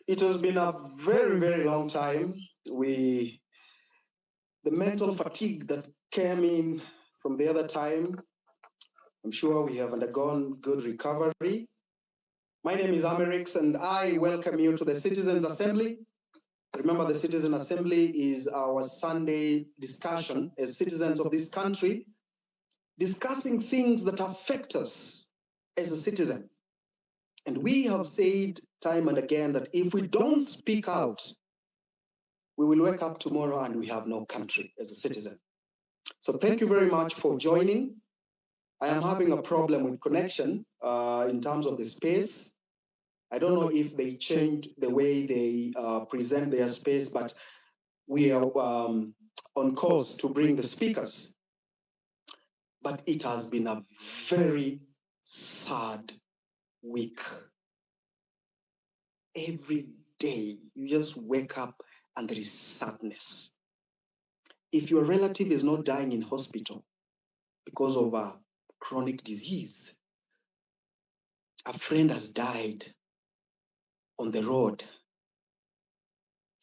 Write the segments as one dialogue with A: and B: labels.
A: It has been a very, very long time. The mental fatigue that came in from the other time, I'm sure we have undergone good recovery. My name is Amerix, and I welcome you to the Citizens Assembly. Remember, the Citizen Assembly is our Sunday discussion as citizens of this country, discussing things that affect us as a citizen. And we have said time and again that if we don't speak out, we will wake up tomorrow and we have no country as a citizen. So thank you very much for joining. I am having a problem with connection in terms of the space. I don't know if they changed the way they present their space, but we are on course to bring the speakers. But it has been a very sad week. Every day you just wake up and there is sadness. If your relative is not dying in hospital because of a chronic disease, a friend has died on the road.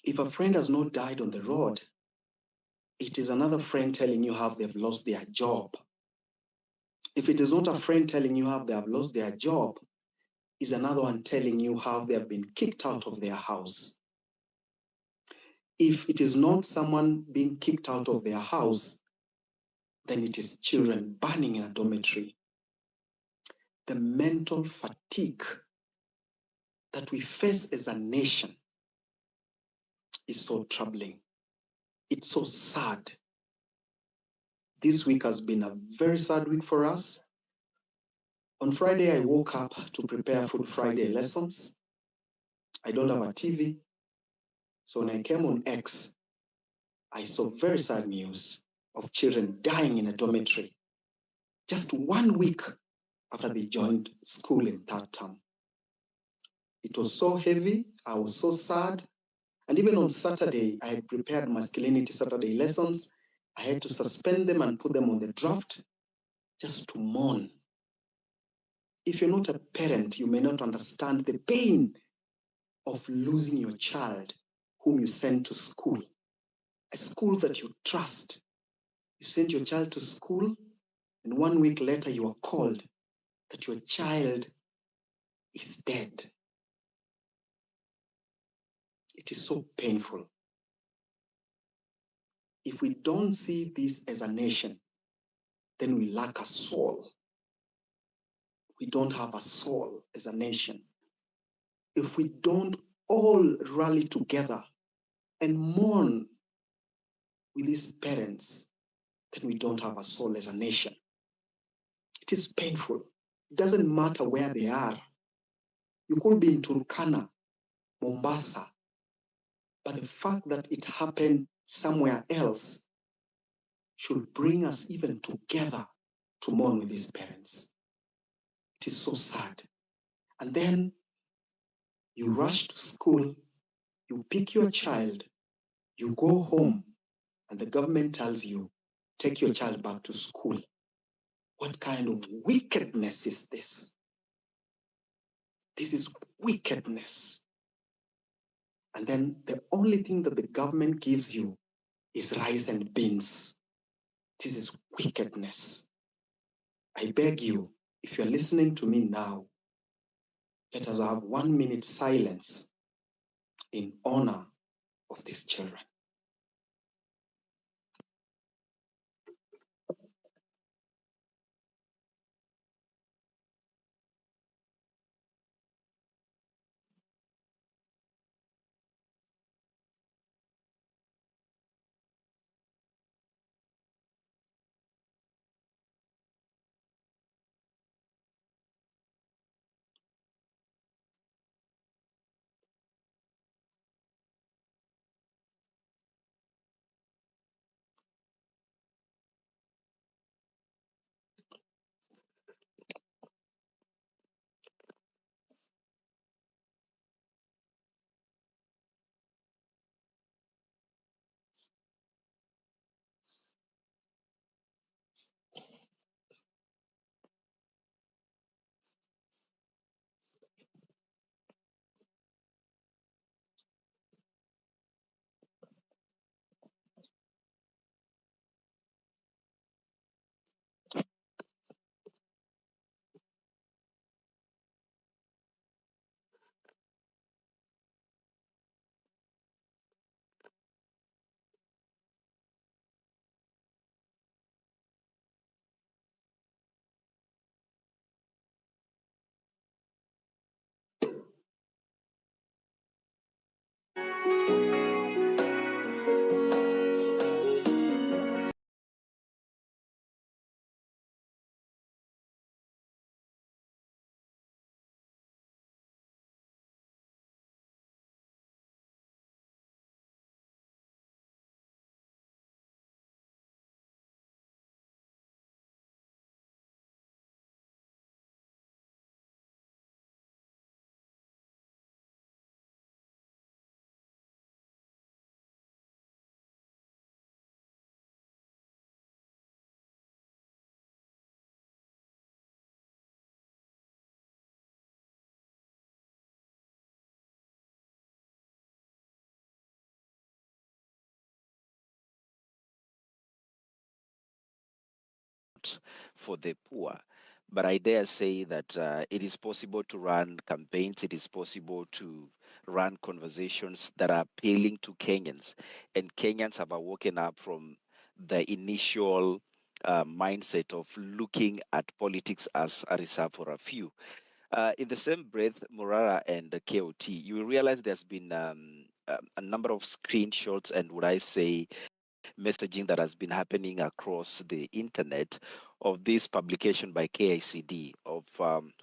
A: If a friend has not died on the road, it is another friend telling you how they've lost their job. If it is not a friend telling you how they have lost their job, is another one telling you how they have been kicked out of their house. If it is not someone being kicked out of their house, then it is children burning in a dormitory. The mental fatigue that we face as a nation is so troubling. It's so sad. This week has been a very sad week for us. On Friday, I woke up to prepare Food Friday lessons. I don't have a TV. So when I came on X, I saw very sad news of children dying in a dormitory just 1 week after they joined school in third term. It was so heavy. I was so sad. And even on Saturday, I had prepared Masculinity Saturday lessons. I had to suspend them and put them on the draft just to mourn. If you're not a parent, you may not understand the pain of losing your child whom you send to school, a school that you trust. You send your child to school, and 1 week later you are called that your child is dead. It is so painful. If we don't see this as a nation, then we lack a soul. We don't have a soul as a nation. If we don't all rally together and mourn with these parents, then we don't have a soul as a nation. It is painful. It doesn't matter where they are. You could be in Turkana, Mombasa, but the fact that it happened somewhere else should bring us even together to mourn with these parents. It is so sad. And then you rush to school, you pick your child, you go home, and the government tells you, take your child back to school. What kind of wickedness is this? This is wickedness. And then the only thing that the government gives you is rice and beans. This is wickedness. I beg you, if you're listening to me now, let us have 1 minute silence in honor of these children.
B: not for the poor. But I dare say that it is possible to run campaigns, it is possible to run conversations that are appealing to Kenyans. And Kenyans have woken up from the initial mindset of looking at politics as a reserve for a few. In the same breath, Morara and the KOT, you will realize there's been a number of screenshots and, would I say, messaging that has been happening across the internet of this publication by KICD of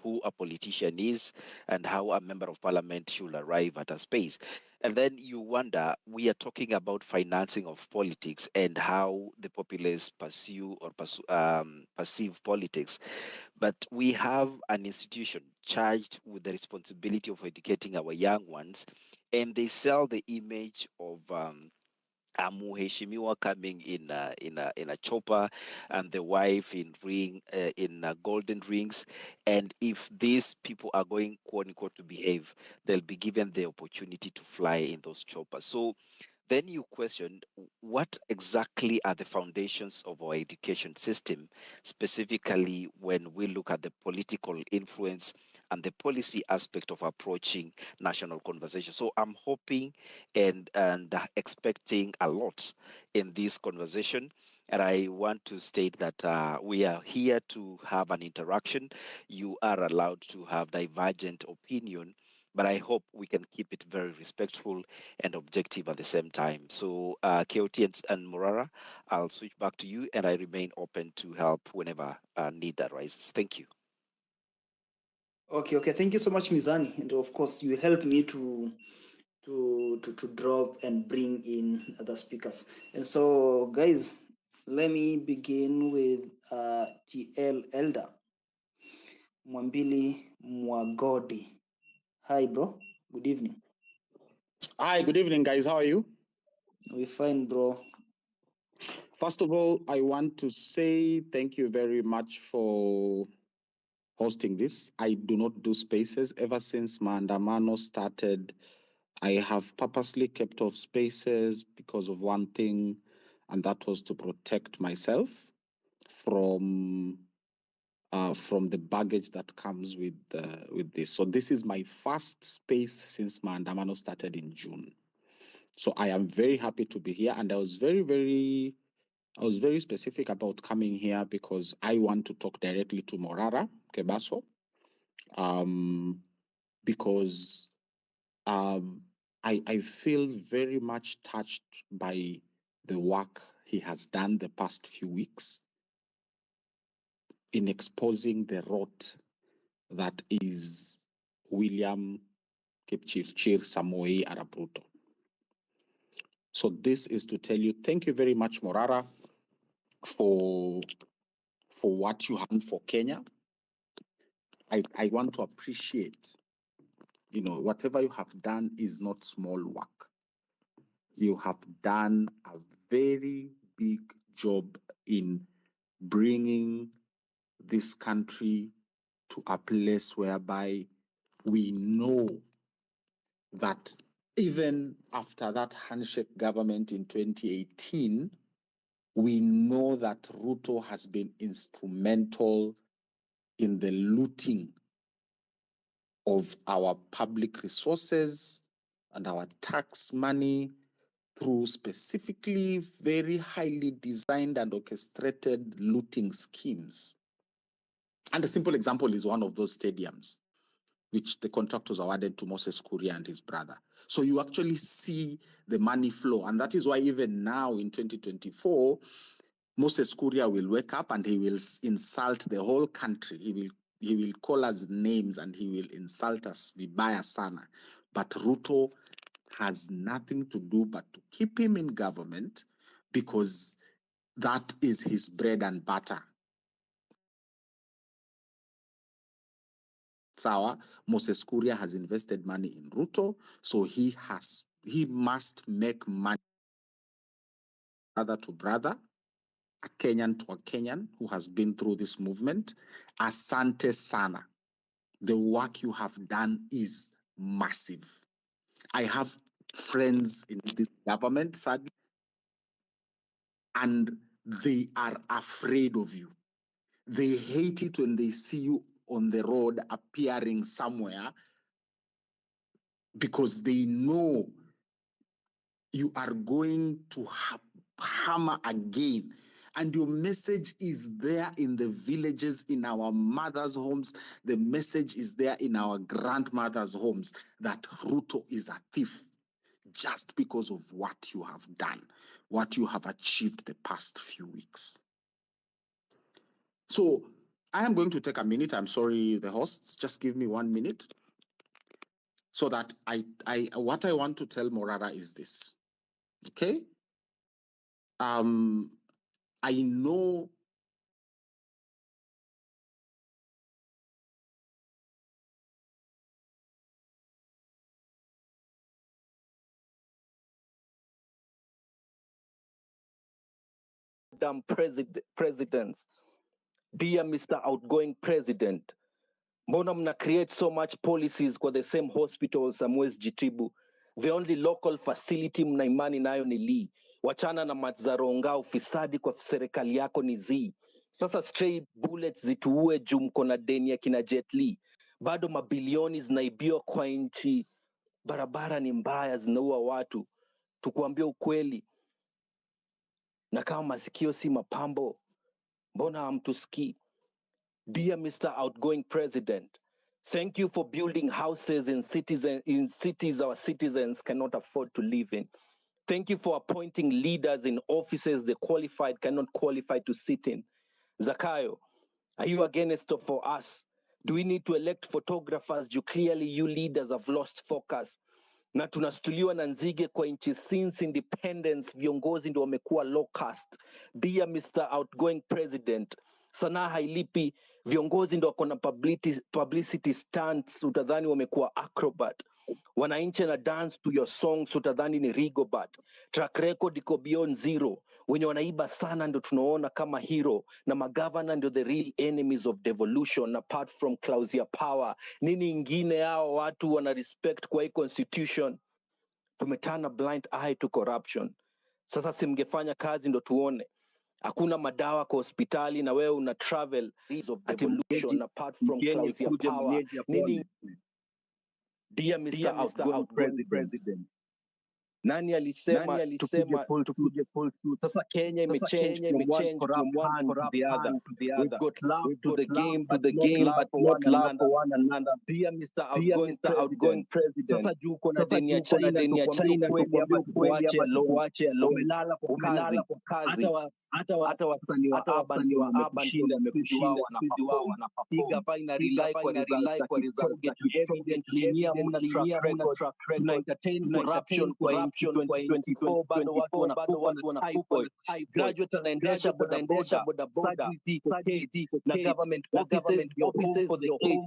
B: who a politician is and how a member of parliament should arrive at a space. And then you wonder, we are talking about financing of politics and how the populace pursue or perceive politics. But we have an institution charged with the responsibility of educating our young ones, and they sell the image of Muheshimiwa coming in a chopper, and the wife in golden rings. And if these people are going, quote unquote, to behave, they'll be given the opportunity to fly in those choppers. So then you question, what exactly are the foundations of our education system, specifically when we look at the political influence and the policy aspect of approaching national conversation. So I'm hoping and expecting a lot in this conversation. And I want to state that we are here to have an interaction. You are allowed to have divergent opinion, but I hope we can keep it very respectful and objective at the same time. So, KOT and Morara, I'll switch back to you, and I remain open to help whenever need arises. Thank you.
C: Okay. Thank you so much, Mizani, and of course, you help me to drop and bring in other speakers. And so, guys, let me begin with TL Elder Mwambili Mwagodi. Hi, bro. Good evening.
A: Hi, good evening, guys. How are you?
C: We're fine, bro.
A: First of all, I want to say thank you very much for hosting this. I do not do spaces. Ever since Maandamano started, I have purposely kept off spaces because of one thing, and that was to protect myself from the baggage that comes with this. So this is my first space since Maandamano started in June. So I am very happy to be here, and I was very specific about coming here because I want to talk directly to Morara Kebaso, because I feel very much touched by the work he has done the past few weeks in exposing the rot that is William Kipchirchir Samoei Arap Ruto. So this is to tell you, thank you very much, Morara, for what you have done for Kenya. I want to appreciate, whatever you have done is not small work. You have done a very big job in bringing this country to a place whereby we know that even after that handshake government in 2018, we know that Ruto has been instrumental in the looting of our public resources and our tax money through specifically very highly designed and orchestrated looting schemes. And a simple example is one of those stadiums, which the contractors awarded to Moses Kuria and his brother. So you actually see the money flow. And that is why even now in 2024, Moses Kuria will wake up and he will insult the whole country. He will call us names and he will insult us, vibaya sana. But Ruto has nothing to do but to keep him in government because that is his bread and butter. Sawa, Moses Kuria has invested money in Ruto, so he must make money brother to brother, a Kenyan to a Kenyan who has been through this movement. Asante sana. The work you have done is massive. I have friends in this government, sadly, and they are afraid of you.
D: They hate it when they see you on the road appearing somewhere because they know you are going to hammer again. And your message is there in the villages, in our mothers' homes. The message is there in our grandmothers' homes that Ruto is a thief just because of what you have done, what you have achieved the past few weeks. So I am going to take a minute. I'm sorry, the hosts, just give me 1 minute. So that what I want to tell Morara is this, okay? I know
E: presidents. Dear Mr. Outgoing President, mbona mna create so much policies kwa the same hospitals amwezi jitibu? The only local facility mna imani nayo ni Lee. Wachana na matzaronga, ufisadi kwa serikali yako ni Z. Sasa stray bullets zituue juu mko na deni ya kina Jet Li. Bado mabilioni zinaibiwa kwa nchi. Barabara ni mbaya, zinaua watu. Tukuambia ukweli. Na kama masikio si mapambo, mbona hamtusikii? Dear Mr. Outgoing President, thank you for building houses in cities our citizens cannot afford to live in. Thank you for appointing leaders in offices the qualified cannot qualify to sit in. Zakayo, are you against it for us? Do we need to elect photographers? Clearly you leaders have lost focus. Na tunastuliwa na nzige kwa nchi since independence, viongozi ndio wamekuwa low caste. Dear Mr. Outgoing President, sanaa hailipi, viongozi ndio wako na publicity stunts, utadhani wamekuwa acrobat. Wananchi na dance to your songs, utadhani ni Rigobat. Track record iko beyond zero. Wenye wanaiba sana ndio tunaona kama hero, na magavana ndio the real enemies of devolution apart from Clausia power. Nini ingine hao watu wana respect kwa hii constitution? Tumetana blind eye to corruption. Sasa simngefanya kazi ndo tuone. Hakuna madawa kwa hospitali na wewe una travel of devolution apart from Clausia power. Nini? Dear Mr. Outgoing President. Nani alisema tupige pull through? Sasa Kenya imechange from one corrupt hand to the other. We've got love to the game, but not love for one another. Dear Mr. Outgoing President. Sasa juu kuna deni ya China tukuache alone. Umelala kwa kazi. Hata wasanii wa urban wamekushinda wao wanaperform. Higa ina rely kwa results evidently mna track record. Tuna entertain corruption kwa 2024 bado watu wanakufa na typhoid. Graduate anaendesha bodaboda, surgery na government offices for the home.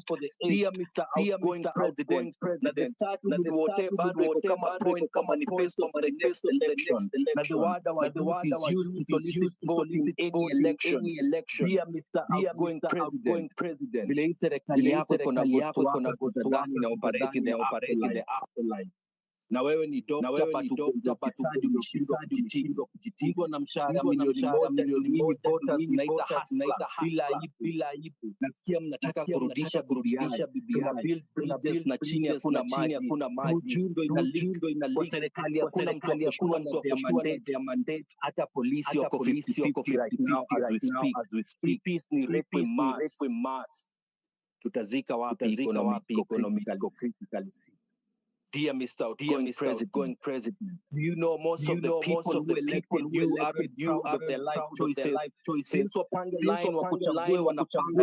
E: Dear Mr. Outgoing President, na the start na the whatever kama point kama manifesto for the next election. Na the word is used to solicit vote in any election. Dear Mr. Outgoing President, vile hii serikali yako iko na ghost gani na operate in the afterlife. Na wewe ni doctor patufisadi umeshindwa kujitibwa na mshahara milioni moja voters naita hustler bila aibu. Nasikia mnataka kurudisha BBI. Build bridges na chini hakuna maji. Ujundo ina leak kwa serikali hakuna mtu ya mandate. Hata polisi wako 50-50 right now as we speak. Peace ni rape mass. Tutazika wapi economically? Dear Mr. Outgoing President, do you know most of the people who elected you are proud of their life choices? Since wapange line wakuchague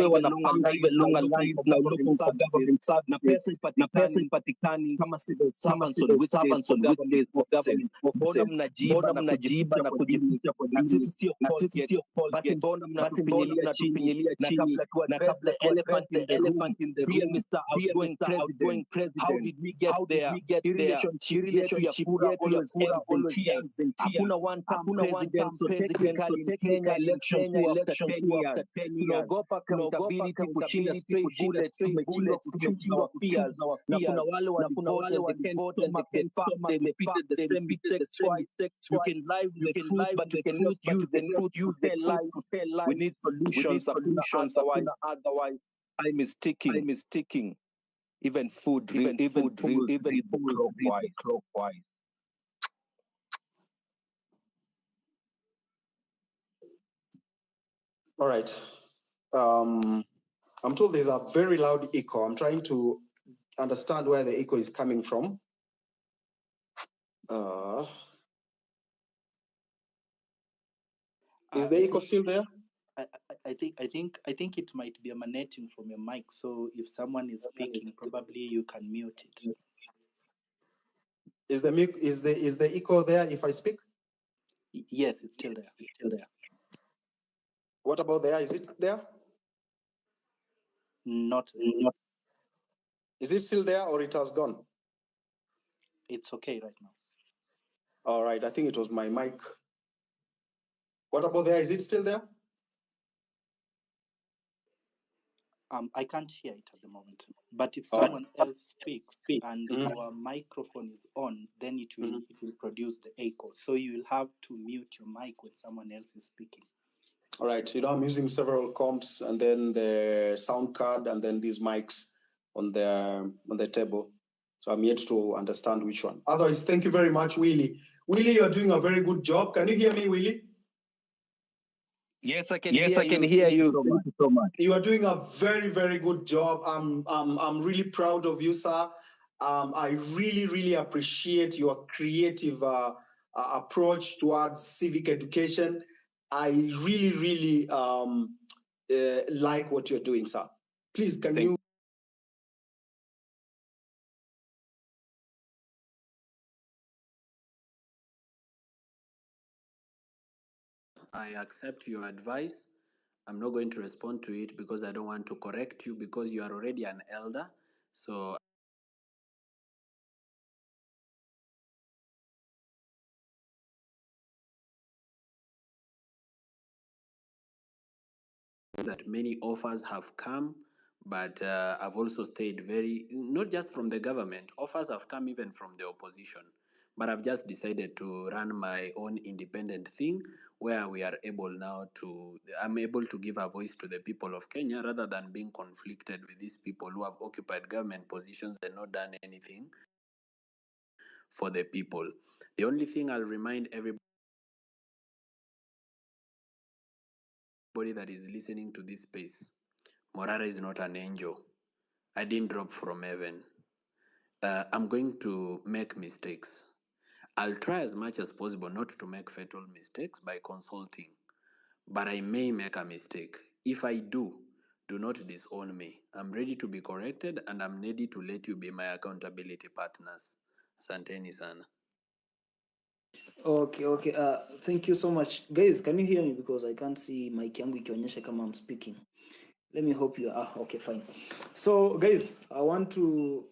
E: wanapanga even longer lines na looking for government services na pesa ipatikani kama civil servants on weekdays for government. Mbona mnajiba na kujificha kwa dini? Sisi sio basi mbona mnatufinyilia chini na kabla tu address the elephant in the room? Dear Mr. Outgoing President, how did we get there? relationship yetu ya kura always ends in tears. Hakuna one-term president, so technically in Kenya elections huwa after 10 years. Tunaogopa accountability, kushinda straight bullets, tumeshindwa kuchoose our fears, na kuna wale walivote and they can't stomach the fact they repeated the same mistake twice. You can lie with the truth, but you cannot use the truth to tell lies. We need solutions, otherwise time is ticking. Even food clockwise.
A: All right. I'm told there's a very loud echo. I'm trying to understand where the echo is coming from. Is the echo still there?
F: I think it might be emanating from your mic. So if someone is speaking, probably you can mute it.
A: Is the echo there if I speak?
F: Yes, it's still there.
A: What about there? Is it there?
F: Not.
A: Is it still there or it has gone?
F: It's okay right now.
A: All right, I think it was my mic. What about there? Is it still there?
F: I can't hear it at the moment. But if someone else speaks and your microphone is on, then it will produce the echo. So you will have to mute your mic when someone else is speaking.
A: All right. I'm using several comps and then the sound card and then these mics on the table. So I'm yet to understand which one. Otherwise, thank you very much, Willie. Willie, you're doing a very good job. Can you hear me, Willie?
E: Yes, I can hear you. Thank you so much.
A: You are doing a very, very good job. I'm really proud of you, sir. I really, really appreciate your creative approach towards civic education. I really, really like what you're doing, sir. Please, can you?
G: I accept your advice. I'm not going to respond to it because I don't want to correct you because you are already an elder. So that many offers have come, but I've also stayed not just from the government, offers have come even from the opposition. But I've just decided to run my own independent thing where we are able now I'm able to give a voice to the people of Kenya rather than being conflicted with these people who have occupied government positions and not done anything for the people. The only thing I'll remind everybody that is listening to this space, Morara is not an angel. I didn't drop from heaven. I'm going to make mistakes. I'll try as much as possible not to make fatal mistakes by consulting, but I may make a mistake. If I do not disown me. I'm ready to be corrected and I'm ready to let you be my accountability partners. Asanteni sana.
C: Okay. Thank you so much. Guys, can you hear me? Because I can't see mic yangu ikionyesha kama I'm speaking. Let me hope you are. Okay, fine. So guys, I want to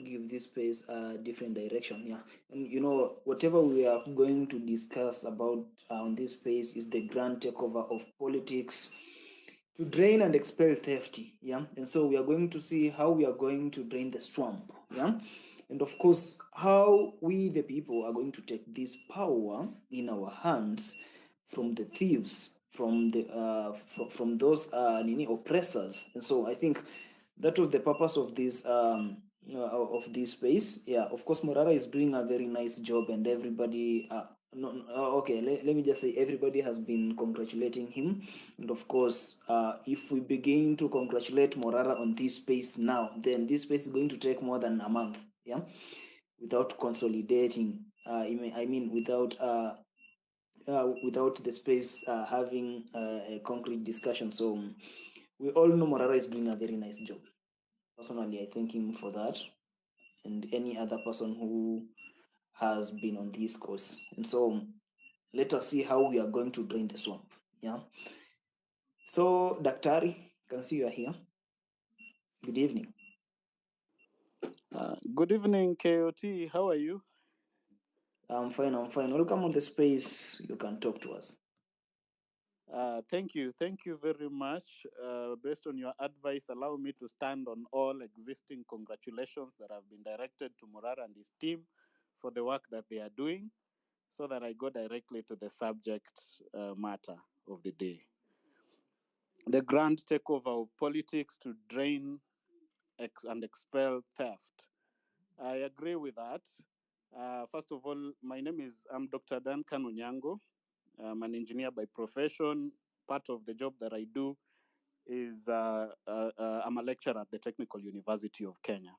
C: give this space a different direction. Yeah. And whatever we are going to discuss about on this space is the grand takeover of politics to drain and expel theft. Yeah. And so we are going to see how we are going to drain the swamp. Yeah. And of course, how we, the people, are going to take this power in our hands from the thieves, from those oppressors. And so I think that was the purpose of this space. Yeah, of course, Morara is doing a very nice job, and everybody. Let me just say everybody has been congratulating him, and of course, if we begin to congratulate Morara on this space now, then this space is going to take more than a month. Yeah, without consolidating. Without the space having a concrete discussion. So we all know Morara is doing a very nice job. Personally, I thank him for that, and any other person who has been on this course. And so let us see how we are going to drain the swamp. Yeah. So Daktari, can see you are here. Good evening.
H: Good evening, KOT. How are you?
C: I'm fine. Welcome on the space. You can talk to us.
H: Thank you very much. Based on your advice, allow me to stand on all existing congratulations that have been directed to Morara and his team for the work that they are doing, so that I go directly to the subject matter of the day. The grand takeover of politics to drain and expel theft. I agree with that. First of all, I'm Dr. Duncan Onyango. I'm an engineer by profession. Part of the job that I do is I'm a lecturer at the Technical University of Kenya.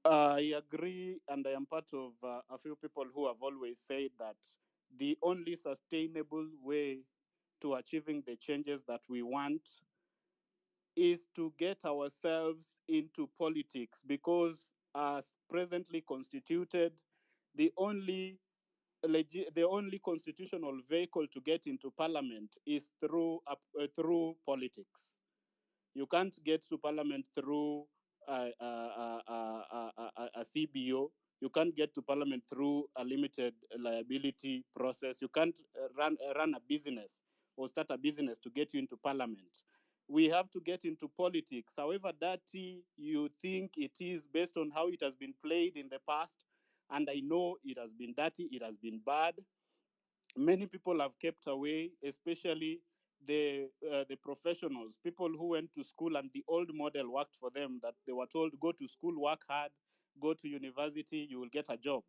H: I agree, and I am part of a few people who have always said that the only sustainable way to achieving the changes that we want is to get ourselves into politics, because as presently constituted, the only constitutional vehicle to get into parliament is through politics. You can't get to parliament through a CBO. You can't get to parliament through a limited liability process. You can't run a business or start a business to get you into parliament. We have to get into politics, however dirty you think it is, based on how it has been played in the past. And I know it has been dirty, it has been bad. Many people have kept away, especially the professionals, people who went to school and the old model worked for them, that they were told, go to school, work hard, go to university, you will get a job.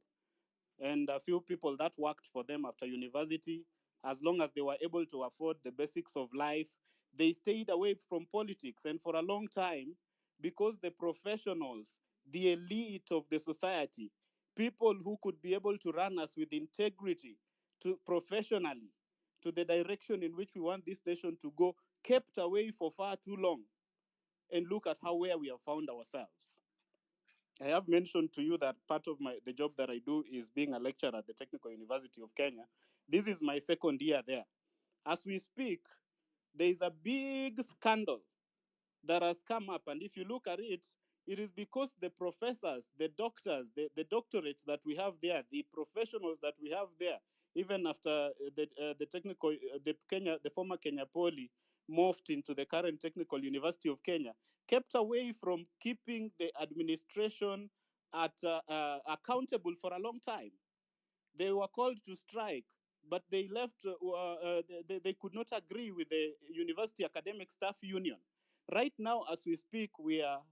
H: And a few people that worked for them after university, as long as they were able to afford the basics of life, they stayed away from politics. And for a long time, because the professionals, the elite of the society, people who could be able to run us with integrity, to professionally, to the direction in which we want this nation to go, kept away for far too long. And look at where we have found ourselves. I have mentioned to you that part of the job that I do is being a lecturer at the Technical University of Kenya. This is my second year there. As we speak, there is a big scandal that has come up. And if you look at it, it is because the professors, the doctors, the doctorates that we have there, the professionals that we have there, even after the former Kenya Poly morphed into the current Technical University of Kenya, kept away from keeping the administration accountable for a long time. They were called to strike, but they left. They could not agree with the University Academic Staff Union. Right now, as we speak, we are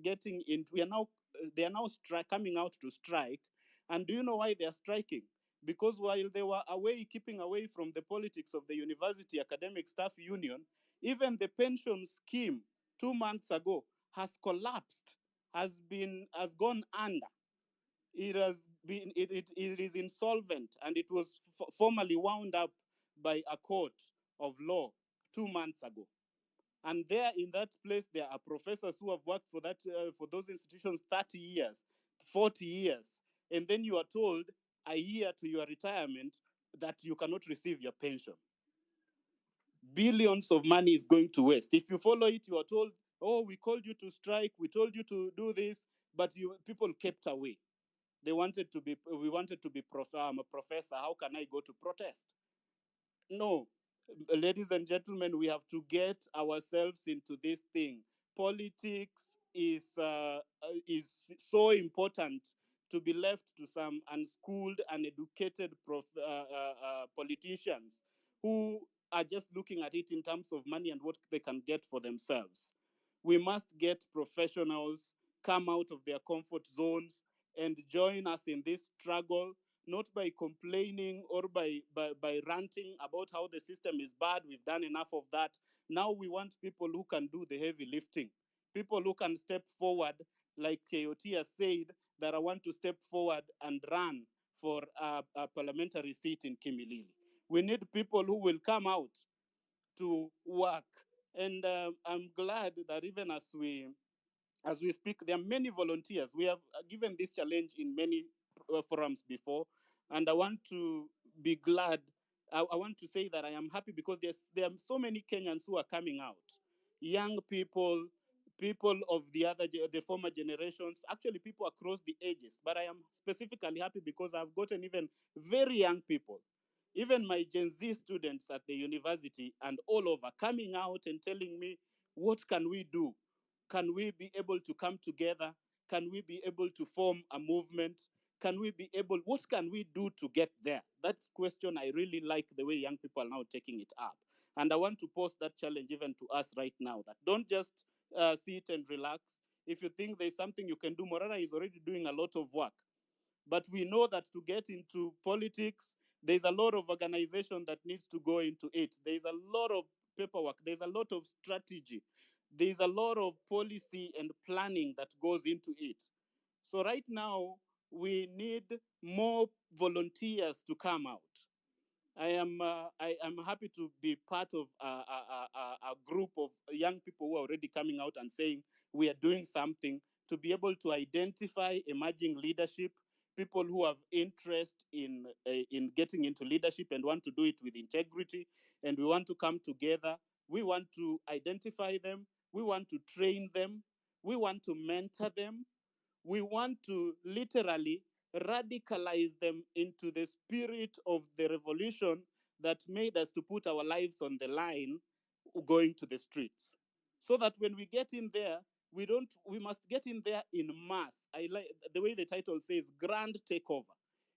H: getting into. We are now. They are now coming out to strike. And do you know why they are striking? Because while they were keeping away from the politics of the University Academic Staff Union, even the pension scheme 2 months ago has collapsed, has gone under. It is insolvent, and it was formally wound up by a court of law 2 months ago. And there, in that place, there are professors who have worked for those institutions 30 years, 40 years, and then you are told a year to your retirement that you cannot receive your pension. Billions of money is going to waste. If you follow it, you are told, oh, we called you to strike, we told you to do this, but people kept away. We wanted to be a professor. How can I go to protest? No, ladies and gentlemen, we have to get ourselves into this thing. Politics is so important to be left to some unschooled, uneducated politicians who are just looking at it in terms of money and what they can get for themselves. We must get professionals, come out of their comfort zones, and join us in this struggle, not by complaining or by ranting about how the system is bad. We've done enough of that. Now we want people who can do the heavy lifting, people who can step forward, like KOT has said, that I want to step forward and run for a parliamentary seat in Kimilili. We need people who will come out to work. And I'm glad that even as we speak, there are many volunteers. We have given this challenge in many forums before, and I want to be glad. I want to say that I am happy because there are so many Kenyans who are coming out, young people, people of the former generations, actually people across the ages. But I am specifically happy because I've gotten even very young people, even my Gen Z students at the university and all over, coming out and telling me, what can we do? Can we be able to come together? Can we be able to form a movement? What can we do to get there? That's question I really like the way young people are now taking it up. And I want to pose that challenge even to us right now, that don't just sit and relax. If you think there's something you can do, Morara is already doing a lot of work. But we know that to get into politics, there's a lot of organization that needs to go into it. There's a lot of paperwork. There's a lot of strategy. There's a lot of policy and planning that goes into it. So right now, we need more volunteers to come out. I am happy to be part of a group of young people who are already coming out and saying we are doing something to be able to identify emerging leadership, people who have interest in getting into leadership and want to do it with integrity, and we want to come together. We want to identify them. We want to train them. We want to mentor them. We want to literally radicalize them into the spirit of the revolution that made us to put our lives on the line going to the streets. So that when we get in there, we must get in there in mass. I like the way the title says, grand takeover.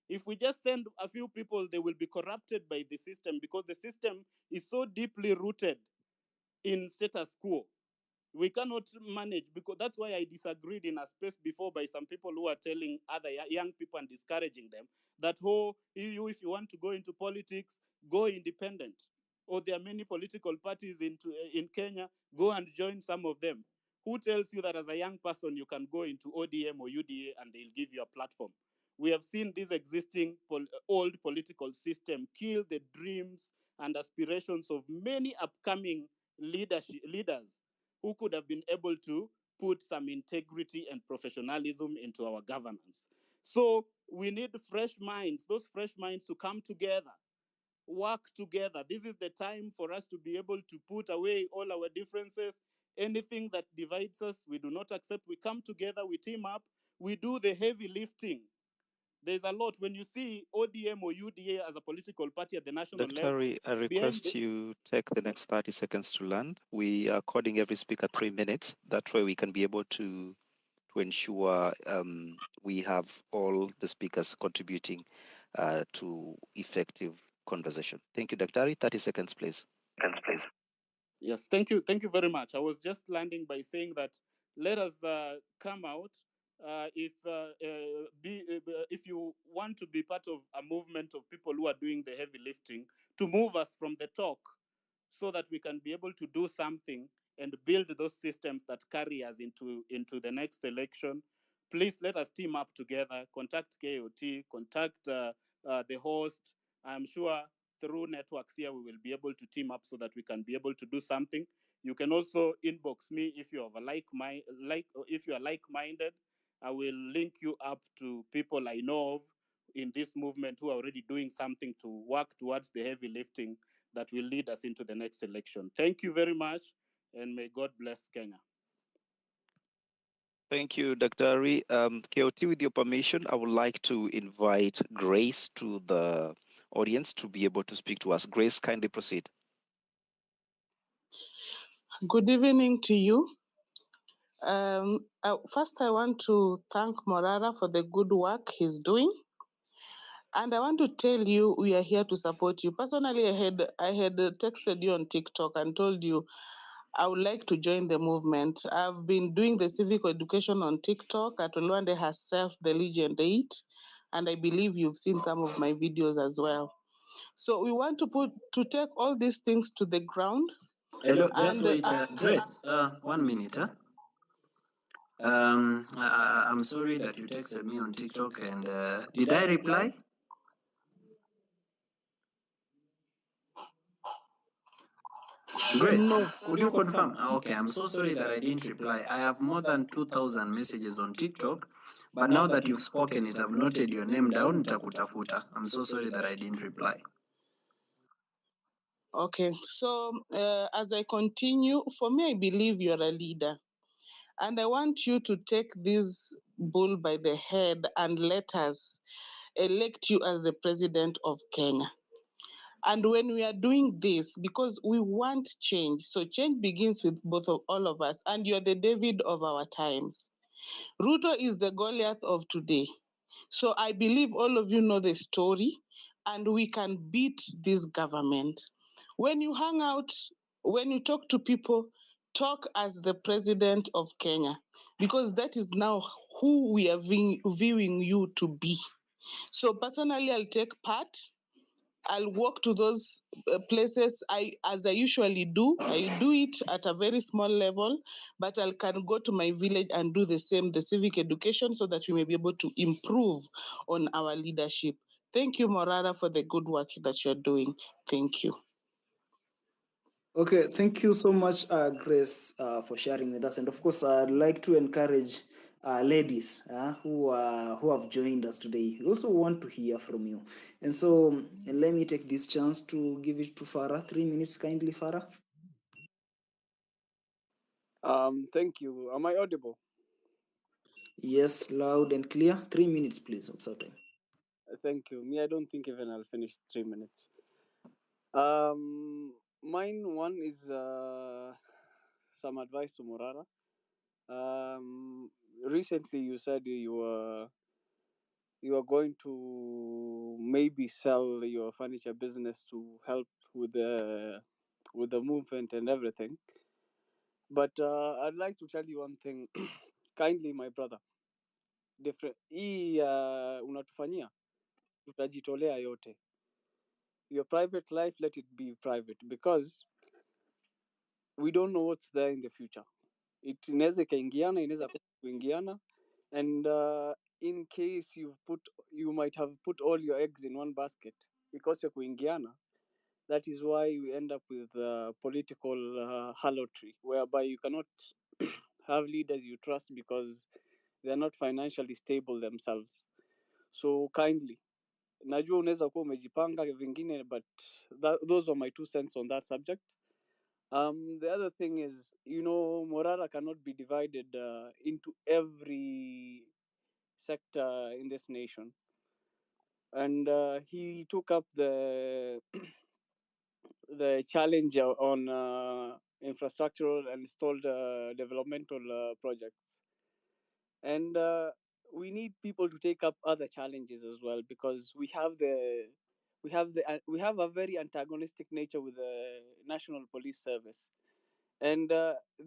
H: If we just send a few people, they will be corrupted by the system because the system is so deeply rooted in status quo. We cannot manage, because that's why I disagreed in a space before by some people who are telling other young people and discouraging them that, oh, if you want to go into politics, go independent. Or there are many political parties in Kenya, go and join some of them. Who tells you that as a young person you can go into ODM or UDA and they'll give you a platform? We have seen this existing old political system kill the dreams and aspirations of many upcoming leaders who could have been able to put some integrity and professionalism into our governance. So we need fresh minds, those fresh minds to come together, work together. This is the time for us to be able to put away all our differences. Anything that divides us, we do not accept. We come together, we team up, we do the heavy lifting. There's a lot. When you see ODM or UDA as a political party at the national level,
B: I request you take the next 30 seconds to land. We are according every speaker 3 minutes. That way we can be able to ensure we have all the speakers contributing to effective conversation. Thank you, Daktari. 30 seconds, please.
H: Yes, thank you. Thank you very much. I was just landing by saying that let us come out. If you want to be part of a movement of people who are doing the heavy lifting, to move us from the talk so that we can be able to do something and build those systems that carry us into the next election. Please let us team up together, contact KOT, contact the host. I'm sure through networks here, we will be able to team up so that we can be able to do something. You can also inbox me if you have if you are like-minded. I will link you up to people I know of in this movement who are already doing something to work towards the heavy lifting that will lead us into the next election. Thank you very much, and may God bless Kenya.
B: Thank you, Dr. Ari. KOT, with your permission, I would like to invite Grace to the audience to be able to speak to us. Grace, kindly proceed.
I: Good evening to you. First, I want to thank Morara for the good work he's doing. And I want to tell you, we are here to support you. Personally, I had texted you on TikTok and told you I would like to join the movement. I've been doing the civic education on TikTok. Atolwande herself, the Legend 8, and I believe you've seen some of my videos as well. So we want to take all these things to the ground.
G: Hello, just wait, Grace. 1 minute. I'm sorry that you texted me on TikTok, and did I reply? Great.
I: No.
G: Could you confirm? Okay, I'm so sorry that I didn't reply. I have more than 2,000 messages on TikTok, but now that you've spoken it, I've noted your name down, Takutafuta. I'm so sorry that I didn't reply.
I: Okay, so as I continue, for me, I believe you're a leader. And I want you to take this bull by the head and let us elect you as the president of Kenya. And when we are doing this, because we want change, so change begins with both of all of us, and you're the David of our times. Ruto is the Goliath of today. So I believe all of you know the story, and we can beat this government. When you hang out, when you talk to people, talk as the president of Kenya, because that is now who we are viewing you to be. So personally, I'll take part. I'll walk to those places as I usually do. I do it at a very small level, but I can go to my village and do the same, the civic education, so that we may be able to improve on our leadership. Thank you, Morara, for the good work that you're doing. Thank you.
C: Okay, thank you so much, Grace, for sharing with us. And of course, I'd like to encourage ladies who have joined us today. We also want to hear from you. And so let me take this chance to give it to Farah. 3 minutes, kindly, Farah.
J: Thank you. Am I audible?
C: Yes, loud and clear. 3 minutes, please.
J: Thank you. Me, I don't think even I'll finish 3 minutes. Mine one is some advice to Morara. Recently you said you are going to maybe sell your furniture business to help with the movement and everything. But I'd like to tell you one thing, kindly, my brother. Different hii unatufanyia tutajitolea yote. Your private life, let it be private, because we don't know what's there in the future. It inaweza ikaingiana, inaweza kuingiana, and in case you might have put all your eggs in one basket because ya kuingiana. That is why we end up with political harlotry, whereby you cannot have leaders you trust because they are not financially stable themselves. So kindly, najua unaweza kuwa umejipanga vingine, but those are my 2 cents on that subject. The other thing is, Morara cannot be divided into every sector in this nation. And he took up the the challenge on infrastructural and stalled developmental projects. And we need people to take up other challenges as well, because we have a very antagonistic nature with the National Police Service, and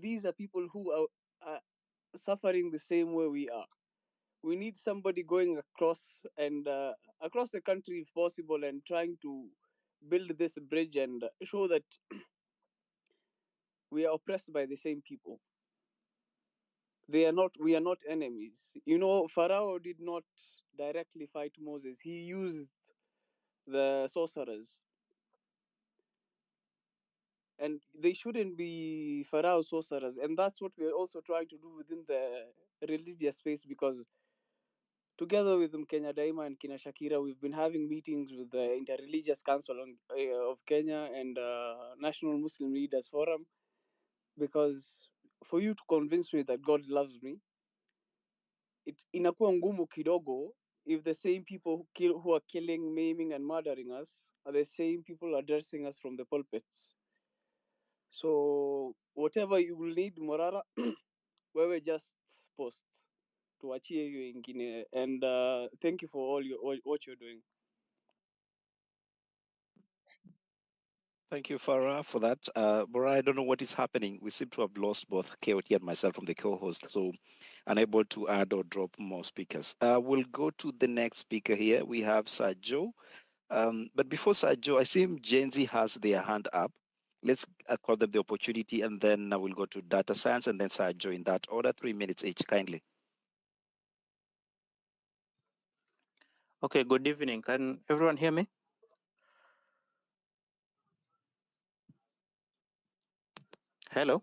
J: these are people who are suffering the same way we are. We need somebody going across the country if possible, and trying to build this bridge and show that we are oppressed by the same people. We are not enemies. Pharaoh did not directly fight Moses. He used the sorcerers. And they shouldn't be Pharaoh sorcerers. And that's what we are also trying to do within the religious space, because together with Kenya Daima and Kina Shakira, we've been having meetings with the Interreligious Council of Kenya and National Muslim Leaders Forum, because for you to convince me that God loves me, inakuwa ngumu kidogo if the same people who are killing, maiming, and murdering us are the same people addressing us from the pulpits. So whatever you will need, Morara, wewe just post. Tuachie hiyo ingine. And thank you for what you're doing.
B: Thank you, Farah, for that. Bora, I don't know what is happening. We seem to have lost both KOT and myself from the co-host, so unable to add or drop more speakers. We'll go to the next speaker here. We have Sir Joe. But before Sir Joe, I see Gen Z has their hand up. Let's call them the opportunity, and then we'll go to data science, and then Sir Joe in that order. 3 minutes each, kindly.
K: Okay, good evening. Can everyone hear me? Hello?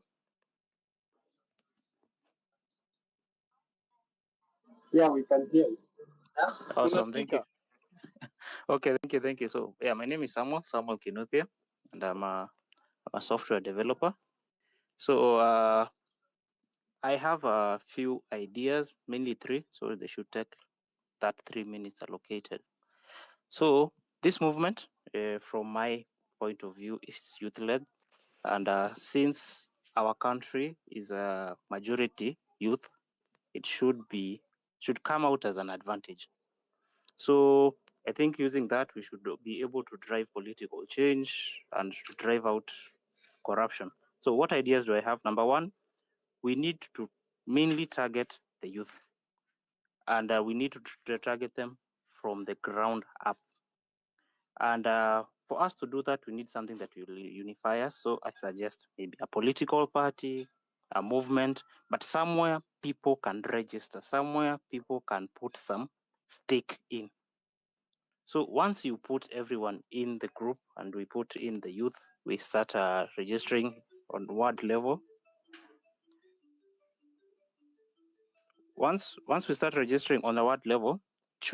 L: Yeah, we can hear you.
K: Awesome, thank you. Okay, thank you. So, yeah, my name is Samuel Kinuthia, and I'm a software developer. So, I have a few ideas, mainly three, so they should take that 3 minutes allocated. So this movement, from my point of view, is youth-led, and since our country is a majority youth, it should come out as an advantage. So I think using that, we should be able to drive political change and to drive out corruption. So what ideas do I have? Number one, we need to mainly target the youth, and we need to target them from the ground up. And for us to do that, we need something that will unify us. So I suggest maybe a political party, a movement, but somewhere people can register, somewhere people can put some stake in. So once you put everyone in the group and we put in the youth, we start registering on ward level. Once we start registering on a ward level, it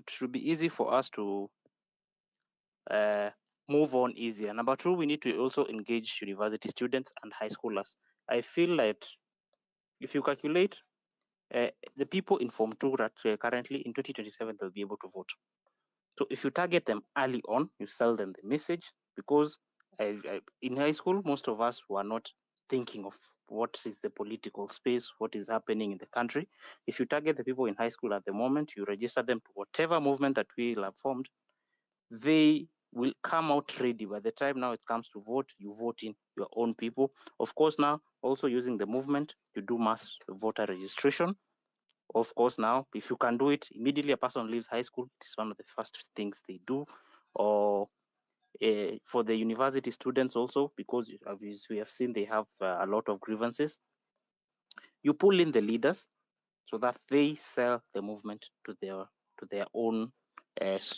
K: should be easy for us to move on easier. Number two, we need to also engage university students and high schoolers. I feel like if you calculate the people in Form 2 that currently in 2027, they'll be able to vote. So if you target them early on, you sell them the message, because in high school, most of us were not thinking of what is the political space, what is happening in the country. If you target the people in high school at the moment, you register them to whatever movement that we have formed, they will come out ready. By the time now it comes to vote, you vote in your own people. Of course, now also using the movement to do mass voter registration. Of course, now if you can do it immediately, a person leaves high school, it is one of the first things they do. Or for the university students also, because as we have seen, they have a lot of grievances. You pull in the leaders so that they sell the movement to their own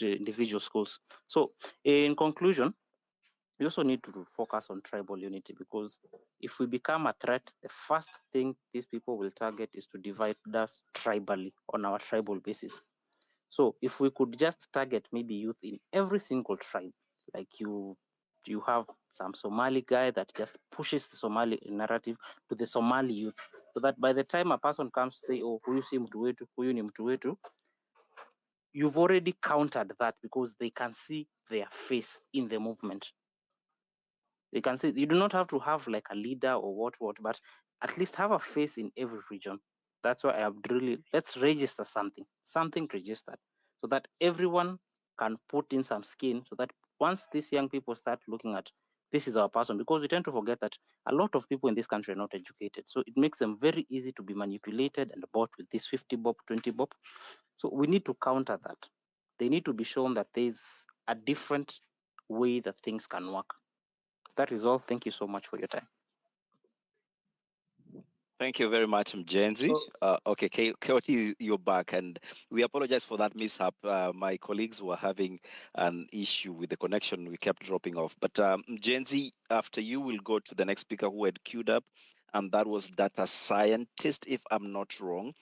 K: individual schools. So in conclusion, we also need to focus on tribal unity, because if we become a threat, the first thing these people will target is to divide us tribally on our tribal basis. So if we could just target maybe youth in every single tribe, like you have some Somali guy that just pushes the Somali narrative to the Somali youth, so that by the time a person comes to say, oh, huyu si mtu wetu, huyu ni mtu wetu, you've already countered that, because they can see their face in the movement. They can see, you do not have to have like a leader or what, but at least have a face in every region. That's why I have really, let's register something registered, so that everyone can put in some skin, so that once these young people start looking at, this is our person, because we tend to forget that a lot of people in this country are not educated. So it makes them very easy to be manipulated and bought with this 50 bob, 20 bob. So we need to counter that. They need to be shown that there's a different way that things can work. That is all. Thank you so much for your time.
B: Thank you very much, Mjenzi. Okay, Keoti, you're back, and we apologize for that mishap. My colleagues were having an issue with the connection. We kept dropping off. But Mjenzi, after you, we'll go to the next speaker who had queued up, and that was data scientist, if I'm not wrong,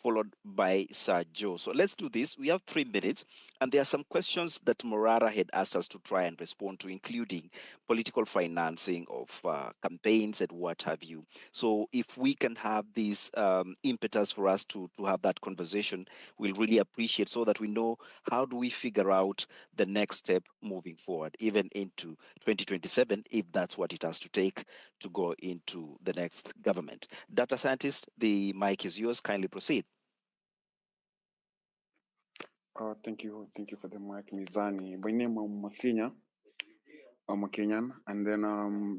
B: followed by Sir Joe. So let's do this. We have 3 minutes, and there are some questions that Morara had asked us to try and respond to, including political financing of campaigns and what have you. So if we can have this impetus for us to have that conversation, we'll really appreciate, so that we know how do we figure out the next step moving forward, even into 2027, if that's what it has to take to go into the next government. Data scientist, the mic is yours. Kindly proceed.
M: Thank you for the mic, Mizani. By name, I'm Makinya. I'm a Kenyan, and then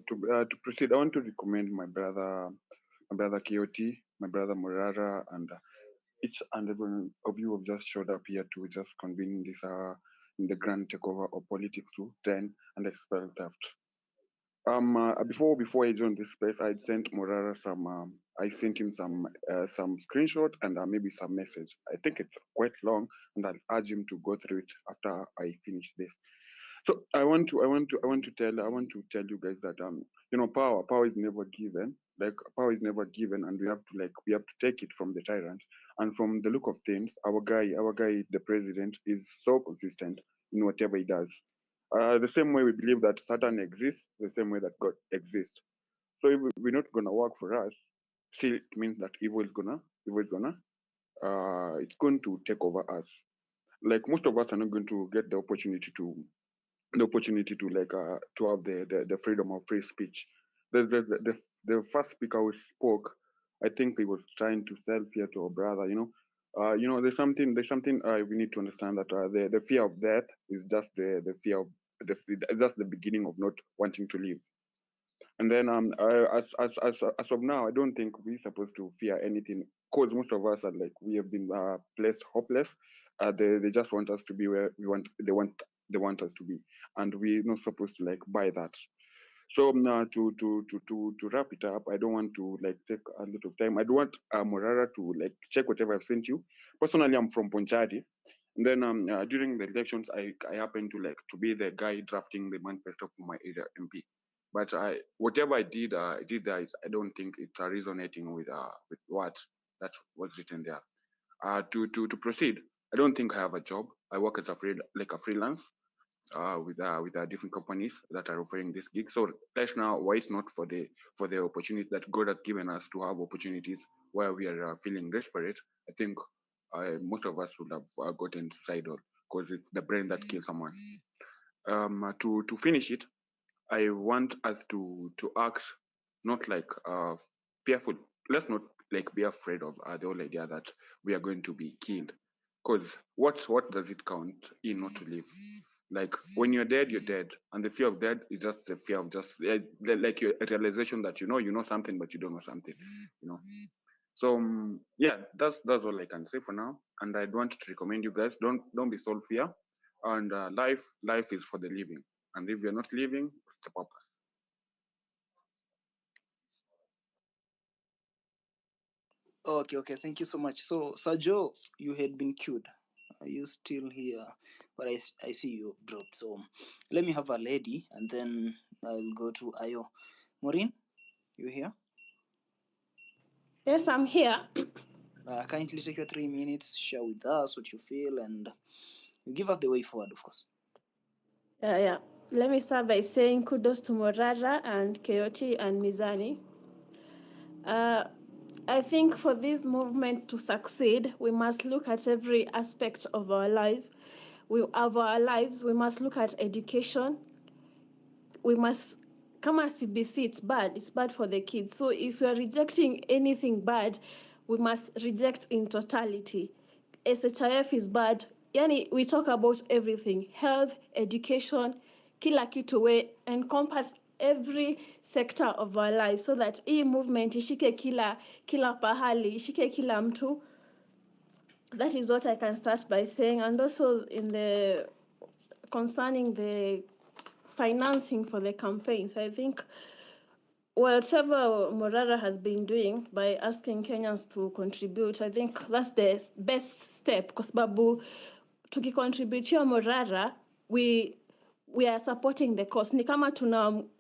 M: to proceed, I want to recommend my brother Kioti, my brother Morara, and each and every one of you have just showed up here to just convene this in the grand takeover of politics to turn and expel theft. Before I joined this space, I sent Morara I sent him some screenshot and maybe some message. I think it's quite long, and I'll urge him to go through it after I finish this. So I want to tell you guys that power is never given. Like, power is never given, and we have to take it from the tyrant. And from the look of things, our guy, the president, is so consistent in whatever he does. The same way we believe that Satan exists, the same way that God exists. So if we're not gonna work for us, still it means that evil is gonna it's going to take over us. Like most of us are not going to get the opportunity to like to have the freedom of free speech. The first speaker who spoke, I think he was trying to sell fear to our brother. There's something we need to understand that the fear of death is just the fear of just the beginning of not wanting to live. And then as of now, I don't think we're supposed to fear anything, because most of us are like, we have been placed hopeless. They just want us to be where they want us to be, and we're not supposed to like buy that. So to wrap it up, I don't want to like take a lot of time. I don't want Morara to like check whatever I've sent you. Personally, I'm from Ponchadi. And then during the elections, I happened to be the guy drafting the manifesto for my area MP. But whatever I did there, I don't think it's resonating with what that was written there. To proceed, I don't think I have a job. I work as a freelance with different companies that are offering this gig. So right now, why it's not for the opportunity that God has given us to have opportunities where we are feeling desperate. I think most of us would have gotten suicidal, because it's the brain that kills someone. To finish it, I want us to act not like fearful. Let's not like be afraid of the whole idea that we are going to be killed. Because what does it count in not to live? Like when you're dead, you're dead, and the fear of death is just the fear of just like a realization that you know something, but you don't know something. So yeah, that's all I can say for now. And I'd want to recommend you guys, don't be sold fear, and life is for the living. And if you're not living, what's the purpose?
C: Okay, thank you so much. So, Sir Joe, you had been queued. Are you still here? But I see you dropped. So, let me have a lady, and then I'll go to Ayo. Maureen, you here?
N: Yes, I'm here.
C: Kindly take your 3 minutes, share with us what you feel, and you give us the way forward, of course.
N: Yeah. Let me start by saying kudos to Morara and Keoti and Mizani. I think for this movement to succeed, we must look at every aspect of our life. We must look at education. We must, come as CBC, it's bad for the kids. So if we are rejecting anything bad, we must reject in totality. SHIF is bad. Yani, we talk about everything, health, education, kila kitu, we encompass every sector of our life, so that hii movement ishike kila pahali, ishike kila mtu. That is what I can start by saying. And also concerning the financing for the campaigns, I think whatever Morara has been doing by asking Kenyans to contribute, I think that's the best step, because babu tukicontributia Morara, we are supporting the cause. Ni kama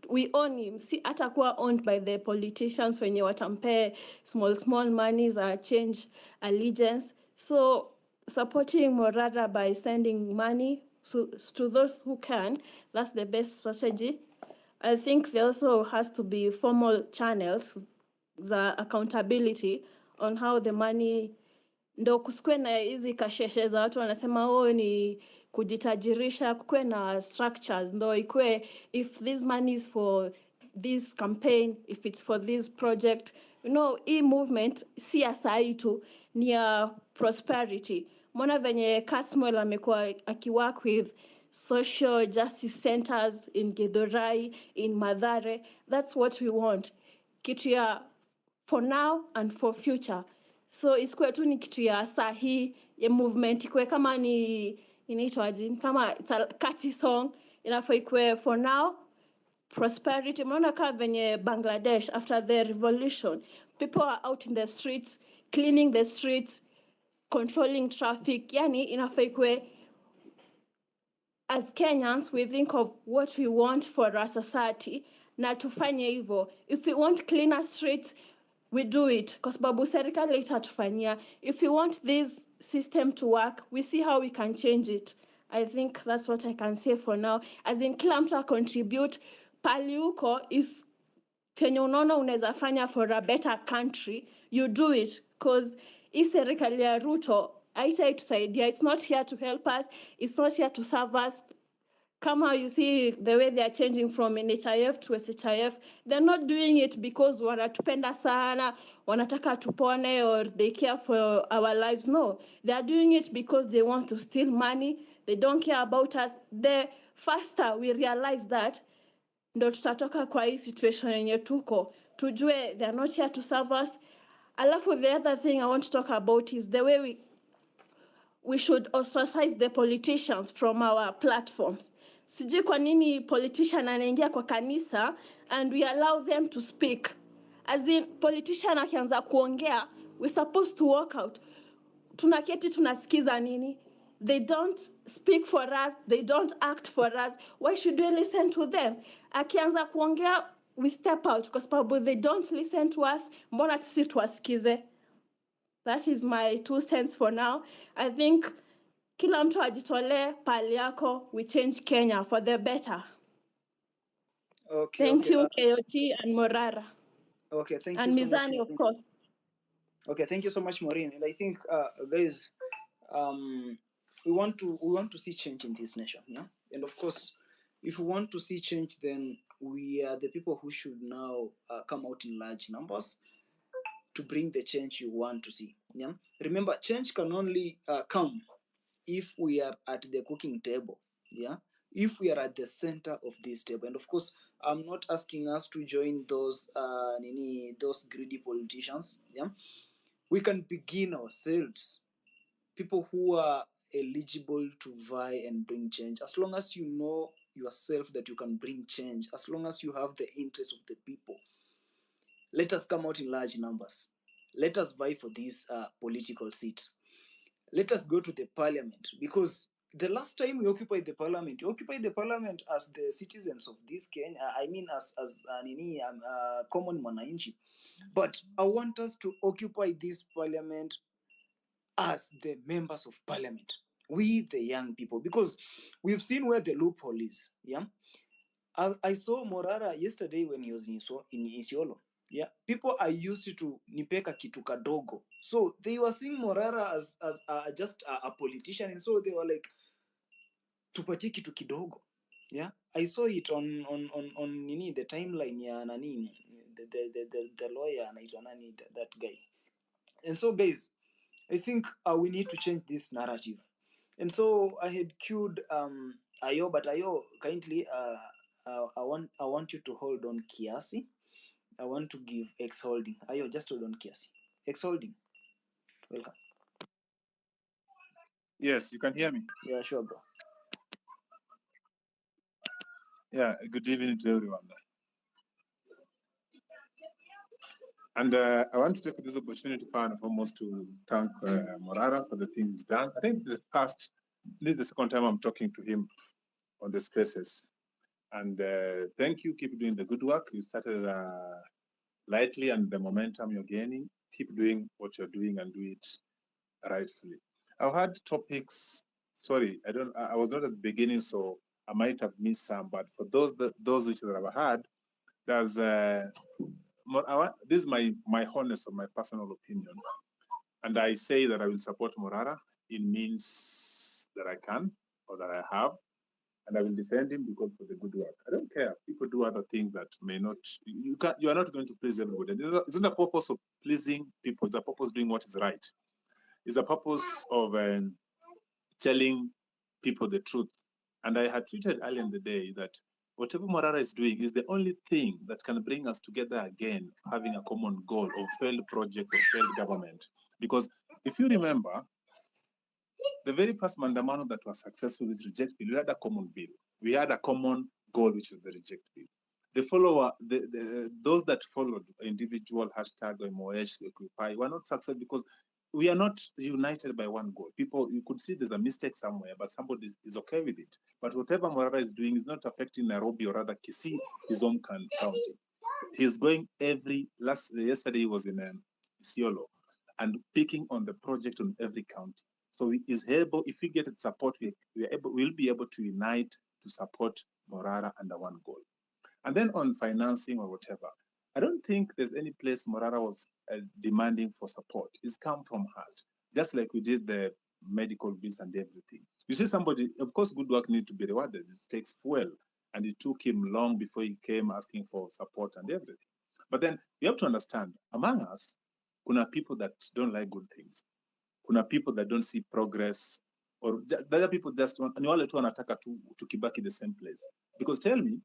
N: we own him, si atakuwa owned by the politicians wenye watampe small monies or change allegiance. So supporting Morara by sending money to those who can, that's the best strategy. I think there also has to be formal channels, the accountability on how the money, ndo kusikwe na hizi kasheshe za watu wanasema ni kujitajirisha, kukwe na structures, ndo ikwe, if this money is for this campaign, if it's for this project, hii movement si ya sahi tu, ni ya prosperity. Mona venye Kasmuel amekuwa akiwork with social justice centers in Githurai, in Mathare. That's what we want. Kitu ya for now and for future. So isikuwe tu ni kitu ya sahi ya movement, ikwe kama ni inaitwaje, kama it's a catchy song, inafaa ikwe for now prosperity. Mnaona kama venye Bangladesh after the revolution, people are out in the streets cleaning the streets, controlling traffic. Yani inafaa ikwe, as Kenyans, we think of what we want for our society, na tufanye hivyo. If we want cleaner streets, we do it, kwa sababu serikali itatufanyia. If we want this system to work, we see how we can change it. I think that's what I can say for now. As in, kila mtu contribute pali uko, if chenye unaona unaweza fanya for a better country, you do it, because hii serikali ya Ruto haitaitusaidia. It's not here to help us, it's not here to serve us. Kama you see the way they are changing from NHIF to SHIF, they're not doing it because wanatupenda sana, wanataka tupone, or they care for our lives. No, they are doing it because they want to steal money. They don't care about us. The faster we realize that, ndo tutatoka kwa hii situation yenye tuko, tujue they are not here to serve us. Alafu the other thing I want to talk about is the way we should ostracize the politicians from our platforms. Sijui kwa nini politician anaingia kwa kanisa and we allow them to speak. As in, politician akianza kuongea, we're supposed to walk out. Tunaketi tunasikiza nini? They don't speak for us, they don't act for us. Why should we listen to them? Akianza kuongea, we step out because probably they don't listen to us. Mbona sisi tuwasikize? That is my 2 cents for now. I think kila mtu ajitolee pali yako, we change Kenya for the better.
C: Okay,
N: Thank
C: okay.
N: you, KOT and Morara.
C: Okay, thank
N: and
C: you so much.
N: Mizani, of course.
C: Okay, thank you so much, Maureen. And I think, guys, we want to see change in this nation, yeah. And of course, if we want to see change, then we are the people who should now come out in large numbers to bring the change you want to see. Yeah. Remember, change can only come if we are at the cooking table. Yeah. If we are at the center of this table, and of course, I'm not asking us to join those greedy politicians. Yeah. We can begin ourselves, people who are eligible to vie and bring change. As long as you know yourself that you can bring change, as long as you have the interest of the people, let us come out in large numbers. Let us vie for these political seats. Let us go to the parliament, because the last time we occupied the parliament as the citizens of this Kenya. I mean, as common mwananchi. But I want us to occupy this parliament as the members of parliament, we the young people, because we've seen where the loophole is. Yeah, I saw Morara yesterday when he was in Isiolo. Yeah, people are used to nipeka kitu kadogo, so they were seeing Morara as just a politician, and so they were like, tupatie kitu kidogo. Yeah, I saw it on the timeline ya nani, the lawyer anaitwa nani, that guy. And so guys, I think we need to change this narrative. And so I had queued Ayo, but Ayo, kindly, I want you to hold on kiasi. I want to give X holding. Ayo, just hold on kiasi. X holding. Welcome.
O: Yes, you can hear me.
C: Yeah, sure, bro.
O: Yeah, good evening to everyone. And I want to take this opportunity first and foremost to thank Morara for the things he's done. I think this is the second time I'm talking to him on the spaces. And thank you, keep doing the good work. You started lightly, and the momentum you're gaining, keep doing what you're doing and do it rightfully. I've had topics, sorry, I was not at the beginning, so I might have missed some, but for those which that I've had, there's this is my honest or my personal opinion, and I say that I will support Morara in means that I can or that I have, and I will defend him because for the good work. I don't care. People do other things that may not. You are not going to please everybody. Isn't the purpose of pleasing people? It's a purpose of doing what is right. It's a purpose of telling people the truth. And I had tweeted earlier in the day that whatever Morara is doing is the only thing that can bring us together again, having a common goal of failed projects or failed government. Because if you remember, the very first mandamano that was successful with reject bill, we had a common bill. We had a common goal, which is the reject bill. Those that followed individual hashtag or MOH, Occupy, were not successful because we are not united by one goal. People, you could see there's a mistake somewhere, but somebody is okay with it. But whatever Morara is doing is not affecting Nairobi or rather Kisii, his own county. He's going yesterday he was in Isiolo and picking on the project on every county. So he is able, if we get its support, we'll be able to unite to support Morara under one goal. And then on financing or whatever, I don't think there's any place Morara was demanding for support. It's come from heart, just like we did the medical bills and everything. You see somebody, of course, good work needs to be rewarded. It takes fuel, and it took him long before he came asking for support and everything. But then you have to understand, among us, kuna people that don't like good things. Kuna people that don't see progress, or the other people just want, ni wale tu wanataka tu tukibaki the same place. Because tell me,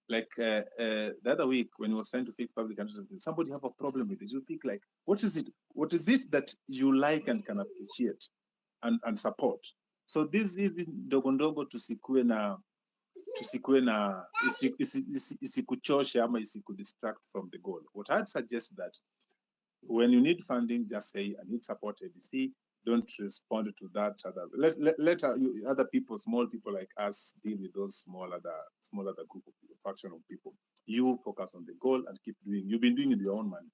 O: like the other week when he was trying to fix public transportation, somebody have a problem with it. You think like, what is it? What is it that you like and can appreciate and support? So this is ndogo ndogo tusikue na isikuchoshe ama isikudistract from the goal. What I'd suggest that when you need funding, just say, I need support ABC. Don't respond to that. Let other people, small people like us, deal with those small other group of people, fraction of people. You focus on the goal and keep doing. You've been doing it with your own money,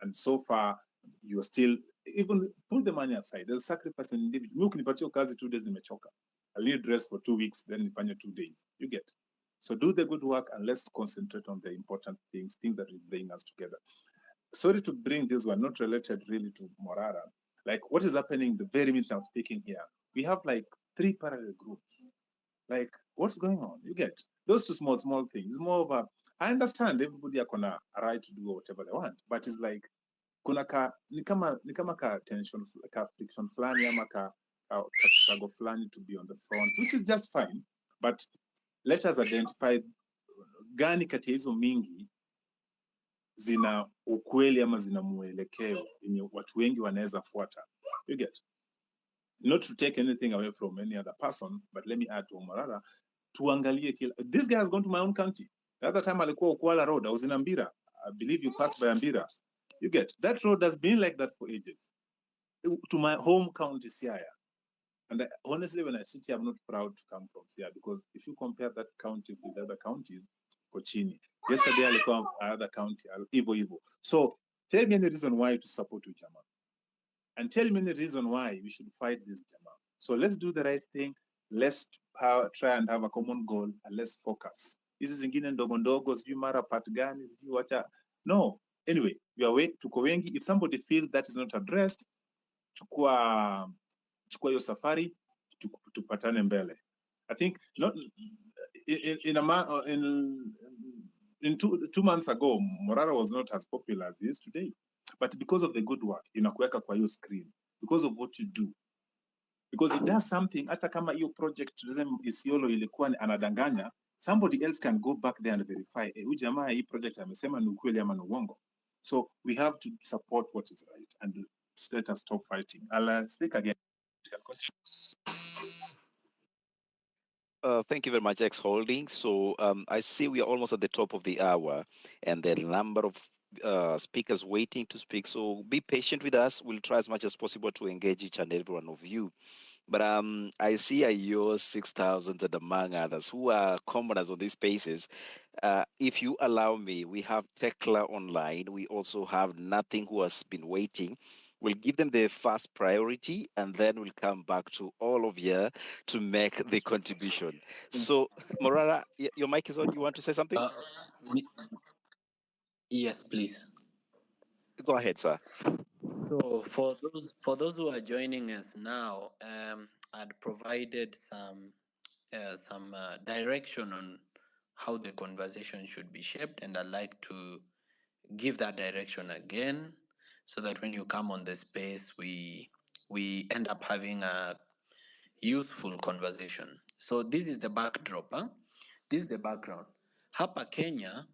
O: and so far you are still, even put the money aside. There's a sacrifice in individual. Mimi ukinipatia kazi 2 days nimechoka. I'll need rest for 2 weeks, then nifanye 2 days. You get. So do the good work and let's concentrate on the important things that will bring us together. Sorry to bring this one, not related really to Morara. Like what is happening the very minute I'm speaking here? We have like 3 parallel groups. Like what's going on? You get those 2 small things. It's more of a, I understand everybody are gonna right to do whatever they want, but it's like kuna ni kama ka tension, ka friction flani ama ka struggle flani to be on the front, which is just fine. But let us identify gani kati ya hizo mingi zina ukweli ama zina mwelekeo yenye watu wengi wanaweza fuata. You get? Not to take anything away from any other person, but let me add to Morara, tuangalie kila. This guy has gone to my own county. The other time alikuwa Ukwala Road, I was in Ambira. I believe you passed by Ambira. You get? That road has been like that for ages. To my home county, Siaya. And honestly, when I sit here, I'm not proud to come from Siaya, because if you compare that county with other counties, Kochini. Yesterday, I was another county, Ivo. So tell me any reason why to support Ujama. And tell me any reason why we should fight this Jama. So let's do the right thing. Let's try and have a common goal and let's focus. Hizi zingine ndogo ndogo, sijui mara part gani, sijui wacha. No. Anyway, tuko wengi. If somebody feels that is not addressed, chukua hiyo safari, tupatane mbele. I think not in 2 months ago, Morara was not as popular as he is today. But because of the good work, inakuweka kwa hiyo screen, because of what you do, because it does something. Hata kama hiyo project Isiolo ilikuwa anadanganya, somebody else can go back there and verify, huyu jamaa hii project amesema ni ukweli ama ni uongo. So we have to support what is right and let us stop fighting. I'll speak again.
B: Thank you very much, X Holding. So I see we are almost at the top of the hour, and there are a number of speakers waiting to speak. So be patient with us. We'll try as much as possible to engage each and every one of you. But I see your 6,000 and among others who are commoners on these spaces. If you allow me, we have Tekla online. We also have Nothing, who has been waiting. We'll give them the first priority, and then we'll come back to all of you to make the contribution. So, Morara, your mic is on. You want to say something?
G: Yes, please.
B: Go ahead, sir.
G: So for those who are joining us now, I'd provided some direction on how the conversation should be shaped, and I'd like to give that direction again, so that when you come on the space, we end up having a useful conversation. So this is the backdrop. This is the background. Hapa Kenya,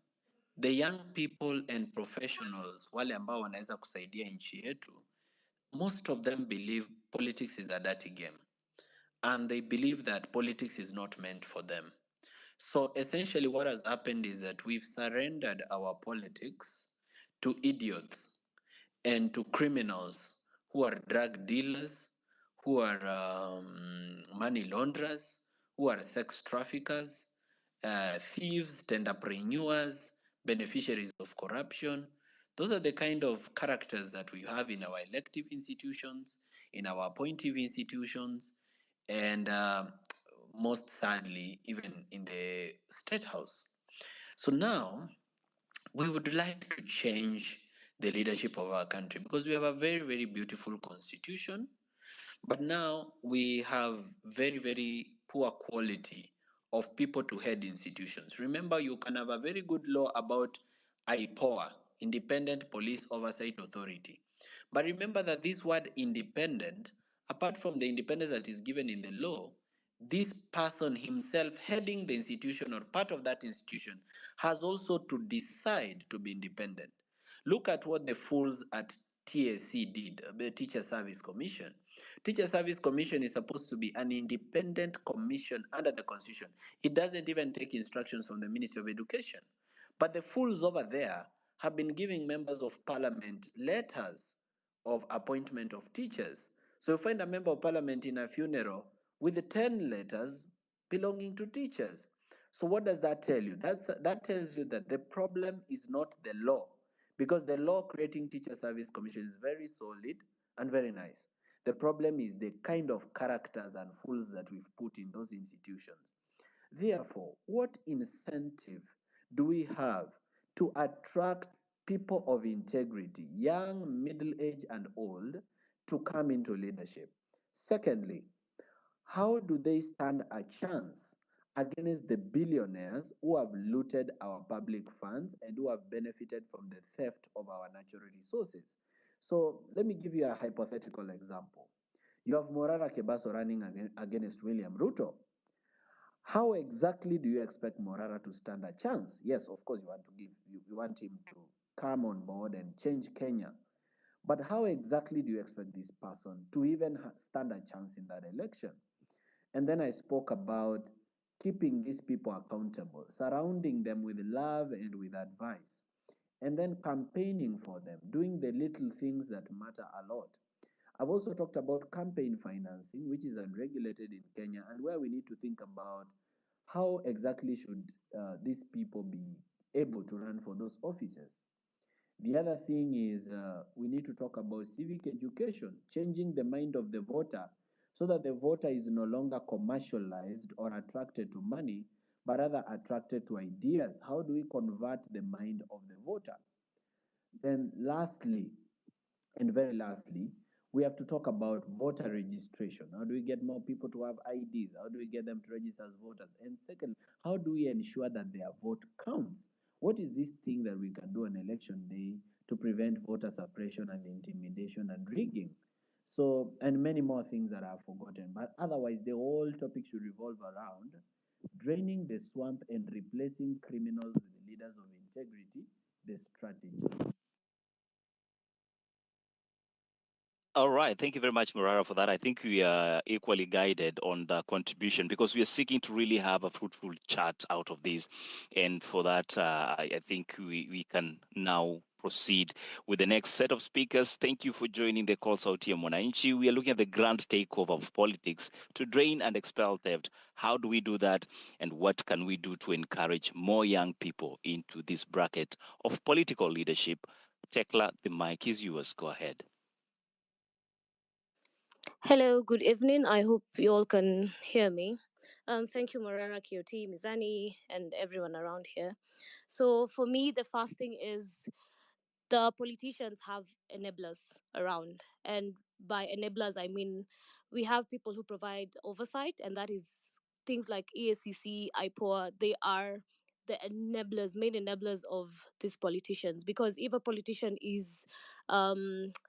G: the young people and professionals wale ambao wanaweza kusaidia nchi yetu, most of them believe politics is a dirty game, and they believe that politics is not meant for them. So essentially what has happened is that we've surrendered our politics to idiots and to criminals who are drug dealers, who are money launderers, who are sex traffickers, thieves, tenderpreneurs, beneficiaries of corruption. Those are the kind of characters that we have in our elective institutions, in our appointive institutions, and most sadly, even in the State House. So now, We would like to change the leadership of our country because we have a very, very beautiful constitution, but now we have very, very poor quality of people to head institutions. Remember, you can have a very good law about IPOA, Independent Police Oversight Authority. But remember that this word independent, apart from the independence that is given in the law, this person himself heading the institution or part of that institution has also to decide to be independent. Look at what the fools at TSC did, the Teacher Service Commission. Teacher Service Commission is supposed to be an independent commission under the Constitution. It doesn't even take instructions from the Ministry of Education. But the fools over there have been giving members of parliament letters of appointment of teachers. So you find a member of parliament in a funeral with 10 letters belonging to teachers. So what does that tell you? That tells you that the problem is not the law, because the law creating Teacher Service Commission is very solid and very nice. The problem is the kind of characters and fools that we've put in those institutions. Therefore, what incentive do we have to attract people of integrity, young, middle-aged, and old, to come into leadership? Secondly, how do they stand a chance against the billionaires who have looted our public funds and who have benefited from the theft of our natural resources? So let me give you a hypothetical example. You have Morara Kebaso running against William Ruto. How exactly do you expect Morara to stand a chance? Yes, of course, you want him to come on board and change Kenya. But how exactly do you expect this person to even stand a chance in that election? And then I spoke about keeping these people accountable, surrounding them with love and with advice, and then campaigning for them, doing the little things that matter a lot. I've also talked about campaign financing, which is unregulated in Kenya, and where we need to think about how exactly should these people be able to run for those offices. The other thing is we need to talk about civic education, changing the mind of the voter so that the voter is no longer commercialized or attracted to money, but rather attracted to ideas. How do we convert the mind of the voter? Then lastly, and very lastly, we have to talk about voter registration. How do we get more people to have IDs? How do we get them to register as voters? And second, how do we ensure that their vote counts? What is this thing that we can do on election day to prevent voter suppression and intimidation and rigging? So, and many more things that I've forgotten. But otherwise, the whole topic should revolve around draining the swamp and replacing criminals with leaders of integrity, the strategy.
K: All right. Thank you very much, Morara, for that. I think we are equally guided on the contribution because we are seeking to really have a fruitful chat out of this. And for that, I think we can now proceed with the next set of speakers. Thank you for joining the Call Sauti ya Mwananchi. We are looking at the grand takeover of politics to drain and expel theft. How do we do that? And what can we do to encourage more young people into this bracket of political leadership? Tekla, the mic is yours. Go ahead.
P: Hello, good evening. I hope you all can hear me. Thank you, Morara, Kioti, Mizani, and everyone around here. So, for me, the first thing is the politicians have enablers around. And by enablers, I mean we have people who provide oversight, and that is things like EACC, IPOA. They are the enablers, main enablers of these politicians. Because if a politician is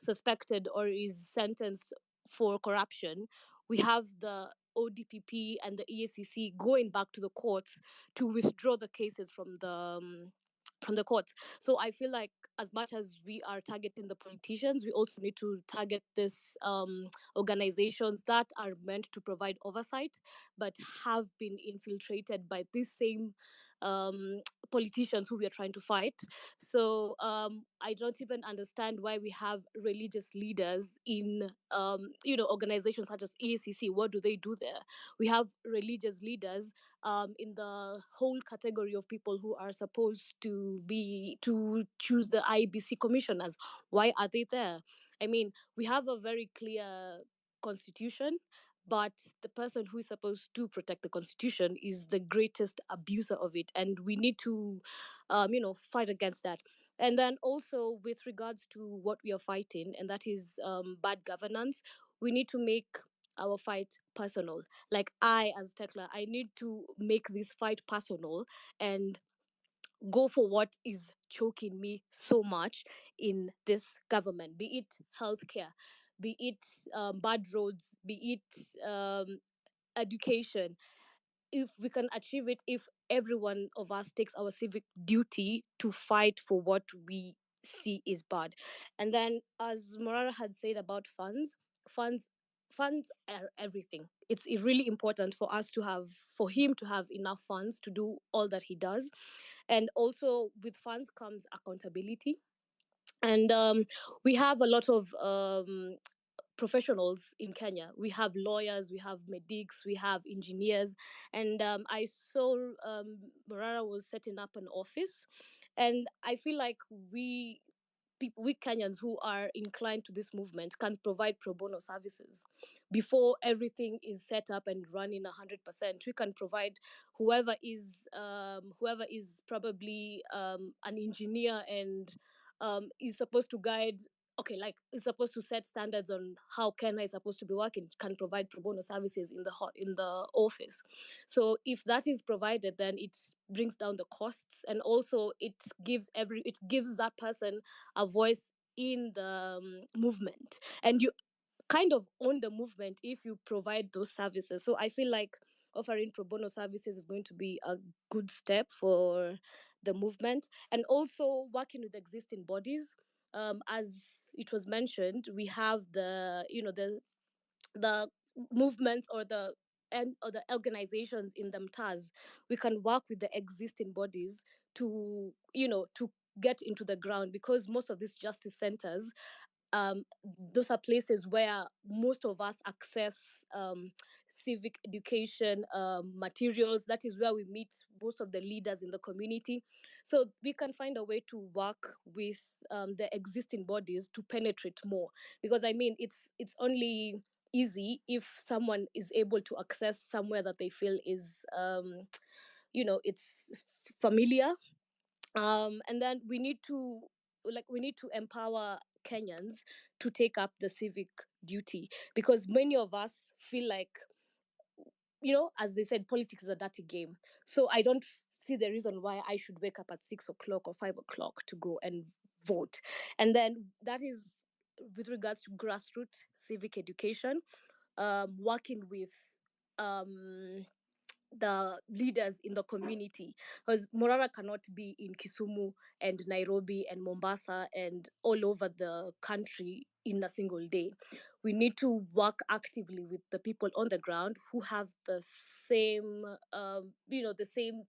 P: suspected or is sentenced for corruption, we have the ODPP and the EACC going back to the courts to withdraw the cases from the courts. So I feel like as much as we are targeting the politicians, we also need to target this organizations that are meant to provide oversight, but have been infiltrated by these same politicians who we are trying to fight. So I don't even understand why we have religious leaders in organizations such as EACC. What do they do there? We have religious leaders in the whole category of people who are supposed to choose the IBC commissioners. Why are they there? I mean, we have a very clear constitution, but the person who is supposed to protect the constitution is the greatest abuser of it, and we need to fight against that. And then also with regards to what we are fighting, and that is bad governance, we need to make our fight personal. Like I, as Tekla, I need to make this fight personal and go for what is choking me so much in this government, be it healthcare, be it bad roads, be it education. If we can achieve it, if every one of us takes our civic duty to fight for what we see is bad. And then, as Morara had said about funds funds are everything. It's really important for us to have, for him to have enough funds to do all that he does. And also with funds comes accountability. And we have a lot of professionals in Kenya. We have lawyers, we have medics, we have engineers. And I saw Morara was setting up an office. And I feel like we Kenyans who are inclined to this movement can provide pro bono services before everything is set up and running 100%. We can provide whoever is probably an engineer and is supposed to guide. Okay, like is supposed to set standards on how Kenya is supposed to be working, can provide pro bono services in the office. So if that is provided, then it brings down the costs, and also it gives that person a voice in the movement, and you kind of own the movement if you provide those services. So I feel like offering pro bono services is going to be a good step for the movement, and also working with existing bodies. As it was mentioned, we have the movements or the organizations in the mtas. We can work with the existing bodies to get into the ground, because most of these justice centers, those are places where most of us access civic education materials. That is where we meet most of the leaders in the community. So we can find a way to work with the existing bodies to penetrate more, because I mean it's only easy if someone is able to access somewhere that they feel is it's familiar. And then we need to empower Kenyans to take up the civic duty, because many of us feel like, as they said, politics is a dirty game. So I don't see the reason why I should wake up at 6 o'clock or 5 o'clock to go and vote. And then that is with regards to grassroots civic education, working with the leaders in the community, because Morara cannot be in Kisumu and Nairobi and Mombasa and all over the country in a single day. We need to work actively with the people on the ground who have the same, the same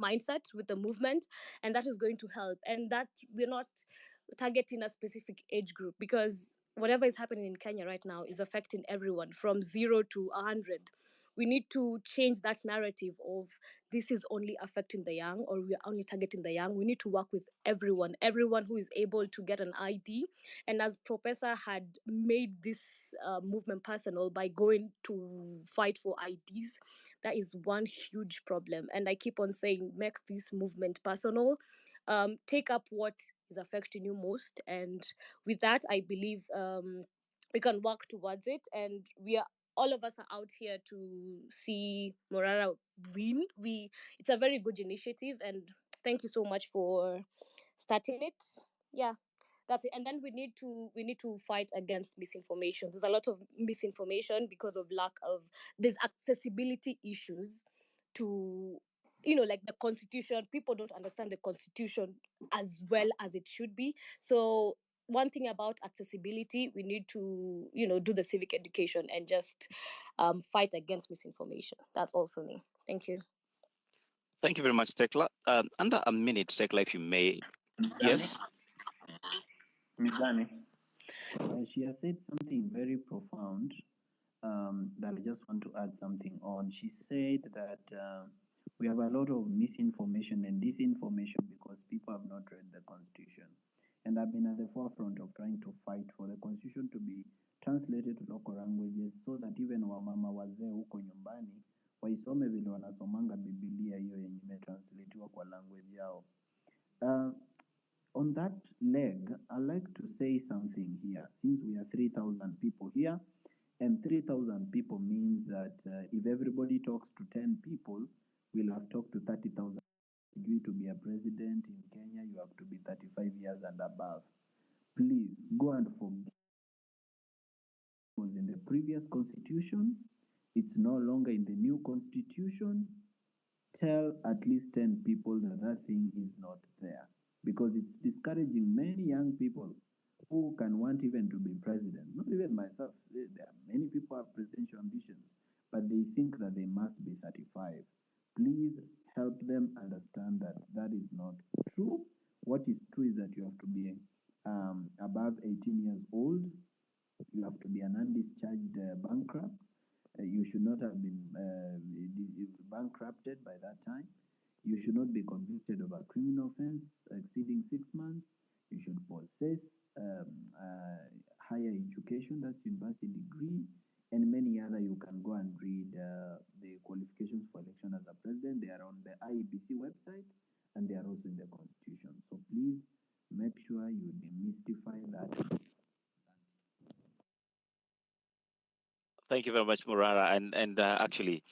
P: mindset with the movement, and that is going to help. And that we're not targeting a specific age group, because whatever is happening in Kenya right now is affecting everyone from 0 to 100. We need to change that narrative of this is only affecting the young, or we are only targeting the young. We need to work with everyone who is able to get an ID. And as Professor had made this movement personal by going to fight for IDs, that is one huge problem. And I keep on saying, make this movement personal. Take up what is affecting you most. And with that, I believe we can work towards it. And all of us are out here to see Morara win. It's a very good initiative, and thank you so much for starting it. Yeah, that's it. And then we need to fight against misinformation. There's a lot of misinformation because of there's accessibility issues to like the constitution. People don't understand the constitution as well as it should be. So one thing about accessibility, we need to do the civic education and just fight against misinformation. That's all for me. Thank you.
K: Thank you very much, Tekla. Under a minute, Tekla, if you may. Yes.
G: Mizani. She has said something very profound that I just want to add something on. She said that we have a lot of misinformation and disinformation because people have not read the Constitution. And I've been at the forefront of trying to fight for the Constitution to be
Q: translated to local languages so that even wamama wazee huko nyumbani waisome vile wanasomanga Biblia hiyo yenye imetranslatiwa kwa language yao. On that leg, I'd like to say something here. Since we are 3,000 people here, and 3,000 people means that if everybody talks to 10 people, we'll have talked to 30,000. To be a president in Kenya, you have to be 35 years and above. Please go and forget. It was in the previous constitution. It's no longer in the new constitution. Tell at least 10 people that that thing is not there, because it's discouraging many young people who can want even to be president. Not even myself. There are many people who have presidential ambitions, but they think that they must be 35. Please help them understand that that is not true. What is true is that you have to be above 18 years old. You have to be an undischarged bankrupt. You should not have been bankrupted by that time. You should not be convicted of a criminal offense exceeding 6 months. You should possess higher education, that's university degree, and many other. You can go and read the qualifications for election as a president. They are on the IEBC website, and they are also in the constitution. So please make sure you demystify that.
B: Thank you very much, Morara. And actually,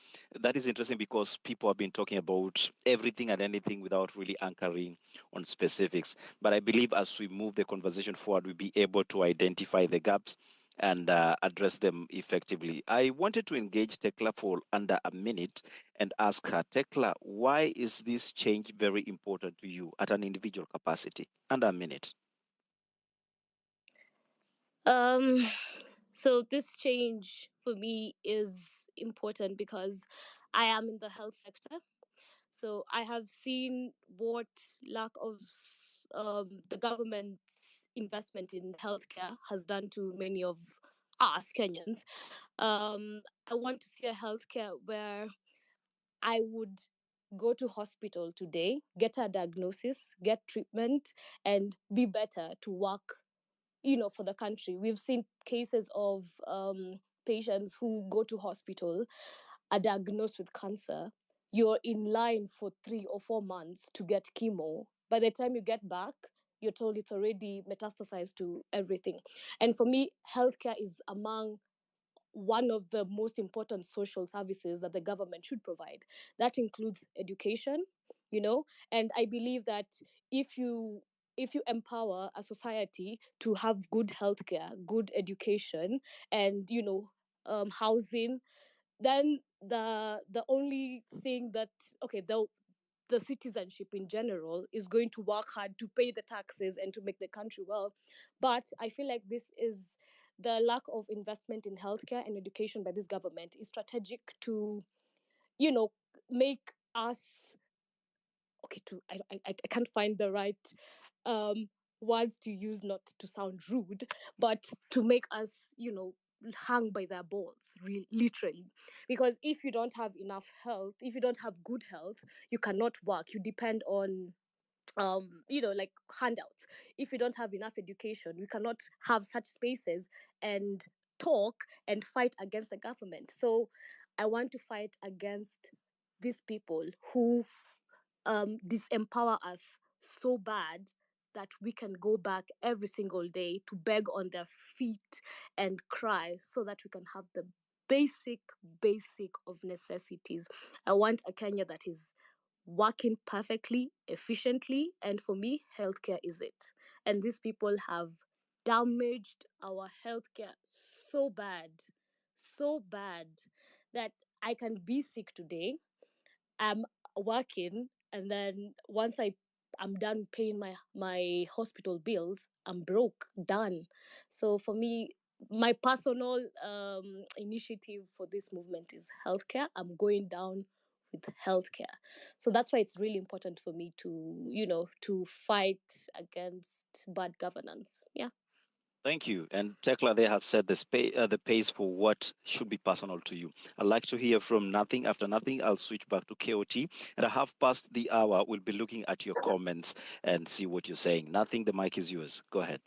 B: that is interesting because people have been talking about everything and anything without really anchoring on specifics. But I believe as we move the conversation forward, we'll be able to identify the gaps and address them effectively. I wanted to engage Tekla for under a minute and ask her, Tekla, why is this change very important to you at an individual capacity? Under a minute.
P: So this change for me is important because I am in the health sector. So I have seen what lack of the government's investment in healthcare has done to many of us Kenyans. I want to see a healthcare where I would go to hospital today, get a diagnosis, get treatment, and be better to work, for the country. We've seen cases of patients who go to hospital, are diagnosed with cancer. You're in line for 3 or 4 months to get chemo. By the time you get back, you're told it's already metastasized to everything. And for me, healthcare is among one of the most important social services that the government should provide. That includes education, and I believe that if you empower a society to have good healthcare, good education, and housing, then the only thing that the citizenship in general is going to work hard to pay the taxes and to make the country well. But I feel like this is the lack of investment in healthcare and education by this government is strategic to, make us I can't find the right words to use, not to sound rude, but to make us, hang by their balls, literally. Because if you don't have enough health, if you don't have good health, you cannot work. You depend on like handouts. If you don't have enough education, we cannot have such spaces and talk and fight against the government. So I want to fight against these people who disempower us so bad that we can go back every single day to beg on their feet and cry so that we can have the basic of necessities. I want a Kenya that is working perfectly, efficiently, and for me, healthcare is it. And these people have damaged our healthcare so bad that I can be sick today. I'm working, and then once I'm done paying my hospital bills, I'm broke, done. So for me, my personal initiative for this movement is healthcare. I'm going down with healthcare. So that's why it's really important for me to fight against bad governance. Yeah.
B: Thank you. And Tekla there has set the pace for what should be personal to you. I'd like to hear from Nothing. After Nothing, I'll switch back to KOT. At 1:30, we'll be looking at your comments and see what you're saying. Nothing, the mic is yours. Go ahead.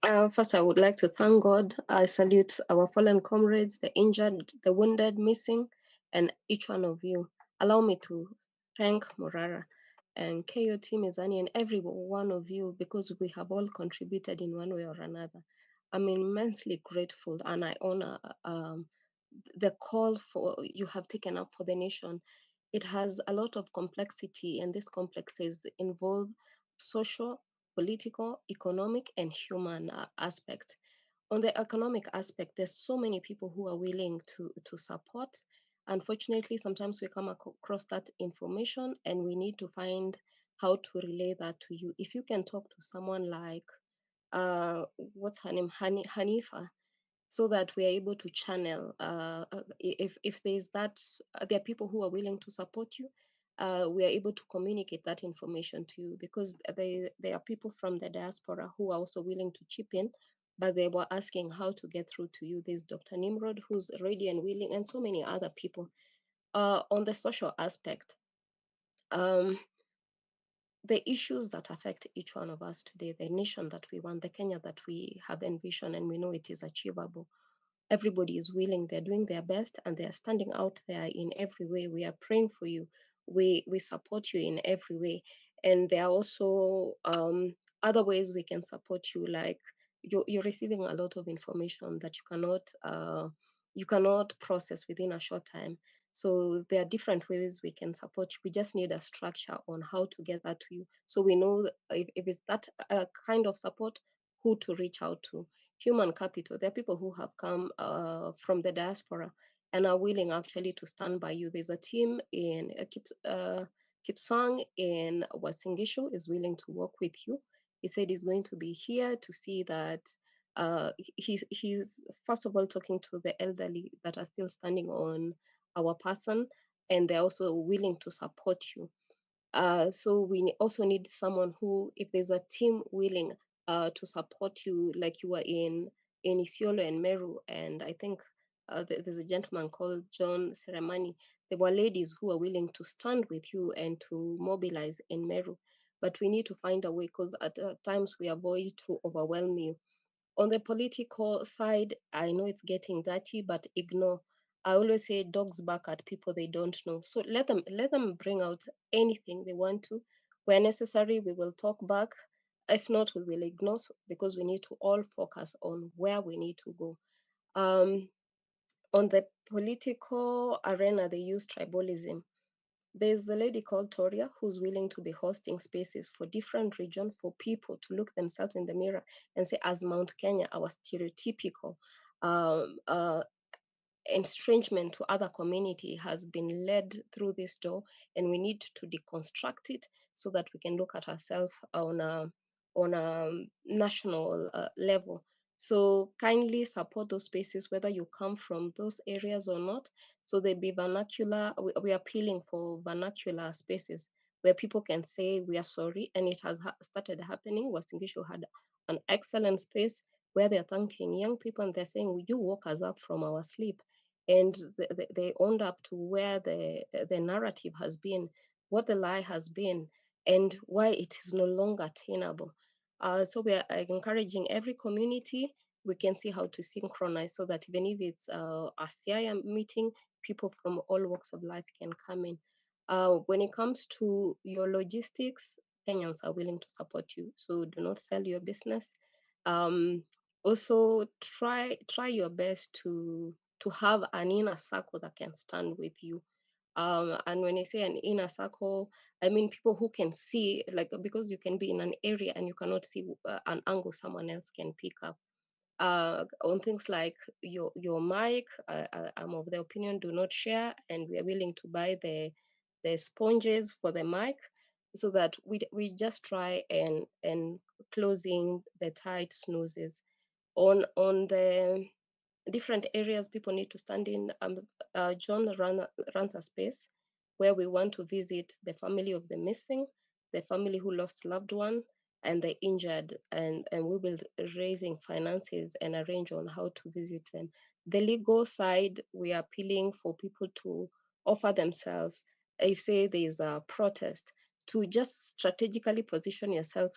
R: First, I would like to thank God. I salute our fallen comrades, the injured, the wounded, missing, and each one of you. Allow me to thank Morara and KOT Mizani and every one of you because we have all contributed in one way or another. I'm immensely grateful and I honor the call for you have taken up for the nation. It has a lot of complexity, and these complexes involve social, political, economic, and human aspects. On the economic aspect, there's so many people who are willing to support. Unfortunately, sometimes we come across that information and we need to find how to relay that to you. If you can talk to someone like, what's her name, Hanifa, so that we are able to channel if there's that there are people who are willing to support you, we are able to communicate that information to you because there are people from the diaspora who are also willing to chip in, but they were asking how to get through to you. There's Dr. Nimrod who's ready and willing, and so many other people. On the social aspect, the issues that affect each one of us today, the nation that we want, the Kenya that we have envisioned and we know it is achievable, everybody is willing, they're doing their best, and they're standing out there in every way. We are praying for you. We support you in every way. And there are also other ways we can support you, like you're receiving a lot of information that you cannot process within a short time. So there are different ways we can support you. We just need a structure on how to get that to you. So we know if it's that kind of support, who to reach out to. Human capital. There are people who have come from the diaspora and are willing actually to stand by you. There's a team in Kipsang in Wasingishu is willing to work with you. He said he's going to be here to see that he's first of all talking to the elderly that are still standing on our person, and they're also willing to support you. So we also need someone who, if there's a team willing to support you, like you were in Isiolo and Meru, and I think there's a gentleman called John Seremani. There were ladies who are willing to stand with you and to mobilize in Meru, but we need to find a way because at times we avoid to overwhelm you. On the political side, I know it's getting dirty, but ignore. I always say dogs bark at people they don't know. So let them bring out anything they want to. Where necessary, we will talk back. If not, we will ignore because we need to all focus on where we need to go. On the political arena, they use tribalism. There's a lady called Toria who's willing to be hosting spaces for different regions for people to look themselves in the mirror and say, as Mount Kenya, our stereotypical um, uh, estrangement to other community has been led through this door, and we need to deconstruct it so that we can look at ourselves on a national level. So kindly support those spaces, whether you come from those areas or not. So they be vernacular. We are appealing for vernacular spaces where people can say we are sorry, and it has started happening. Wasingishu had an excellent space where they're thanking young people and they're saying, you woke us up from our sleep. And they owned up to where the narrative has been, what the lie has been, and why it is no longer tenable. So we are encouraging every community. We can see how to synchronize so that even if it's a CIM meeting, people from all walks of life can come in. When it comes to your logistics, Kenyans are willing to support you. So do not sell your business. Also, try your best to have an inner circle that can stand with you. And when I say an inner circle, I mean people who can see, like, because you can be in an area and you cannot see an angle someone else can pick up. On things like your mic, I'm of the opinion, do not share, and we are willing to buy the sponges for the mic so that we just try and closing the tight snoozes on the different areas people need to stand in. John runs a space where we want to visit the family of the missing, the family who lost loved one, and the injured, and we will raising finances and arrange on how to visit them. The legal side, we are appealing for people to offer themselves. If say there is a protest, to just strategically position yourself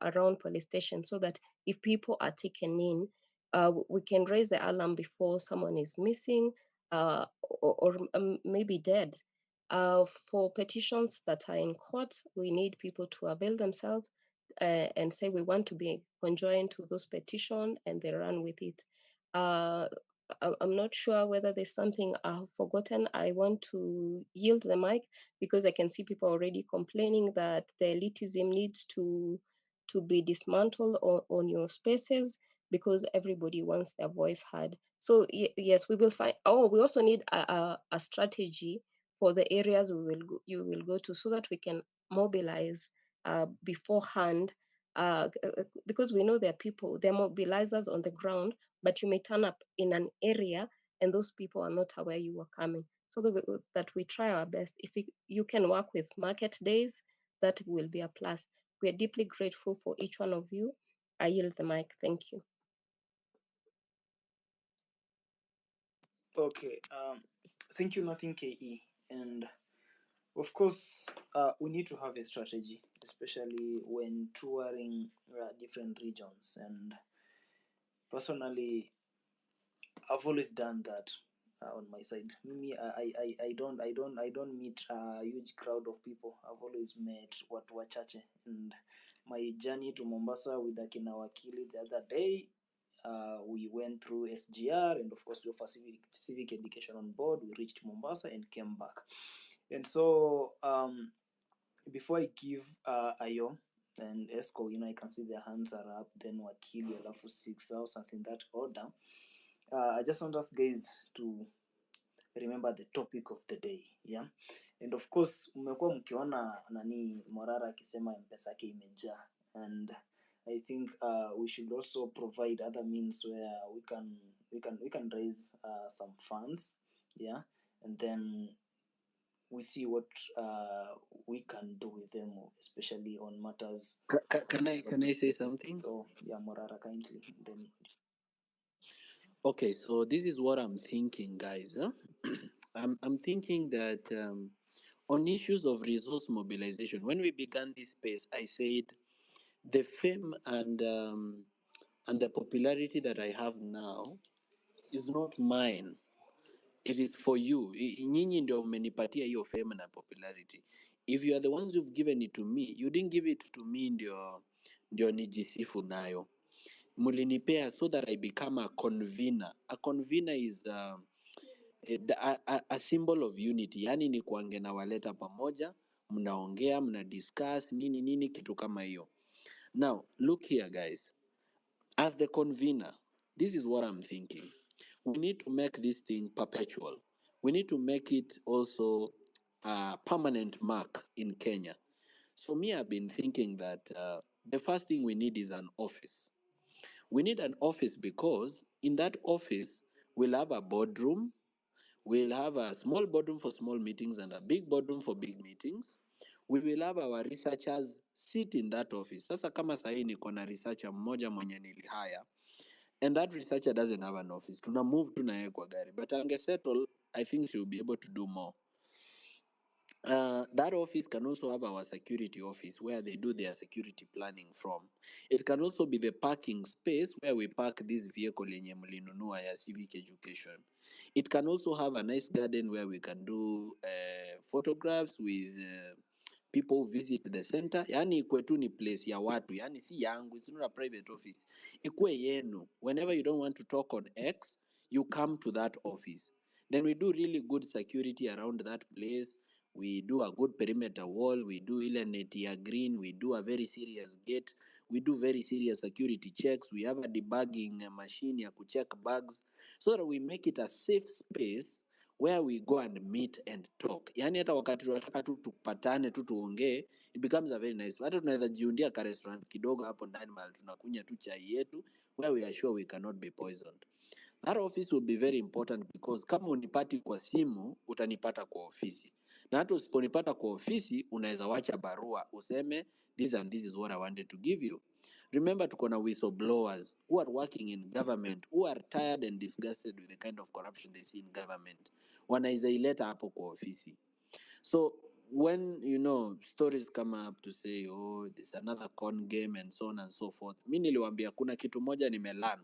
R: around police station so that if people are taken in, we can raise the alarm before someone is missing or maybe dead. For petitions that are in court, we need people to avail themselves and say we want to be conjoined to those petitions, and they run with it. I'm not sure whether there's something I've forgotten. I want to yield the mic because I can see people already complaining that the elitism needs to be dismantled on your spaces because everybody wants their voice heard. So yes, we will find. Oh, we also need a strategy for the areas you will go to so that we can mobilize beforehand. Because we know there are people, there are mobilizers on the ground, but you may turn up in an area and those people are not aware you are coming. So that we try our best. If you can work with market days, that will be a plus. We are deeply grateful for each one of you. I yield the mic. Thank you.
C: Okay. Thank you, nothing KE. And of course, we need to have a strategy, especially when touring different regions. And personally, I've always done that on my side. Me, I don't meet a huge crowd of people. I've always met watu wachache. And my journey to Mombasa with Akina Wakili the other day, we went through SGR, and of course we offer civic education on board. We reached Mombasa and came back. And so before I give Ayo and Esco, I can see their hands are up, then Wakili, alafu 6,000 in that order. I just want us guys to remember the topic of the day, yeah. And of course, mmekuwa mkiona nani Morara akisema M-Pesa yake imejaa, and I think we should also provide other means where we can raise some funds, yeah, and then we see what we can do with them, especially on matters.
G: Can I say something?
C: Oh, yeah, Morara, kindly. Then.
G: Okay, so this is what I'm thinking, guys. Huh? I'm thinking that on issues of resource mobilization, when we began this space, I said the fame and the popularity that I have now is not mine. It is for you. Nyinyi ndio mmenipatia hiyo fame na popularity. If you are the ones who've given it to me, you didn't give it to me ndio nijisifu nayo. Mulinipea so that I become a convener. A convener is a symbol of unity. Yani ni kuange na waleta pamoja, mnaongea, mna discuss nini kitu kama hiyo. Now, look here guys. As the convener, this is what I'm thinking. We need to make this thing perpetual. We need to make it also a permanent mark in Kenya. So me, I've been thinking that the first thing we need is an office. We need an office because in that office, we'll have a boardroom. We'll have a small boardroom for small meetings and a big boardroom for big meetings. We will have our researchers sit in that office. Sasa kama sahi niko na researcher mmoja mwenye nilihire, and that researcher doesn't have an office. Tuna move tu naye kwa gari. But angesettle, I think she will be able to do more. That office can also have our security office where they do their security planning from. It can also be the parking space where we park this vehicle yenye mlinunua ya civic education. It can also have a nice garden where we can do photographs with people visit the center. Yani ikwe tu ni place ya watu, yani si yangu, it's not a private office. Ikwe yenu. Whenever you don't want to talk on X, you come to that office. Then we do really good security around that place. We do a good perimeter wall, we do ile neti ya green, we do a very serious gate, we do very serious security checks, we have a debugging machine ya kucheck bugs, so that we make it a safe space where we go and meet and talk. Yani hata wakati tunataka tu tupatane tu tuongee, it becomes a very nice. Hata tunaweza jiundia ka restaurant kidogo hapo ndani mahali tunakunya tu chai yetu, where we are sure we cannot be poisoned. That office will be very important because kama unipati kwa simu, utanipata kwa ofisi. Na hata usiponipata kwa ofisi, unaweza wacha barua useme this and this is what I wanted to give you. Remember, tuko na whistleblowers who are working in government, who are tired and disgusted with the kind of corruption they see in government. Wanaweza ileta hapo kwa ofisi. So when stories come up to say, oh, there's another con game and so on and so forth, mi niliwambia kuna kitu moja nimelearn: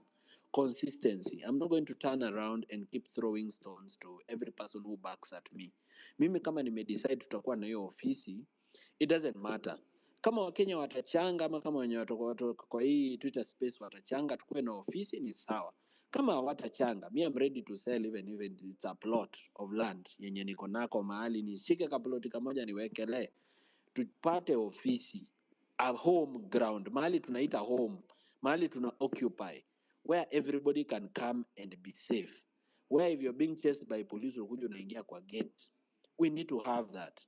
G: consistency. I'm not going to turn around and keep throwing stones to every person who backs at me. Mimi kama nimedecide tutakuwa na hiyo ofisi, it doesn't matter kama wakenya watachanga ama kama wenye watoka kwa hii Twitter space watachanga tukuwe na ofisi, ni sawa. Kama hawatachanga, me I'm ready to sell even it's a plot of land yenye niko nako mahali, nishike kaploti kamoja niwekele, tupate ofisi, a home ground, mahali tunaita home, mahali tuna occupy, where everybody can come and be safe, where if you're being chased by police ukuja unaingia kwa gate. We need to have that,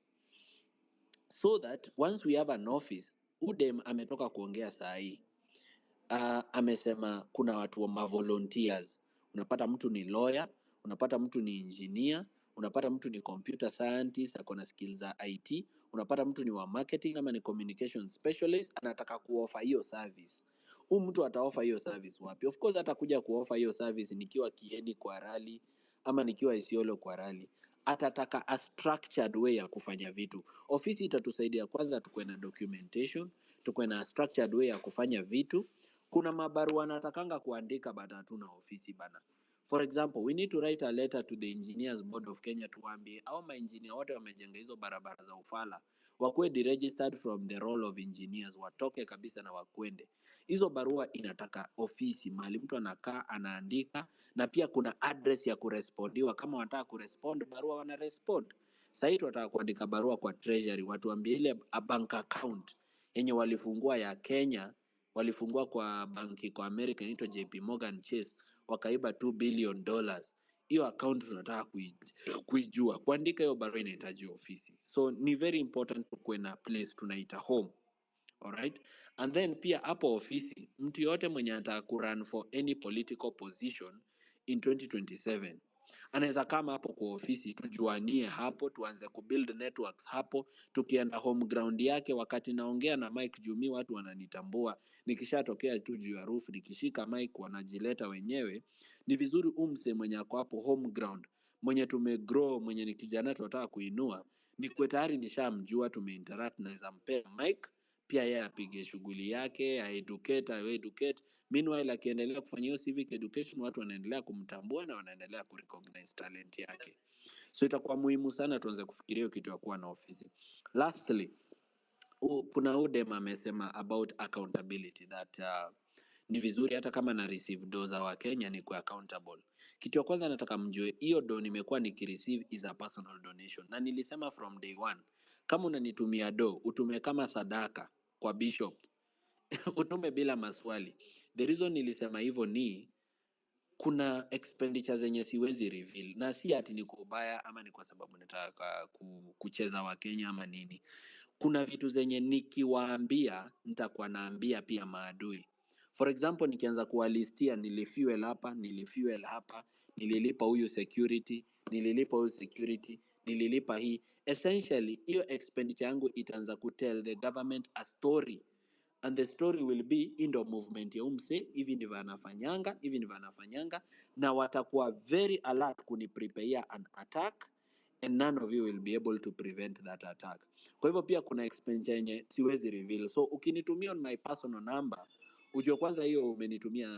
G: so that once we have an office, udem ametoka kuongea saa hii, amesema kuna watu wa volunteers. Unapata mtu ni lawyer, unapata mtu ni engineer, unapata mtu ni computer scientist ako na skills za IT, unapata mtu ni wa marketing ama ni communication specialist, anataka kuoffer hiyo service. Huyu mtu ataoffer hiyo service wapi? Of course atakuja kuoffer hiyo service nikiwa Kieni kwa rally ama nikiwa Isiolo kwa rally. Atataka a structured way ya kufanya vitu. Ofisi itatusaidia kwanza tukuwe na documentation, tukuwe na structured way ya kufanya vitu. Kuna mabarua natakanga kuandika but hatuna ofisi bana. For example, we need to write a letter to the Engineers Board of Kenya tuambie au maengineer wote wamejenga hizo barabara za ufala wakuwe deregistered from the role of engineers, watoke kabisa na wakwende. Hizo barua inataka ofisi mahali mtu anakaa anaandika, na pia kuna address ya kurespondiwa. Kama wataka kurespond barua wana respond. Sasa hivi tunataka kuandika barua kwa treasury watuambie ile bank account yenye walifungua ya Kenya, walifungua kwa banki kwa America inaitwa JP Morgan Chase, wakaiba $2 billion. Hiyo account tunataka kuijua. Kuandika hiyo barua inahitaji ofisi. So ni very important kuwe na place tunaita home. Alright? And then pia hapo ofisi, mtu yote mwenye anataka kurun for any political position in 2027 anaweza kama hapo kwa ofisi, tujuanie hapo, tuanze kubuild networks hapo, tukienda home ground yake. Wakati naongea na Mike Jumi watu wananitambua, nikishatokea tu juu ya roof nikishika mic wanajileta wenyewe. Ni vizuri umse mwenye ako hapo home ground, mwenye tumegrow, mwenye ni kijana tunataka kuinua, ni kwa tayari nishamjua, tumeinteract, naweza mpea mic pia yeye apige shughuli yake, educate. Meanwhile akiendelea kufanya hiyo civic education, watu wanaendelea kumtambua na wanaendelea kurecognize talent yake. So itakuwa muhimu sana tuanze kufikiria hiyo kitu ya kuwa na ofisi. Lastly, kuna udem amesema about accountability that ni vizuri hata kama na receive do za wa Kenya ni kuwa accountable. Kitu ya kwanza nataka mjue hiyo do nimekuwa nikireceive is a personal donation. Na nilisema from day one, kama unanitumia do, utume kama sadaka kwa bishop. Utume bila maswali. The reason nilisema hivyo ni kuna expenditure zenye siwezi reveal, na si ati niko ubaya ama ni kwa sababu nataka kucheza wa Kenya ama nini. Kuna vitu zenye nikiwaambia nitakuwa naambia pia maadui. For example, nikianza kuwalistia nilifuel hapa, nililipa huyu security, nililipa hii. Essentially, hiyo expenditure yangu itaanza kutell the government a story. And the story will be indo movement ya umse, hivi ndivyo anafanyanga, na watakuwa very alert kuniprepare an attack, and none of you will be able to prevent that attack. Kwa hivyo pia kuna expense yenye siwezi reveal. So ukinitumia on my personal number, ujue kwanza hiyo umenitumia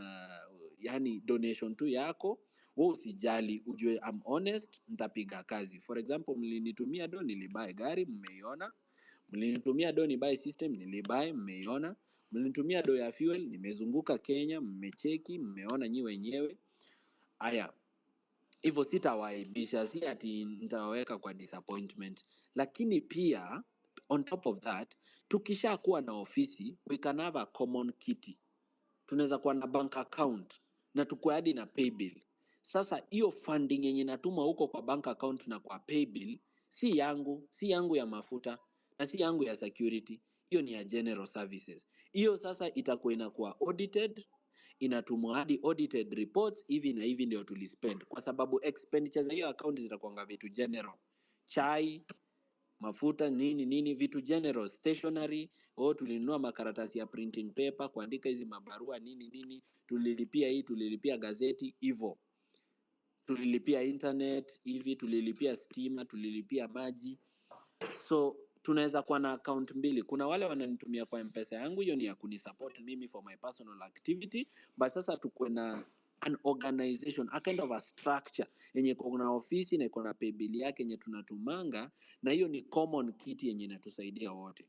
G: yani donation tu yako, wewe usijali, ujue I'm honest, nitapiga kazi. For example, mlinitumia do nilibuy gari, mmeiona. Mlinitumia do ni buy system, nilibuy, mmeiona. Mlinitumia do ya fuel, nimezunguka Kenya, mmecheki, mmeona nyi wenyewe. Aya, hivyo sitawaibisha, si ati nitawaweka kwa disappointment. Lakini pia on top of that, tukisha kuwa na ofisi, we can have a common kitty. Tunaweza kuwa na bank account na tukue hadi na pay bill. Sasa hiyo funding yenye natuma huko kwa bank account na kwa pay bill si yangu ya mafuta na si yangu ya security. Hiyo ni ya general services. Hiyo sasa itakuwa inakuwa audited, inatumwa hadi audited reports, hivi na hivi ndio tulispend, kwa sababu expenditures za hiyo account zitakuwa vitu general. Chai, mafuta, nini vitu general, stationery, tulinunua makaratasi ya printing paper kuandika hizi mabarua nini, tulilipia hii, tulilipia gazeti hivyo, tulilipia internet hivi, tulilipia stima, tulilipia maji. So tunaweza kuwa na account mbili. Kuna wale wananitumia kwa M-Pesa yangu, hiyo ni ya kunisupport mimi for my personal activity, but sasa tukuwe na an organization, a kind of a structure yenye kuna ofisi na iko na pay bill yake yenye tunatumanga, na hiyo ni common kit yenye inatusaidia wote.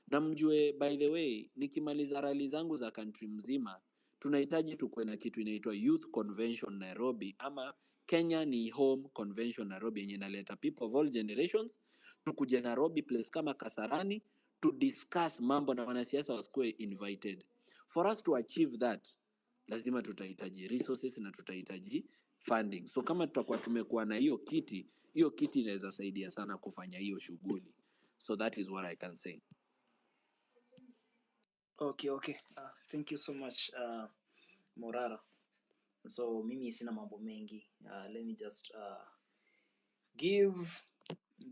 G: Na mjue, by the way, nikimaliza rally zangu za country mzima, tunahitaji tukuwe na kitu inaitwa Youth Convention Nairobi, ama Kenya ni Home Convention Nairobi, yenye inaleta people of all generations tukuje Nairobi place kama Kasarani to discuss mambo na wanasiasa wasikuwe invited. For us to achieve that, lazima tutahitaji resources na tutahitaji funding. So kama tutakuwa tumekuwa na hiyo kiti inaweza saidia sana kufanya hiyo shughuli. So that is what I can say.
C: Okay. Thank you so much, Morara. So mimi sina mambo mengi. Let me just give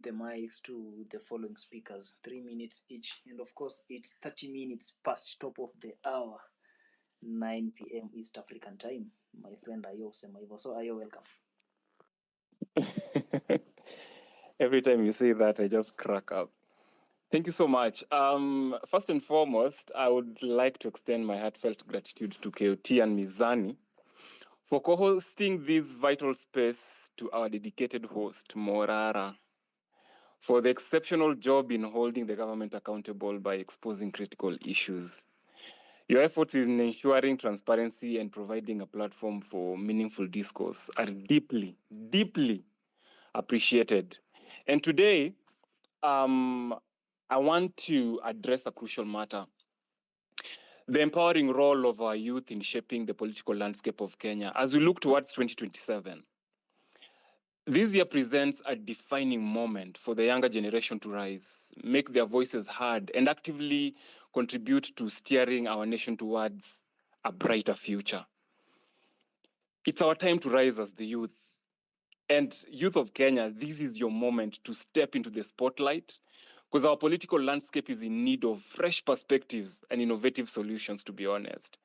C: the mics to the following speakers, 3 minutes each, and of course it's 30 minutes past top of the hour, 9 p.m. East African time. My friend Ayo sema hivyo. So Ayo, welcome.
S: Every time you say that, I just crack up. Thank you so much. First and foremost, I would like to extend my heartfelt gratitude to KOT and Mizani for co-hosting this vital space, to our dedicated host, Morara, for the exceptional job in holding the government accountable by exposing critical issues. Your efforts in ensuring transparency and providing a platform for meaningful discourse are deeply, deeply appreciated. And today, I want to address a crucial matter: the empowering role of our youth in shaping the political landscape of Kenya as we look towards 2027. This year presents a defining moment for the younger generation to rise, make their voices heard, and actively contribute to steering our nation towards a brighter future. It's our time to rise as the youth. And youth of Kenya, this is your moment to step into the spotlight, because our political landscape is in need of fresh perspectives and innovative solutions, to be honest.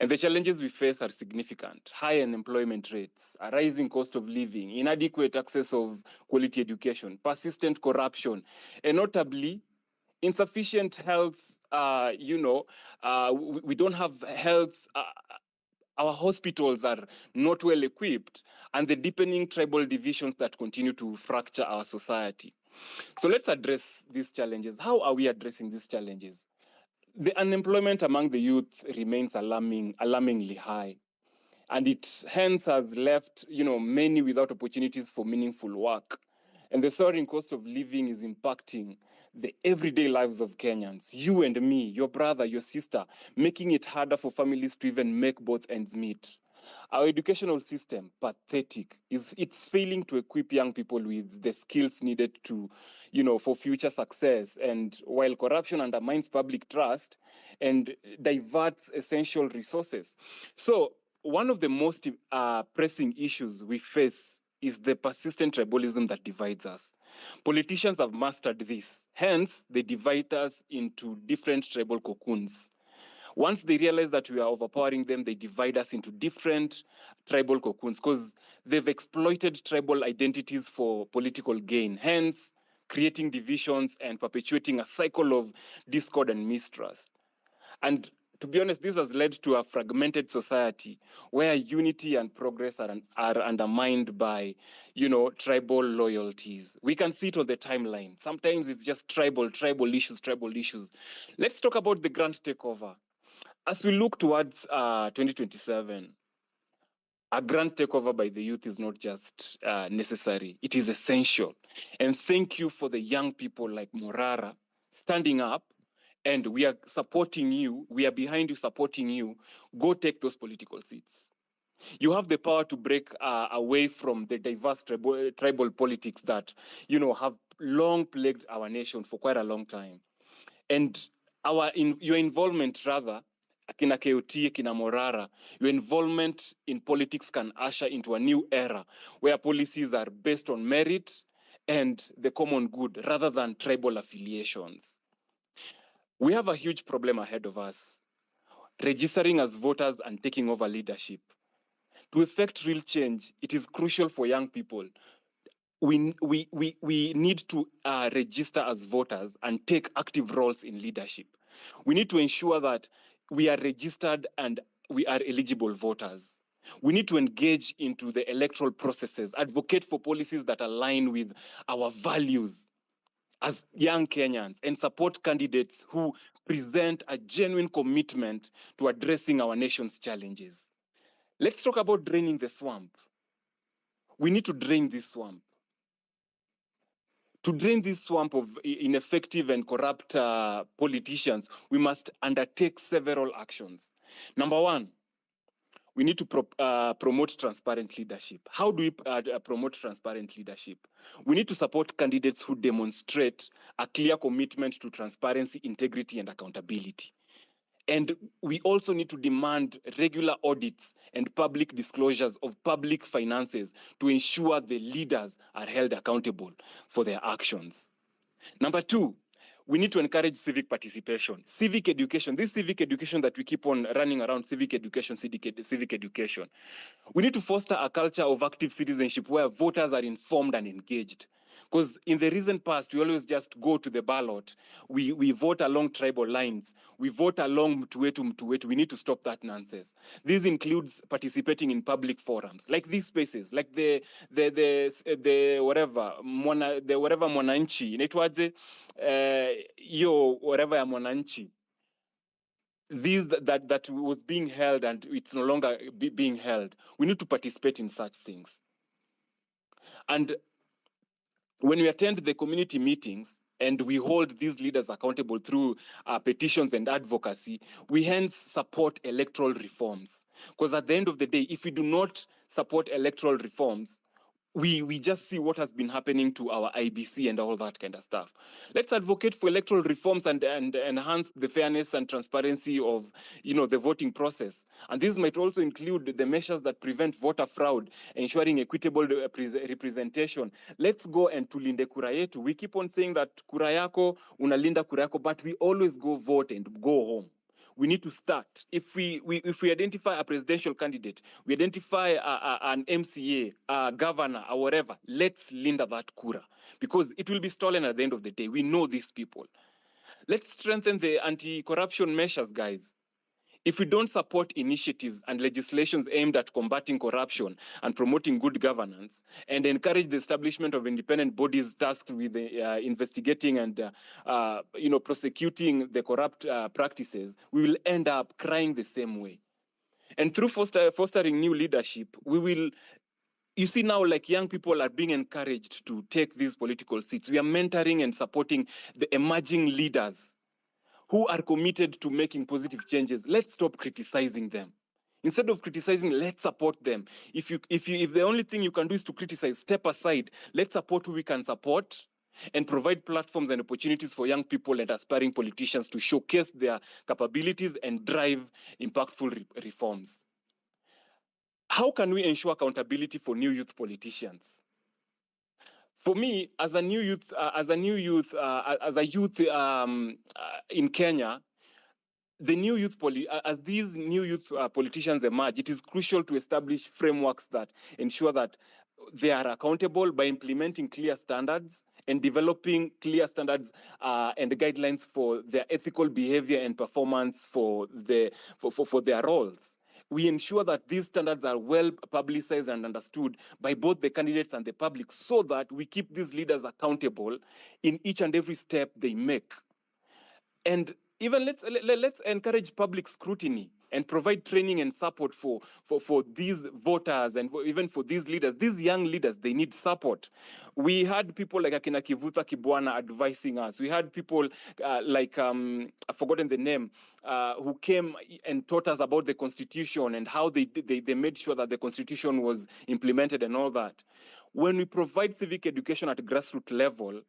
S: And the challenges we face are significant: high unemployment rates, a rising cost of living, inadequate access of quality education, persistent corruption, and notably, insufficient health. We don't have health. Our hospitals are not well equipped, and the deepening tribal divisions that continue to fracture our society. So let's address these challenges. How are we addressing these challenges? The unemployment among the youth remains alarmingly high, and it hence has left many without opportunities for meaningful work. And the soaring cost of living is impacting the everyday lives of Kenyans, you and me, your brother, your sister, making it harder for families to even make both ends meet. Our educational system, pathetic, it's failing to equip young people with the skills needed to, for future success. And while corruption undermines public trust and diverts essential resources. So one of the most pressing issues we face is the persistent tribalism that divides us. Politicians have mastered this. Hence, they divide us into different tribal cocoons. Once they realize that we are overpowering them, they divide us into different tribal cocoons, because they've exploited tribal identities for political gain, hence creating divisions and perpetuating a cycle of discord and mistrust. And to be honest, this has led to a fragmented society where unity and progress are undermined by, tribal loyalties. We can see it on the timeline. Sometimes it's just tribal issues. Let's talk about the grand takeover. As we look towards 2027, a grand takeover by the youth is not just necessary, it is essential. And thank you for the young people like Morara standing up, and we are supporting you, we are behind you, supporting you. Go take those political seats. You have the power to break away from the diverse tribal politics that, have long plagued our nation for quite a long time. And your involvement, rather, Akina KOT, Akina Morara, your involvement in politics can usher into a new era where policies are based on merit and the common good rather than tribal affiliations. We have a huge problem ahead of us: registering as voters and taking over leadership. To effect real change, it is crucial for young people we need to register as voters and take active roles in leadership. We need to ensure that we are registered and we are eligible voters. We need to engage into the electoral processes, advocate for policies that align with our values as young Kenyans, and support candidates who present a genuine commitment to addressing our nation's challenges. Let's talk about draining the swamp. We need to drain this swamp. To drain this swamp of ineffective and corrupt politicians, we must undertake several actions. Number one, we need to promote transparent leadership. How do we promote transparent leadership? We need to support candidates who demonstrate a clear commitment to transparency, integrity, and accountability. And we also need to demand regular audits and public disclosures of public finances to ensure the leaders are held accountable for their actions. Number two, we need to encourage civic participation. Civic education, this civic education that we keep on running around, civic education. We need to foster a culture of active citizenship where voters are informed and engaged. Because in the recent past, we always just go to the ballot. We vote along tribal lines. We vote along mtuwetu. We need to stop that nonsense. This includes participating in public forums, like these spaces, like the whatever, whatever mwananchi, inaitwaje, whatever ya mwananchi. These that was being held and it's no longer being held. We need to participate in such things. And when we attend the community meetings and we hold these leaders accountable through petitions and advocacy, we hence support electoral reforms. Because at the end of the day, if we do not support electoral reforms, we just see what has been happening to our IBC and all that kind of stuff. Let's advocate for electoral reforms and enhance the fairness and transparency of the voting process. And this might also include the measures that prevent voter fraud, ensuring equitable representation. Let's go and tulinde kura yetu. We keep on saying that kura yako, unalinda kura yako, but we always go vote and go home. We need to start. If we identify a presidential candidate, we identify an MCA, a governor, or whatever, let's linda that kura, because it will be stolen at the end of the day. We know these people. Let's strengthen the anti-corruption measures, guys. If we don't support initiatives and legislations aimed at combating corruption and promoting good governance, and encourage the establishment of independent bodies tasked with investigating and prosecuting the corrupt practices, we will end up crying the same way. And through fostering new leadership, we will. You see now, like, young people are being encouraged to take these political seats. We are mentoring and supporting the emerging leaders who are committed to making positive changes. Let's stop criticizing them. Instead of criticizing, let's support them. If the only thing you can do is to criticize, step aside. Let's support who we can support and provide platforms and opportunities for young people and aspiring politicians to showcase their capabilities and drive impactful reforms. How can we ensure accountability for new youth politicians? For me, as a youth in Kenya, the new youth as these new youth politicians emerge, it is crucial to establish frameworks that ensure that they are accountable by implementing clear standards and developing clear standards and guidelines for their ethical behavior and performance for their roles. We ensure that these standards are well publicized and understood by both the candidates and the public, so that we keep these leaders accountable in each and every step they make. And even let's encourage public scrutiny and provide training and support for these voters and even for these leaders. These young leaders, they need support. We had people like Akina Kivuta Kibwana advising us. We had people like, I've forgotten the name, who came and taught us about the Constitution and how they made sure that the Constitution was implemented and all that. When we provide civic education at grassroots level,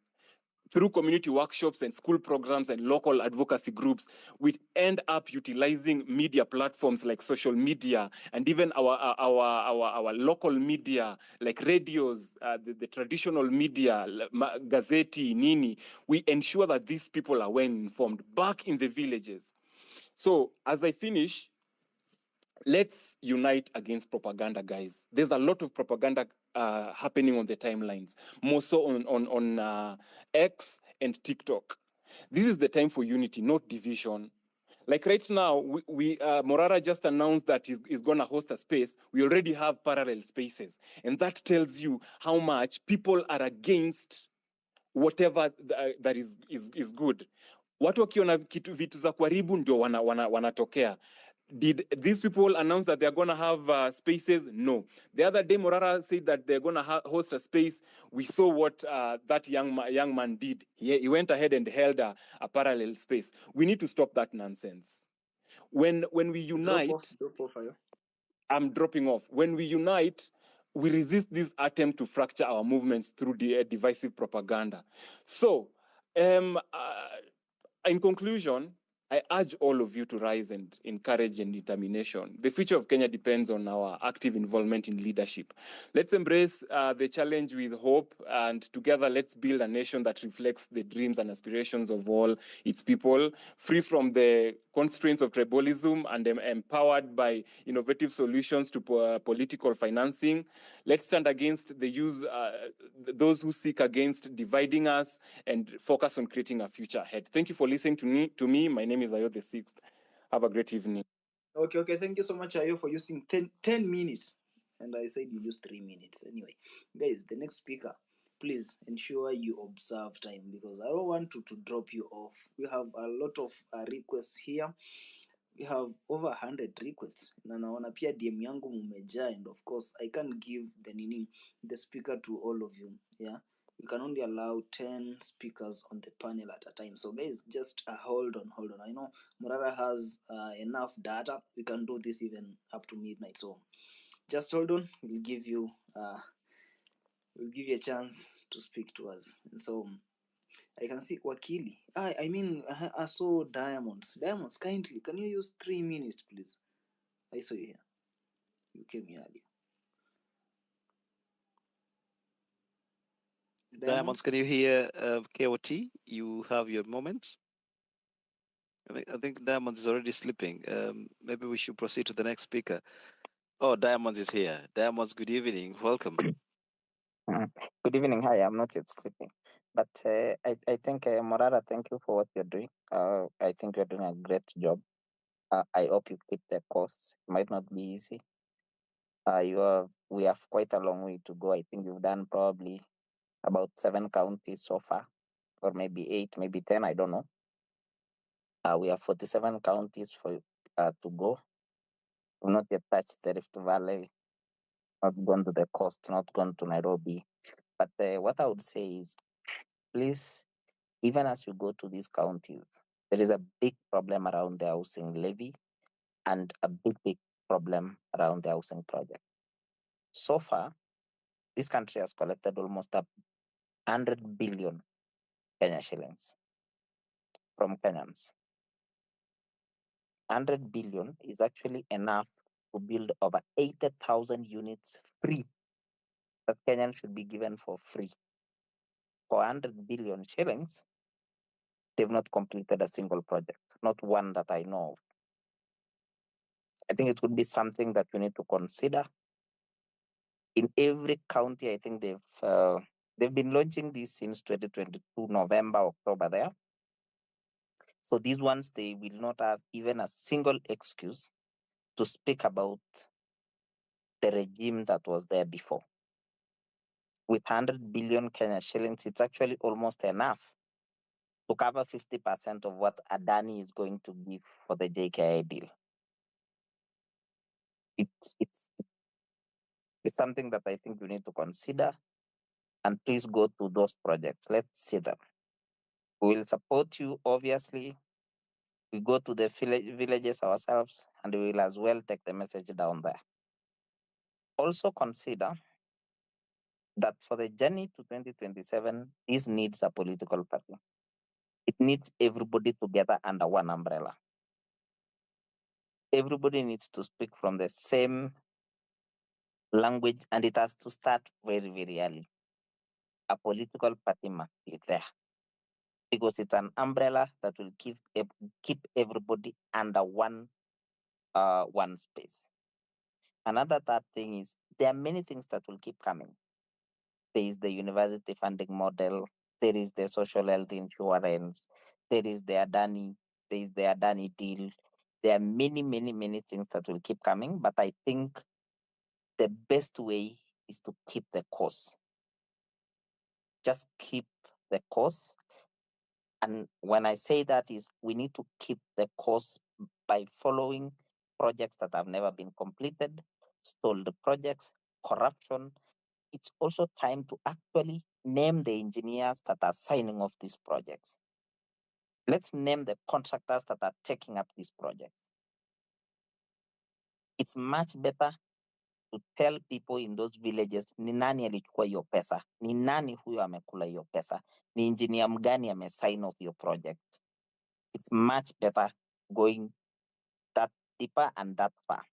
S: through community workshops and school programs and local advocacy groups, we end up utilizing media platforms like social media and even our local media, like radios, the traditional media, Gazeti, Nini. We ensure that these people are well informed back in the villages. So as I finish, let's unite against propaganda, guys. There's a lot of propaganda happening on the timelines, more so on X and TikTok. This is the time for unity, not division. Like right now, Morara just announced that he's going to host a space. We already have parallel spaces. And that tells you how much people are against whatever that is good. Watu wakiona vitu za kuharibu ndio wanatokea. Did these people announce that they're going to have spaces? No. The other day, Morara said that they're going to host a space. We saw what that young man did. He went ahead and held a parallel space. We need to stop that nonsense. When we unite,
C: drop off,
S: I'm dropping off. When we unite, we resist this attempt to fracture our movements through the divisive propaganda. So, in conclusion, I urge all of you to rise and encourage and determination. The future of Kenya depends on our active involvement in leadership. Let's embrace the challenge with hope, and together let's build a nation that reflects the dreams and aspirations of all its people, free from the constraints of tribalism and empowered by innovative solutions to political financing. Let's stand against the those who seek against dividing us and focus on creating a future ahead. Thank you for listening to me. My name is Ayo the Sixth. Have a great evening.
C: Okay. Thank you so much, Ayo, for using 10 minutes. And I said you used 3 minutes. Anyway, guys, the next speaker, please ensure you observe time because I don't want to drop you off. We have a lot of requests here. We have over 100 requests. Na naona pia DM yangu mumeja, and of course I can't give the speaker to all of you. Yeah. We can only allow 10 speakers on the panel at a time. So guys, just hold on. I know Morara has enough data. We can do this even up to midnight. So just hold on. We'll give you a chance to speak to us. And so I can see Wakili. I saw Diamonds. Diamonds, kindly, can you use 3 minutes, please? I saw you here. You came here earlier.
B: Diamonds, can you hear KOT? You have your moment. I think Diamonds is already sleeping. Maybe we should proceed to the next speaker. Oh, Diamonds is here. Diamonds, good evening. Welcome.
T: Good evening. Hi, I'm not yet sleeping. But I think, Morara, thank you for what you're doing. I think you're doing a great job. I hope you keep the course. It might not be easy. We have quite a long way to go. I think you've done probably about 7 counties so far, or maybe 8, maybe 10, I don't know. We have 47 counties to go. We've not yet touched the Rift Valley, not gone to the coast, not gone to Nairobi. But what I would say is, please, even as you go to these counties, there is a big problem around the housing levy and a big problem around the housing project. So far, this country has collected almost 100 billion Kenya shillings from Kenyans. 100 billion is actually enough to build over 80,000 units free that Kenyans should be given for free. For 100 billion shillings, they've not completed a single project, not one that I know of. I think it would be something that we need to consider. In every county, I think they've been launching this since 2022, November, October there. So these ones, they will not have even a single excuse to speak about the regime that was there before. With 100 billion Kenya shillings, it's actually almost enough to cover 50% of what Adani is going to give for the JKI deal. It's something that I think we need to consider, and please go to those projects. Let's see them. We will support you, obviously. We go to the villages ourselves, and we will as well take the message down there. Also consider that for the journey to 2027, this needs a political party. It needs everybody together under one umbrella. Everybody needs to speak from the same language, and it has to start very, very early. A political party must be there because it's an umbrella that will keep everybody under one one space. Another third thing is there are many things that will keep coming. There is the university funding model, there is the social health insurance, there is the Adani deal. There are many, many, many things that will keep coming, but I think the best way is to keep the course. Just keep the course. And when I say that is we need to keep the course by following projects that have never been completed, stalled projects, corruption. It's also time to actually name the engineers that are signing off these projects. Let's name the contractors that are taking up these projects. It's much better to tell people in those villages ni nani alichukua hiyo pesa, ni nani huyo amekula hiyo pesa, ni engineer mgani amesign off your project. It's much better going that deeper and that far.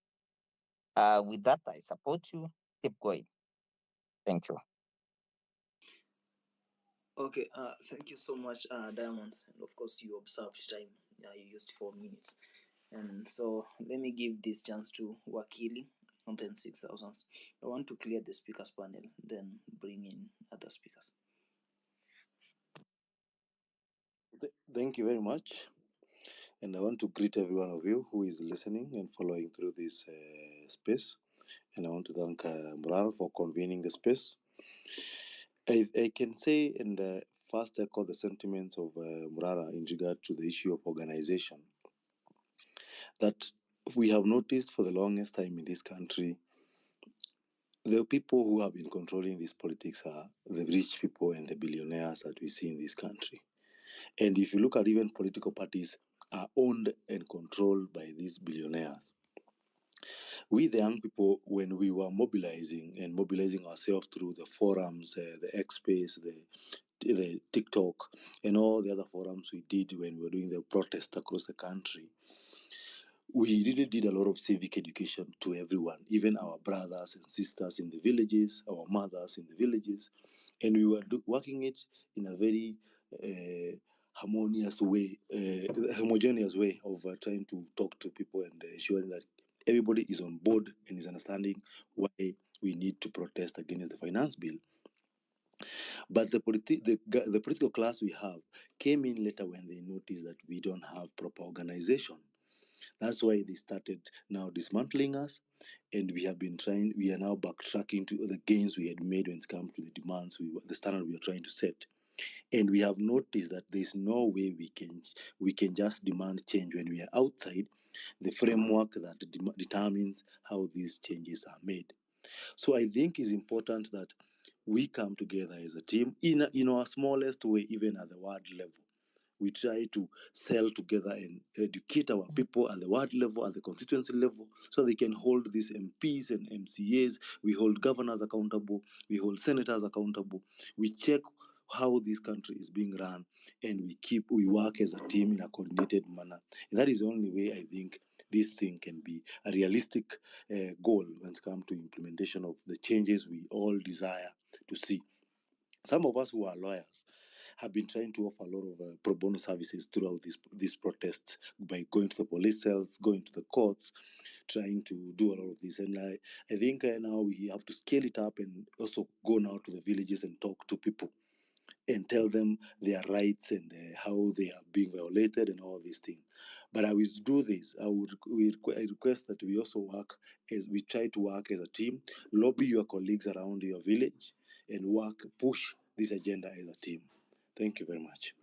T: With that, I support you. Keep going. Thank you.
C: Okay, thank you so much, Diamonds. And of course, you observed time. You used 4 minutes. And so let me give this chance to Wakili and then 6,000. I want to clear the speakers panel, then bring in other speakers.
U: Thank you very much. And I want to greet every one of you who is listening and following through this space. And I want to thank Morara for convening the space. I can say, and first echo the sentiments of Morara in regard to the issue of organization, that we have noticed for the longest time in this country, the people who have been controlling this politics are the rich people and the billionaires that we see in this country. And if you look at even political parties are owned and controlled by these billionaires. We, the young people, when we were mobilizing ourselves through the forums, the X Space, the TikTok, and all the other forums we did when we were doing the protest across the country, we really did a lot of civic education to everyone, even our brothers and sisters in the villages, our mothers in the villages, and we were working it in a very homogeneous way of trying to talk to people and ensuring that everybody is on board and is understanding why we need to protest against the finance bill. But the political class we have came in later when they noticed that we don't have proper organization. That's why they started now dismantling us, and we are now backtracking to the gains we had made when it comes to the demands, the standard we are trying to set. And we have noticed that there's no way we can just demand change when we are outside the framework that determines how these changes are made. So I think it's important that we come together as a team in our smallest way, even at the ward level. We try to sell together and educate our people at the ward level, at the constituency level, so they can hold these MPs and MCAs. We hold governors accountable. We hold senators accountable. We check how this country is being run, and we work as a team in a coordinated manner. And that is the only way I think this thing can be a realistic goal when it comes to implementation of the changes we all desire to see. Some of us who are lawyers have been trying to offer a lot of pro bono services throughout this protest by going to the police cells, going to the courts, trying to do a lot of this. And I think now we have to scale it up and also go now to the villages and talk to people and tell them their rights and how they are being violated and all these things. But I will do this. I request that we also we try to work as a team, lobby your colleagues around your village, and push this agenda as a team. Thank you very much.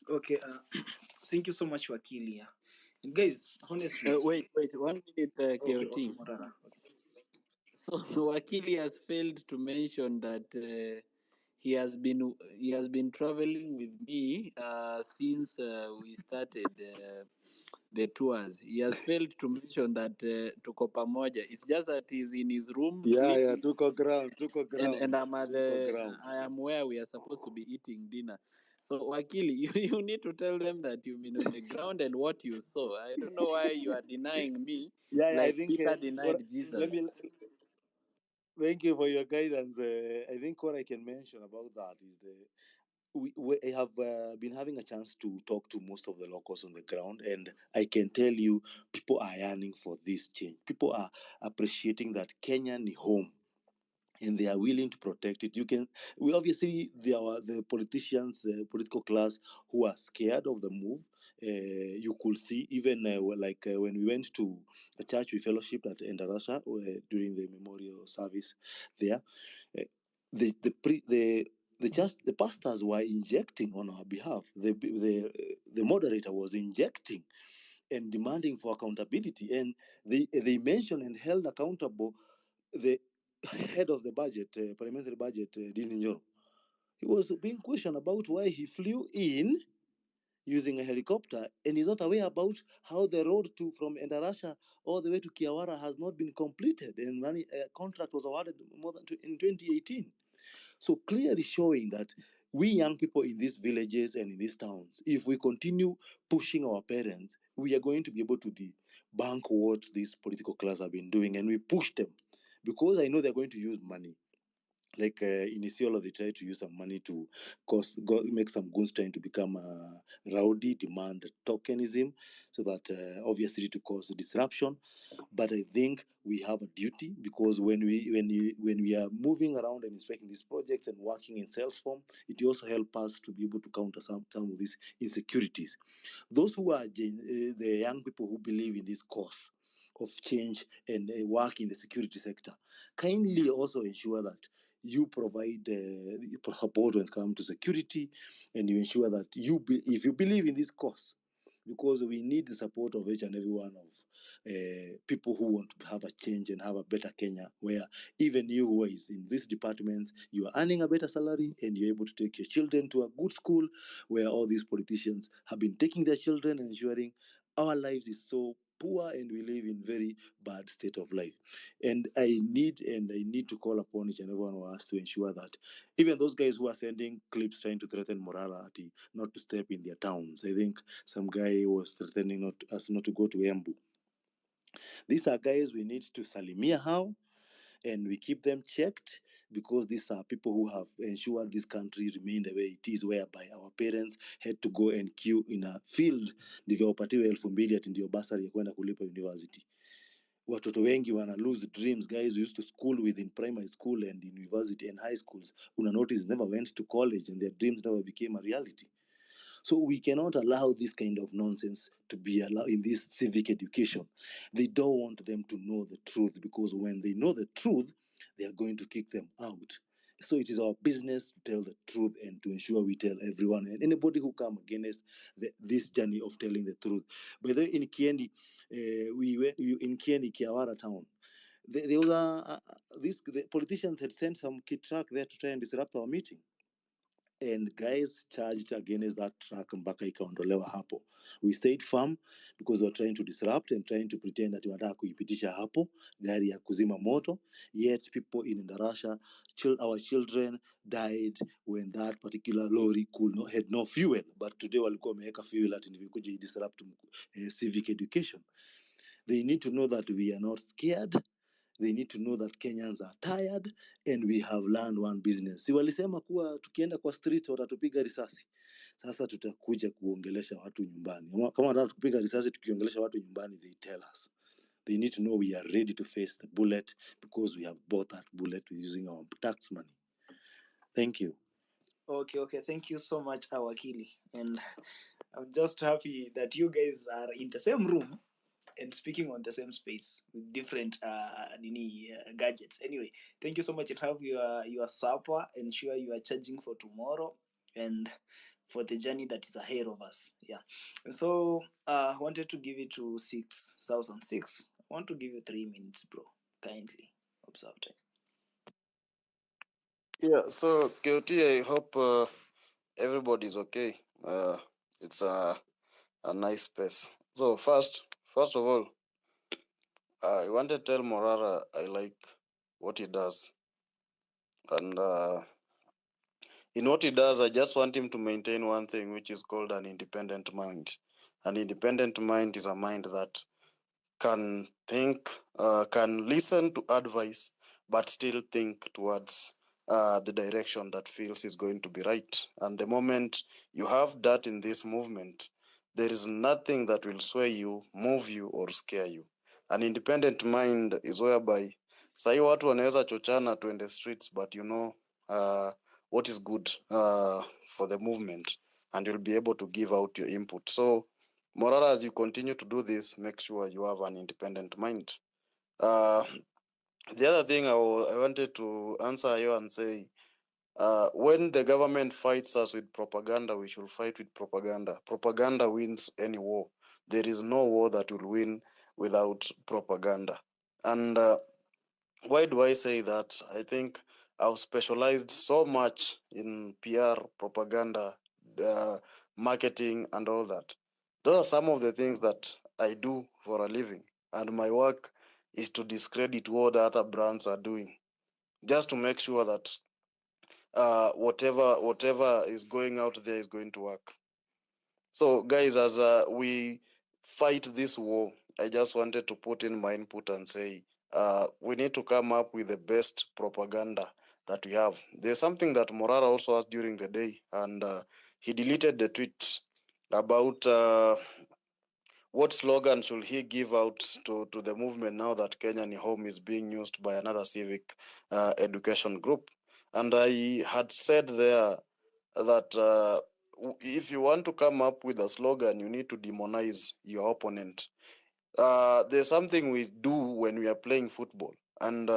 C: Okay, thank you so much, Wakili. And guys, honestly.
G: Wait, 1 minute, KOT.
C: Okay, Morara. Okay.
G: So Wakili has failed to mention that he has been traveling with me since we started the tours. He has failed to mention that tuko pamoja. It's just that he's in his room.
U: Yeah, tuko ground.
G: And I am where we are supposed to be eating dinner. So Wakili, you need to tell them that you've been on the ground and what you saw. I don't know why you are denying me.
U: Yeah,
G: like
U: I think
G: Peter denied Jesus.
U: Thank you for your guidance. I think what I can mention about that is I have been having a chance to talk to most of the locals on the ground, and I can tell you, people are yearning for this change. People are appreciating that Kenya is home, and they are willing to protect it. We obviously, there are the politicians, the political class who are scared of the move. You could see even when we went to a church we fellowship at ENDARASHA during the memorial service there, the pastors were injecting on our behalf. The moderator was injecting and demanding for accountability, and they mentioned and held accountable the head of the budget, parliamentary budget, Dini Nyoro. He was being questioned about why he flew in using a helicopter and is not aware about how the road from ENDARASHA all the way to Kiawara has not been completed, and money contract was awarded in 2018. So clearly showing that we young people in these villages and in these towns, if we continue pushing our parents, we are going to be able to debunk what this political class have been doing, and we push them because I know they're going to use money. Like in Isiolo, they try to use some money to make some goons trying to become rowdy, demand tokenism, so that obviously to cause disruption. But I think we have a duty, because when we are moving around and inspecting these projects and working in sales form, it also helps us to be able to counter some of these insecurities. Those who are the young people who believe in this cause of change and work in the security sector, kindly also ensure that you provide support when it comes to security, and you ensure that if you believe in this cause, because we need the support of each and every one of people who want to have a change and have a better Kenya, where even you who is in these departments, you are earning a better salary and you're able to take your children to a good school, where all these politicians have been taking their children and ensuring our lives is so poor and we live in very bad state of life. And I need to call upon each and every one of us to ensure that even those guys who are sending clips trying to threaten morality not to step in their towns. I think some guy was threatening us not to go to Embu. These are guys we need to salimia how, and we keep them checked, because these are people who have ensured this country remain the way it is, whereby our parents had to go and queue in a field ndivyo wapatiwe 2,000 ati ndio basari ya kwenda kulipa university. Watoto wengi wana lose dreams. Guys who used to school within primary school and in university and high schools, una notice, never went to college and their dreams never became a reality. So we cannot allow this kind of nonsense to be allowed in this civic education. They don't want them to know the truth, because when they know the truth, they are going to kick them out. So it is our business to tell the truth and to ensure we tell everyone and anybody who come against this journey of telling the truth. By the way, in Kiendi, we went in Kiendi, Kiawara town. There was the politicians had sent some kid truck there to try and disrupt our meeting. And guys charged against that truck mpaka ikaondolewa hapo. We stayed firm because we were trying to disrupt and trying to pretend that wanataka kuipitisha hapo gari ya kuzima moto, yet people in ENDARASHA, our children died when that particular lorry had no fuel. But today walikuwa wameweka fuel ati ndivyo kuja disrupt civic education. They need to know that we are not scared. They need to know that Kenyans are tired and we have learned one business. Si walisema kuwa tukienda kwa street watatupiga risasi. Sasa tutakuja kuongelesha watu nyumbani. Kama wanataka kupiga risasi tukiongelesha watu nyumbani, they tell us. They need to know we are ready to face the bullet, because we have bought that bullet using our tax money. Thank you.
C: Okay. Thank you so much, Awakili. And I'm just happy that you guys are in the same room and speaking on the same space with different gadgets. Anyway, thank you so much, and have your supper. Ensure you are charging for tomorrow and for the journey that is ahead of us. Yeah. So I wanted to give it to 6,006. I want to give you 3 minutes, bro. Kindly observe time.
D: Yeah, so KOT, I hope everybody's okay. It's a nice space. So first of all, I want to tell Morara I like what he does. And in what he does, I just want him to maintain one thing, which is called an independent mind. An independent mind is a mind that can think, can listen to advice, but still think towards the direction that feels is going to be right. And the moment you have that in this movement, there is nothing that will sway you, move you, or scare you. An independent mind is whereby sahi watu wanaweza chochana to the streets, but you know what is good for the movement, and you'll be able to give out your input. So, Morara, as you continue to do this, make sure you have an independent mind. The other thing I wanted to answer you and say, when the government fights us with propaganda, we should fight with propaganda. Propaganda wins any war. There is no war that will win without propaganda. And why do I say that? I think I've specialized so much in PR, propaganda, marketing, and all that. Those are some of the things that I do for a living. And my work is to discredit what the other brands are doing, just to make sure that whatever is going out there is going to work. So guys, as we fight this war, I just wanted to put in my input and say, we need to come up with the best propaganda that we have. There's something that Morara also asked during the day, and he deleted the tweet about what slogan should he give out to the movement now that Kenya ni Home is being used by another civic education group. And I had said there that if you want to come up with a slogan, you need to demonize your opponent. There's something we do when we are playing football, and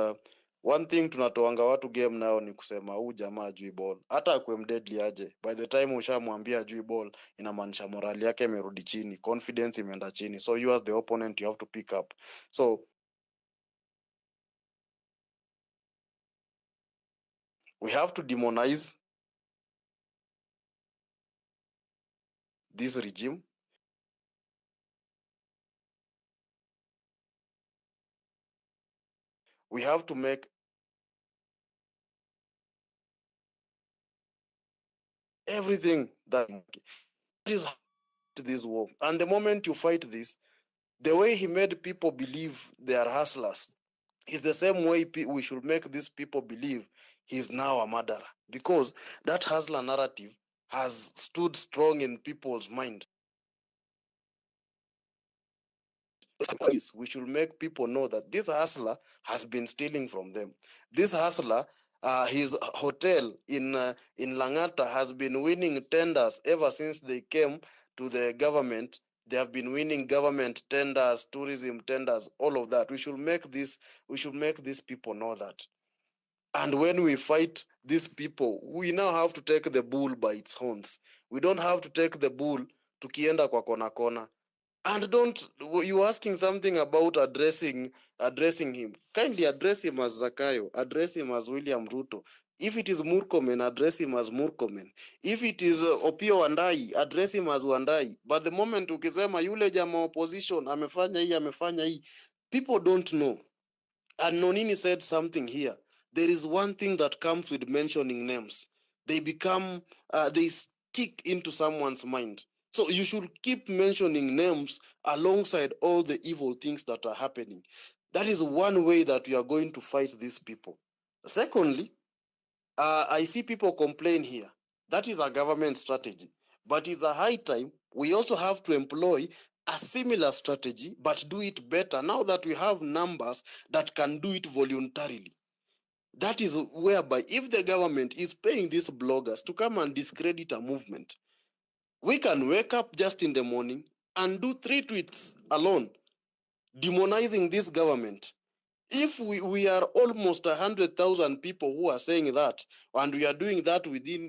D: one thing tunatoanga watu game nao ni kusema huu jamaa ajui ball. Hata akwe mdeadly aje, by the time ushamwambia ajui ball, inamaanisha morali yake imerudi chini, confidence imeenda chini. So you as the opponent, you have to pick up. So we have to demonize this regime. We have to make everything that is this war. And the moment you fight this, the way he made people believe they are hustlers is the same way we should make these people believe he's now a murderer. Because that hustler narrative has stood strong in people's mind. We should make people know that this hustler has been stealing from them. This hustler, his hotel in Langata has been winning tenders ever since they came to the government. They have been winning government tenders, tourism tenders, all of that. We should make these people know that. And when we fight these people, we now have to take the bull by its horns. We don't have to take the bull tukienda kwa kona kona. And you asking something about addressing him. Kindly address him as Zakayo. Address him as William Ruto. If it is Murkomen, address him as Murkomen. If it is Opiyo Wandayi, address him as Wandayi. But the moment ukisema yule jama opposition, amefanya hii, people don't know. And Nonini said something here. There is one thing that comes with mentioning names. They become, they stick into someone's mind. So you should keep mentioning names alongside all the evil things that are happening. That is one way that we are going to fight these people. Secondly, I see people complain here. That is a government strategy. But it's a high time we also have to employ a similar strategy, but do it better now that we have numbers that can do it voluntarily. That is whereby if the government is paying these bloggers to come and discredit a movement, we can wake up just in the morning and do 3 tweets alone, demonizing this government. If we are almost 100,000 people who are saying that, and we are doing that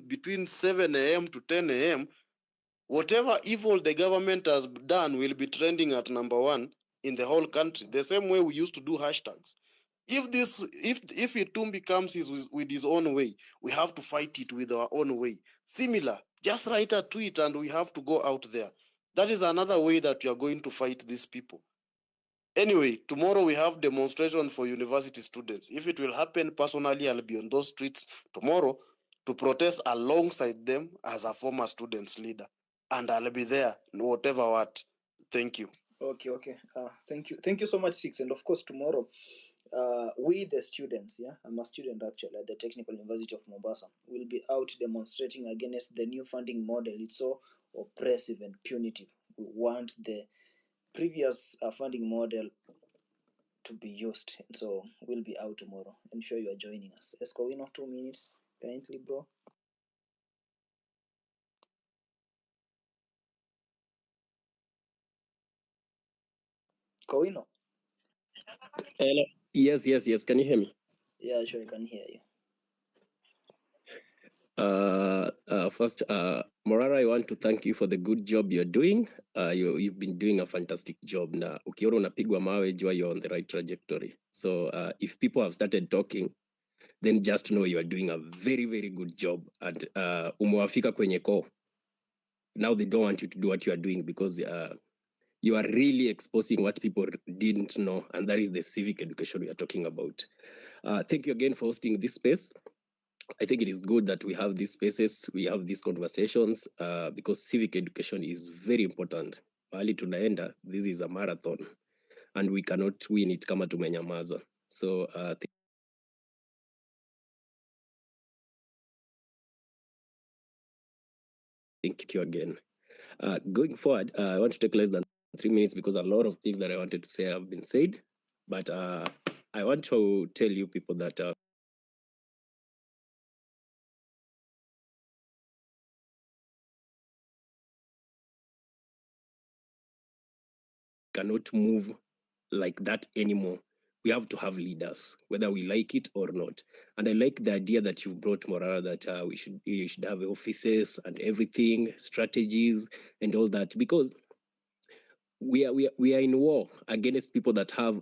D: between 7 a.m. to 10 a.m., whatever evil the government has done will be trending at number 1 in the whole country, the same way we used to do hashtags. If Itumbi comes with his own way, we have to fight it with our own way. Similar, just write a tweet and we have to go out there. That is another way that we are going to fight these people. Anyway, tomorrow we have demonstration for university students. If it will happen, personally, I'll be on those streets tomorrow to protest alongside them as a former students leader. And I'll be there, whatever what. Thank you.
C: Okay. Thank you so much, Six. And of course, tomorrow we the students, yeah, I'm a student actually at the Technical University of Mombasa, will be out demonstrating against the new funding model. It's so oppressive and punitive. We want the previous funding model to be used. And so we'll be out tomorrow. I'm sure you are joining us. Escowino, 2 minutes, kindly, bro. Kowino.
F: Hello. Yes. Can you hear me?
C: Yeah, sure, I can hear you.
F: First, Morara, I want to thank you for the good job you're doing. You've been doing a fantastic job. Na ukiona unapigwa mawe, jua you're on the right trajectory. So if people have started talking, then just know you are doing a very, very good job. And umewafika kwenye core. Now they don't want you to do what you are doing because you are really exposing what people didn't know, and that is the civic education we are talking about. Thank you again for hosting this space. I think it is good that we have these spaces, we have these conversations, because civic education is very important. Mahali tunaenda, this is a marathon, and we cannot win it kama tumenyamaza. So thank you again. Going forward, I want to take less than 3 minutes because a lot of things that I wanted to say have been said. But I want to tell you people that cannot move like that anymore. We have to have leaders, whether we like it or not. And I like the idea that you brought, Morara, that you should have offices and everything, strategies and all that, because we are in war against people that have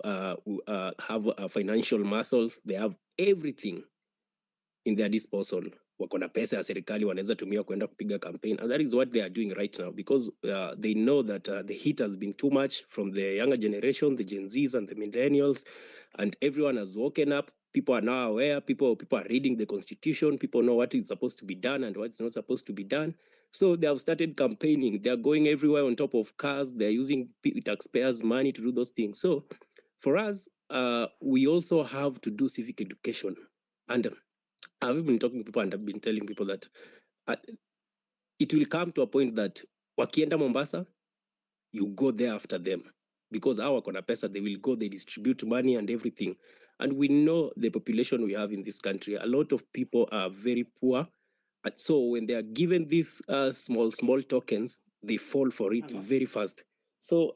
F: financial muscles. They have everything in their disposal. Wako na pesa ya serikali wanaweza tumia kwenda kupiga campaign, and that is what they are doing right now, because they know that the heat has been too much from the younger generation, the Gen Zs and the millennials, and everyone has woken up. People are now aware. People are reading the constitution. People know what is supposed to be done and what's not supposed to be done. So they have started campaigning. They are going everywhere on top of cars. They are using taxpayers' money to do those things. So for us, we also have to do civic education. And I've been talking to people and I've been telling people that it will come to a point that wakienda Mombasa, you go there after them, because our kona pesa, they will go, they distribute money and everything. And we know the population we have in this country. A lot of people are very poor. And so when they are given these small tokens, they fall for it very fast. So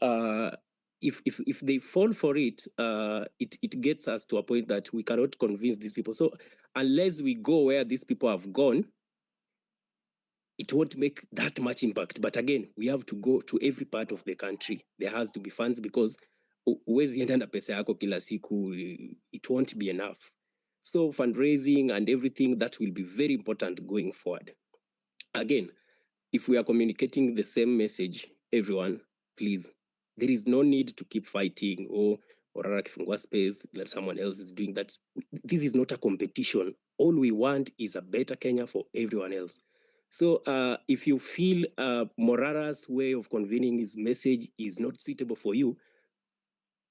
F: if they fall for it, it gets us to a point that we cannot convince these people. So unless we go where these people have gone, it won't make that much impact. But again, we have to go to every part of the country. There has to be funds, because huwezi enda na pesa yako kila siku, it won't be enough. So fundraising and everything, that will be very important going forward. Again, if we are communicating the same message, everyone, please, there is no need to keep fighting or kifungua space, let someone else is doing that. This is not a competition. All we want is a better Kenya for everyone else. So if you feel Morara's way of convening his message is not suitable for you,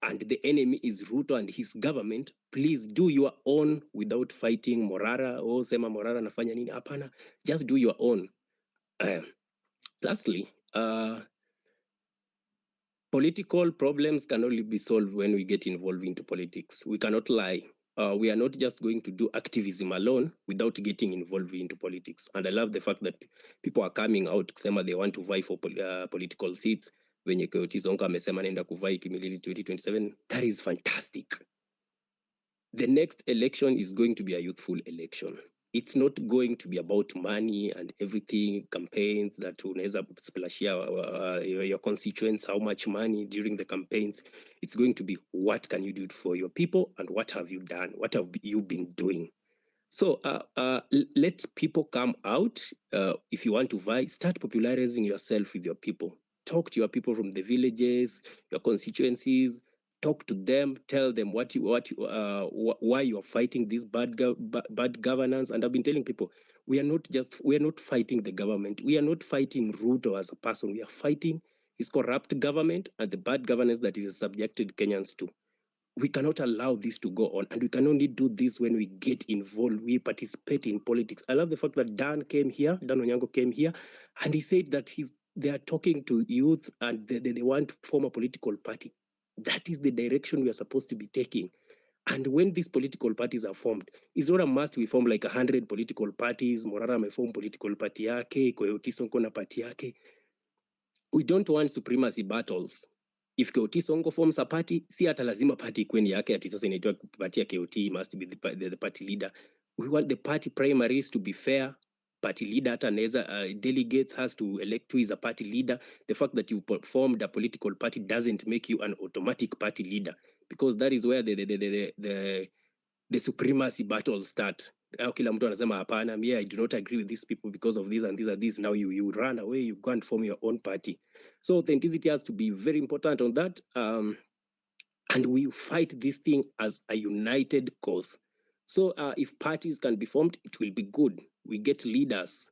F: and the enemy is Ruto and his government, please do your own without fighting Morara or sema Morara nafanya nini. Hapana, just do your own. Lastly, political problems can only be solved when we get involved into politics. We cannot lie. We are not just going to do activism alone without getting involved into politics. And I love the fact that people are coming out kusema they want to vie for political seats. Venye Coyote Zonka amesema naenda kuvai Kimilili 2027. That is fantastic. The next election is going to be a youthful election. It's not going to be about money and everything, campaigns that unaweza splash your constituents how much money during the campaigns. It's going to be, what can you do for your people and what have you done? What have you been doing? So let people come out. If you want to vie, start popularizing yourself with your people. Talk to your people from the villages, your constituencies. Talk to them. Tell them why you are fighting this bad governance. And I've been telling people, we are not fighting the government. We are not fighting Ruto as a person. We are fighting his corrupt government and the bad governance that is subjected Kenyans to. We cannot allow this to go on, and we can only do this when we get involved, we participate in politics. I love the fact that Dan Onyango came here, and he said that they are talking to youth and they want to form a political party. That is the direction we are supposed to be taking. And when these political parties are formed, it's not a must we form like 100 political parties. Morara may form political party yake, Koyoti Sonko na party yake. We don't want supremacy battles. If Keoti Sonko forms a party, si hata lazima party kweni yake ati sasa inaitwa party ya Keoti must be the party leader. We want the party primaries to be fair. Party leader hata anaweza delegates has to elect who is a party leader. The fact that you formed a political party doesn't make you an automatic party leader, because that is where the supremacy battles start. Kila mtu anasema hapana, me I do not agree with these people because of this and this and this. Now you run away, you go and form your own party. So authenticity has to be very important on that. And we fight this thing as a united cause. So if parties can be formed, it will be good. We get leaders.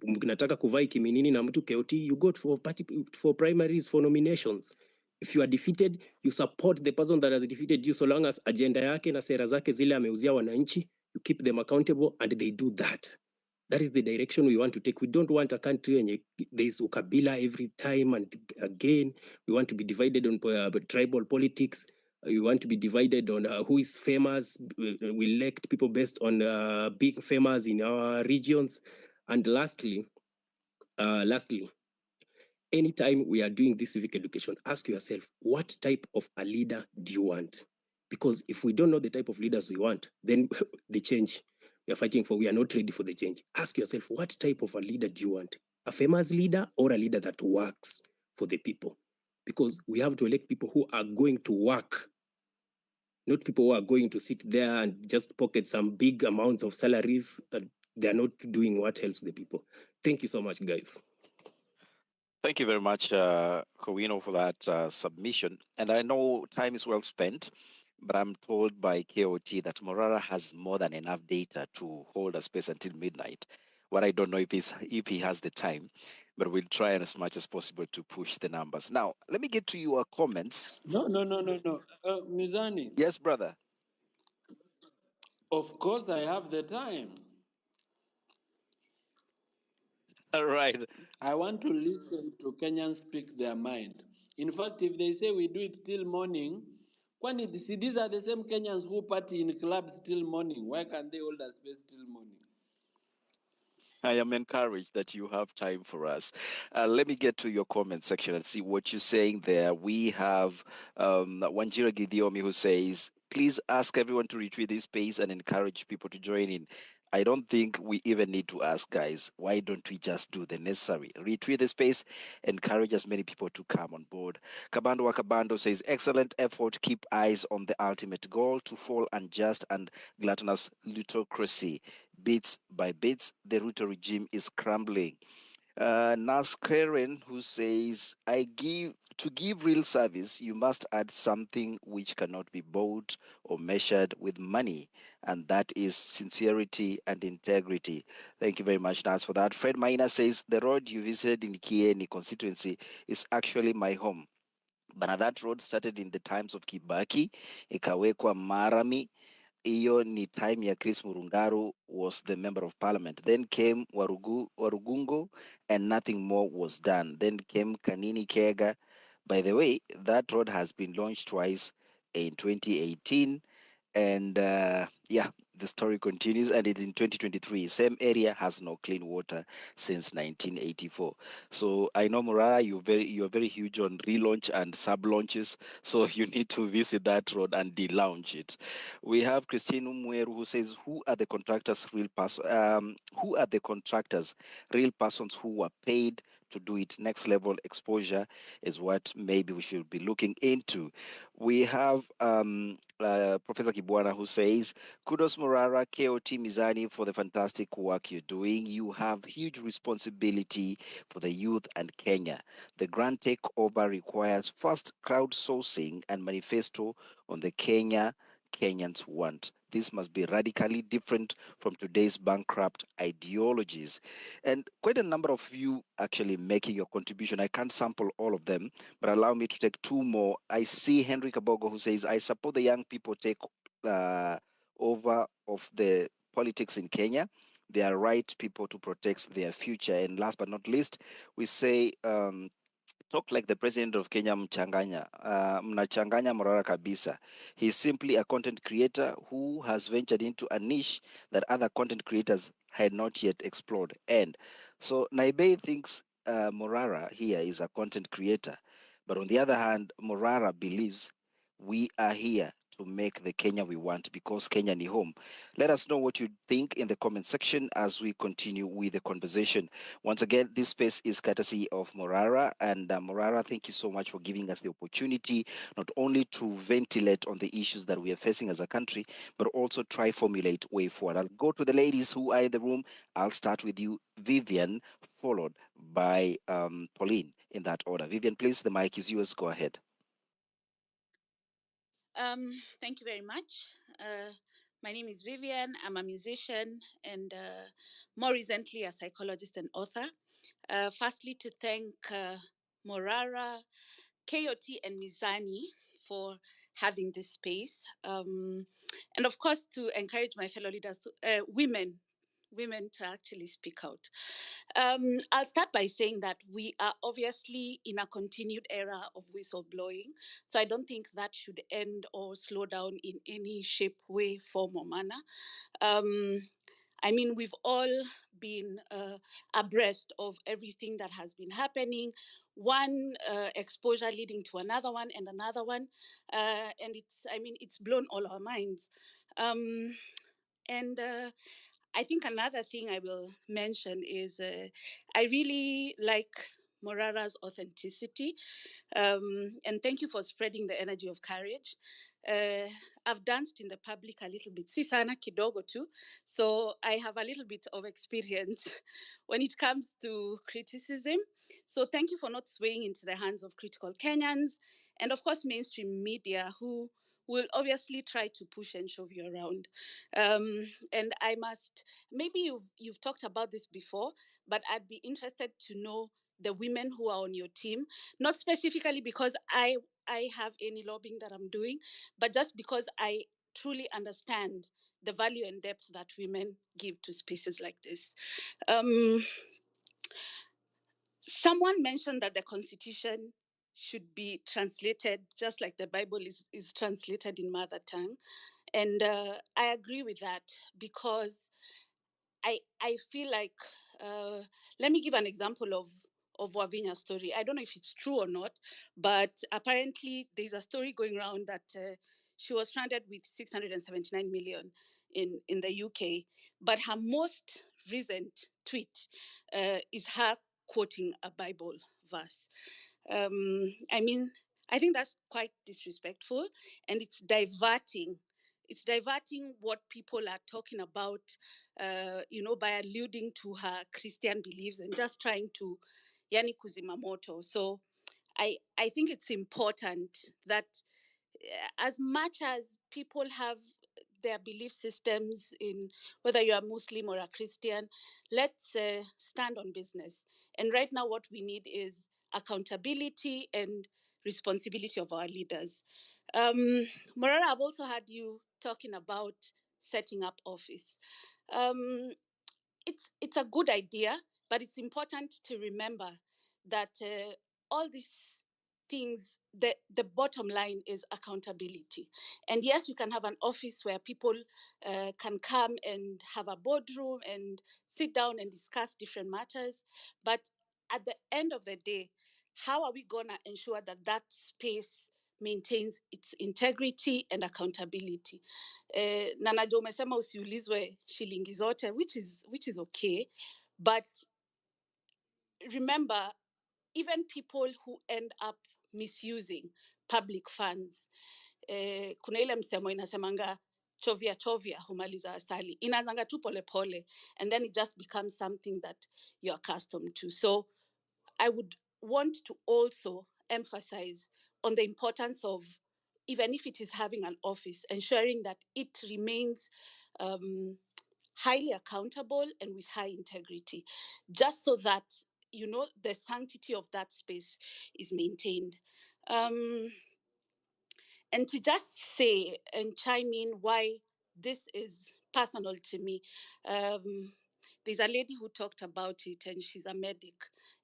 F: Mnataka kuvai kiminini na mtu Keoti, you go for primaries, for nominations. If you are defeated, you support the person that has defeated you, so long as agenda yake na sera zake zile ameuzia wananchi, you keep them accountable and they do that. That is the direction we want to take. We don't want a country and there is ukabila every time and again. We want to be divided on tribal politics. We want to be divided on who is famous. We elect people based on being famous in our regions. And lastly, anytime we are doing this civic education, ask yourself, what type of a leader do you want? Because if we don't know the type of leaders we want, then the change we are fighting for, we are not ready for the change. Ask yourself, what type of a leader do you want? A famous leader or a leader that works for the people? Because we have to elect people who are going to work, not people who are going to sit there and just pocket some big amounts of salaries. They are not doing what helps the people. Thank you so much, guys.
B: Thank you very much, Kowino, for that submission. And I know time is well spent, but I'm told by KOT that Morara has more than enough data to hold a space until midnight. What I don't know if he has the time, but we'll try as much as possible to push the numbers. Now, let me get to your comments.
G: No. Mizani.
B: Yes, brother.
G: Of course, I have the time.
B: All right.
G: I want to listen to Kenyans speak their mind. In fact, if they say we do it till morning, these are the same Kenyans who party in clubs till morning. Why can't they hold a space till morning?
B: I am encouraged that you have time for us. Let me get to your comment section and see what you're saying there. We have Wanjira Gidiomi who says, please ask everyone to retweet this space and encourage people to join in. I don't think we even need to ask, guys. Why don't we just do the necessary? Retweet the space, encourage as many people to come on board. Kabando Wakabando says, excellent effort. Keep eyes on the ultimate goal to fall unjust and gluttonous plutocracy. Bits by bits, the Ruto regime is crumbling. Nas Karen, who says, to give real service, you must add something which cannot be bought or measured with money, and that is sincerity and integrity. Thank you very much, Nas, for that. Fred Maina says, the road you visited in Kieni constituency is actually my home. But that road started in the times of Kibaki, ikawekwa Marami. Hiyo ni time ya Chris Murungaru was the member of parliament. Then came Warugungo and nothing more was done. Then came Kanini Kega. By the way, that road has been launched twice in 2018. And yeah, the story continues, and it's in 2023. Same area has no clean water since 1984. So I know, Morara, you're very huge on relaunch and sub launches. So you need to visit that road and de-launch it. We have Christine Umweru who says, "Who are the contractors? Who are the contractors? Real persons who were paid to do it. Next level exposure is what maybe we should be looking into." We have Professor Kibwana who says, kudos Morara, KOT Mizani for the fantastic work you're doing. You have huge responsibility for the youth and Kenya. The grand takeover requires first crowdsourcing and manifesto on the Kenyans want. This must be radically different from today's bankrupt ideologies. And quite a number of you actually making your contribution. I can't sample all of them, but allow me to take two more. I see Henry Kabogo, who says, I support the young people take over of the politics in Kenya. They are right people to protect their future. And last but not least, we say, talk like the president of Kenya, mnachanganya Morara kabisa. He's simply a content creator who has ventured into a niche that other content creators had not yet explored. And so Naibe thinks Morara here is a content creator. But on the other hand, Morara believes we are here to make the Kenya we want because Kenya ni home. Let us know what you think in the comment section as we continue with the conversation. Once again, this space is courtesy of Morara. And Morara, thank you so much for giving us the opportunity not only to ventilate on the issues that we are facing as a country, but also try formulate way forward. I'll go to the ladies who are in the room. I'll start with you, Vivian, followed by Pauline in that order. Vivian, please, the mic is yours. Go ahead.
E: Thank you very much. My name is Vivian. I'm a musician and more recently a psychologist and author. Firstly, to thank Morara, KOT, and Mizani for having this space. And of course, to encourage my fellow leaders, women to actually speak out. I'll start by saying that we are obviously in a continued era of whistleblowing. So I don't think that should end or slow down in any shape, way, form, or manner. I mean, we've all been abreast of everything that has been happening, one exposure leading to another one and another one. And it's blown all our minds. I think another thing I will mention is I really like Morara's authenticity. And thank you for spreading the energy of courage. I've danced in the public a little bit, si sana kidogo too, so I have a little bit of experience when it comes to criticism. So thank you for not swaying into the hands of critical Kenyans, and of course mainstream media who will obviously try to push and shove you around. And I must, maybe you've talked about this before, but I'd be interested to know the women who are on your team, not specifically because I have any lobbying that I'm doing, but just because I truly understand the value and depth that women give to spaces like this. Someone mentioned that the Constitution should be translated just like the Bible is translated in mother tongue. And I agree with that because I feel like, let me give an example of Wavinya's story. I don't know if it's true or not, but apparently there's a story going around that she was stranded with 679 million in the UK. But her most recent tweet is her quoting a Bible verse. I think that's quite disrespectful, and it's diverting. It's diverting what people are talking about, by alluding to her Christian beliefs and just trying to yani kuzima moto. So I think it's important that as much as people have their belief systems in whether you are Muslim or a Christian, let's stand on business. And right now what we need is accountability and responsibility of our leaders. Morara, I've also had you talking about setting up office. It's a good idea, but it's important to remember that all these things, the bottom line is accountability. And yes, we can have an office where people can come and have a boardroom and sit down and discuss different matters. But at the end of the day, how are we going to ensure that that space maintains its integrity and accountability? Na najua umesema usiulizwe shilingi zote, which is okay, but remember, even people who end up misusing public funds, kuna ile msemo inasemanga chovya humaliza asali, inazanga tu pole, and then it just becomes something that you're accustomed to. So I would want to also emphasize on the importance of even if it is having an office, ensuring that it remains highly accountable and with high integrity, just so that, you know, the sanctity of that space is maintained. And to just say and chime in why this is personal to me. There's a lady who talked about it, and she's a medic.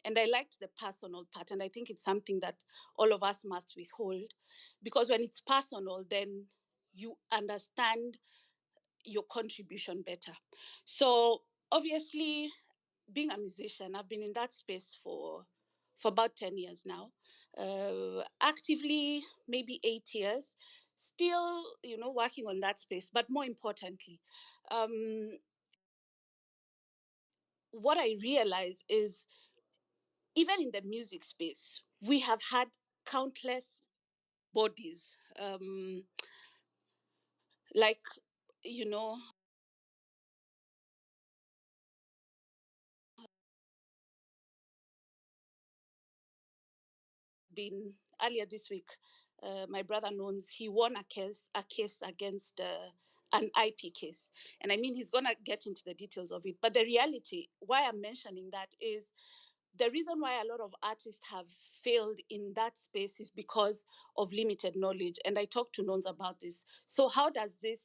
E: And I liked the personal part, and I think it's something that all of us must withhold, because when it's personal, then you understand your contribution better. So obviously, being a musician, I've been in that space for about 10 years now. Actively, maybe 8 years. Still, you know, working on that space. But more importantly, what I realize is, even in the music space, we have had countless bodies, like, you know, been earlier this week, my brother knows he won a case against an IP case. And I mean, he's going to get into the details of it. But the reality, why I'm mentioning that, is the reason why a lot of artists have failed in that space is because of limited knowledge. And I talked to Nons about this. So how does this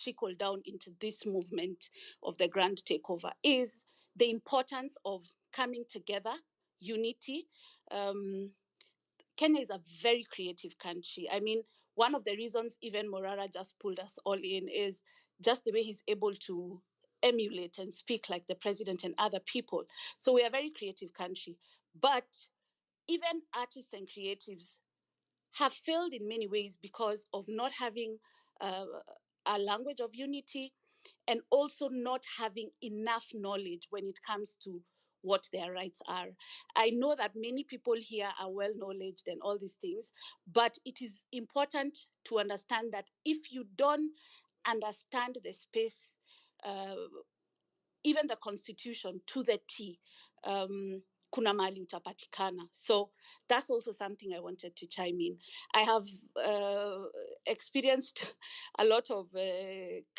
E: trickle down into this movement of the grand takeover? Is the importance of coming together, unity. Kenya is a very creative country. I mean, one of the reasons even Morara just pulled us all in is just the way he's able to emulate and speak like the president and other people. So we are a very creative country. But even artists and creatives have failed in many ways because of not having a language of unity, and also not having enough knowledge when it comes to what their rights are. I know that many people here are well knowledgeable and all these things, but it is important to understand that if you don't understand the space, even the constitution to the T, kuna mali utapatikana. So that's also something I wanted to chime in. I have experienced a lot of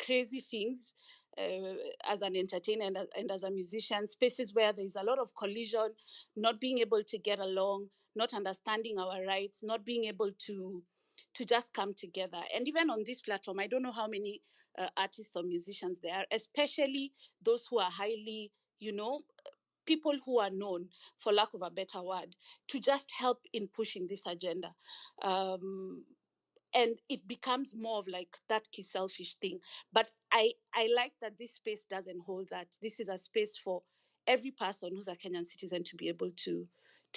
E: crazy things as an entertainer and as a musician, spaces where there's a lot of collision, not being able to get along, not understanding our rights, not being able to just come together. And even on this platform, I don't know how many artists or musicians there are, especially those who are highly, you know, people who are known, for lack of a better word, to just help in pushing this agenda. And it becomes more of like that key selfish thing. But I like that this space doesn't hold that. This is a space for every person who's a Kenyan citizen to be able to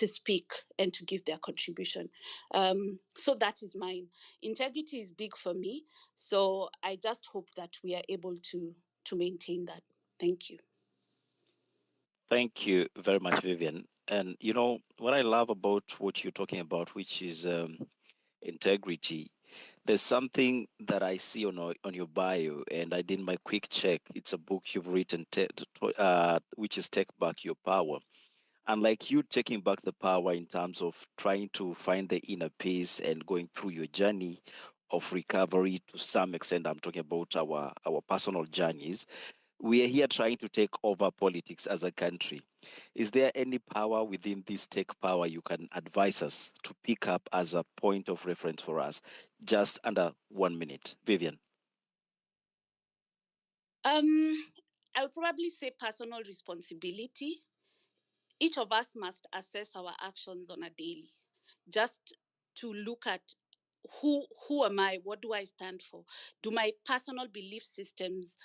E: speak and to give their contribution. So that is mine. Integrity is big for me. So I just hope that we are able to maintain that. Thank you.
B: Thank you very much, Vivian. And you know what I love about what you're talking about, which is integrity. There's something that I see on your bio, and I did my quick check. It's a book you've written, which is Take Back Your Power. And like you taking back the power in terms of trying to find the inner peace and going through your journey of recovery to some extent. I'm talking about our personal journeys. We are here trying to take over politics as a country. Is there any power within this take power you can advise us to pick up as a point of reference for us? Just under 1 minute. Vivian.
E: I would probably say personal responsibility. Each of us must assess our actions on a daily, just to look at who am I, what do I stand for? Do my personal belief systems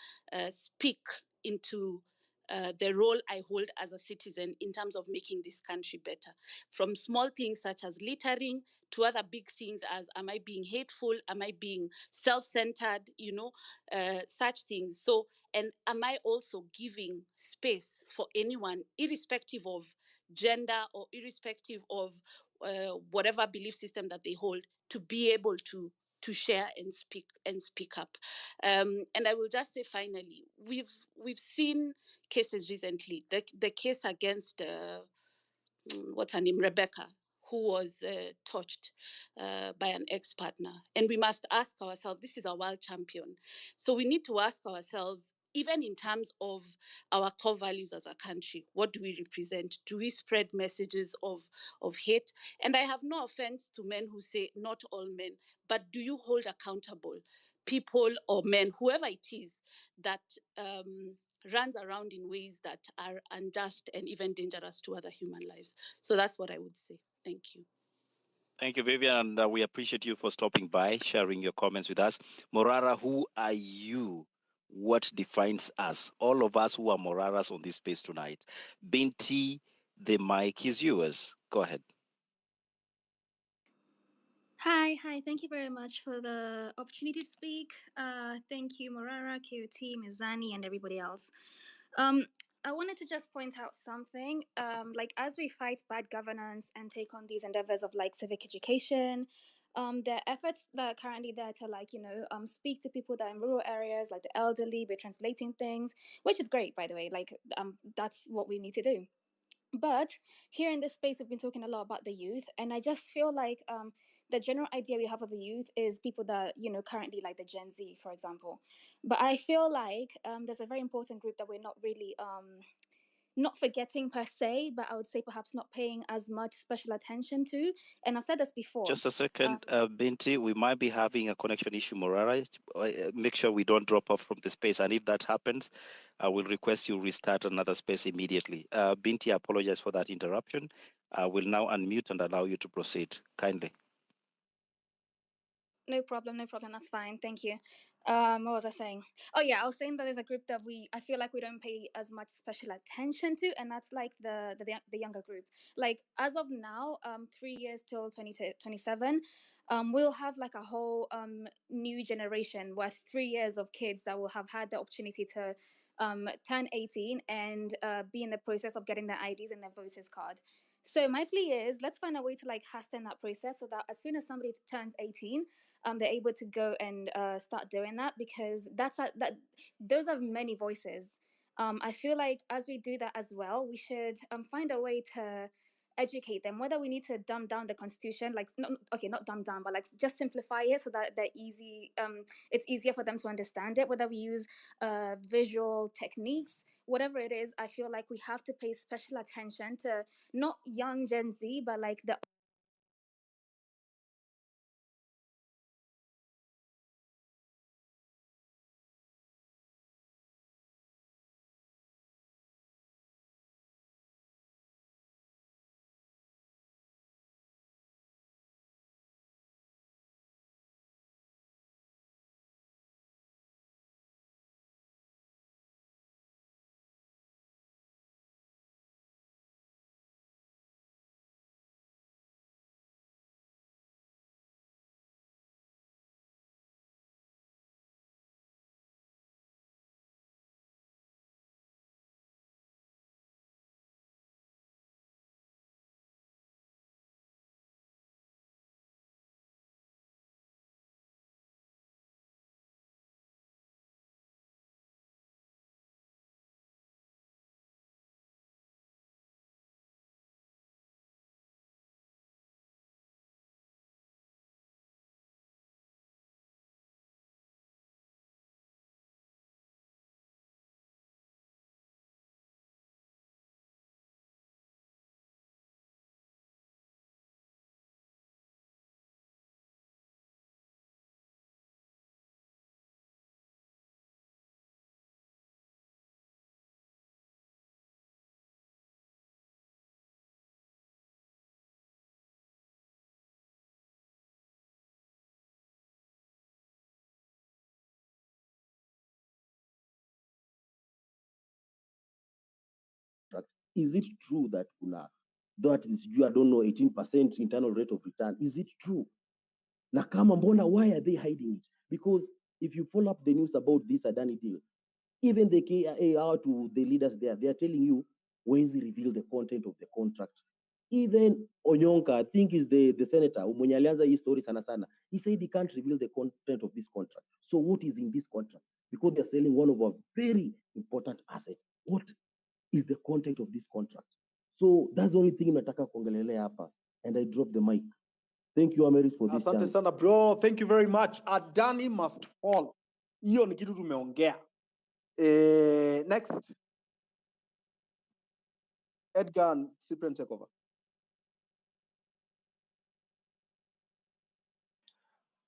E: speak into the role I hold as a citizen in terms of making this country better? From small things such as littering to other big things as, am I being hateful? Am I being self-centered? You know, such things. So, and am I also giving space for anyone, irrespective of gender or irrespective of whatever belief system that they hold, to be able to share and speak up. And I will just say finally, we've seen cases recently. The case against what's her name, Rebecca, who was touched by an ex-partner. And we must ask ourselves, this is a world champion. So we need to ask ourselves, even in terms of our core values as a country, what do we represent? Do we spread messages of hate? And I have no offense to men who say not all men, but do you hold accountable people or men, whoever it is, that runs around in ways that are unjust and even dangerous to other human lives? So that's what I would say. Thank you.
B: Thank you, Vivian, and we appreciate you for stopping by, sharing your comments with us. Morara, who are you? What defines us? All of us who are Moraras on this space tonight. Binti, the mic is yours. Go ahead.
A: Hi. Thank you very much for the opportunity to speak. Thank you, Morara, KOT, Mizani, and everybody else. I wanted to just point out something. Like, as we fight bad governance and take on these endeavors of like civic education, there are efforts that are currently there to speak to people that are in rural areas, like the elderly. We're translating things, which is great, by the way. Like, that's what we need to do. But here in this space, we've been talking a lot about the youth, and I just feel like the general idea we have of the youth is people that currently, like the Gen Z, for example. But I feel like there's a very important group that we're not really not forgetting per se, but I would say perhaps not paying as much special attention to. And I've said this before.
B: Just a second, Binti, we might be having a connection issue, Morara. Make sure we don't drop off from the space. And if that happens, I will request you restart another space immediately. Binti, I apologize for that interruption. I will now unmute and allow you to proceed. Kindly.
A: No problem. That's fine. Thank you. What was I saying? Oh yeah, I was saying that there's a group that I feel like we don't pay as much special attention to, and that's like the younger group. Like, as of now, 3 years till 2027, we'll have like a whole new generation worth 3 years of kids that will have had the opportunity to turn 18 and be in the process of getting their IDs and their voters card. So my plea is, let's find a way to like hasten that process so that as soon as somebody turns 18, they're able to go and start doing that, because those are many voices. I feel like as we do that as well, we should find a way to educate them, whether we need to dumb down the constitution, like not dumb down, but like just simplify it so that they're easy. It's easier for them to understand it, whether we use visual techniques, whatever it is. I feel like we have to pay special attention to not young Gen Z, but like the
V: Is it true that that is you, I don't know, 18% internal rate of return? Is it true? Na kama mbona, why are they hiding it? Because if you follow up the news about this Adani deal, even the KIA to the leaders there, they are telling you, when he reveal the content of the contract. Even Onyonka, I think is the senator, mwenye alianza hii story sana sana, he said he can't reveal the content of this contract. So what is in this contract? Because they're selling one of our very important assets. What is the content of this contract? So that's the only thing nataka kuongelelea hapa. And I drop the mic. Thank you, Amerix, for this
H: Asante
V: chance.
H: sana bro, thank you very much. Adani must fall. Hiyo ni kitu tumeongea. Next. Edgar and Cyprian takeover.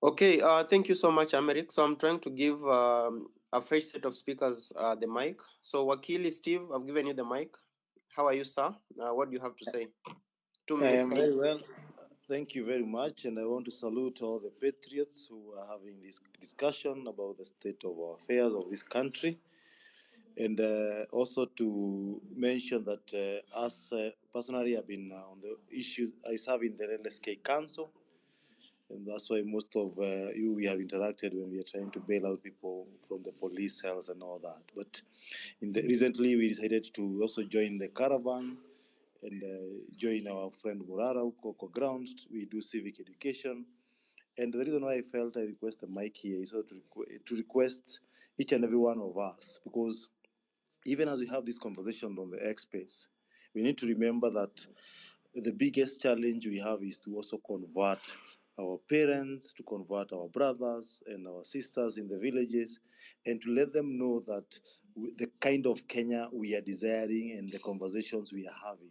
I: Okay, thank you so much, Amerix. So I'm trying to give a fresh set of speakers the mic. So Wakili Steve, I've given you the mic. How are you, sir? What do you have to say? 2 minutes.
U: I am very well. Thank you very much. And I want to salute all the patriots who are having this discussion about the state of affairs of this country. And also to mention that us personally have been on the issue, I serve in the LSK Council. And that's why most of you, we have interacted when we are trying to bail out people from the police cells and all that. But recently we decided to also join the caravan and join our friend Morara, Coco Ground. We do civic education. And the reason why I felt I request a mic here is to request each and every one of us, because even as we have this conversation on the X space, we need to remember that the biggest challenge we have is to also convert our parents, to convert our brothers and our sisters in the villages, and to let them know that the kind of Kenya we are desiring and the conversations we are having.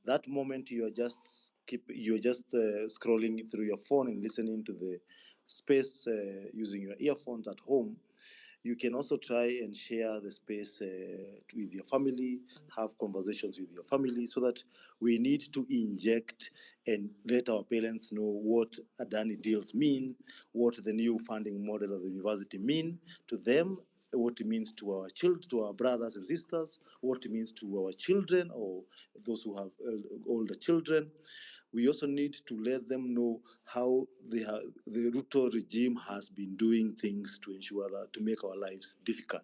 U: That moment you are just scrolling through your phone and listening to the space using your earphones at home, you can also try and share the space with your family, have conversations with your family, so that we need to inject and let our parents know what Adani deals mean, what the new funding model of the university mean to them, what it means to our children, to our brothers and sisters, what it means to our children or those who have older children. We also need to let them know how the Ruto regime has been doing things to ensure that, to make our lives difficult.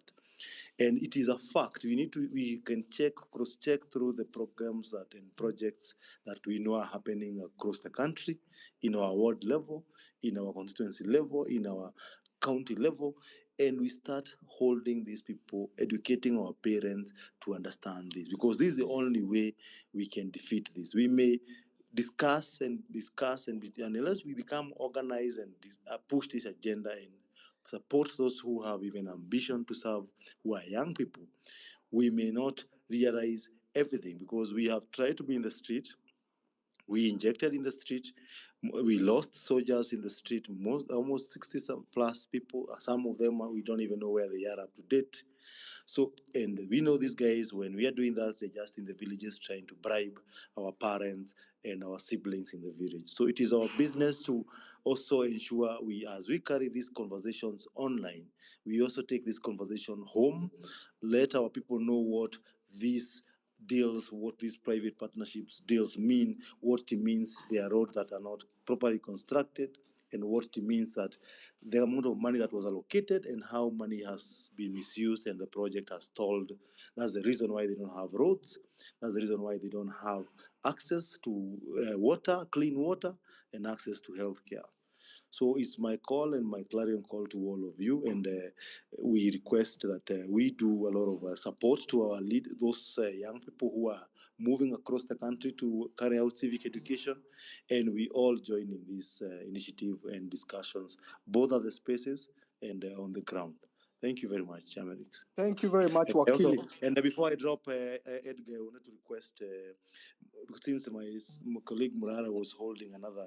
U: And it is a fact. We can cross-check through the programs and projects that we know are happening across the country, in our ward level, in our constituency level, in our county level, and we start holding these people, educating our parents to understand this, because this is the only way we can defeat this. We may discuss, and unless we become organized and push this agenda and support those who have even ambition to serve, who are young people, we may not realize everything, because we have tried to be in the street, we injected in the street, we lost soldiers in the street, almost 60 plus people. Some of them we don't even know where they are up to date. So, and we know these guys, when we are doing that, they're just in the villages trying to bribe our parents and our siblings in the village. So it is our business to also ensure as we carry these conversations online, we also take this conversation home, let our people know what these deals, what these private partnerships deals mean, what it means they are roads that are not properly constructed, and what it means that the amount of money that was allocated and how money has been misused and the project has stalled. That's the reason why they don't have roads. That's the reason why they don't have access to water, clean water, and access to healthcare. So it's my call and my clarion call to all of you, and we request that we do a lot of support to our those young people who are moving across the country to carry out civic education, and we all join in this initiative and discussions, both at the spaces and on the ground. Thank you very much, Amerix.
H: Thank you very much, Wakili.
U: And before I drop, Edgar, I wanted to request, since my colleague Morara was holding another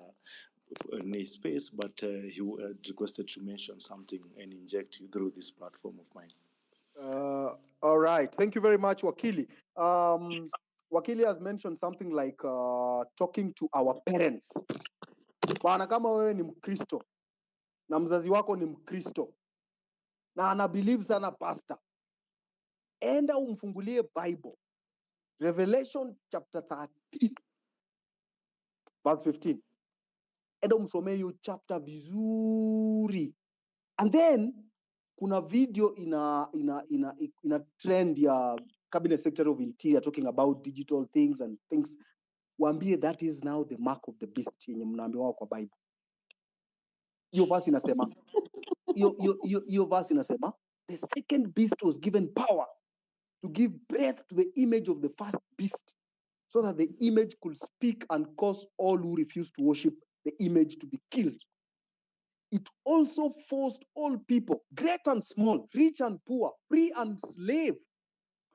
U: space, but he requested to mention something and inject you through this platform of mine.
H: All right. Thank you very much, Wakili. Wakili has mentioned something like talking to our parents. Bwana, kama wewe ni Mkristo na mzazi wako ni Mkristo na ana believe sana pastor, enda umfungulie Bible, Revelation chapter 13 verse 15. Enda umsomee hiyo chapter vizuri, and then kuna video ina trend ya Cabinet Secretary of Interior talking about digital things and things. Waambie that is now the mark of the beast yenye mnaambiwa kwa Bible. Hiyo verse inasema, hiyo verse inasema, the second beast was given power to give breath to the image of the first beast, so that the image could speak and cause all who refuse to worship the image to be killed. It also forced all people, great and small, rich and poor, free and slave,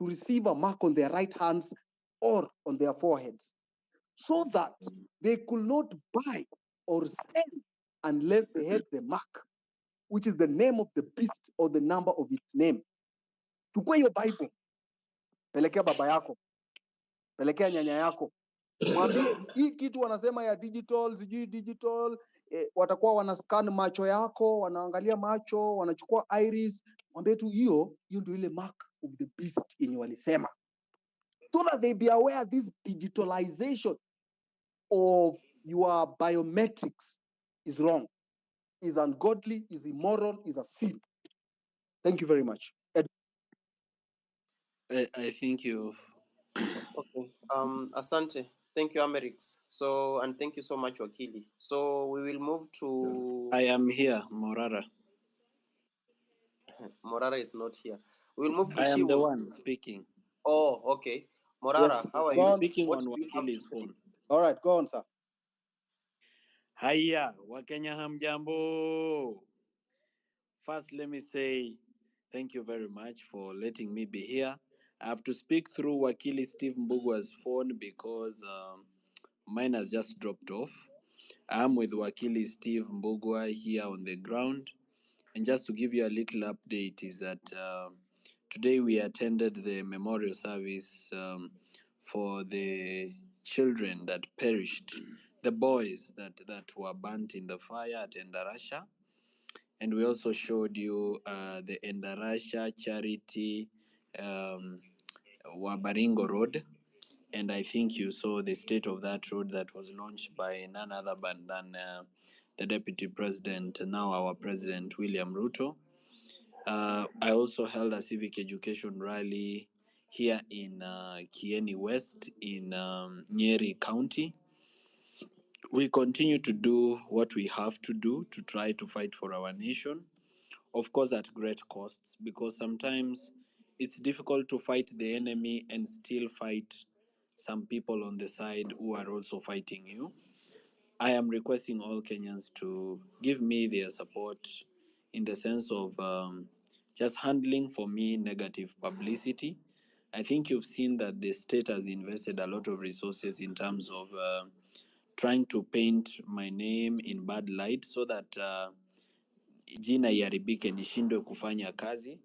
H: to receive a mark on their right hands or on their foreheads, so that they could not buy or sell unless they had the mark, which is the name of the beast or the number of its name. Chukua hiyo Bible, pelekea baba yako, pelekea nyanya yako, mwambie hii kitu wanasema ya digital, sijui digital, watakuwa wanascan macho yako, wanaangalia macho, wanachukua iris, mwambie tu hiyo ndio ile mark of the beast yenye walisema, so that they be aware this digitalization of your biometrics is wrong, is ungodly, is immoral, is a sin. Thank you very much.
G: I think you.
I: Okay. Asante. Thank you, Amerix. So, and thank you so much, Wakili. So we will move to.
G: I am here, Morara.
I: Morara is not here. We will move to
G: I am the
I: Shiwu.
G: one speaking.
I: Oh, okay. Morara,
H: Yes,
I: how are
G: I'm
I: you?
G: speaking
I: What
G: on
I: do you have to
G: Wakili's
I: say?
G: phone.
H: All right, go on, sir.
G: Hiya, Wakenya hamjambo. First, let me say thank you very much for letting me be here. I have to speak through Wakili Steve Mbugwa's phone because mine has just dropped off. I'm with Wakili Steve Mbugwa here on the ground. And just to give you a little update is that today we attended the memorial service for the children that perished, the boys that were burnt in the fire at ENDARASHA. And we also showed you the ENDARASHA charity Wabaringo Road. And I think you saw the state of that road that was launched by none other than the Deputy President, now our President, William Ruto. I also held a civic education rally here in Kieni West in Nyeri County. We continue to do what we have to do to try to fight for our nation, of course at great costs, because sometimes it's difficult to fight the enemy and still fight some people on the side who are also fighting you. I am requesting all Kenyans to give me their support in the sense of just handling for me negative publicity. I think you've seen that the state has invested a lot of resources in terms of trying to paint my name in bad light so that jina iharibike nishindwe kufanya kazi.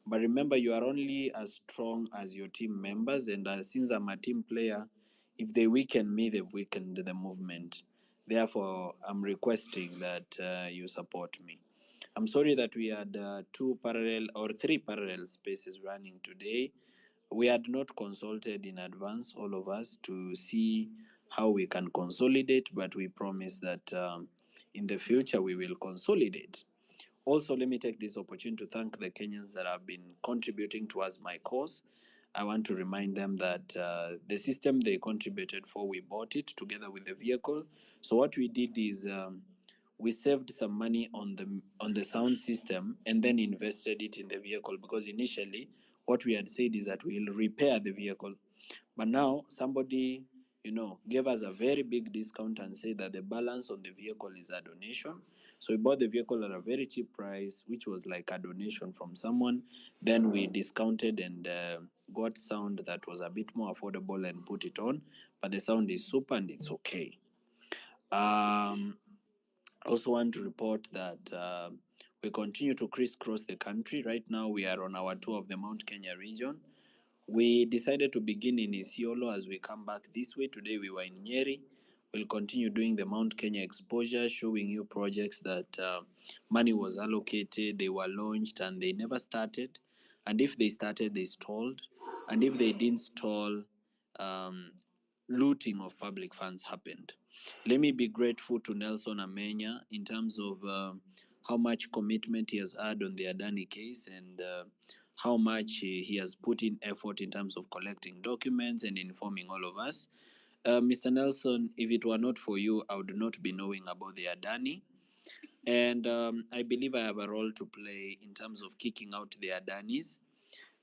G: But remember, you are only as strong as your team members, and since I'm a team player, if they weaken me, they've weakened the movement. Therefore, I'm requesting that you support me. I'm sorry that we had three parallel spaces running today. We had not consulted in advance, all of us, to see how we can consolidate, but we promise that in the future we will consolidate. Also, let me take this opportunity to thank the Kenyans that have been contributing towards my cause. I want to remind them that the system they contributed for, we bought it together with the vehicle. So what we did is we saved some money on the sound system and then invested it in the vehicle, because initially what we had said is that we'll repair the vehicle. But now somebody, gave us a very big discount and said that the balance on the vehicle is a donation. So we bought the vehicle at a very cheap price, which was like a donation from someone. Then we discounted and got sound that was a bit more affordable and put it on. But the sound is super and it's okay. I also want to report that we continue to crisscross the country. Right now we are on our tour of the Mount Kenya region. We decided to begin in Isiolo as we come back this way. Today we were in Nyeri. We'll continue doing the Mount Kenya exposure, showing you projects that money was allocated, they were launched, and they never started. And if they started, they stalled. And if they didn't stall, looting of public funds happened. Let me be grateful to Nelson Amenya in terms of how much commitment he has had on the Adani case and how much he has put in effort in terms of collecting documents and informing all of us. Mr. Nelson, if it were not for you, I would not be knowing about the Adani. And I believe I have a role to play in terms of kicking out the Adanis.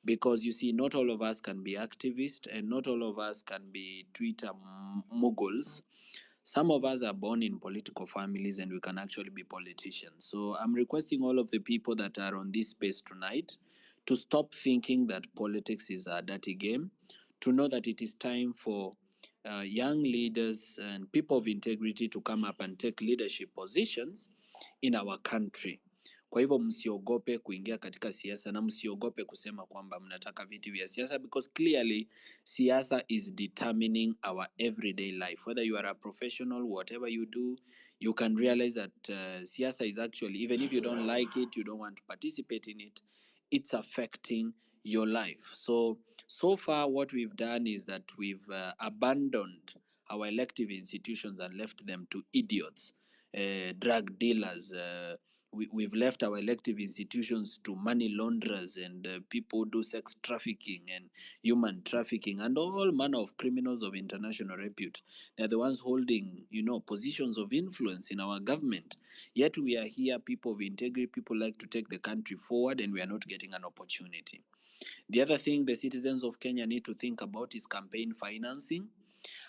G: Because you see, not all of us can be activists and not all of us can be Twitter moguls. Some of us are born in political families and we can actually be politicians. So I'm requesting all of the people that are on this space tonight to stop thinking that politics is a dirty game, to know that it is time for young leaders and people of integrity to come up and take leadership positions in our country. Kwa hivyo msiogope kuingia katika siasa na msiogope kusema kwamba mnataka viti vya siasa, because clearly siasa is determining our everyday life. Whether you are a professional, whatever you do, you can realize that siasa is actually, even if you don't like it, you don't want to participate in it, it's affecting your life. So far what we've done is that we've abandoned our elective institutions and left them to idiots, drug dealers. We've left our elective institutions to money launderers and people who do sex trafficking and human trafficking and all manner of criminals of international repute. They're the ones holding, positions of influence in our government. Yet we are here, people of integrity, people like to take the country forward, and we are not getting an opportunity. The other thing the citizens of Kenya need to think about is campaign financing.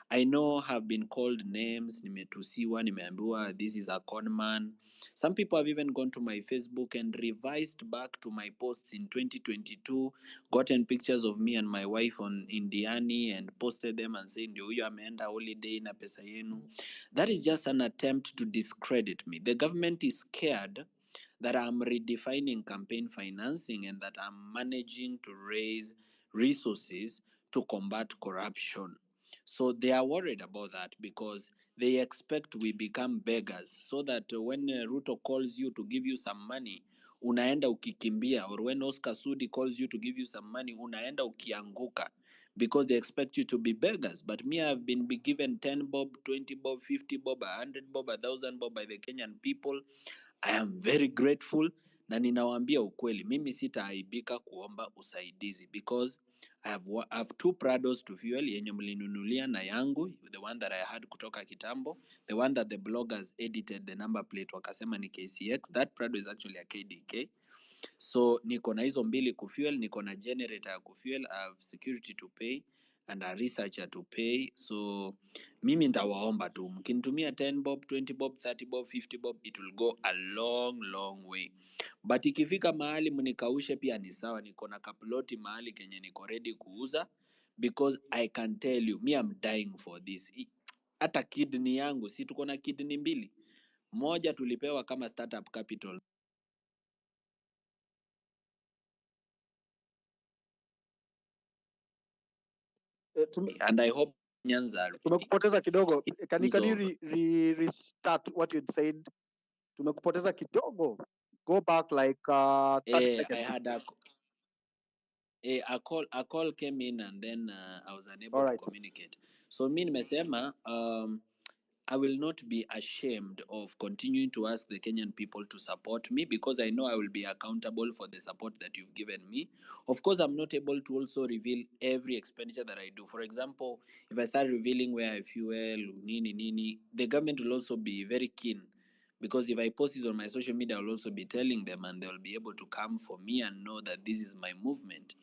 G: I know have been called names, nimetusiwa, nimeambiwa this is a con man. Some people have even gone to my Facebook and revised back to my posts in 2022, gotten pictures of me and my wife on Indiani and posted them and saying, ndio huyo ameenda holiday na pesa yenu. That is just an attempt to discredit me. The government is scared that I'm redefining campaign financing and that I'm managing to raise resources to combat corruption. So they are worried about that because they expect we become beggars, so that when Ruto calls you to give you some money, unaenda ukikimbia, or when Oscar Sudi calls you to give you some money, unaenda ukianguka, because they expect you to be beggars. But me, I've been given 10 bob, 20 bob, 50 bob, 100 bob, 1,000 bob by the Kenyan people. I am very grateful, na ninawaambia ukweli, mimi sitaaibika kuomba usaidizi because I have two Prados to fuel, yenye mlinunulia na yangu, the one that I had kutoka kitambo, the one that the bloggers edited the number plate wakasema ni KCX. That Prado is actually a KDK. So niko na hizo mbili kufuel, niko na generator ya kufuel, I have security to pay and a researcher to pay. So mimi nitawaomba tu mkinitumia 10 bob, 20 bob, 30 bob, 50 bob, it will go a long way. But ikifika mahali mnikaushe pia ni sawa, niko na kaploti mahali kenye niko ready kuuza, because I can tell you, me I'm dying for this. Hata kidney yangu, si tuko na kidney mbili, moja tulipewa kama startup capital. And I hope Nyanza
H: tumekupoteza kidogo. Can you
G: of
H: restart what you'd said? Tumekupoteza kidogo. Go back like 30 seconds.
G: I had a call came in and then I was unable to communicate. So mi nimesema I will not be ashamed of continuing to ask the Kenyan people to support me, because I know I will be accountable for the support that you've given me. Of course, I'm not able to also reveal every expenditure that I do. For example, if I start revealing where I fuel, nini, the government will also be very keen, because if I post it on my social media, I'll also be telling them and they'll be able to come for me and know that this is my movement.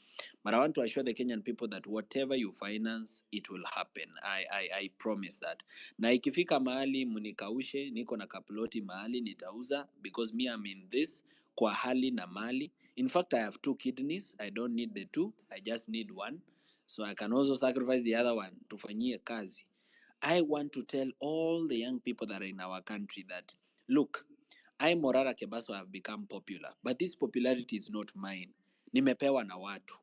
G: But I want to assure the Kenyan people that whatever you finance, it will happen. I promise that. Na ikifika mahali mnikaushe, niko na kaploti mahali nitauza, because me I'm in this kwa hali na mali. In fact, I have 2 kidneys. I don't need the 2. I just need 1. So I can also sacrifice the other one tufanyie kazi. I want to tell all the young people that are in our country that, look, I, Morara Kebaso, have become popular, but this popularity is not mine. Nimepewa na watu.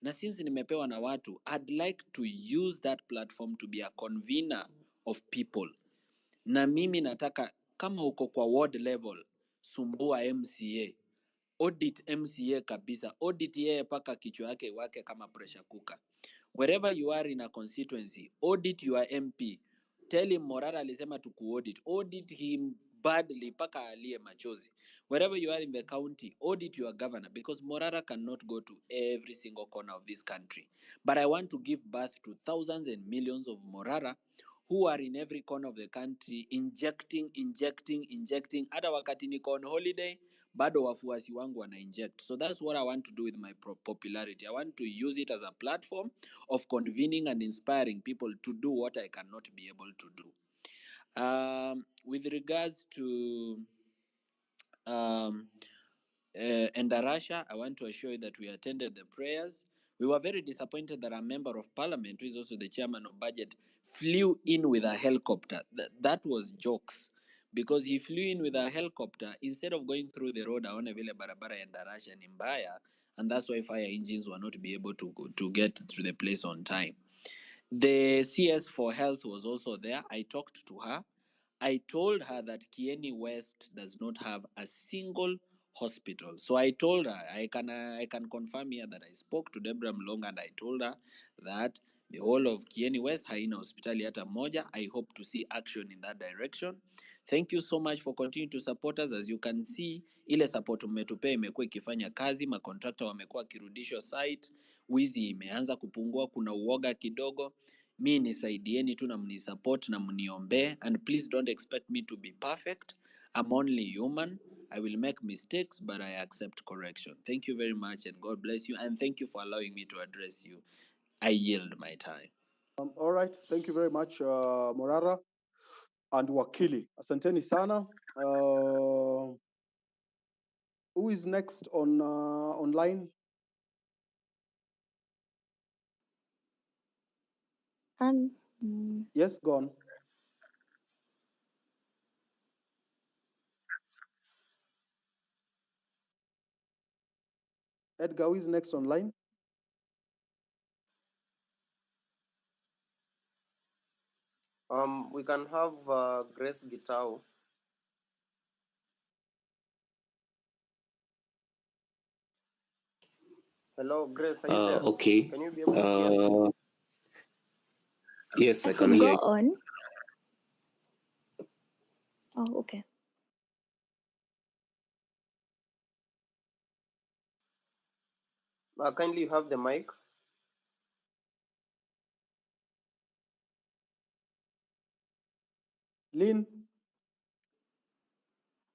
G: Na since nimepewa na watu, I'd like to use that platform to be a convener of people. Na mimi nataka, kama uko kwa ward level, sumbua MCA. Audit MCA kabisa. Audit yeye paka kichwa yake wake kama pressure cooker. Wherever you are in a constituency, audit your MP. Tell him Morara alisema to audit. Audit him badly paka alie machozi. Wherever you are in the county, audit your governor, because Morara cannot go to every single corner of this country. But I want to give birth to thousands and millions of Morara who are in every corner of the country injecting. Hata wakati niko on holiday, bado wafuasi wangu wana inject. So that's what I want to do with my popularity. I want to use it as a platform of convening and inspiring people to do what I cannot be able to do. With regards to ENDARASHA, I want to assure you that we attended the prayers. We were very disappointed that a member of parliament, who is also the chairman of budget, flew in with a helicopter. That was jokes, because he flew in with a helicopter instead of going through the road aone vile barabara ya ENDARASHA ni mbaya, and that's why fire engines were not be able to get to the place on time. The CS for health was also there. I talked to her. I told her that Kieni West does not have a single hospital. So I told her, I can confirm here that I spoke to Deborah Mlong and I told her that the whole of Kieni West haina hospitali hata moja. I hope to see action in that direction. Thank you so much for continuing to support us. As you can see, ile support mmetupea imekuwa ikifanya kazi, makontrakta wamekuwa wakirudishwa site, wizi imeanza kupungua, kuna uoga kidogo. Mi nisaidieni tu na mnisupport na mniombe, and please don't expect me to be perfect. I'm only human. I will make mistakes, but I accept correction. Thank you very much and God bless you, and thank you for allowing me to address you. I yield my time.
H: All right, thank you very much Morara and Wakili. Asanteni sana. Who is next on online? Yes, go on. Edgar, who is next online?
I: We can have Grace Gitau. Hello, Grace, are you there?
F: Okay.
I: Can you be able to hear me?
F: Yes, I
J: I
F: can
J: could
F: hear
J: go
F: you.
J: on. Oh, okay.
I: Kindly you have the mic.
H: Lynn?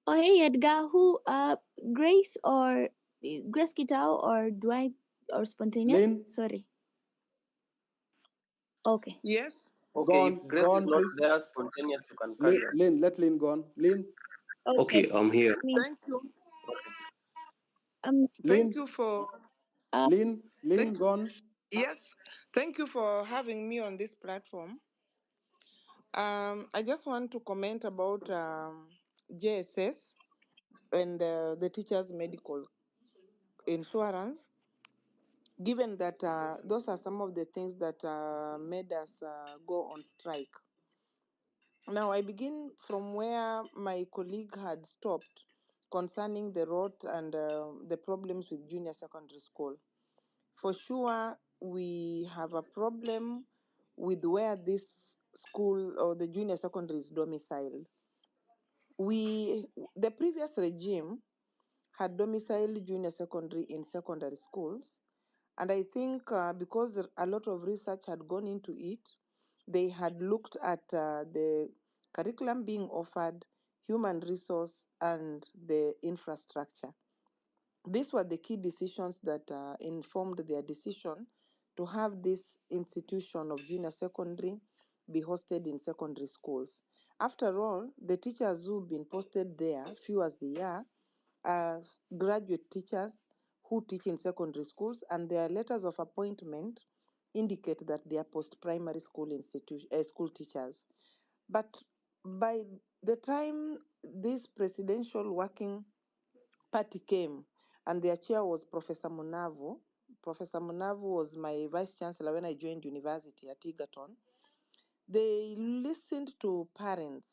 J: Oh, hey, Edgar. Who, Grace or Grace Kitao or Dwight or Spontaneous?
H: Lynn?
J: Sorry. Okay.
L: Yes.
I: Okay, if Grace
H: go
I: is
H: on,
I: not
H: please.
I: there, Spontaneous, you can carry on.
H: Lynn, let Lynn go on. Lynn?
F: Okay, I'm here.
L: Thank you.
J: Um,
L: Thank
H: Lynn?
L: you for.
H: Lynn,
L: Thank,
H: go on.
L: yes. Thank you for having me on this platform. I just want to comment about JSS and the teachers' medical insurance. Given that those are some of the things that made us go on strike. Now, I begin from where my colleague had stopped concerning the road and the problems with junior secondary school. For sure, we have a problem with where this school or the junior secondary is domiciled. The previous regime had domiciled junior secondary in secondary schools, and I think because a lot of research had gone into it, they had looked at the curriculum being offered, human resource, and the infrastructure. These were the key decisions that informed their decision to have this institution of junior secondary be hosted in secondary schools. After all, the teachers who've been posted there, few as they are graduate teachers who teach in secondary schools, and their letters of appointment indicate that they are post-primary school school teachers. But by the time this presidential working party came, and their chair was Professor Munavu. Professor Munavu was my vice chancellor when I joined university at Egerton. They listened to parents,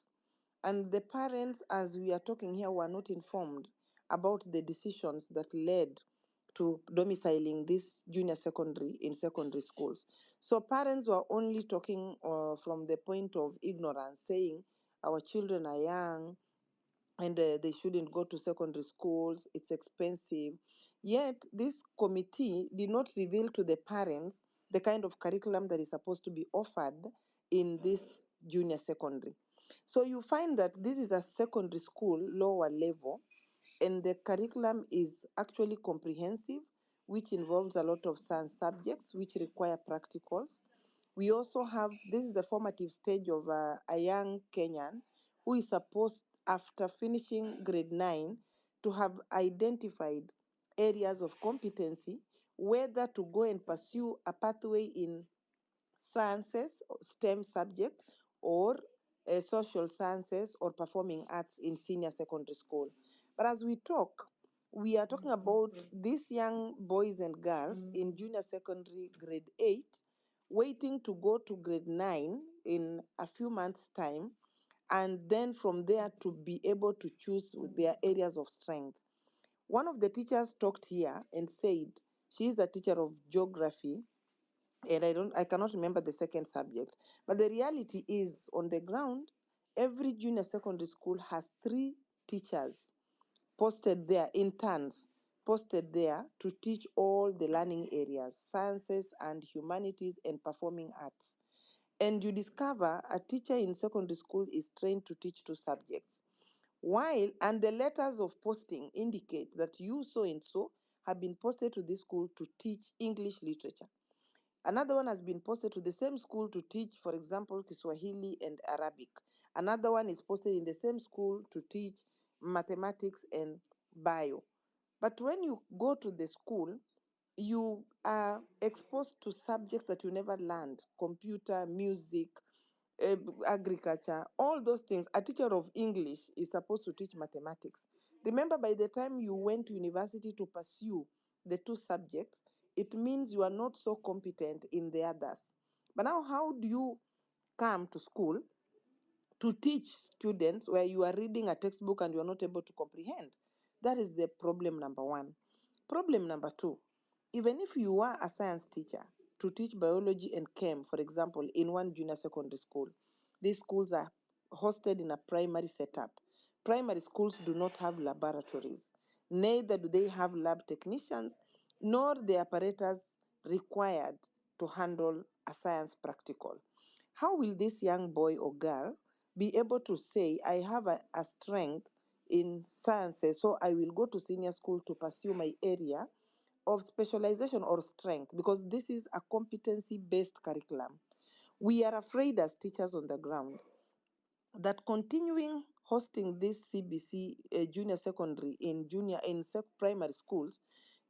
L: and the parents, as we are talking here, were not informed about the decisions that led to domiciling this junior secondary in secondary schools. So parents were only talking from the point of ignorance, saying our children are young, and they shouldn't go to secondary schools, it's expensive. Yet, this committee did not reveal to the parents the kind of curriculum that is supposed to be offered in this junior secondary. So you find that this is a secondary school, lower level, and the curriculum is actually comprehensive, which involves a lot of science subjects which require practicals. We also have, this is the formative stage of a young Kenyan who is supposed, after finishing grade 9, to have identified areas of competency, whether to go and pursue a pathway in sciences, STEM subject, or social sciences or performing arts in senior secondary school. But as we talk, we are talking about these young boys and girls in junior secondary grade 8 waiting to go to grade 9 in a few months' time, and then from there to be able to choose their areas of strength. One of the teachers talked here and said she is a teacher of geography, and I cannot remember the second subject. But the reality is, on the ground, every junior secondary school has 3 teachers posted there, interns posted there to teach all the learning areas, sciences and humanities and performing arts. And you discover a teacher in secondary school is trained to teach 2 subjects. And the letters of posting indicate that you so and so have been posted to this school to teach English literature. Another one has been posted to the same school to teach, for example, Kiswahili and Arabic. Another one is posted in the same school to teach mathematics and bio. But when you go to the school, you are exposed to subjects that you never learned: computer, music, agriculture, all those things. A teacher of English is supposed to teach mathematics. Remember, by the time you went to university to pursue the 2 subjects, it means you are not so competent in the others. But now, how do you come to school to teach students where you are reading a textbook and you are not able to comprehend? That is the problem number 1. Problem number 2, even if you are a science teacher to teach biology and chem, for example, in one junior secondary school, these schools are hosted in a primary setup. Primary schools do not have laboratories. Neither do they have lab technicians, nor the apparatus required to handle a science practical. How will this young boy or girl be able to say, I have a strength in sciences, so I will go to senior school to pursue my area of specialization or strength? Because this is a competency-based curriculum. We are afraid as teachers on the ground that continuing hosting this CBC junior secondary in primary schools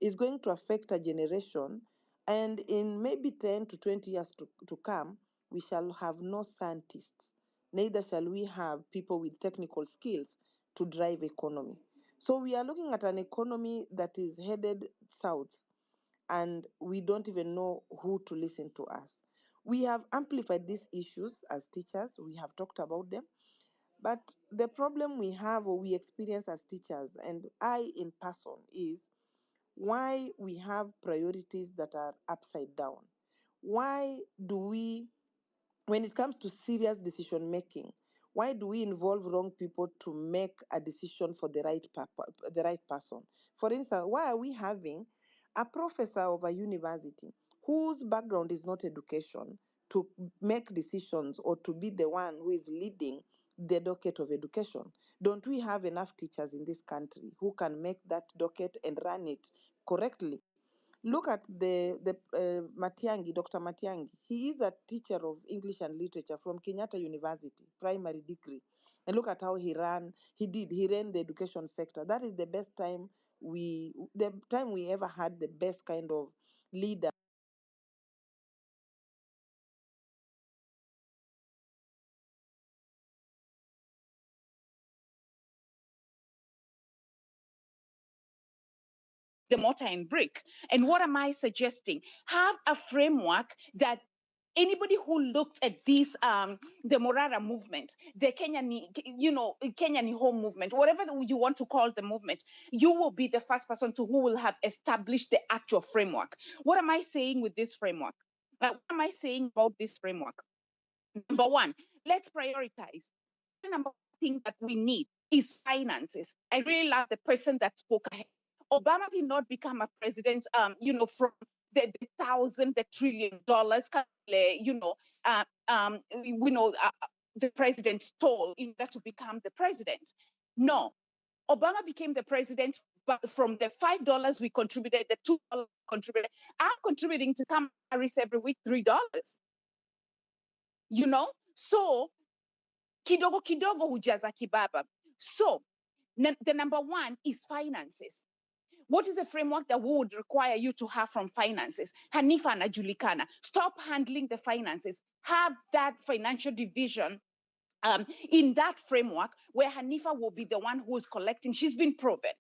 L: is going to affect a generation, and in maybe 10 to 20 years to come, we shall have no scientists, neither shall we have people with technical skills to drive economy. So we are looking at an economy that is headed south, and we don't even know who to listen to us. We have amplified these issues as teachers, we have talked about them, but the problem we have or we experience as teachers, and I in person, is why we have priorities that are upside down. Why do we, when it comes to serious decision making, why do we involve wrong people to make a decision for the right person? For instance, why are we having a professor of a university whose background is not education to make decisions or to be the one who is leading the docket of education? Don't we have enough teachers in this country who can make that docket and run it correctly? Look at the Matiangi, Dr. Matiangi. He is a teacher of English and literature from Kenyatta University, primary degree. And look at how he ran the education sector. That is the time we ever had the best kind of leader.
M: The mortar and brick. And what am I suggesting? Have a framework that anybody who looks at this, the Morara movement, the Kenyan home movement, whatever you want to call the movement, you will be the first person who will have established the actual framework. What am I saying with this framework? What am I saying about this framework? Number 1, let's prioritize. The number 1 thing that we need is finances. I really love the person that spoke ahead. Obama did not become a president, from the $1,000 trillion, the president stole in order to become the president. No, Obama became the president, but from the $5 we contributed, the $2 contributed, I'm contributing to Kamala Harris every week $3. You know, so kidogo kidogo hujaza kibaba. So the number one is finances. What is the framework that we would require you to have from finances? Hanifa anajulikana. Stop handling the finances. Have that financial division in that framework where Hanifa will be the one who is collecting. She's been proven.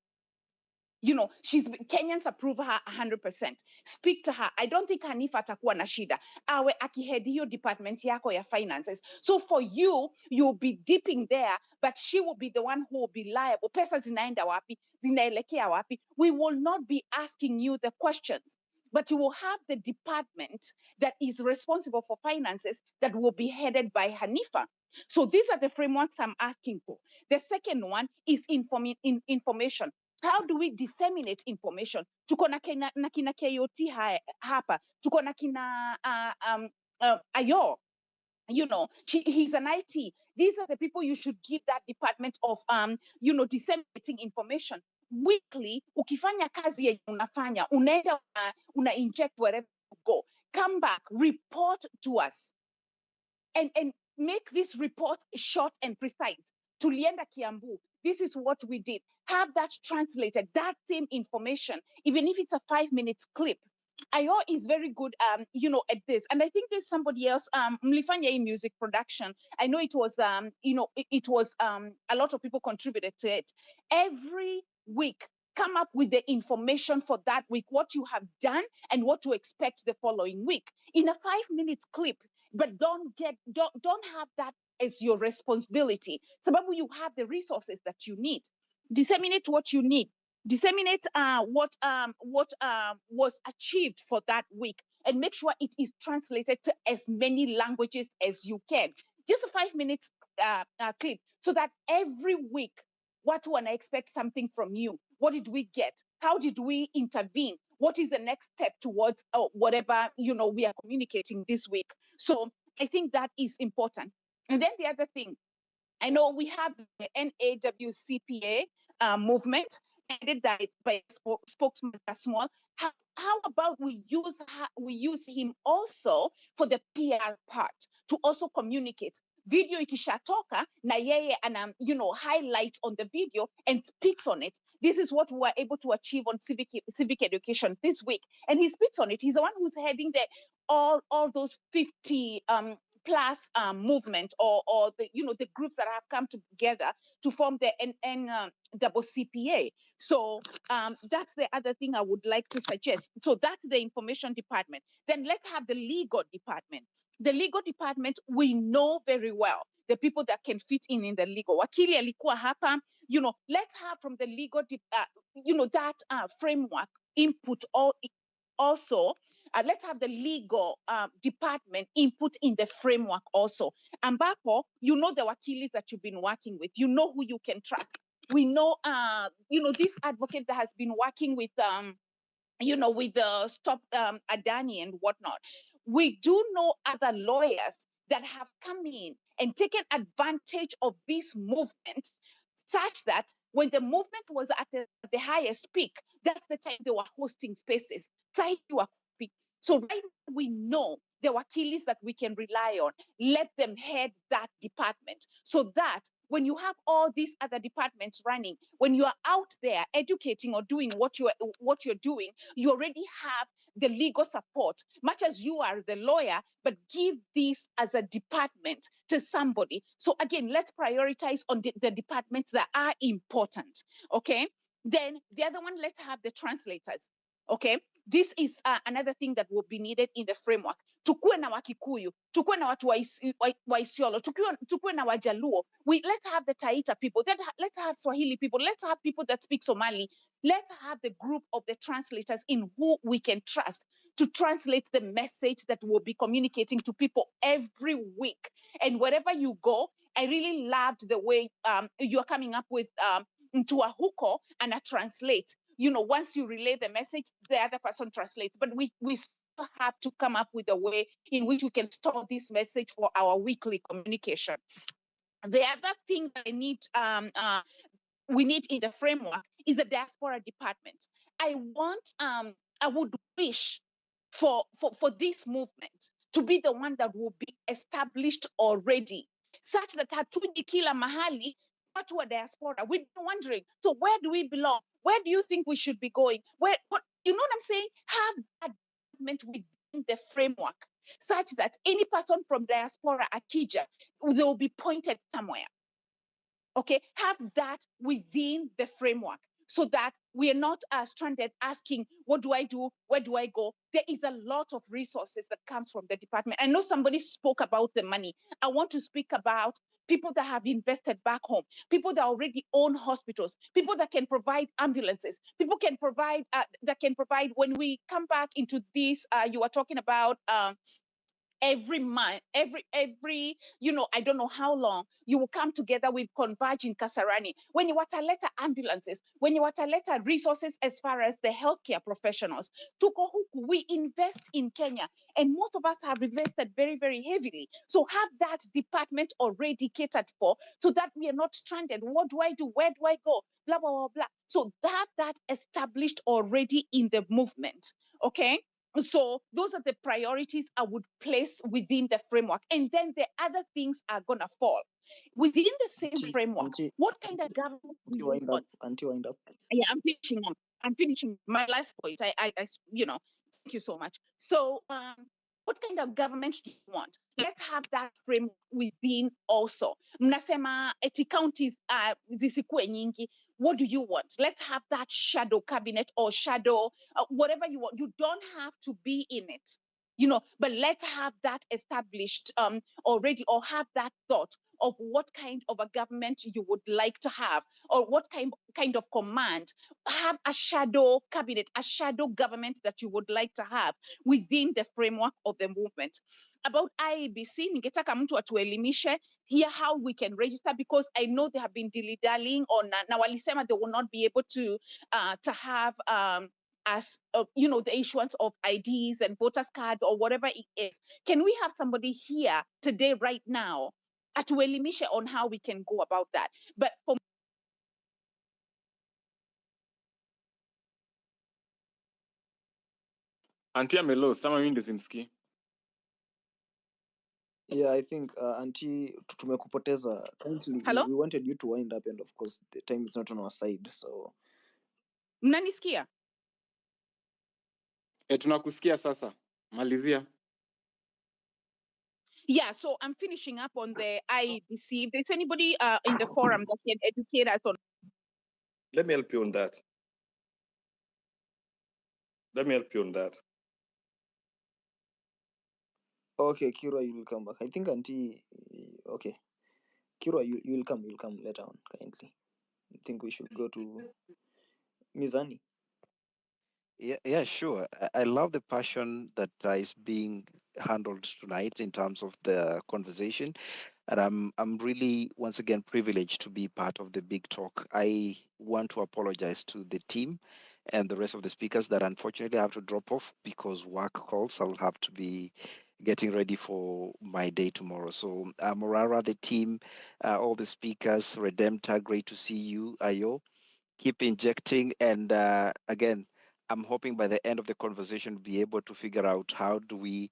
M: You know, Kenyans approve her 100%. Speak to her. I don't think Hanifa atakuwa na shida. Awe akihead hiyo department yako ya finances. So for you, you'll be dipping there, but she will be the one who will be liable. Pesa zinaenda wapi? Zinaelekea wapi? We will not be asking you the questions, but you will have the department that is responsible for finances that will be headed by Hanifa. So these are the frameworks I'm asking for. The second one is information. How do we disseminate information? Tuko na kina KOT hapa. Tuko na kina Ayo. You know, he's an IT. These are the people you should give that department of disseminating information. Weekly, ukifanya kazi yenye unafanya, unaenda una inject wherever you go. Come back, report to us. And make this report short and precise. Tulienda Kiambu. This is what we did. Have that translated, that same information, even if it's a 5-minute clip. Ayo is very good, at this. And I think there's somebody else, mlifanya music production. I know it was, it was a lot of people contributed to it. Every week, come up with the information for that week, what you have done and what to expect the following week in a 5-minute clip. But don't have that as your responsibility. Sababu you have the resources that you need. Disseminate what you need. Disseminate what was achieved for that week, and make sure it is translated to as many languages as you can. Just a 5-minute clip, so that every week, what when I expect something from you? What did we get? How did we intervene? What is the next step towards whatever we are communicating this week? So I think that is important. And then the other thing, I know we have the NAWCPA movement headed by spokesman Kasmuel. How about we use him also for the PR part to also communicate? Video ikishatoka na yeye highlight on the video and speaks on it. This is what we were able to achieve on civic education this week, and he speaks on it. He's the one who's heading all those 50 plus movement or the groups that have come together to form the NAACPA. So that's the other thing I would like to suggest. So that's the information department. Then let's have the legal department. The legal department, we know very well the people that can fit in the legal. Wakili alikuwa hapa, let's have from the legal, that framework input also. Let's have the legal department input in the framework also. Ambapo, the wakilis that you've been working with, who you can trust. We know, this advocate that has been working with, with the Stop Adani and whatnot. We do know other lawyers that have come in and taken advantage of this movement, such that when the movement was at the highest peak, that's the time they were hosting spaces. So right now we know the wakilis that we can rely on. Let them head that department, so that when you have all these other departments running, when you are out there educating or doing what you're doing, you already have the legal support, much as you are the lawyer, but give this as a department to somebody. So again, let's prioritize on the departments that are important, okay? Then the other one, let's have the translators, okay? This is another thing that will be needed in the framework. Tukue na Wakikuyu, tukue na watu wa Isiolo, tukue na Wajaluo. Let's have the Taita people, let's have Swahili people, let's have people that speak Somali. Let's have the group of the translators in who we can trust to translate the message that we'll be communicating to people every week. And wherever you go, I really loved the way you're coming up with into a huko and a translate. Once you relay the message, the other person translates. But we still have to come up with a way in which we can store this message for our weekly communication. The other thing that I need we need in the framework is the diaspora department. I would wish for this movement to be the one that will be established already, such that hatuji kila mahali watu wa diaspora. We've been wondering, so where do we belong? Where do you think we should be going? What you know what I'm saying? Have that department within the framework, such that any person from diaspora akija, they will be pointed somewhere. Okay, have that within the framework so that we are not stranded asking, what do I do? Where do I go? There is a lot of resources that comes from the department. I know somebody spoke about the money. I want to speak about people that have invested back home, people that already own hospitals, people that can provide ambulances, people can provide that can provide. When we come back into this, you are talking about every month, every I don't know how long, you will come together with Converge in Kasarani. When you wataleta ambulances, when you wataleta resources as far as the healthcare professionals, tuko huku, we invest in Kenya, and most of us have invested very, very heavily. So have that department already catered for, so that we are not stranded. What do I do? Where do I go? Blah, blah, blah, blah. So have that established already in the movement, okay? So those are the priorities I would place within the framework. And then the other things are going to fall within the same framework. What kind of government do you want?
C: Wind up.
M: Yeah, I'm finishing up. I'm finishing my last point. Thank you so much. So, what kind of government do you want? Let's have that framework within also. Mnasema eti counties zisikuwe nyingi. What do you want? Let's have that shadow cabinet or shadow, whatever you want. You don't have to be in it, but let's have that established already, or have that thought of what kind of a government you would like to have, or what kind of command. Have a shadow cabinet, a shadow government that you would like to have within the framework of the movement. About IEBC, ningetaka mtu atuelimishe here how we can register, because I know they have been dilly-dallying on na walisema they will not be able to have the issuance of IDs and voters cards or whatever it is. Can we have somebody here today, right now, atuelimishe on how we can go about that? But for
S: Auntie amelo, sama mimi ndio simsikii.
C: Yeah, I think Auntie tumekupoteza.
M: Hello?
C: We wanted you to wind up, and of course the time is not on our side. So
M: mnanisikia?
S: Tunakusikia sasa. Malizia.
M: Yeah, so I'm finishing up on the IEBC. If there's anybody in the forum that can educate us on.
N: Let me help you on that.
C: okay, Kira, you will come back. I think Auntie. Okay, Kira, you will come. You'll come later on, kindly. I think we should go to Mizani.
B: Yeah, sure. I love the passion that is being handled tonight in terms of the conversation, and I'm really once again privileged to be part of the big talk. I want to apologize to the team and the rest of the speakers that unfortunately I have to drop off because work calls. I'll have to be getting ready for my day tomorrow. So, Morara, the team, all the speakers, Redemptor, great to see you. Ayo, keep injecting. And again, I'm hoping by the end of the conversation, we'll be able to figure out how do we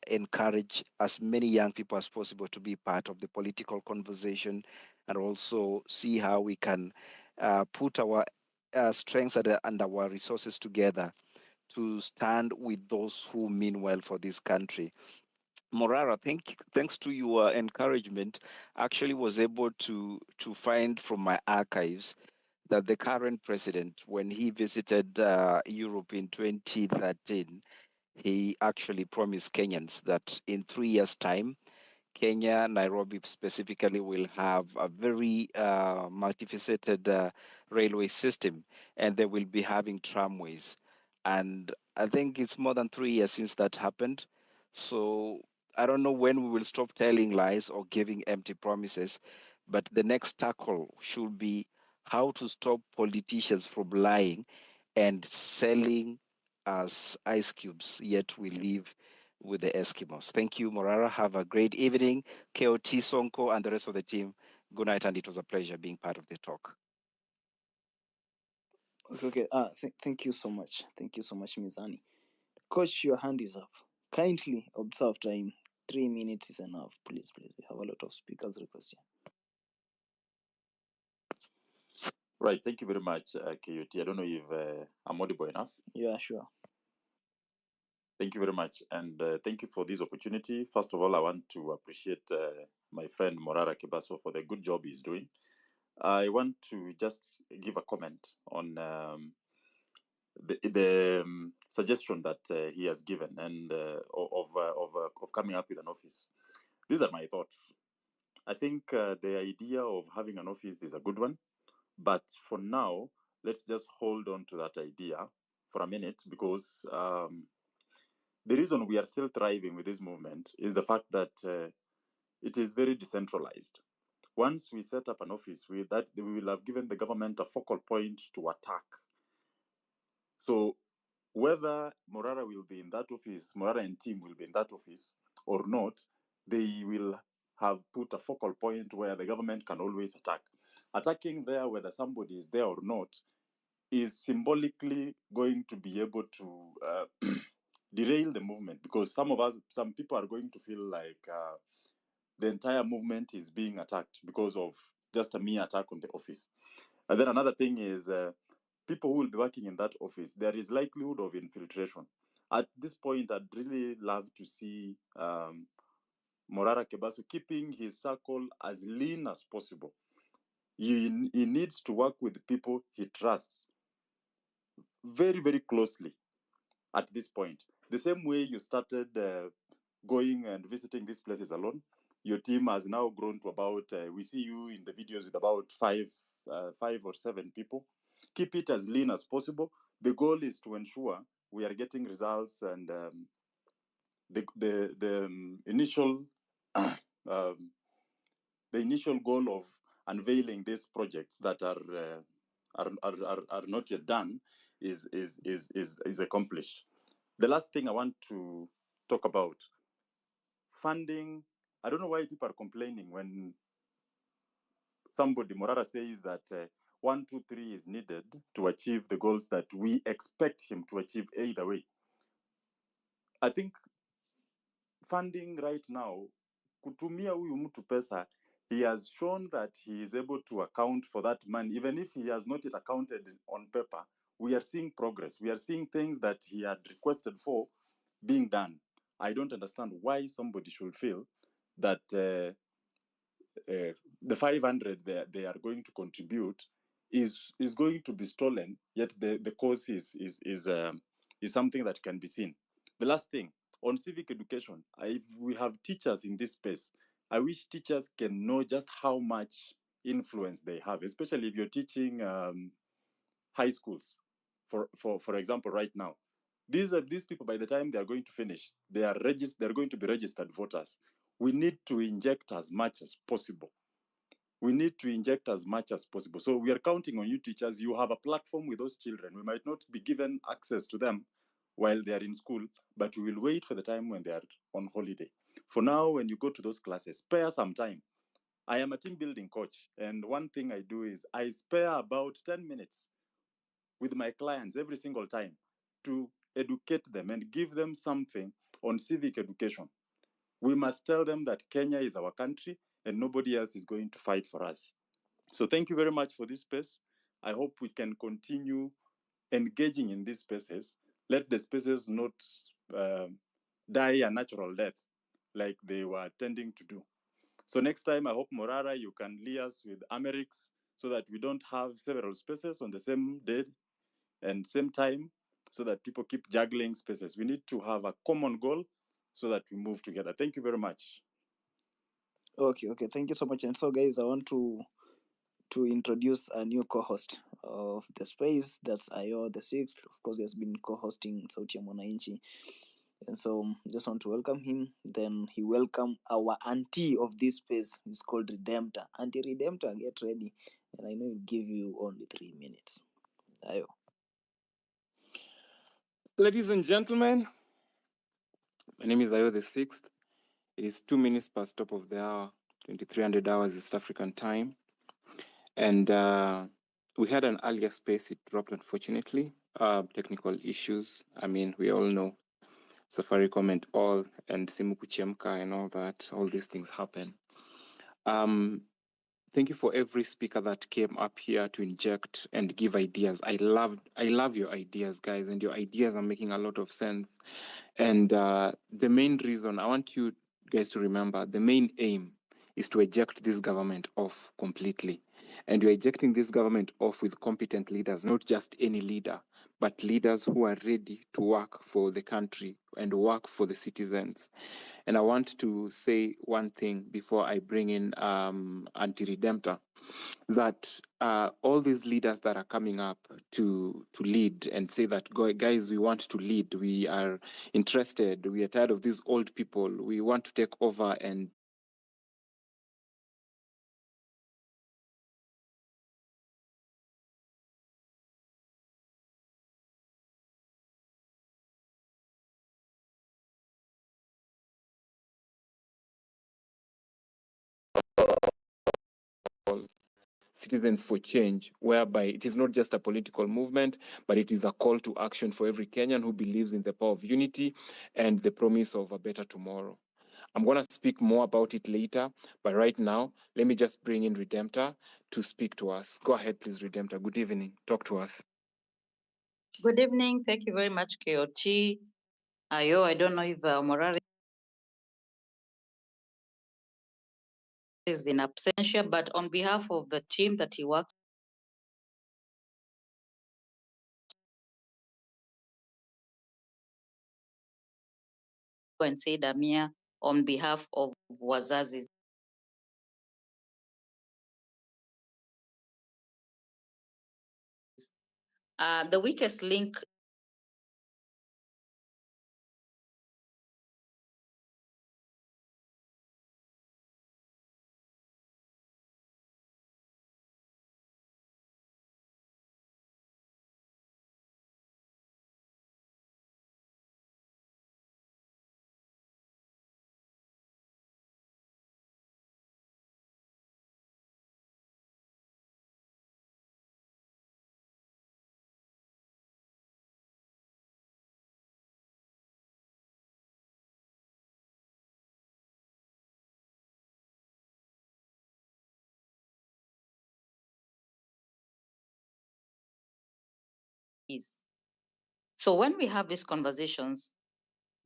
B: encourage as many young people as possible to be part of the political conversation, and also see how we can put our strengths and our resources together to stand with those who mean well for this country. Morara, thanks to your encouragement, actually was able to find from my archives that the current president, when he visited Europe in 2013, he actually promised Kenyans that in 3 years' time, Kenya, Nairobi specifically, will have a very multifaceted railway system, and they will be having tramways. And I think it's more than 3 years since that happened. So I don't know when we will stop telling lies or giving empty promises, but the next tackle should be how to stop politicians from lying and selling us ice cubes, yet we live with the Eskimos. Thank you, Morara. Have a great evening. KOT, Sonko, and the rest of the team. Good night, and it was a pleasure being part of the talk.
C: Okay. Thank you so much. Thank you so much, Mizani. Coach, your hand is up. Kindly observe time. 3 minutes is enough. Please. We have a lot of speakers requesting.
K: Right. Thank you very much, KUT. I don't know if I'm audible enough.
C: Yeah, sure.
K: Thank you very much. And thank you for this opportunity. First of all, I want to appreciate my friend Morara Kebaso for the good job he's doing. I want to just give a comment on the suggestion that he has given and of coming up with an office. These are my thoughts. I think the idea of having an office is a good one, but for now, let's just hold on to that idea for a minute, because the reason we are still thriving with this movement is the fact that it is very decentralized. Once we set up an office, we will have given the government a focal point to attack. So whether Morara will be in that office, Morara and team will be in that office or not, they will have put a focal point where the government can always attack. Attacking there, whether somebody is there or not, is symbolically going to be able to derail the movement, because some people are going to feel like the entire movement is being attacked because of just a mere attack on the office. And then another thing is people who will be working in that office, there is likelihood of infiltration. At this point, I'd really love to see Morara Kebaso keeping his circle as lean as possible. He needs to work with people he trusts very, very closely at this point. The same way you started going and visiting these places alone, your team has now grown to about, we see you in the videos with about five or seven people. Keep it as lean as possible. The goal is to ensure we are getting results, and the initial the initial goal of unveiling these projects that are not yet done is accomplished. The last thing I want to talk about, funding. I don't know why people are complaining when somebody, Morara, says that 1, 2, 3 is needed to achieve the goals that we expect him to achieve either way. I think funding right now, kutumia huyu mtu pesa, he has shown that he is able to account for that money. Even if he has not yet accounted on paper, we are seeing progress. We are seeing things that he had requested for being done. I don't understand why somebody should feel that the 500 they are going to contribute is going to be stolen, yet the cause is something that can be seen. The last thing, on civic education, if we have teachers in this space, I wish teachers can know just how much influence they have, especially if you're teaching high schools. For example, right now, these people, by the time they are going to finish, they're going to be registered voters. We need to inject as much as possible. We need to inject as much as possible. So we are counting on you teachers. You have a platform with those children. We might not be given access to them while they are in school, but we will wait for the time when they are on holiday. For now, when you go to those classes, spare some time. I am a team building coach, and one thing I do is I spare about 10 minutes with my clients every single time to educate them and give them something on civic education. We must tell them that Kenya is our country and nobody else is going to fight for us. So thank you very much for this space. I hope we can continue engaging in these spaces. Let the spaces not die a natural death like they were tending to do. So next time, I hope, Morara, you can liaise with Amerix so that we don't have several spaces on the same day and same time, so that people keep juggling spaces. We need to have a common goal so that we move together. Thank you very much.
C: Okay. Thank you so much. And so, guys, I want to introduce a new co-host of the space. That's Ayo the Sixth. Of course, he has been co-hosting Sauti ya Mwananchi. And so just want to welcome him. Then he welcome our auntie of this space. It's called Redemptor. Auntie Redemptor, get ready. And I know he'll give you only 3 minutes. Ayo.
S: Ladies and gentlemen, my name is Ayo the Sixth. It is 2 minutes past top of the hour, 2300 hours East African time. And We had an earlier space, it dropped unfortunately. Technical issues. I mean, we all know Safaricom and all, and Simu Kuchemka and all that. All these things happen. Thank you for every speaker that came up here to inject and give ideas. I love your ideas, guys, and your ideas are making a lot of sense. And the main reason I want you guys to remember, the main aim is to eject this government off completely. And you're ejecting this government off with competent leaders, not just any leader, but leaders who are ready to work for the country and work for the citizens. And I want to say one thing before I bring in Anti-Redemptor, that all these leaders that are coming up to lead and say that, guys, we want to lead, we are interested, we are tired of these old people, we want to take over and Citizens for Change, whereby it is not just a political movement, but it is a call to action for every Kenyan who believes in the power of unity and the promise of a better tomorrow. I'm going to speak more about it later, but right now, let me just bring in Redemptor to speak to us. Go ahead, please, Redemptor. Good evening. Talk to us.
O: Good evening. Thank you very much, KOT. Ayo, I don't know if Morara is in absentia, but on behalf of the team that he works and say Damia on behalf of Wazazi. The weakest link is. So when we have these conversations,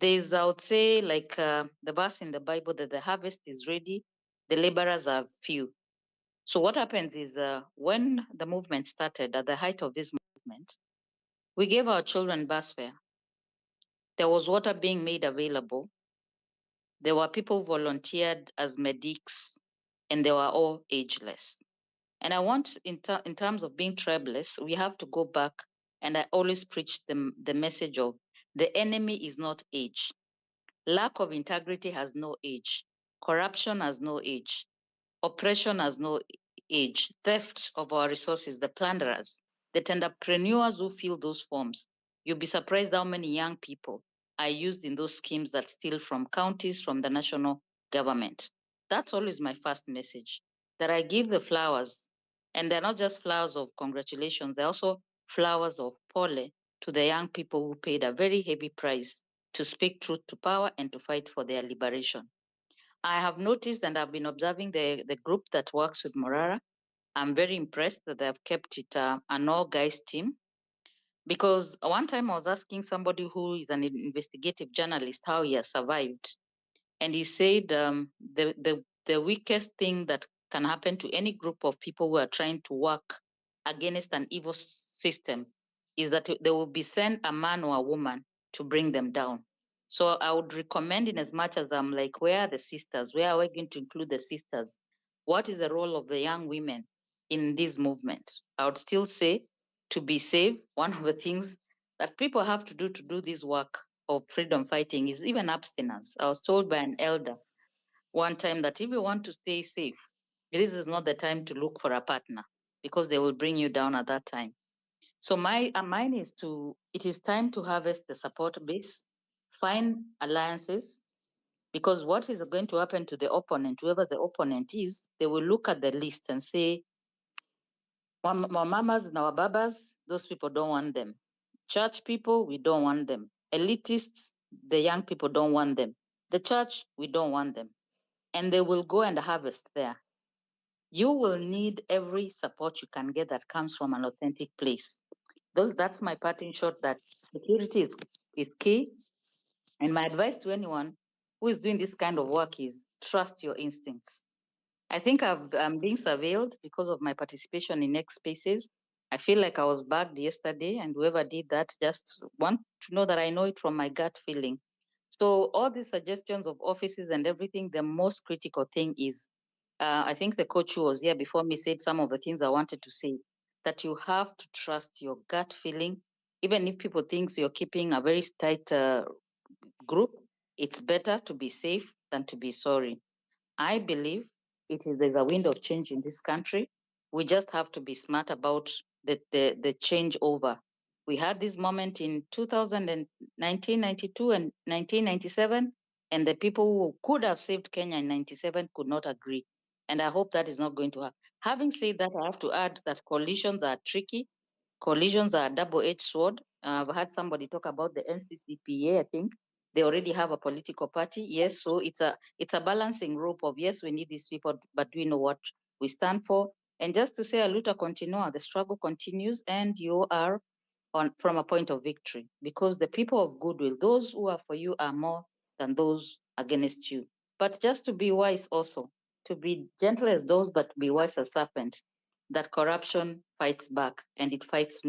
O: there's, I would say, like the verse in the Bible that the harvest is ready, the laborers are few. So what happens is when the movement started, at the height of this movement, we gave our children bus fare. There was water being made available. There were people volunteered as medics, and they were all ageless. And I want, in terms of being tribeless, we have to go back, and I always preach the message of the enemy is not age. Lack of integrity has no age. Corruption has no age. Oppression has no age. Theft of our resources, the plunderers, the entrepreneurs who fill those forms. You'll be surprised how many young people are used in those schemes that steal from counties, from the national government. That's always my first message, that I give the flowers, and they're not just flowers of congratulations, they're also flowers of pole to the young people who paid a very heavy price to speak truth to power and to fight for their liberation. I have noticed and I've been observing the group that works with Morara. I'm very impressed that they've kept it an all guys team, because one time I was asking somebody who is an investigative journalist how he has survived. And he said the weakest thing that can happen to any group of people who are trying to work against an evil system is that they will be sent a man or a woman to bring them down. So I would recommend, in as much as I'm like, where are the sisters? Where are we going to include the sisters? What is the role of the young women in this movement? I would still say, to be safe, one of the things that people have to do this work of freedom fighting is even abstinence. I was told by an elder one time that if you want to stay safe, this is not the time to look for a partner, because they will bring you down at that time. So mine is it is time to harvest the support base, find alliances, because what is going to happen to the opponent, whoever the opponent is, they will look at the list and say, Our mamas and our babas, those people don't want them. Church people, we don't want them. Elitists, the young people don't want them. The church, we don't want them. And they will go and harvest there. You will need every support you can get that comes from an authentic place. That's my parting shot, that security is key. And my advice to anyone who is doing this kind of work is trust your instincts. I think I'm being surveilled because of my participation in X Spaces. I feel like I was bugged yesterday, and whoever did that just want to know that I know it from my gut feeling. So all these suggestions of offices and everything, the most critical thing is, I think the coach who was here before me said some of the things I wanted to say, that you have to trust your gut feeling. Even if people think you're keeping a very tight group, it's better to be safe than to be sorry. I believe there's a wind of change in this country. We just have to be smart about the changeover. We had this moment in 1992 and 1997, and the people who could have saved Kenya in 97 could not agree. And I hope that is not going to happen. Having said that, I have to add that coalitions are tricky. Coalitions are a double-edged sword. I've had somebody talk about the NCCPA, I think. They already have a political party. Yes, so it's a balancing rope of, yes, we need these people, but do we know what we stand for? And just to say, a luta continua, the struggle continues, and you are from a point of victory, because the people of goodwill, those who are for you, are more than those against you. But just to be wise also, to be gentle as doves, but be wise as serpent, that corruption fights back, and it fights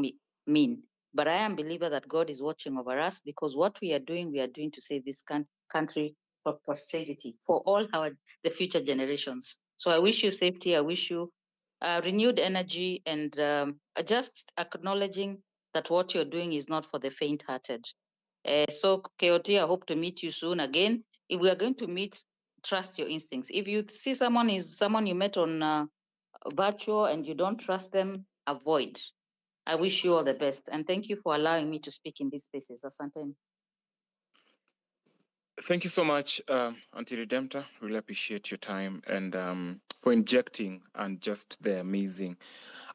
O: mean. But I am a believer that God is watching over us, because what we are doing to save this country for posterity, for all the future generations. So I wish you safety. I wish you renewed energy, and just acknowledging that what you're doing is not for the faint-hearted. So, KOT, I hope to meet you soon again. If we are going to meet, trust your instincts. If you see someone you met on virtual and you don't trust them, avoid. I wish you all the best, and thank you for allowing me to speak in these spaces. Asante.
S: Thank you so much, Auntie Redemptor. Really appreciate your time and for injecting and just the amazing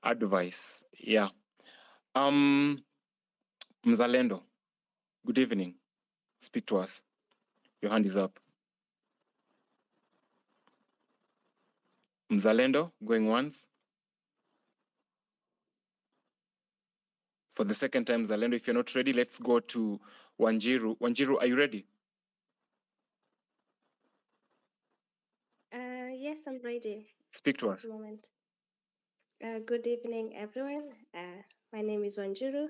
S: advice. Yeah. Mzalendo, good evening. Speak to us. Your hand is up. Mzalendo, going once. For the second time, Mzalendo, if you're not ready, let's go to Wanjiru. Wanjiru, are you ready?
P: Yes, I'm ready.
S: Speak to
P: Just
S: us.
P: a moment. Good evening, everyone. My name is Wanjuru.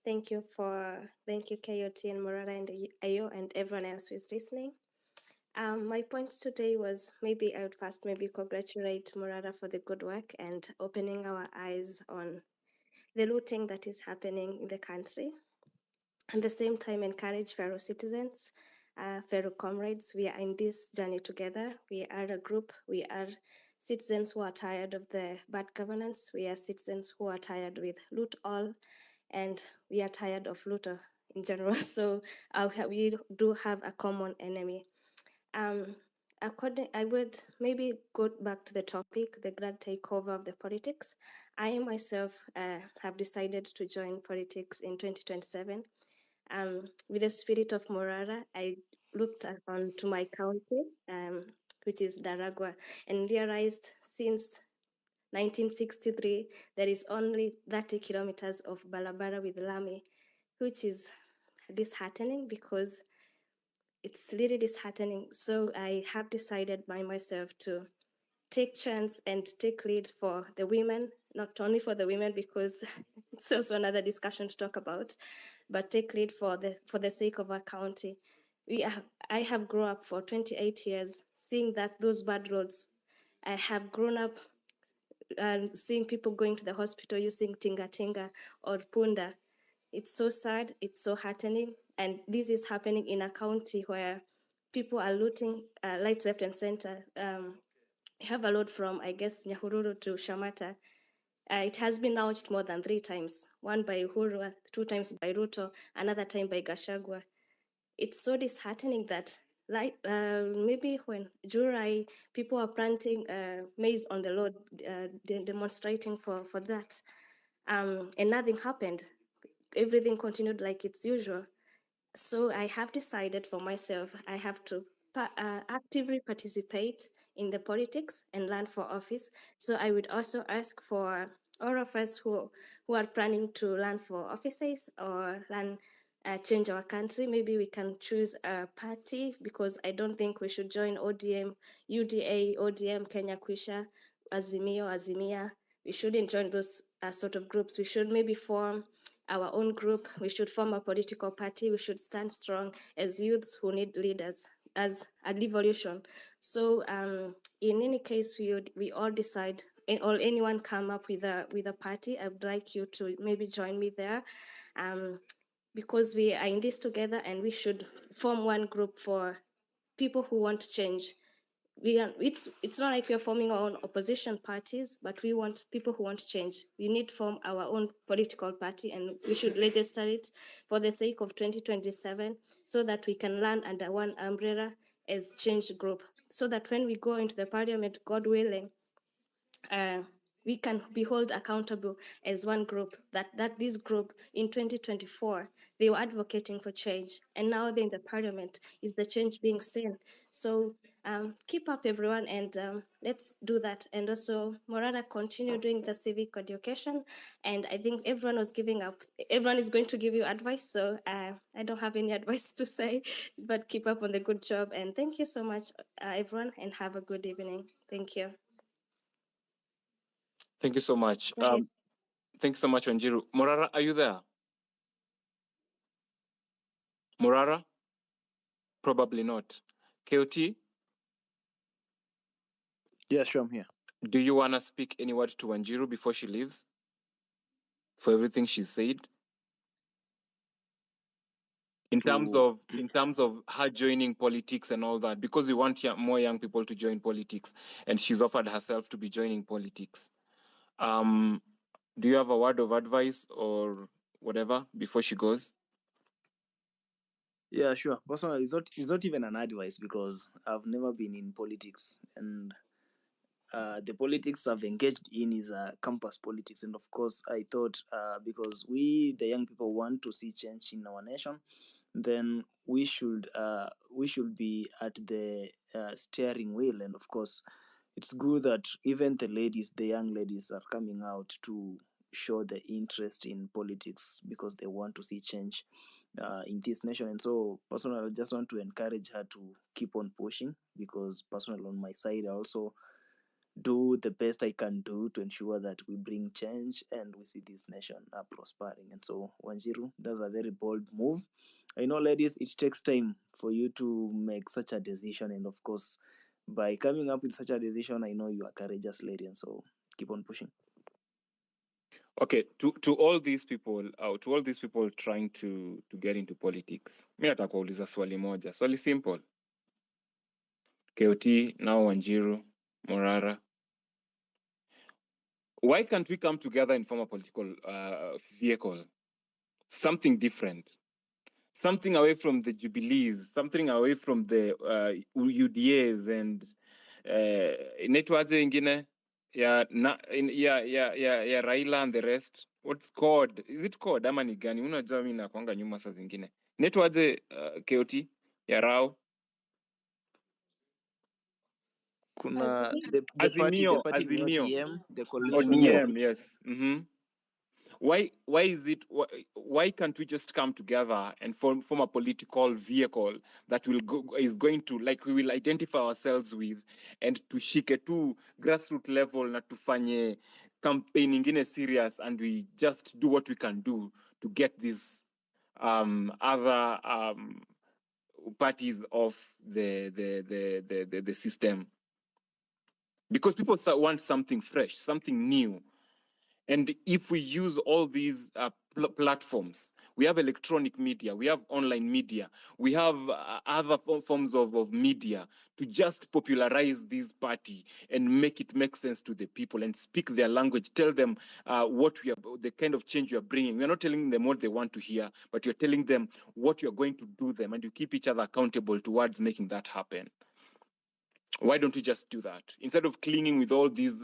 P: Thank you, KOT and Morara and Ayo and everyone else who is listening. My point today was I would first congratulate Morara for the good work and opening our eyes on the looting that is happening in the country. At the same time, encourage fellow citizens, fellow comrades. We are in this journey together. We are a group. We are citizens who are tired of the bad governance. We are citizens who are tired with loot all, and we are tired of looter in general. So we do have a common enemy. I would maybe go back to the topic, the grand takeover of the politics. I myself have decided to join politics in 2027. With the spirit of Morara, I looked onto my county, which is Daragwa, and realized since 1963, there is only 30 kilometers of Balabara with Lami, which is disheartening because it's really disheartening. So I have decided by myself to take chance and take lead for the women, not only for the women because it's also another discussion to talk about, but take lead for the sake of our county. I have grown up for 28 years seeing that those bad roads. I have grown up seeing people going to the hospital using tinga or punda. It's so sad, it's so heartening, and this is happening in a county where people are looting right, left, and center. We have a load from, I guess, Nyahururu to Shamata. It has been launched more than 3 times, one by Uhuru, 2 times by Ruto, another time by Gashagwa. It's so disheartening that like maybe when July people are planting maize on the road, demonstrating for that, and nothing happened. Everything continued like it's usual. So I have decided for myself, I have to actively participate in the politics and run for office. So I would also ask for all of us who are planning to run for offices or run change our country. Maybe we can choose a party, because I don't think we should join ODM, UDA, ODM, Kenya Kwisha, Azimio, Azimia. We shouldn't join those sort of groups. We should maybe form our own group. We should form a political party. We should stand strong as youths who need leaders, as a revolution. So in any case, we all decide, or anyone come up with a party. I would like you to maybe join me there, because we are in this together, and we should form one group for people who want change. It's not like we're forming our own opposition parties, but we want people who want change. We need to form our own political party, and we should register it for the sake of 2027, so that we can land under one umbrella as change group, so that when we go into the parliament, God willing, we can be held accountable as one group, that this group in 2024, they were advocating for change, and now they're in the parliament. Is the change being seen? So keep up, everyone, and let's do that. And also, Morara, continue doing the civic education, and I think everyone was giving up. Everyone is going to give you advice, so I don't have any advice to say, but keep up on the good job, and thank you so much, everyone, and have a good evening. Thank you.
S: Thank you so much.
P: Bye.
S: Thank you so much, Wanjiru. Morara, are you there? Morara? Probably not. KOT?
Q: Yeah, sure, I'm here.
S: Do you want to speak any word to Wanjiru before she leaves? For everything she said? In terms of her joining politics and all that, because we want more young people to join politics, and she's offered herself to be joining politics. Do you have a word of advice or whatever before she goes?
Q: Yeah, sure. Personally, it's not even an advice, because I've never been in politics, and the politics I've engaged in is campus politics. And of course, I thought because we, the young people, want to see change in our nation, then we should be at the steering wheel. And of course, it's good that even the young ladies are coming out to show the interest in politics, because they want to see change in this nation. And so personally, I just want to encourage her to keep on pushing, because personally on my side, I also do the best I can do to ensure that we bring change and we see this nation prospering. And so, Wanjiru, that's a very bold move. I know, ladies, it takes time for you to make such a decision. And of course, by coming up with such a decision, I know you are a courageous lady. And so, keep on pushing.
S: Okay, to all these people trying to get into politics, mi nataka kuuliza swali moja, swali simple. KOT, now Wanjiru, Morara, why can't we come together and form a political vehicle? Something different. Something away from the Jubilees, something away from the UDAs and netwaje ingine ya Raila and the rest. What's called? Is it called ama ni gani? Unajua mimi nakwanga nyuma saa zingine. Netwaje KOT ya Rao.
Q: Kuna the
S: Azimio,
Q: party ni ODM, the coalition
S: ODM, yes. Why can't we just come together and form a political vehicle that is going to, like, we will identify ourselves with, and to shike to grassroots level na tufanye campaign ingine serious, and we just do what we can do to get these other parties off the system, because people want something fresh, something new. And if we use all these platforms, We have electronic media. We have online media. We have other forms of media to just popularize this party and make it make sense to the people and speak their language. Tell them the kind of change you are bringing. We're not telling them what they want to hear, but you're telling them what you're going to do them, and you keep each other accountable towards making that happen. Why don't we just do that? Instead of clinging with all these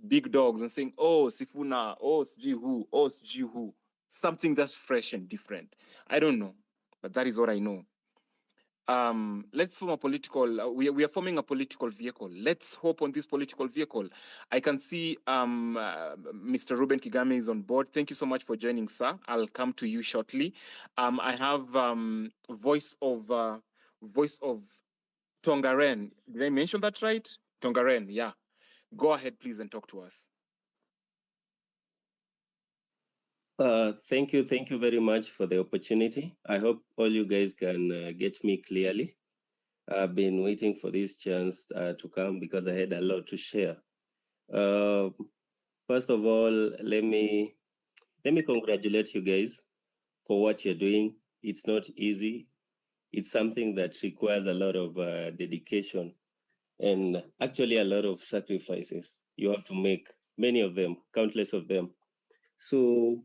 S: big dogs and saying, oh, Sifuna, oh, sijui who, something that's fresh and different. I don't know, but that is what I know. Let's form a political, we are forming a political vehicle. Let's hope on this political vehicle. I can see Mr. Ruben Kigame is on board. Thank you so much for joining, sir. I'll come to you shortly. I have voice of Tongaren. Did I mention that right? Tongaren, yeah. Go ahead, please, and talk to us.
R: Thank you very much for the opportunity. I hope all you guys can get me clearly. I've been waiting for this chance to come because I had a lot to share. First of all, let me congratulate you guys for what you're doing. It's not easy. It's something that requires a lot of dedication and actually a lot of sacrifices. You have to make many of them, countless of them. So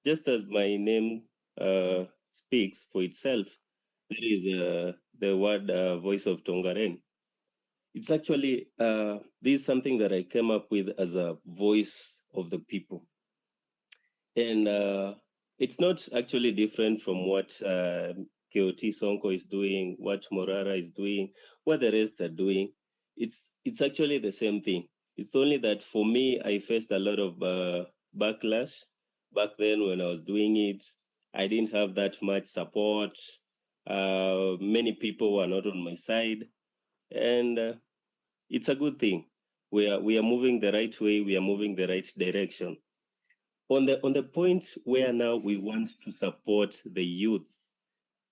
R: just as my name speaks for itself, there is the word voice of Tongaren. It's actually, this is something that I came up with as a voice of the people. And it's not actually different from what KOT Sonko is doing, what Morara is doing, what the rest are doing. It's actually the same thing. It's only that for me, I faced a lot of backlash back then when I was doing it. I didn't have that much support. Many people were not on my side. And it's a good thing. We are moving the right way. We are moving the right direction. On the point where now we want to support the youths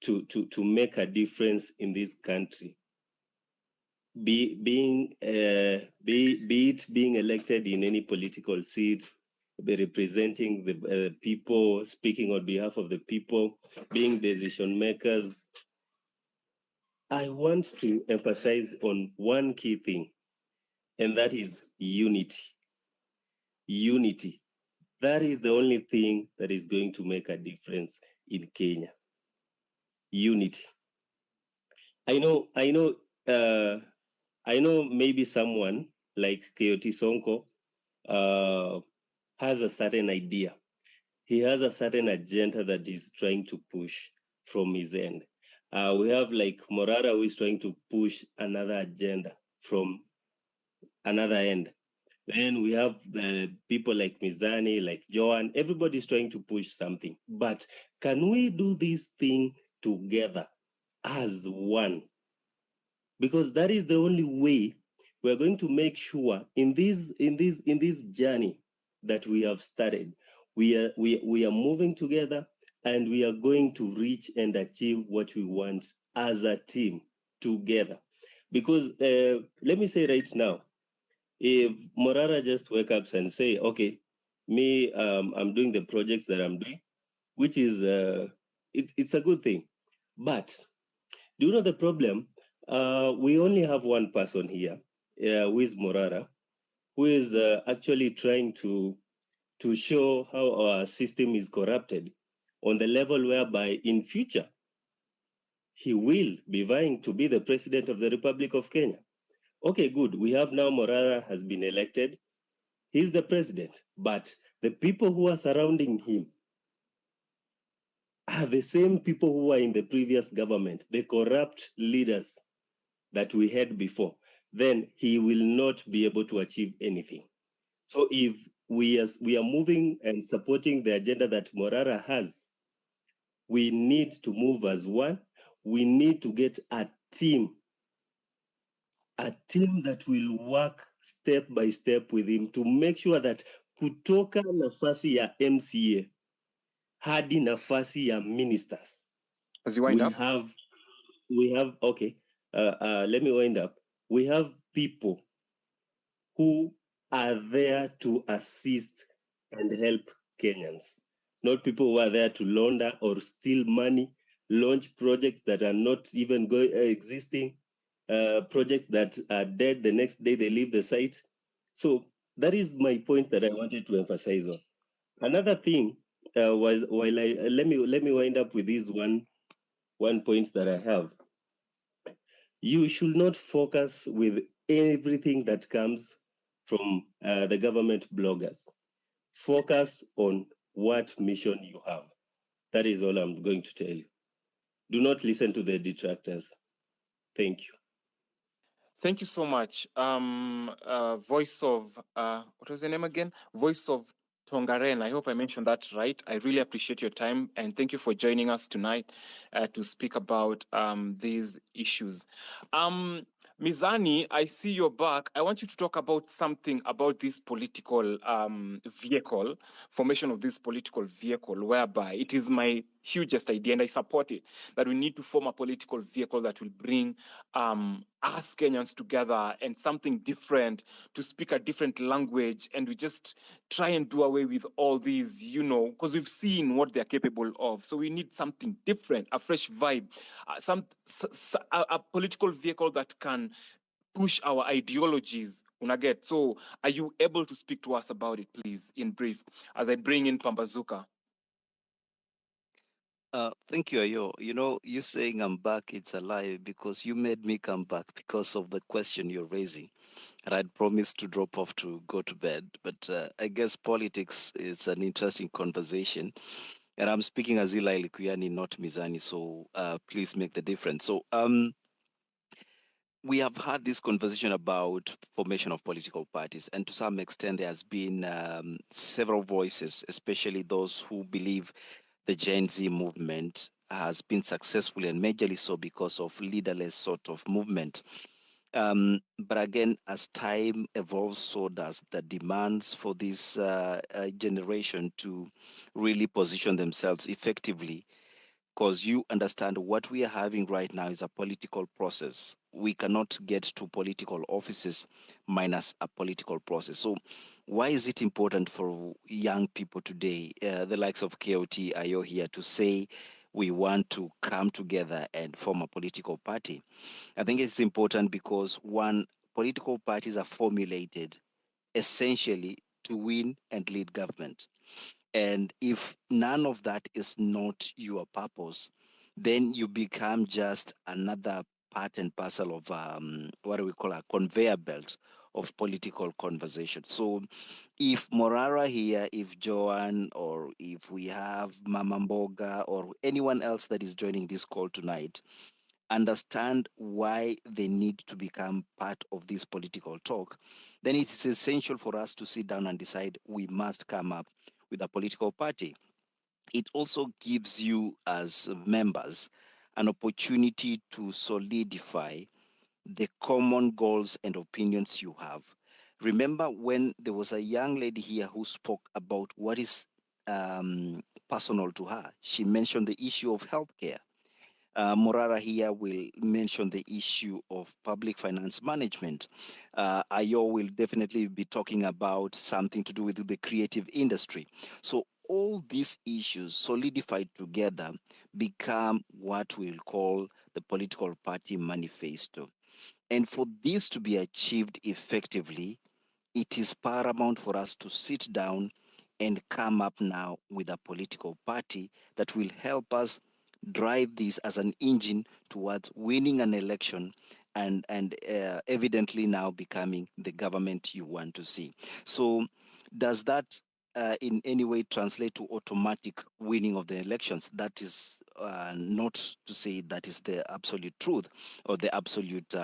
R: to make a difference in this country, be it being elected in any political seat, be representing the people, speaking on behalf of the people, being decision makers. I want to emphasize on one key thing, and that is unity. Unity. That is the only thing that is going to make a difference in Kenya. Unity. I know maybe someone like KOT Sonko has a certain idea. He has a certain agenda that he's trying to push from his end. We have like Morara, who is trying to push another agenda from another end. Then we have people like Mizani, like Joan, everybody's trying to push something. But can we do this thing together as one? Because that is the only way we're going to make sure in this journey that we have started, we are moving together and we are going to reach and achieve what we want as a team together. Because let me say right now, if Morara just wake up and say, okay, me, I'm doing the projects that I'm doing, which is, it's a good thing. But do you know the problem? We only have one person here, who is Morara, who is actually trying to show how our system is corrupted on the level whereby in future, he will be vying to be the president of the Republic of Kenya. Okay, good. We have now Morara has been elected. He's the president, but the people who are surrounding him are the same people who were in the previous government, the corrupt leaders that we had before. Then he will not be able to achieve anything. So if we are moving and supporting the agenda that Morara has, we need to move as one. We need to get a team that will work step by step with him to make sure that kutoka nafasi ya MCA hadi nafasi ya ministers.
S: As you wind up,
R: we have okay. Let me wind up. We have people who are there to assist and help Kenyans. not people who are there to launder or steal money, launch projects that are not even existing, projects that are dead the next day they leave the site. So that is my point that I wanted to emphasize on. Another thing was, while let me wind up with this one point that I have. You should not focus with everything that comes from the government bloggers. Focus on what mission you have. That is all I'm going to tell you. Do not listen to the detractors. Thank you.
S: Thank you so much. Voice of, what was your name again? Voice of Tongaren. I hope I mentioned that right. I really appreciate your time and thank you for joining us tonight to speak about these issues. Mizani, I see you're back. I want you to talk about something about this political vehicle, formation of this political vehicle, whereby it is my hugest idea and I support it, that we need to form a political vehicle that will bring us Kenyans together and something different, to speak a different language, and we just try and do away with all these, because we've seen what they're capable of. So we need something different, a fresh vibe, a political vehicle that can push our ideologies. Unaget. So are you able to speak to us about it, please, in brief, as I bring in Pambazuka?
B: Thank you, Ayo. You saying I'm back, it's a lie because you made me come back because of the question you're raising. And I'd promised to drop off to go to bed. But I guess politics is an interesting conversation. And I'm speaking as Eli Likuyani, not Mizani. So please make the difference. So we have had this conversation about formation of political parties. And to some extent, there has been several voices, especially those who believe the Gen Z movement has been successful and majorly so because of leaderless sort of movement. But again, as time evolves, so does the demands for this generation to really position themselves effectively. Because you understand what we are having right now is a political process. We cannot get to political offices minus a political process. So why is it important for young people today, the likes of KOT, Ayo here, to say we want to come together and form a political party? I think it's important because, one, political parties are formulated essentially to win and lead government. And if none of that is not your purpose, then you become just another part and parcel of what do we call a conveyor belt of political conversation. So if Morara here, if Joanne, or if we have Mama Mboga or anyone else that is joining this call tonight, understand why they need to become part of this political talk, then it is essential for us to sit down and decide we must come up with a political party. It also gives you, as members, an opportunity to solidify the common goals and opinions you have. Remember when there was a young lady here who spoke about what is personal to her? She mentioned the issue of healthcare. Morara here will mention the issue of public finance management. Ayo will definitely be talking about something to do with the creative industry. So all these issues solidified together become what we'll call the political party manifesto. And for this to be achieved effectively, it is paramount for us to sit down and come up now with a political party that will help us drive this as an engine towards winning an election and evidently now becoming the government you want to see. So does that in any way translate to automatic winning of the elections? That is not to say that is the absolute truth or the absolute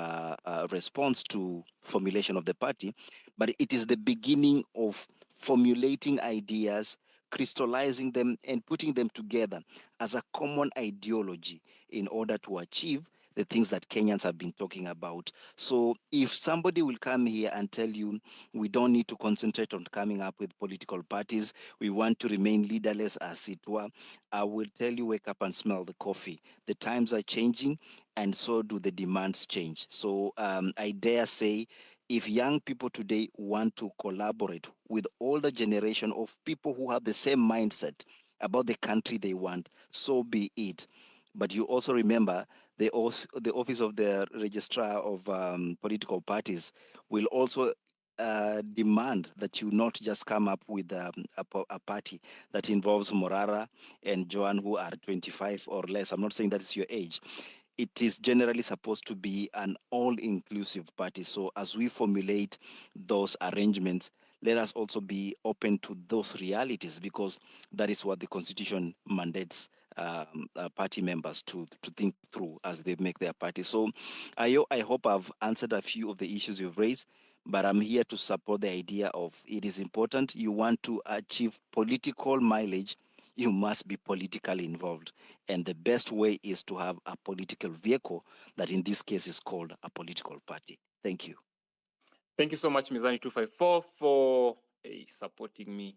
B: response to formulation of the party, but it is the beginning of formulating ideas, crystallizing them, and putting them together as a common ideology in order to achieve the things that Kenyans have been talking about. So if somebody will come here and tell you we don't need to concentrate on coming up with political parties, we want to remain leaderless as it were, I will tell you, wake up and smell the coffee. The times are changing and so do the demands change. So I dare say, if young people today want to collaborate with older generation of people who have the same mindset, about the country they want, so be it. But you also remember the office of the registrar of political parties will also demand that you not just come up with a party that involves Morara and Joan, who are 25 or less. I'm not saying that is your age. It is generally supposed to be an all-inclusive party. So as we formulate those arrangements, let us also be open to those realities, because that is what the constitution mandates party members to think through as they make their party. So I hope I've answered a few of the issues you've raised, but I'm here to support the idea of it is important. You want to achieve political mileage, you must be politically involved. And the best way is to have a political vehicle that in this case is called a political party. Thank you.
S: Thank you so much, Mizani 254, for supporting me.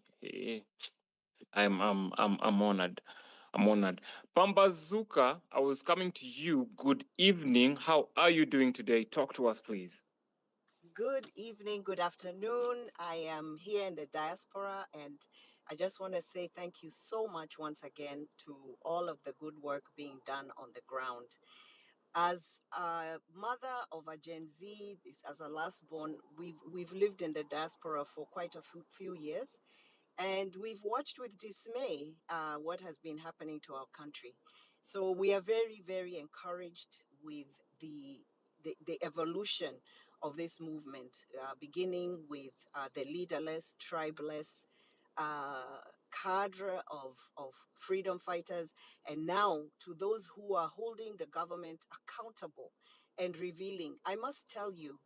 S: I'm honored. I'm honored. Pambazuka, I was coming to you. Good evening. How are you doing today? Talk to us, please.
D: Good evening, good afternoon. I am here in the diaspora, and I just want to say thank you so much once again to all of the good work being done on the ground. As a mother of a Gen Z, as a last born, we've lived in the diaspora for quite a few years, and we've watched with dismay what has been happening to our country. So we are very, very encouraged with the evolution of this movement, beginning with the leaderless, tribeless cadre of freedom fighters, and now to those who are holding the government accountable and revealing. I must tell you,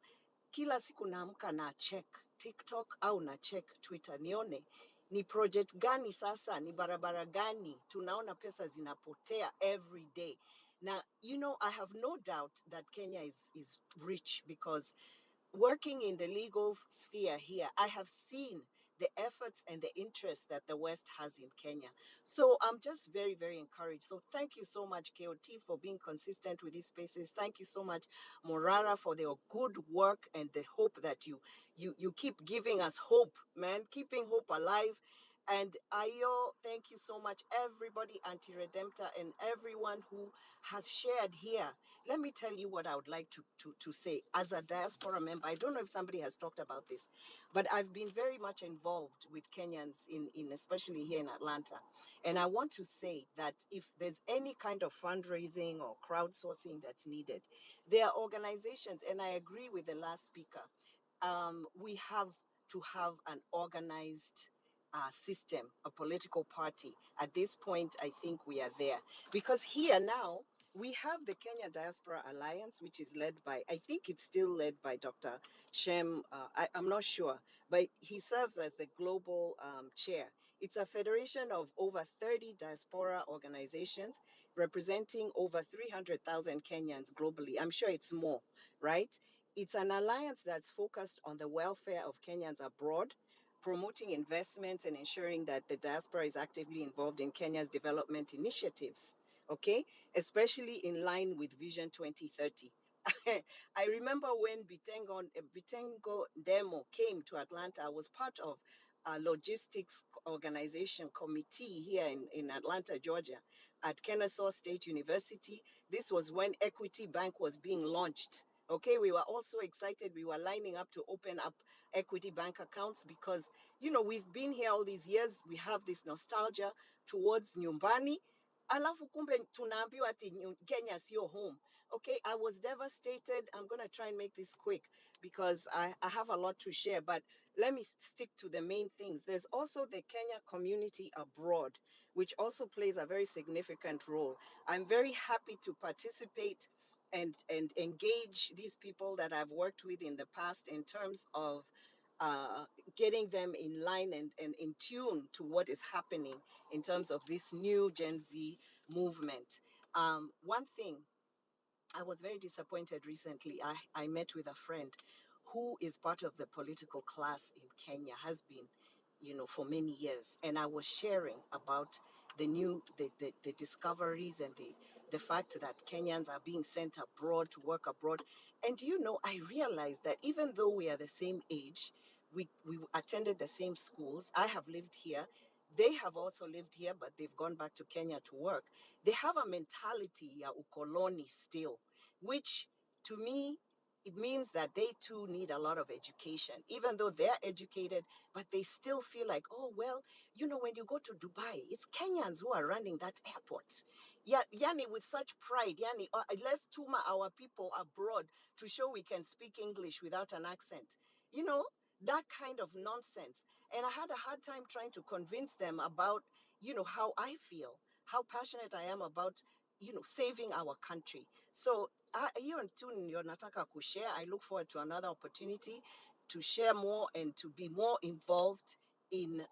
D: kila siku naamka na check TikTok au na check Twitter nione ni project gani sasa, ni barabara gani tunaona pesa zinapotea every day. Now, you know, I have no doubt that Kenya is rich, because working in the legal sphere here, I have seen the efforts and the interest that the West has in Kenya. So I'm just very, very encouraged. So thank you so much, KOT, for being consistent with these spaces. Thank you so much, Morara, for their good work and the hope that you keep giving us hope, man, keeping hope alive. And Ayo, thank you so much, everybody, Anti-Redemptor, and everyone who has shared here. Let me tell you what I would like to say. As a diaspora member, I don't know if somebody has talked about this, but I've been very much involved with Kenyans in especially here in Atlanta. And I want to say that if there's any kind of fundraising or crowdsourcing that's needed, there are organizations, and I agree with the last speaker, we have to have an organized system, a political party. At this point, I think we are there. Because here now, we have the Kenya Diaspora Alliance, which is led by, I think it's still led by Dr. Shem, I'm not sure, but he serves as the global chair. It's a federation of over 30 diaspora organizations representing over 300,000 Kenyans globally. I'm sure it's more, right? It's an alliance that's focused on the welfare of Kenyans abroad, promoting investments and ensuring that the diaspora is actively involved in Kenya's development initiatives, okay? Especially in line with Vision 2030. I remember when Bitengo Demo came to Atlanta. I was part of a logistics organization committee here in Atlanta, Georgia, at Kennesaw State University. This was when Equity Bank was being launched. Okay, we were also excited. We were lining up to open up Equity Bank accounts because, you know, we've been here all these years. We have this nostalgia towards nyumbani. Alafu kumbe tunaambiwa ati Kenya sio home. Okay, I was devastated. I'm going to try and make this quick because I have a lot to share, but let me stick to the main things. There's also the Kenya community abroad, which also plays a very significant role. I'm very happy to participate and engage these people that I've worked with in the past in terms of getting them in line and in tune to what is happening in terms of this new Gen Z movement. One thing, I was very disappointed recently. I met with a friend who is part of the political class in Kenya, has been, you know, for many years. And I was sharing about the discoveries and the fact that Kenyans are being sent abroad to work abroad. And, you know, I realized that even though we are the same age, we attended the same schools. I have lived here. they have also lived here, but they've gone back to Kenya to work. They have a mentality ya ukoloni still, which to me, it means that they too need a lot of education, even though they're educated, but they still feel like, oh, well, you know, when you go to Dubai, it's Kenyans who are running that airport. Yeah, Yani, with such pride, Yani, let's tuma our people abroad to show we can speak English without an accent. You know, that kind of nonsense. And I had a hard time trying to convince them about, you know, how I feel, how passionate I am about, you know, saving our country. So hiyo tu ndio nataka kushare. I look forward to another opportunity to share more and to be more involved in,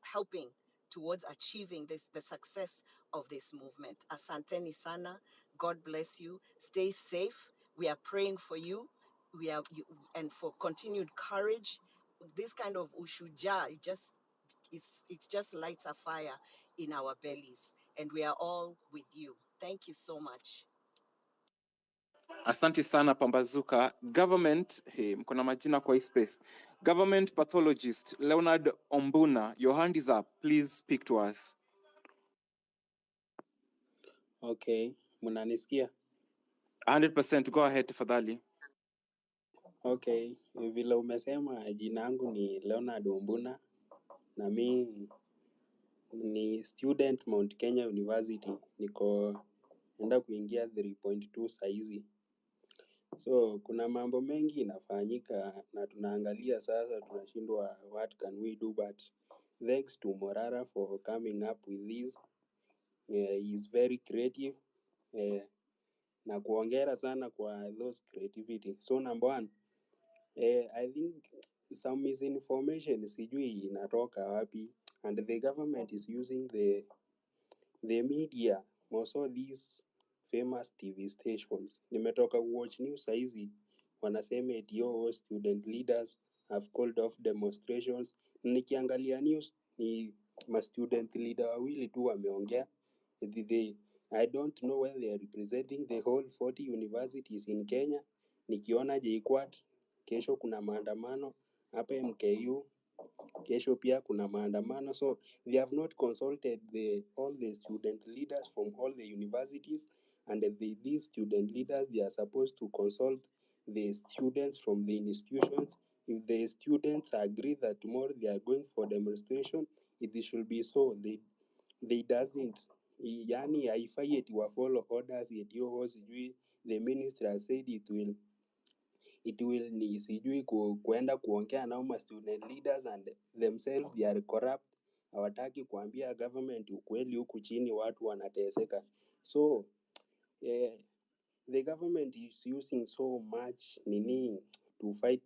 D: helping towards achieving the success of this movement. Asanteni sana. God bless you. Stay safe. We are praying for you. And for continued courage. This kind of ushuja, it just lights a fire in our bellies, and we are all with you. Thank you so much.
S: Asante sana Pambazuka. Government, mko na majina kwa hii space. Government pathologist Leonard Ombuna, your hand is up. Please speak to us.
E: Okay, mnanisikia?
S: 100%, go ahead tafadhali.
E: Okay, vile umesema jina yangu ni Leonard Ombuna na mi ni student Mount Kenya University, niko enda kuingia 3.2 saizi. So kuna mambo mengi inafanyika na tunaangalia sasa, tunashindwa what can we do, but thanks to Morara for coming up with this. He is very creative, na kuongera sana kwa those creativity. So number one, I think some misinformation sijui inatoka wapi, and the government is using the media, also these famous TV stations. Nimetoka watch news saizi, wanasema eti student leaders have called off demonstrations. Nikiangalia news ni ma student leader wawili tu wameongea. I don't know whether they are representing the whole 40 universities in Kenya. Nikiona JKUAT, kesho kuna maandamano hapa MKU, kesho pia kuna maandamano. So they have not consulted all the student leaders from all the universities, and these student leaders, they are supposed to consult the students from the institutions. If the students agree that tomorrow they are going for demonstration, it should be so. They doesn't, yani haifai eti wa follow orders eti sijui the minister has said it will ni sijui kuenda kuongea na ma student leaders, and themselves they are corrupt. Hawataki kuambia government ukweli, huku chini watu wanateseka. So the government is using so much nini to fight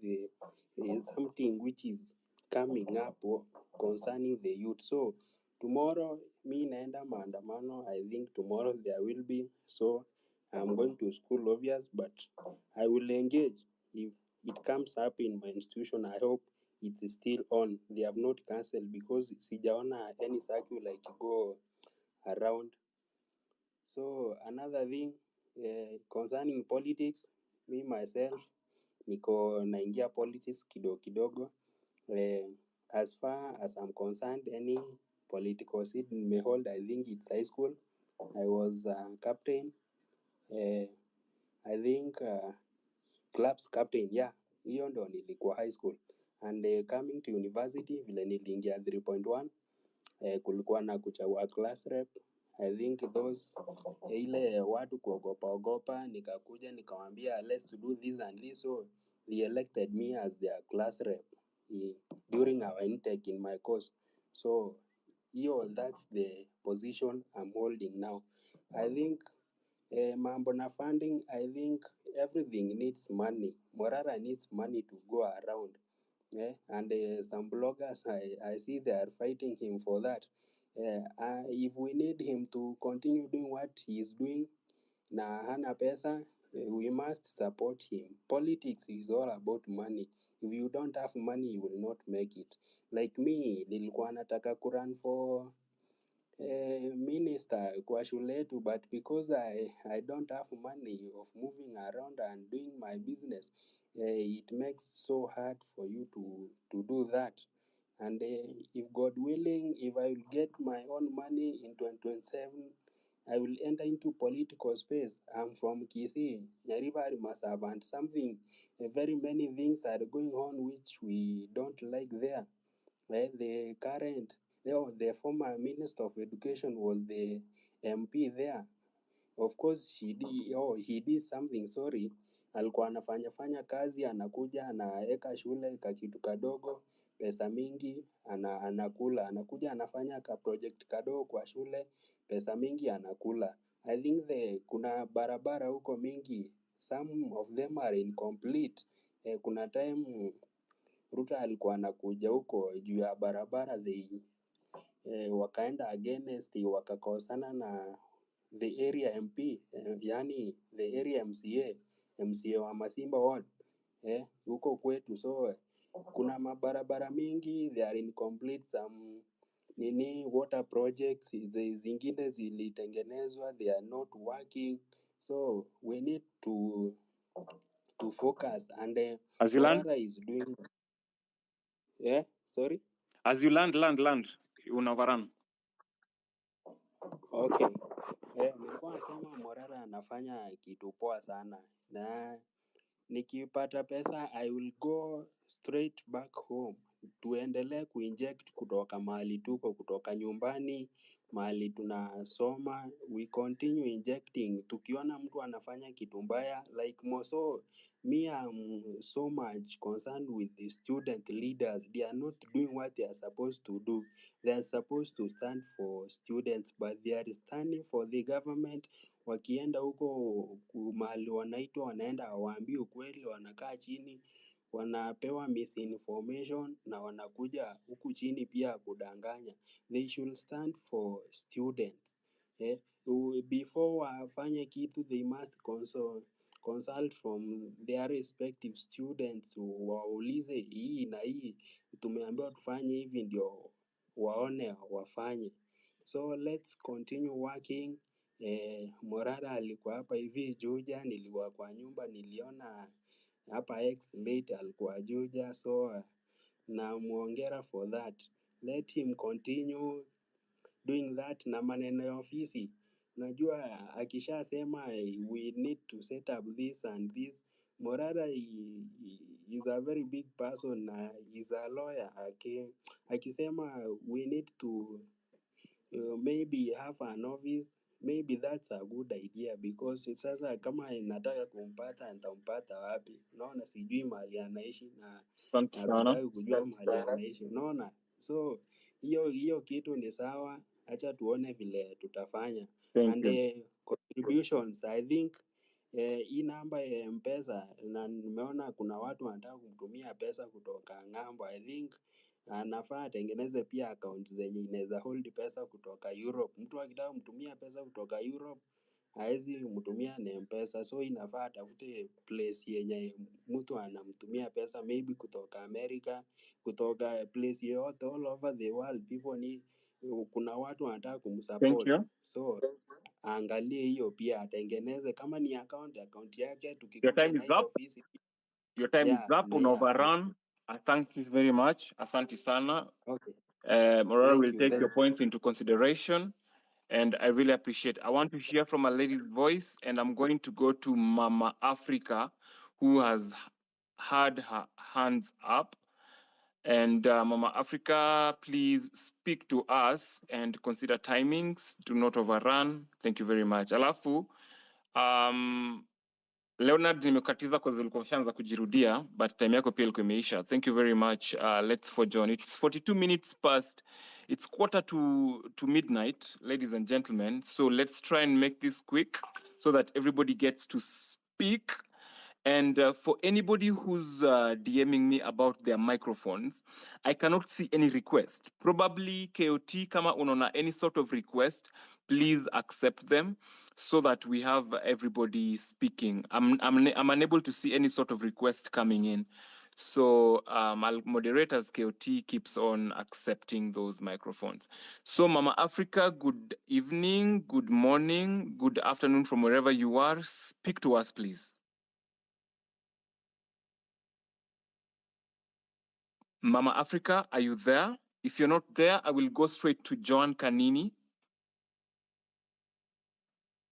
E: the something which is coming up concerning the youth. So tomorrow mi naenda maandamano. I think tomorrow there will be, so I'm going to school obvious, but I will engage if it comes up in my institution. I hope it is still on. They have not cancelled, because sijaona any circular like go around. So another thing concerning politics, me myself niko naingia politics kidogo. As far as I'm concerned, any political seat nimehold, I think it's high school. I was captain. I think clubs captain, yeah, hiyo ndo nilikuwa high school. And coming to university, vile niliingia 3.1, kulikuwa na kuchagua class rep. I think those ile watu kuogopa, nikakuja nikamwambia let's do this and this, so they elected me as their class rep during our intake in my course. So that's the position I'm holding now. I think mambo na funding, I think everything needs money. Morara needs money to go around. And some bloggers, I see they are fighting him for that. If we need him to continue doing what he is doing na hana pesa, we must support him. Politics is all about money. If you don't have money, you will not make it. Like me, nilikuwa nataka kurun for minister kwa shule yetu, but because I don't have money of moving around and doing my business, it makes so hard for you to do that. And if God willing, if I will get my own money in 2027, I will enter into political space. I'm from Kisii, Nyaribari Masaba, and something, very many things are going on which we don't like there. The current, the former Minister of Education was the MP there. Of course he did something sorry. Alikuwa anafanya kazi, anakuja anaweka shule kakitu kadogo, pesa mingi anakula, anakuja anafanya ka project kadogo kwa shule, pesa mingi anakula. I think kuna barabara huko mingi, some of them are incomplete. Kuna time Ruto alikuwa anakuja huko juu ya barabara wakaenda against, wakakosana na the area MP, yani the area MCA wa Masimba Ward huko kwetu. So kuna mabarabara mingi, they are incomplete, some water projects zingine zilitengenezwa, they are not working. So we need to focus, and
S: As you land,
E: Morara is doing sorry.
S: as you land, unavarun.
E: Okay. Nilikuwa nasema Morara anafanya kitu poa sana, na nikipata pesa I will go straight back home. Tuendelee kuinject kutoka mahali tuko, kutoka nyumbani, mahali tunasoma, we continue injecting. Tukiona mtu anafanya kitu mbaya like Moso, me I'm so much concerned with the student leaders. They are not doing what they are supposed to do. They are supposed to stand for students, but they are standing for the government. Wakienda huko mahali wanaitwa, wanaenda hawaambii ukweli, wanakaa chini, wanapewa misinformation na wanakuja huku chini pia kudanganya. They should stand for students. Before wafanye kitu, they must consult from their respective students, waulize hii na hii tumeambiwa tufanye hivi, ndio waone wafanye. So let's continue working. Morara alikuwa hapa hivi Juja, nilikuwa kwa nyumba, niliona hapa late alikuwa Juja, so namuongera for that. Let him continue doing that. Na maneno ya ofisi, unajua akishasema we need to set up this and this, Morara is a very big person na is a lawyer. Akisema we need to maybe have an office, maybe that's a good idea, because sasa kama nataka kumpata nitampata wapi? Unaona, sijui mahali anaishi na
S: Asante sana.
E: hatutaki kujua mahali anaishi, unaona. So hiyo kitu ni sawa, acha tuone vile tutafanya.
S: Thank
E: And
S: you.
E: contributions, I think hii namba ya M-Pesa, na nimeona kuna watu wanataka kumtumia pesa kutoka ng'ambo. I think anafaa atengeneze pia account zenye inaweza hold pesa kutoka Europe. Mtu akitaka kumtumia pesa kutoka Europe haezi mtumia na M-Pesa, so inafaa atafute place yenye mtu anamtumia pesa, maybe kutoka America, kutoka place yoyote all over the world. People need, kuna watu wanataka
S: Thank
E: kumsupport,
S: you.
E: so aangalie hiyo pia, atengeneze kama ni account yake,
S: Your
E: tukikuja
S: time
E: na
S: is
E: hii
S: up.
E: ofisi
S: Your time is up.
E: na
S: On overrun. I thank you very much. Asante sana.
E: okay.
S: Morara will
E: Thank
S: take your
E: you.
S: points into consideration, and I really appreciate. I want to hear from a lady's voice, and I'm going to go to Mama Africa, who has had her hands up. And Mama Africa, please speak to us and consider timings. Do not overrun. Thank you very much. Alafu, Leonard, nimekatiza kwa zilikuwa ushaanza kujirudia, but time yako pia ilikuwa imeisha. Thank you very much. Let's forge on. It's 42 minutes past. It's quarter to midnight, ladies and gentlemen. So let's try and make this quick so that everybody gets to speak. And for anybody who's DMing me about their microphones, I cannot see any request. Probably KOT, kama unaona any sort of request, please accept them so that we have everybody speaking. I'm unable to see any sort of request coming in. So I'll moderate as KOT keeps on accepting those microphones. So Mama Africa, good evening, good morning, good afternoon from wherever you are. Speak to us, please. Mama Africa, are you there? If you're not there, I will go straight to Joan Kanini.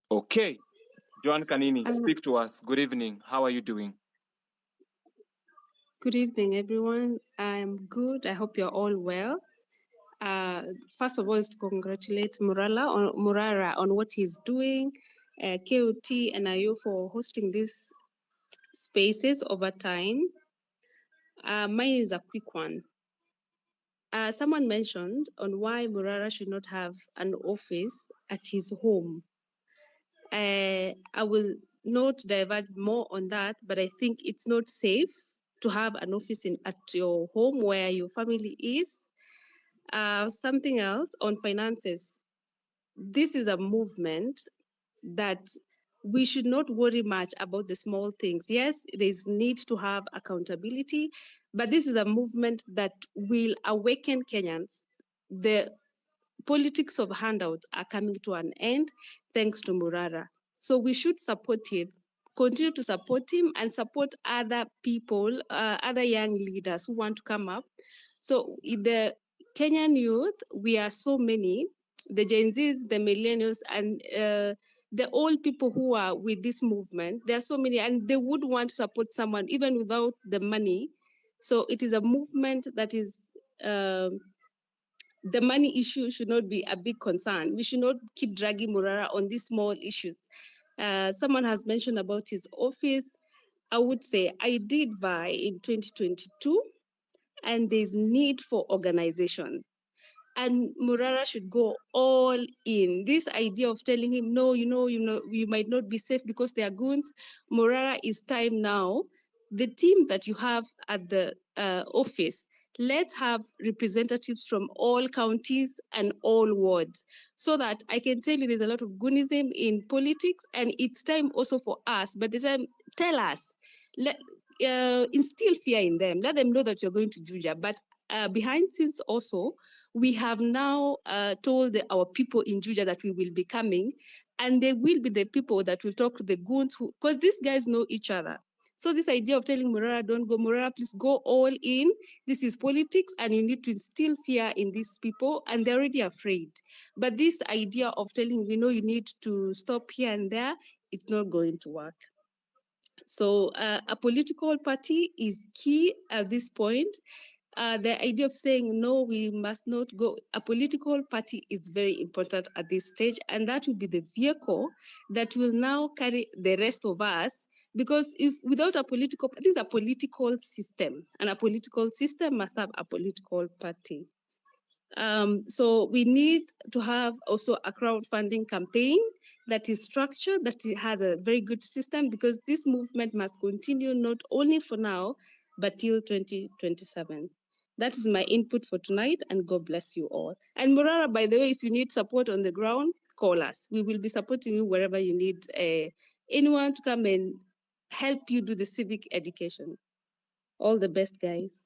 S: Okay, Joan Kanini, speak to us. Good evening. How are you doing?
A: Good evening, everyone. I'm good. I hope you're all well. First of all, is to congratulate Morara on what he's doing, KOT and IO for hosting these spaces over time. Mine is a quick one. Someone mentioned on why Morara should not have an office at his home. I will not divert more on that, but I think it's not safe to have an office at your home where your family is. Something else on finances. This is a movement that we should not worry much about the small things. Yes, there's need to have accountability, but this is a movement that will awaken Kenyans. The politics of handouts are coming to an end thanks to Morara. So we should support him, continue to support him and support other people, other young leaders who want to come up. So in the Kenyan youth, we are so many, the Gen Zs, the millennials, and the old people who are with this movement. There are so many, and they would want to support someone even without the money. So it is a movement that is the money issue should not be a big concern. We should not keep dragging Morara on these small issues. Someone has mentioned about his office. I would say I did vie in 2022, and there's need for organization. And Morara should go all in. This idea of telling him, no, you might not be safe because they are goons. Morara, is time now. The team that you have at the office, let's have representatives from all counties and all wards, so that I can tell you there's a lot of goonism in politics, and it's time also for us. But this time, tell us, instill fear in them. Let them know that you're going to Juja. But behind scenes also, we have now told our people in Juja that we will be coming, and they will be the people that will talk to the goons, because these guys know each other. So this idea of telling Morara, don't go, Morara, please go all in. This is politics, and you need to instill fear in these people, and they're already afraid. But this idea of telling, you need to stop here and there, it's not going to work. So a political party is key at this point. The idea of saying, no, we must not go, a political party is very important at this stage, and that will be the vehicle that will now carry the rest of us, because if without a political, this is a political system, and a political system must have a political party. So we need to have also a crowdfunding campaign that is structured, that it has a very good system, because this movement must continue not only for now, but till 2027. That is my input for tonight, and God bless you all. And Morara, by the way, if you need support on the ground, call us. We will be supporting you wherever you need anyone to come and help you do the civic education. All the best, guys.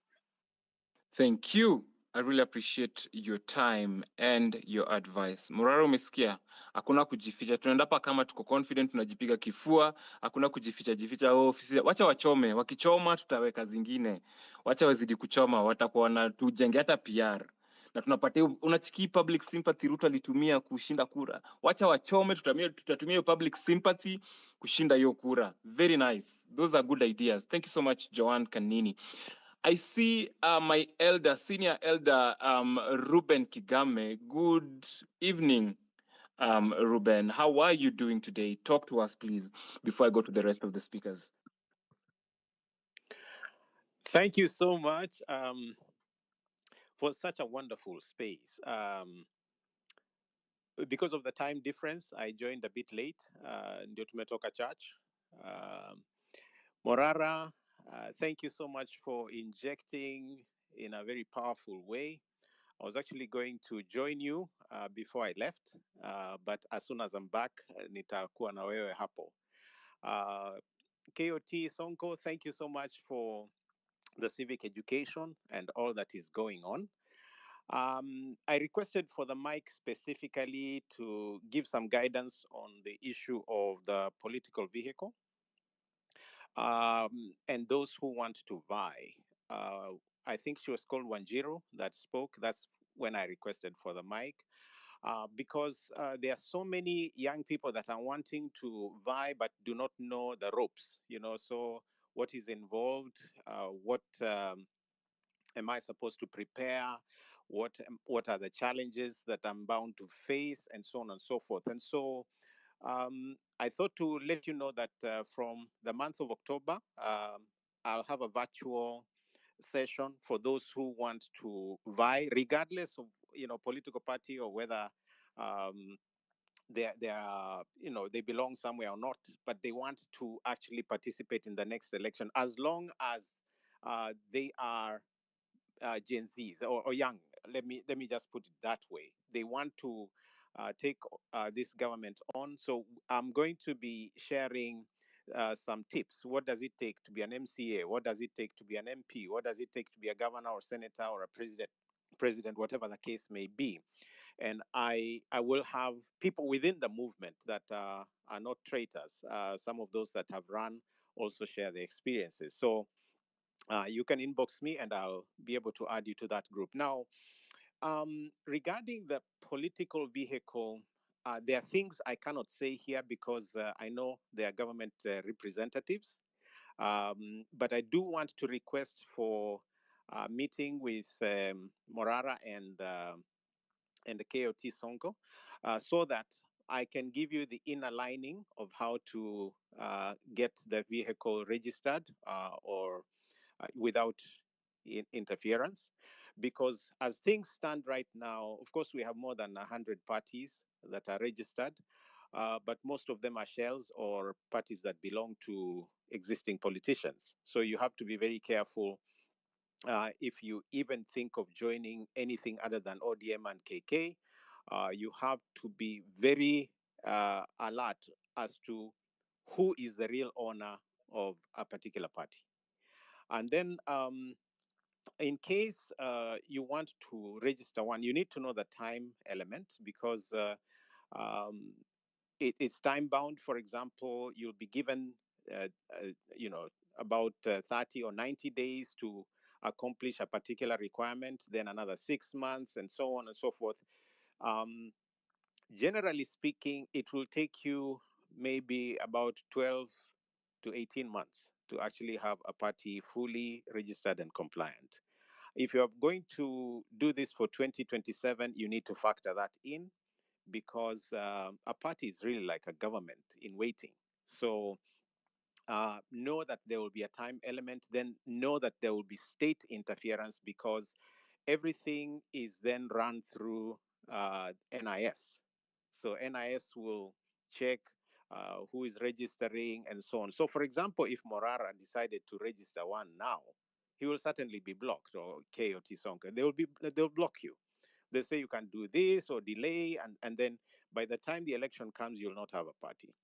S: Thank you. I really appreciate your time and your advice. Morara, umesikia? Hakuna kujificha. Tunaenda hapa kama tuko confident, tunajipiga kifua. Hakuna kujificha jificha ofisi. Wacha wachome. Wakichoma tutaweka zingine. Wacha wazidi kuchoma. Watakuwa wanatujengea hata PR. Na tunapatia unachiki public sympathy Ruto alitumia kushinda kura. Wacha wachome, tutatumia hiyo public sympathy kushinda hiyo kura. Very nice. Those are good ideas. Thank you so much, Joan Kanini. I see my senior elder, Ruben Kigame. Good evening, Ruben. How are you doing today? Talk to us, please, before I go to the rest of the speakers.
T: Thank you so much for such a wonderful space. Because of the time difference, I joined a bit late. Ndio tumetoka church. Morara, thank you so much for injecting in a very powerful way. I was actually going to join you before I left, but as soon as I'm back, nitakuwa na wewe hapo. KOT Sonko, thank you so much for the civic education and all that is going on. I requested for the mic specifically to give some guidance on the issue of the political vehicle and those who want to vie. I think she was called Wanjiru that spoke. That's when I requested for the mic. Because there are so many young people that are wanting to vie but do not know the ropes, so what is involved, what am I supposed to prepare, what are the challenges that I'm bound to face, and so on and so forth. And so I thought to let you know that from the month of October, I'll have a virtual session for those who want to vie, regardless of political party, or whether um, they are they belong somewhere or not, but they want to actually participate in the next election, as long as they are Gen Zs, or young. Let me just put it that way. They want to take this government on. So I'm going to be sharing some tips. What does it take to be an MCA? What does it take to be an MP? What does it take to be a governor or senator or a president, whatever the case may be? And I will have people within the movement that are not traitors. Some of those that have run also share their experiences. So you can inbox me and I'll be able to add you to that group. Now, regarding the political vehicle, there are things I cannot say here because I know they are government representatives. But I do want to request for a meeting with Morara and the KOT Sonko, so that I can give you the inner lining of how to get the vehicle registered, or without interference. Because as things stand right now, of course, we have more than 100 parties that are registered, but most of them are shells or parties that belong to existing politicians. So you have to be very careful if you even think of joining anything other than ODM and KK. You have to be very alert as to who is the real owner of a particular party. And then in case you want to register one, you need to know the time element, because um, it's time bound. For example, you'll be given, you know, about 30 or 90 days to accomplish a particular requirement, then another 6 months, and so on and so forth. Generally speaking, it will take you maybe about 12 to 18 months to actually have a party fully registered and compliant. If you're going to do this for 2027, you need to factor that in, because a party is really like a government in waiting. So know that there will be a time element, then know that there will be state interference, because everything is then run through NIS. So NIS will check who is registering and so on. So, for example, if Morara decided to register one now, he will certainly be blocked, or KOT Sonka. They'll block you. They say you can do this or delay, and then by the time the election comes, you'll not have a party.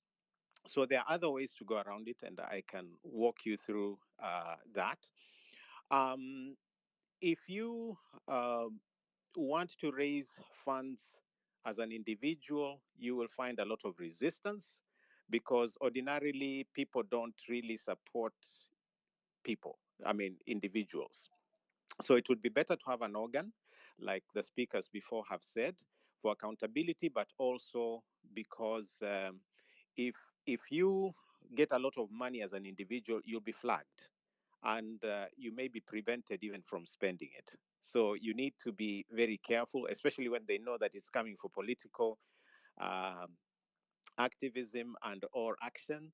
T: So there are other ways to go around it, and I can walk you through that. If you want to raise funds as an individual, you will find a lot of resistance, because ordinarily people don't really support people, I mean, individuals. So it would be better to have an organ, like the speakers before have said, for accountability, but also because if you get a lot of money as an individual, you'll be flagged, and you may be prevented even from spending it. So you need to be very careful, especially when they know that it's coming for political activism and or action.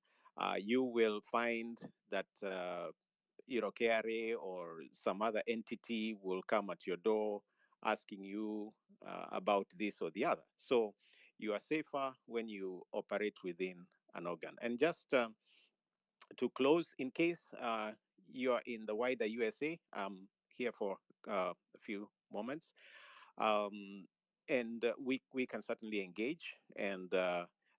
T: You will find that KRA or some other entity will come at your door asking you about this or the other. So you are safer when you operate within an organ. And just to close, in case you are in the wider USA, I'm here for a few moments, and we can certainly engage and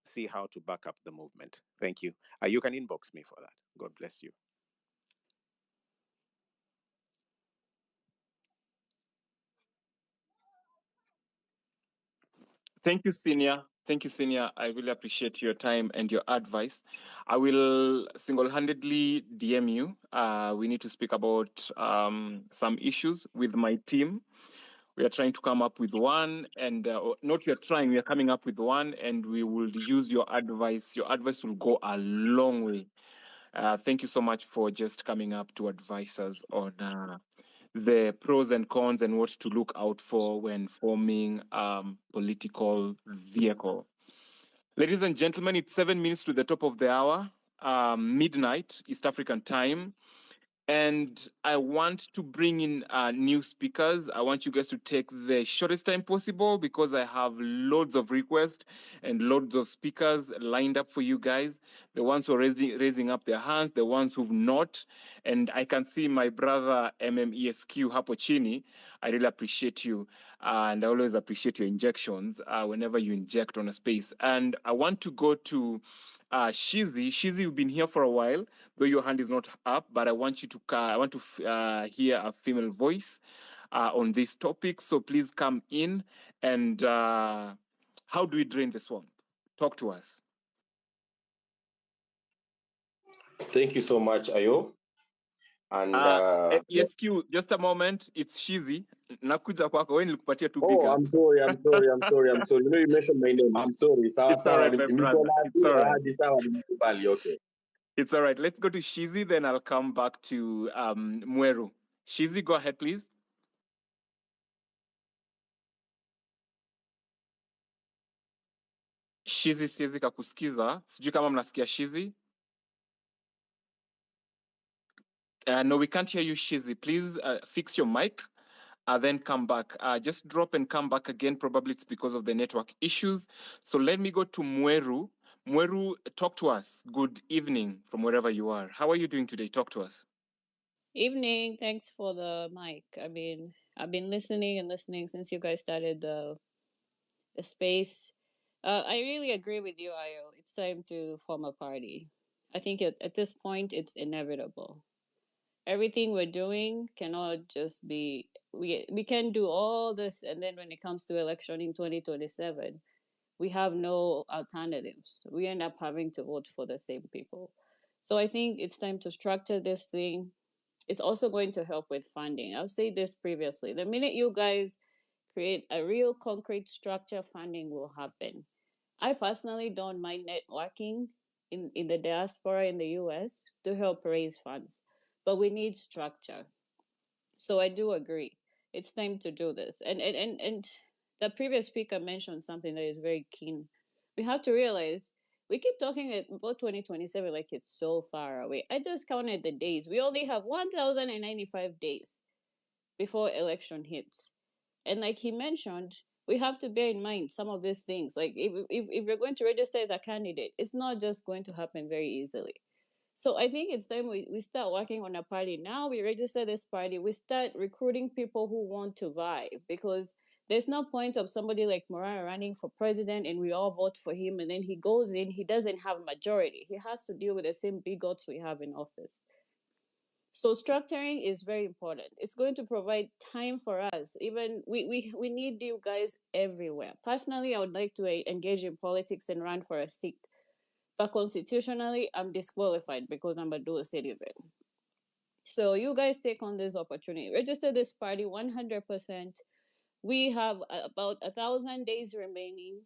T: see how to back up the movement. Thank you. You can inbox me for that. God bless you.
S: Thank you, Senior. Thank you, Senior. I really appreciate your time and your advice. I will single-handedly DM you. We need to speak about some issues with my team. We are trying to come up with one, and not we are trying, we are coming up with one, and we will use your advice. Your advice will go a long way. Thank you so much for just coming up to advise us on the pros and cons and what to look out for when forming political vehicle. Ladies and gentlemen, it's 7 minutes to the top of the hour, midnight East African time. And I want to bring in new speakers. I want you guys to take the shortest time possible because I have loads of requests and loads of speakers lined up for you guys. The ones who are raising up their hands, the ones who've not. And I can see my brother MMESQ hapo chini. I really appreciate you. And I always appreciate your injections whenever you inject on a space. And I want to go to Shizi. Shizi, you've been here for a while, though your hand is not up, but I want you to hear a female voice on this topic. So please come in and how do we drain the swamp? Talk to us.
N: Thank you so much, Ayo. And
S: yes, Q, just a moment. It's Shizi. Nakuja kwako, wewe nilikupatia tu big
N: oh,
S: up.
N: I'm sorry. You know, you mentioned my name. I'm sorry.
S: It's all right, my brother. It's all right.
N: Okay.
S: It's all right. Let's go to Shizi, then I'll come back to Mweru. Shizi, go ahead, please. Shizi siwezi kakusikiza. Sijui kama mnasikia Shizi. No, we can't hear you, Shizi. Please fix your mic. Then come back. Just drop and come back again. Probably it's because of the network issues. So let me go to Mweru. Mweru, talk to us. Good evening from wherever you are. How are you doing today? Talk to us.
U: Evening. Thanks for the mic. I mean, I've been listening since you guys started the space. I really agree with you, Ayo. It's time to form a party. I think at this point, it's inevitable. Everything we're doing cannot just be we can do all this, and then when it comes to election in 2027, we have no alternatives. We end up having to vote for the same people. So I think it's time to structure this thing. It's also going to help with funding. I've said this previously. The minute you guys create a real concrete structure, funding will happen. I personally don't mind networking in the diaspora in the US to help raise funds, but we need structure. So I do agree. It's time to do this. And the previous speaker mentioned something that is very keen. We have to realize we keep talking about 2027 like it's so far away. I just counted the days. We only have 1,095 days before election hits. And like he mentioned, we have to bear in mind some of these things. Like if you're going to register as a candidate, it's not just going to happen very easily. So I think it's time we start working on a party now. We register this party. We start recruiting people who want to vibe, because there's no point of somebody like Morara running for president and we all vote for him, and then he goes in, he doesn't have majority. He has to deal with the same bigots we have in office. So structuring is very important. It's going to provide time for us. Even we need you guys everywhere. Personally, I would like to engage in politics and run for a seat. But constitutionally, I'm disqualified because I'm a dual citizen. So you guys take on this opportunity. Register this party 100%. We have about 1,000 days remaining.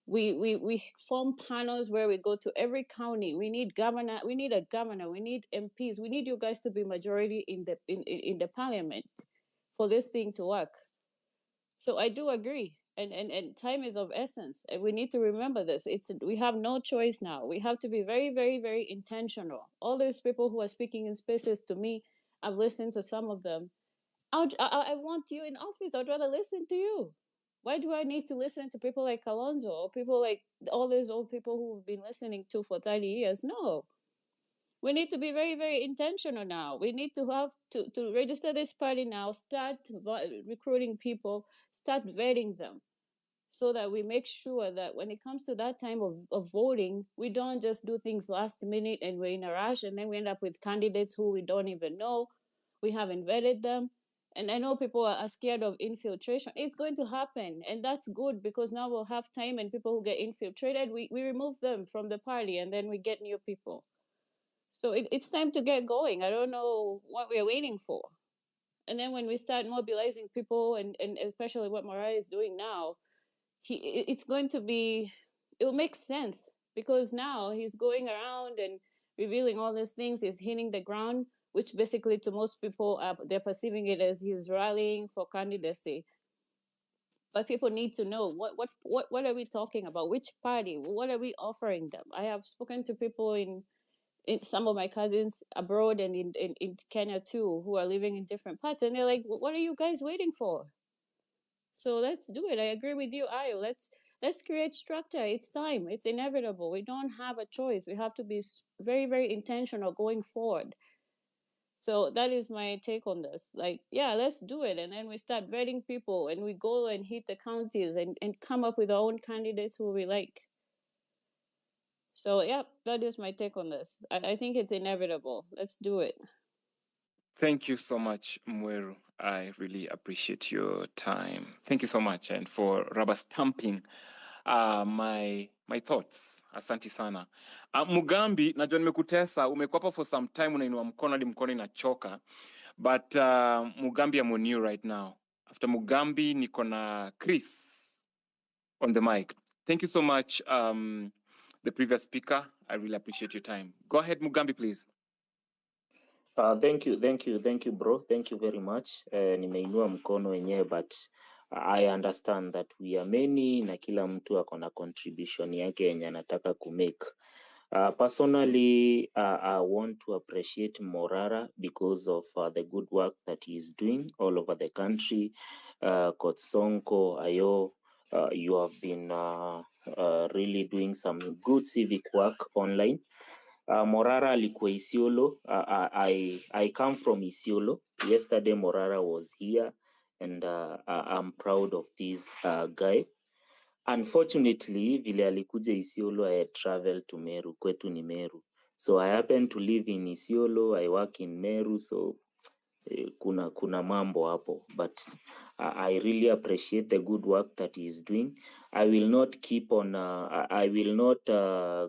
U: We form panels where we go to every county. We need governor. We need a governor. We need MPs. We need you guys to be majority in the parliament for this thing to work. So I do agree. And time is of essence, and we need to remember this. We have no choice now. We have to be very, very, very intentional. All those people who are speaking in spaces, to me, I've listened to some of them. I want you in office. I'd rather listen to you. Why do I need to listen to people like Kalonzo or people like all those old people who've been listening to for 30 years? No. We need to be very, very intentional now. We need to have to register this party now, start recruiting people, start vetting them, so that we make sure that when it comes to that time of voting, we don't just do things last minute and we're in a rush and then we end up with candidates who we don't even know. We haven't vetted them. And I know people are scared of infiltration. It's going to happen, and that's good, because now we'll have time, and people who get infiltrated, we remove them from the party, and then we get new people. So it's time to get going. I don't know what we're waiting for. And then when we start mobilizing people, and especially what Morara is doing now, it's going to be, it will make sense, because now he's going around and revealing all these things. He's hitting the ground, which basically to most people, they're perceiving it as he's rallying for candidacy. But people need to know what are we talking about? Which party? What are we offering them? I have spoken to people in some of my cousins abroad and in Kenya too, who are living in different parts, and they're like, what are you guys waiting for? So let's do it. I agree with you, Ayo. Let's create structure. It's time. It's inevitable. We don't have a choice. We have to be very, very intentional going forward. So that is my take on this. Like, yeah, let's do it. And then we start vetting people, and we go and hit the counties and come up with our own candidates who we like. So, yeah, that is my take on this. I think it's inevitable. Let's do it.
S: Thank you so much, Mweru. I really appreciate your time. Thank you so much, and for rubber stamping my thoughts. Asante sana. Mugambi, najua nimekutesa, umekuwa hapa for some time, unainua mkono hadi mkono inachoka. But Mugambi, I'm on you right now. After Mugambi, niko na Chris on the mic. Thank you so much, the previous speaker. I really appreciate your time. Go ahead, Mugambi, please.
G: Thank you, bro. Thank you very much. Nimeinua mkono wenyewe, but I understand that we are many na kila mtu ako na contribution yake yenye anataka kumake. Personally, I want to appreciate Morara because of the good work that he's doing all over the country. Kotsonko, Ayo, you have been really doing some good civic work online. Morara alikuwa Isiolo. I come from Isiolo. Yesterday Morara was here, and I'm proud of this guy. Unfortunately, vile alikuja Isiolo, I had traveled to Meru. Kwetu ni Meru. So I happen to live in Isiolo. I work in Meru, so kuna mambo hapo, but I really appreciate the good work that he's doing. I will not keep on I will not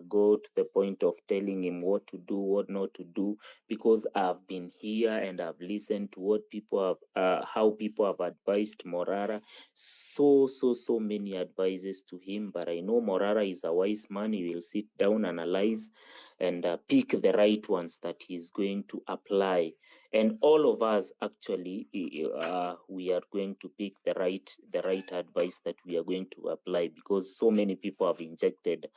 G: go to the point of telling him what to do, what not to do, because I've been here and I've listened to what people have how people have advised Morara. So many advices to him, but I know Morara is a wise man. He will sit down, analyze, and pick the right ones that he's going to apply. And all of us actually, we are going to pick the right advice that we are going to apply, because so many people have injected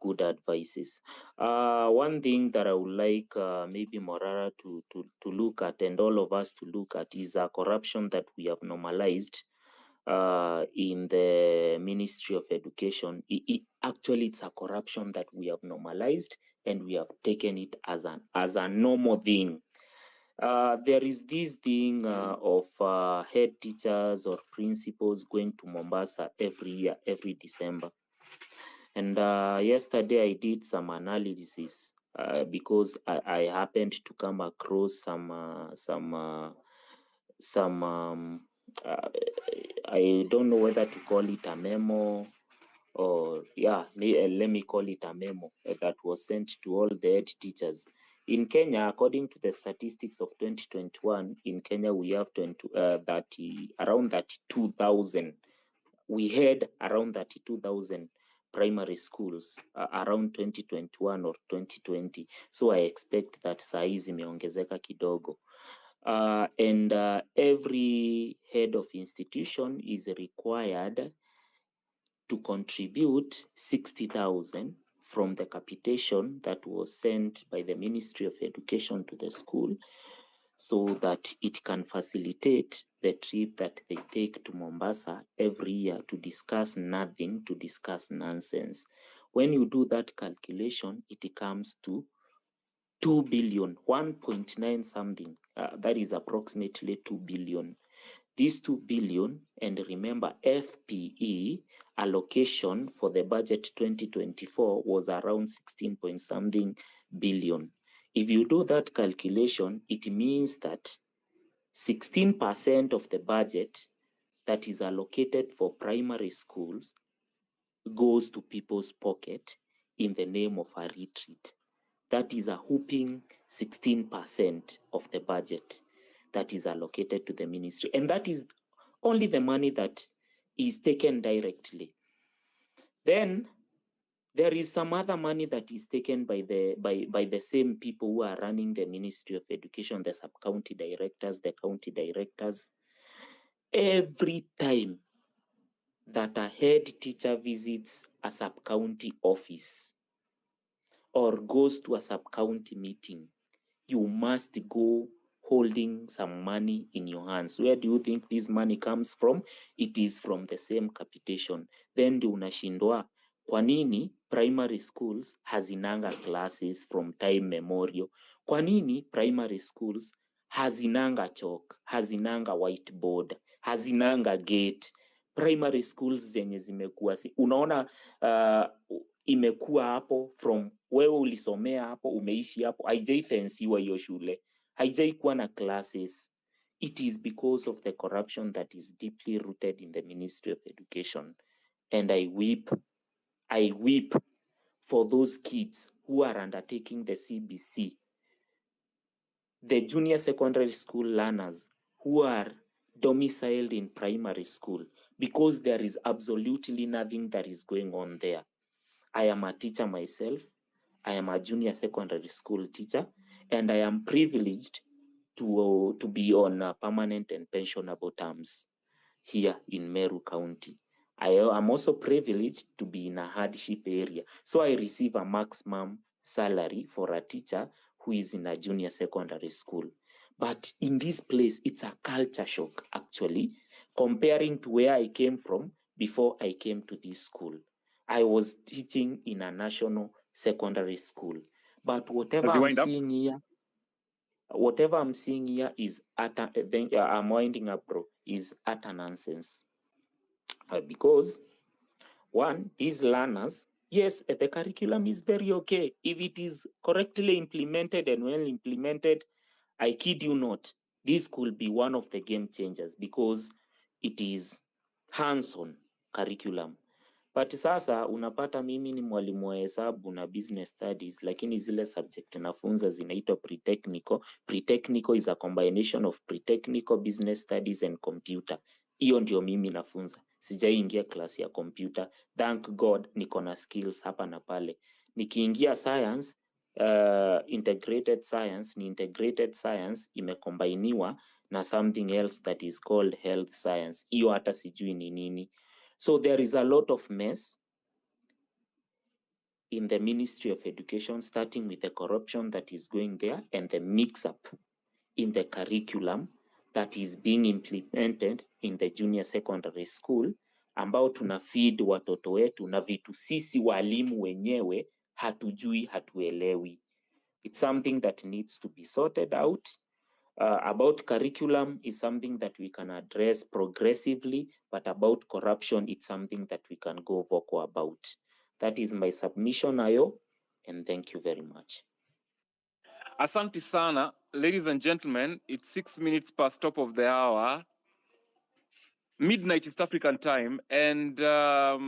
G: good advices. One thing that I would like maybe Morara to look at, and all of us to look at, is corruption that we have normalized in the Ministry of Education. Actually, it's a corruption that we have normalized, and we have taken it as a normal thing. There is this thing of head teachers or principals going to Mombasa every year, every December. And yesterday I did some analysis because I happened to come across some I don't know whether to call it a memo, or let me call it a memo that was sent to all the head teachers. In Kenya, according to the statistics of 2021, in Kenya we have around 32,000. We had around 32,000 primary schools around 2021 or 2020. So I expect that size imeongezeka kidogo. And every head of institution is required to contribute 60,000 from the capitation that was sent by the Ministry of Education to the school, so that it can facilitate the trip that they take to Mombasa every year to discuss nothing, to discuss nonsense. When you do that calculation, it comes to 2 billion, 1.9 something. That is approximately 2 billion. These 2 billion, and remember, FPE allocation for the budget 2024 was around 16 point something billion. If you do that calculation, it means that 16% of the budget that is allocated for primary schools goes to people's pocket in the name of a retreat. That is a whooping 16% of the budget that is allocated to the ministry. And that is only the money that is taken directly. Then there is some other money that is taken by the same people who are running the Ministry of Education, the sub-county directors, the county directors. Every time that a head teacher visits a sub-county office or goes to a sub-county meeting, you must go holding some money in your hands. Where do you think this money comes from? It is from the same capitation. Then ndio unashindwa, kwa nini primary schools hazinanga classes from time memorial? Kwa nini primary schools hazinanga chalk, hazinanga whiteboard, hazinanga gate? Primary schools zenye zimekuwa, unaona imekuwa hapo from wewe ulisomea hapo, umeishi hapo, haijafensiwa hiyo shule, haijaikuwa na classes. It is because of the corruption that is deeply rooted in the Ministry of Education. And I weep for those kids who are undertaking the CBC, the junior secondary school learners who are domiciled in primary school, because there is absolutely nothing that is going on there. I am a teacher myself. I am a junior secondary school teacher, and I am privileged to be on permanent and pensionable terms here in Meru County. I am also privileged to be in a hardship area. So I receive a maximum salary for a teacher who is in a junior secondary school. But in this place, it's a culture shock, actually, comparing to where I came from before I came to this school. I was teaching in a national secondary school. But whatever I'm seeing here is utter, I'm winding up, bro, is utter nonsense. Because one, these learners, yes, the curriculum is very okay. If it is correctly implemented and well implemented, I kid you not, this could be one of the game changers because it is hands-on curriculum. But sasa unapata mimi ni mwalimu wa hesabu na business studies, lakini zile subject nafunza zinaitwa pre-technical. Pre-technical is a combination of pre-technical, business studies and computer. Hiyo ndio mimi nafunza. Sijaingia class ya computer. Thank God niko na skills hapa na pale. Nikiingia science, integrated science, ni integrated science imekombiniwa na something else that is called health science. Hiyo hata sijui ni nini. So there is a lot of mess in the Ministry of Education, starting with the corruption that is going there and the mix-up in the curriculum that is being implemented in the junior secondary school, ambao tuna feed watoto wetu na vitu sisi walimu wenyewe hatujui, hatuelewi. It's something that needs to be sorted out. About curriculum is something that we can address progressively, but about corruption, it's something that we can go vocal about. That is my submission, Ayo, and thank you very much.
S: Asante sana. Ladies and gentlemen, it's 6 minutes past top of the hour, midnight East African time, and I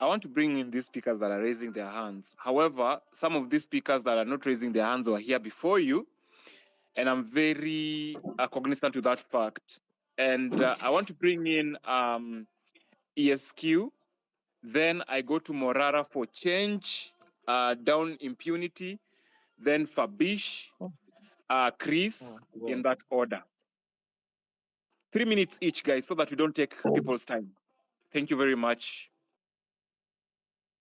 S: want to bring in these speakers that are raising their hands. However, some of these speakers that are not raising their hands were here before you, and I'm very cognizant to that fact. And I want to bring in ESQ. Then I go to Morara for change, down impunity, then Fabish, Chris, in that order. 3 minutes each, guys, so that we don't take people's time. Thank you very much.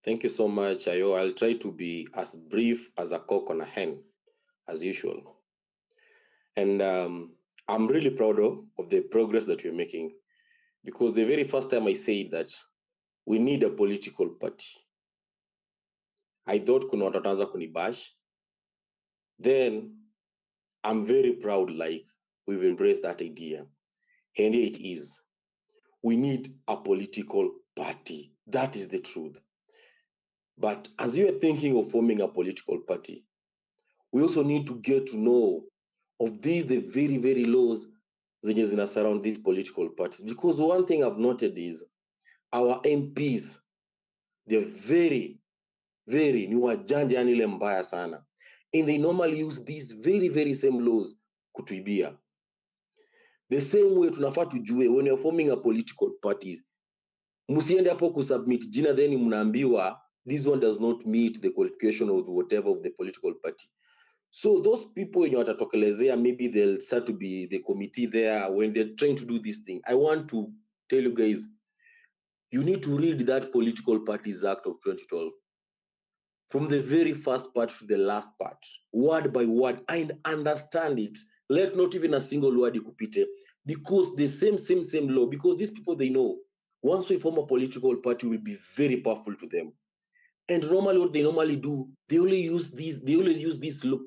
N: Thank you so much, Ayo. I'll try to be as brief as a cock on a hen, as usual. And I'm really proud of the progress that you're making, because the very first time I said that we need a political party, I thought kuna watu wataanza kunibash. Then I'm very proud, like we've embraced that idea. And here it is. We need a political party. That is the truth. But as you are thinking of forming a political party, we also need to get to know of these, the very, very laws zenye zina surround these political parties. Because one thing I've noted is our MPs, they're very, very ni wajanja, yani ile mbaya sana, and they normally use these very, very same laws kutuibia. The same way tunafaa tujue when you're forming a political party, msiende hapo kusubmit jina then mnaambiwa this one does not meet the qualification of whatever of the political party. So those people when you watatokelezea, maybe they'll start to be the committee there when they're trying to do this thing. I want to tell you guys, you need to read that Political Parties Act of 2012 from the very first part to the last part, word by word, and understand it. Let not even a single word ikupite, because the same law, because these people, they know once we form a political party, will be very powerful to them. And normally what they normally do, they only use these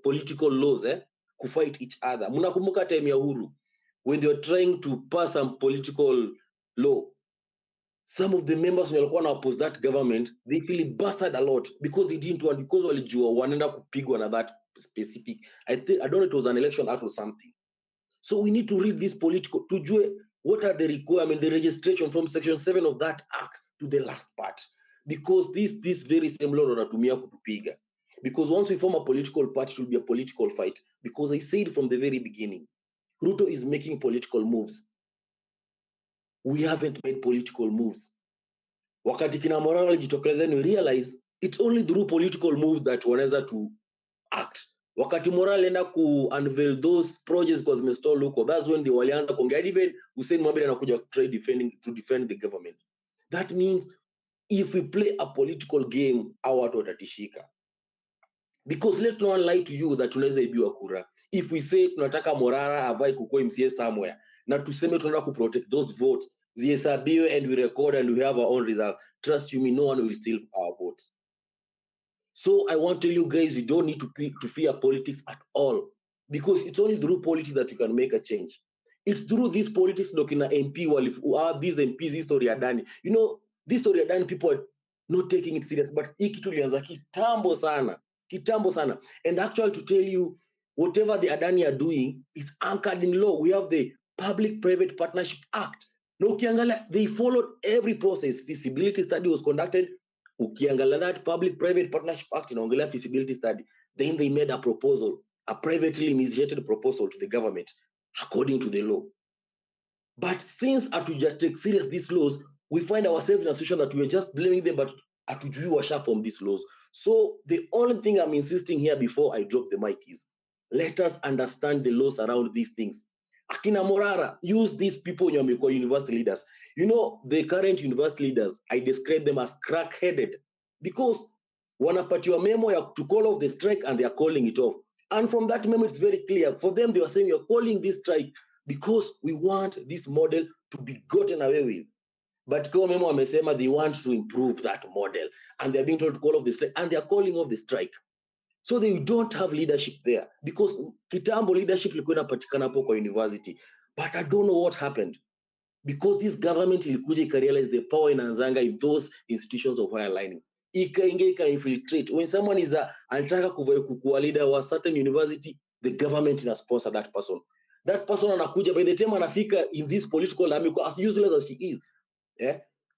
N: political laws to fight each other. Munakumbuka time ya Uhuru, when they were trying to pass some political law, some of the members who walikuwa na oppose that government, they filibustered a lot because they didn't want, because walijua wanaenda kupigwa na that specific, I don't know, it was an election act or something. So we need to read this political, tujue what are the requirements, the registration from section 7 of that act to the last part, because this very same law wanatumia kutupiga. Because once we form a political party, it will be a political fight. Because I said from the very beginning, Ruto is making political moves. We haven't made political moves. Wakati kina Morara walijitokeleza, we realize it's only through political moves that wanaweza to act. Wakati Morara alienda ku unveil those projects kwa zimestall huko, that's when they walianza kuongea. Even Hussein Mohamed anakuja to defend the government. That means if we play a political game, our watu watatishika. Because let no one lie to you that tunaweza ibiwa kura. If we say tunataka Morara avae kukua MCA somewhere, na tuseme tunataka kuprotect those votes, zihesabiwe and we record and we have our own results, trust you me, no one will steal our votes. So I want to tell you guys, you don't need to fear politics at all, because it's only through politics that you can make a change. It's through this politics dokina MP these MPs history ya Dani. You know, this story ya Dani, people are not taking it serious, but hii kitu ilianza kitambo sana. And actually, to tell you, whatever the Adani are doing is anchored in law. We have the Public-Private Partnership Act. No, ukiangalia, they followed every process. Feasibility study was conducted. Ukiangalia that Public-Private Partnership Act inaongelea feasibility study. Then they made a proposal, a privately initiated proposal to the government according to the law. But since hatuja take serious these laws, we find ourselves in a situation that we are just blaming them, but hatujui washa from these laws. So the only thing I'm insisting here before I drop the mic is, let us understand the laws around these things. Akina Morara, use these people when you call university leaders. You know, the current university leaders, I describe them as crack-headed, because wanapatiwa memo to call off the strike and they are calling it off. And from that memo, it's very clear. For them, they were saying, you're calling this strike because we want this model to be gotten away with. But kama memo wamesema they want to improve that model, and they're being told to call off the strike, and they're calling off the strike. So they don't have leadership there, because kitambo leadership ilikuwa inapatikana hapo kwa university. But I don't know what happened, because this government ilikuja ikarealize the power inaanzanga in those institutions of higher learning. Ika infiltrate. When someone is anataka kuwa leader of a certain university, the government ina sponsor that person. That person anakuja, by the time anafika in this political army, as useless as she is,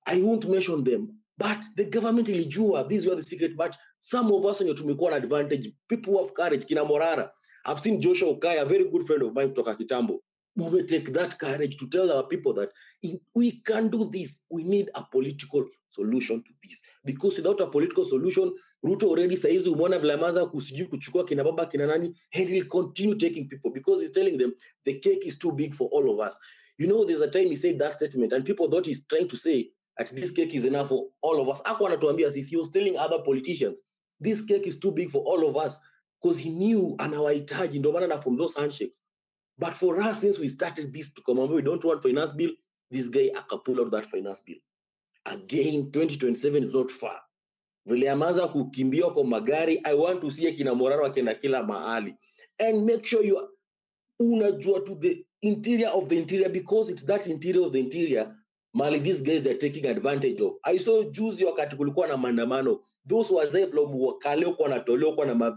N: I won't mention them, but the government ilijua these were the secret. But some of us tumekuwa na advantage, people who have courage, kina Morara. I've seen Joshua Okiya, a very good friend of mine kutoka kitambo. We will take that courage to tell our people that we can do this. We need a political solution to this, because without a political solution, Ruto already saizi umeona vile ameanza kuchukua kina baba kina nani, and will continue taking people, because he's telling them the cake is too big for all of us. You know, there's a time he said that statement and people thought he's trying to say that this cake is enough for all of us. He was telling other politicians, this cake is too big for all of us, because he knew anawahitaji, ndio maana from those handshakes. But for us, since we started this to come, we don't want finance bill, this guy pull out that finance bill. Again, 2027 is not far. Vile ameanza kukimbia kwa magari, I want to see kina Morara wakienda kila mahali. And make sure you unajua to the interior of the interior, because it's that interior of the interior, mali these guys they're taking advantage of. I saw juzi wakati kulikuwa na maandamano, those wazee from wakale huko wanatolewa kwa na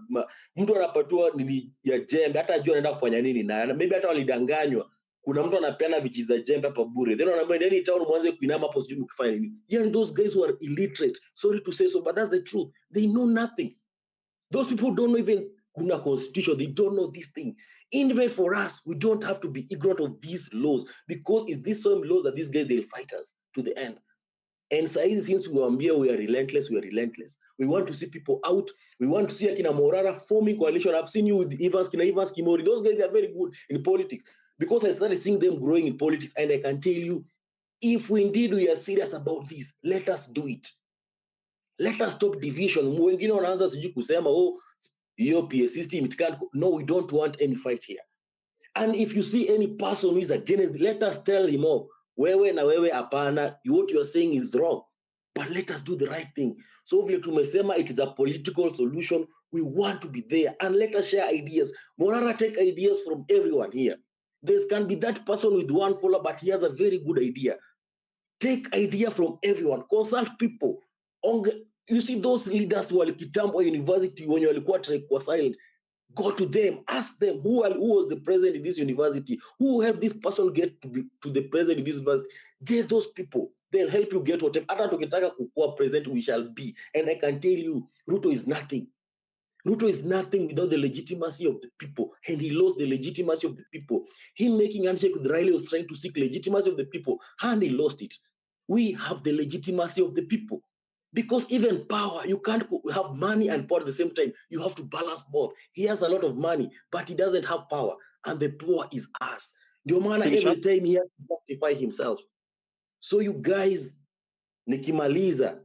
N: mtu anapatiwa nini ya jembe, hata ajua anaenda kufanya nini na maybe hata walidanganywa. Kuna mtu anapeana vichi za jembe hapa bure, then wanaambia ndani town mwanze kuinama hapo sijui mkifanya nini. Yeah, those guys who are illiterate, sorry to say so, but that's the truth. They know nothing. Those people don't know even kuna constitution, they don't know this thing. Even for us, we don't have to be ignorant of these laws, because it's these same laws that these guys, they'll fight us to the end. And since we are relentless, we want to see people out. We want to see Akina Morara forming coalition. I've seen you with Evans Kimori. Those guys, they are very good in politics, because I started seeing them growing in politics. And I can tell you, if we indeed we are serious about this, let us do it. Let us stop division. Wengine wanaanza sijui kusema hiyo PA system it can't. No, we don't want any fight here. And if you see any person who is against, let us tell him off. Wewe na wewe hapana, what you are saying is wrong. But let us do the right thing. So vile tumesema, it is a political solution. We want to be there, and let us share ideas. Morara, take ideas from everyone here. There can be that person with one follower, but he has a very good idea. Take idea from everyone. Consult people. You see those leaders who are Kitambo University when you are silent. Go to them, ask them who was the president in this university, who helped this person get to the president in this university. Get those people, they'll help you get whatever. Hata tukitaka kuwa president, we shall be. And I can tell you, Ruto is nothing. Ruto is nothing without the legitimacy of the people, and he lost the legitimacy of the people. Him making handshake with Raila was trying to seek legitimacy of the people, and he lost it. We have the legitimacy of the people. Because even power, you can't have money and power at the same time. You have to balance both. He has a lot of money, but he doesn't have power. And the power is us. Ndio maana every time he has to justify himself. So you guys, nikimaliza,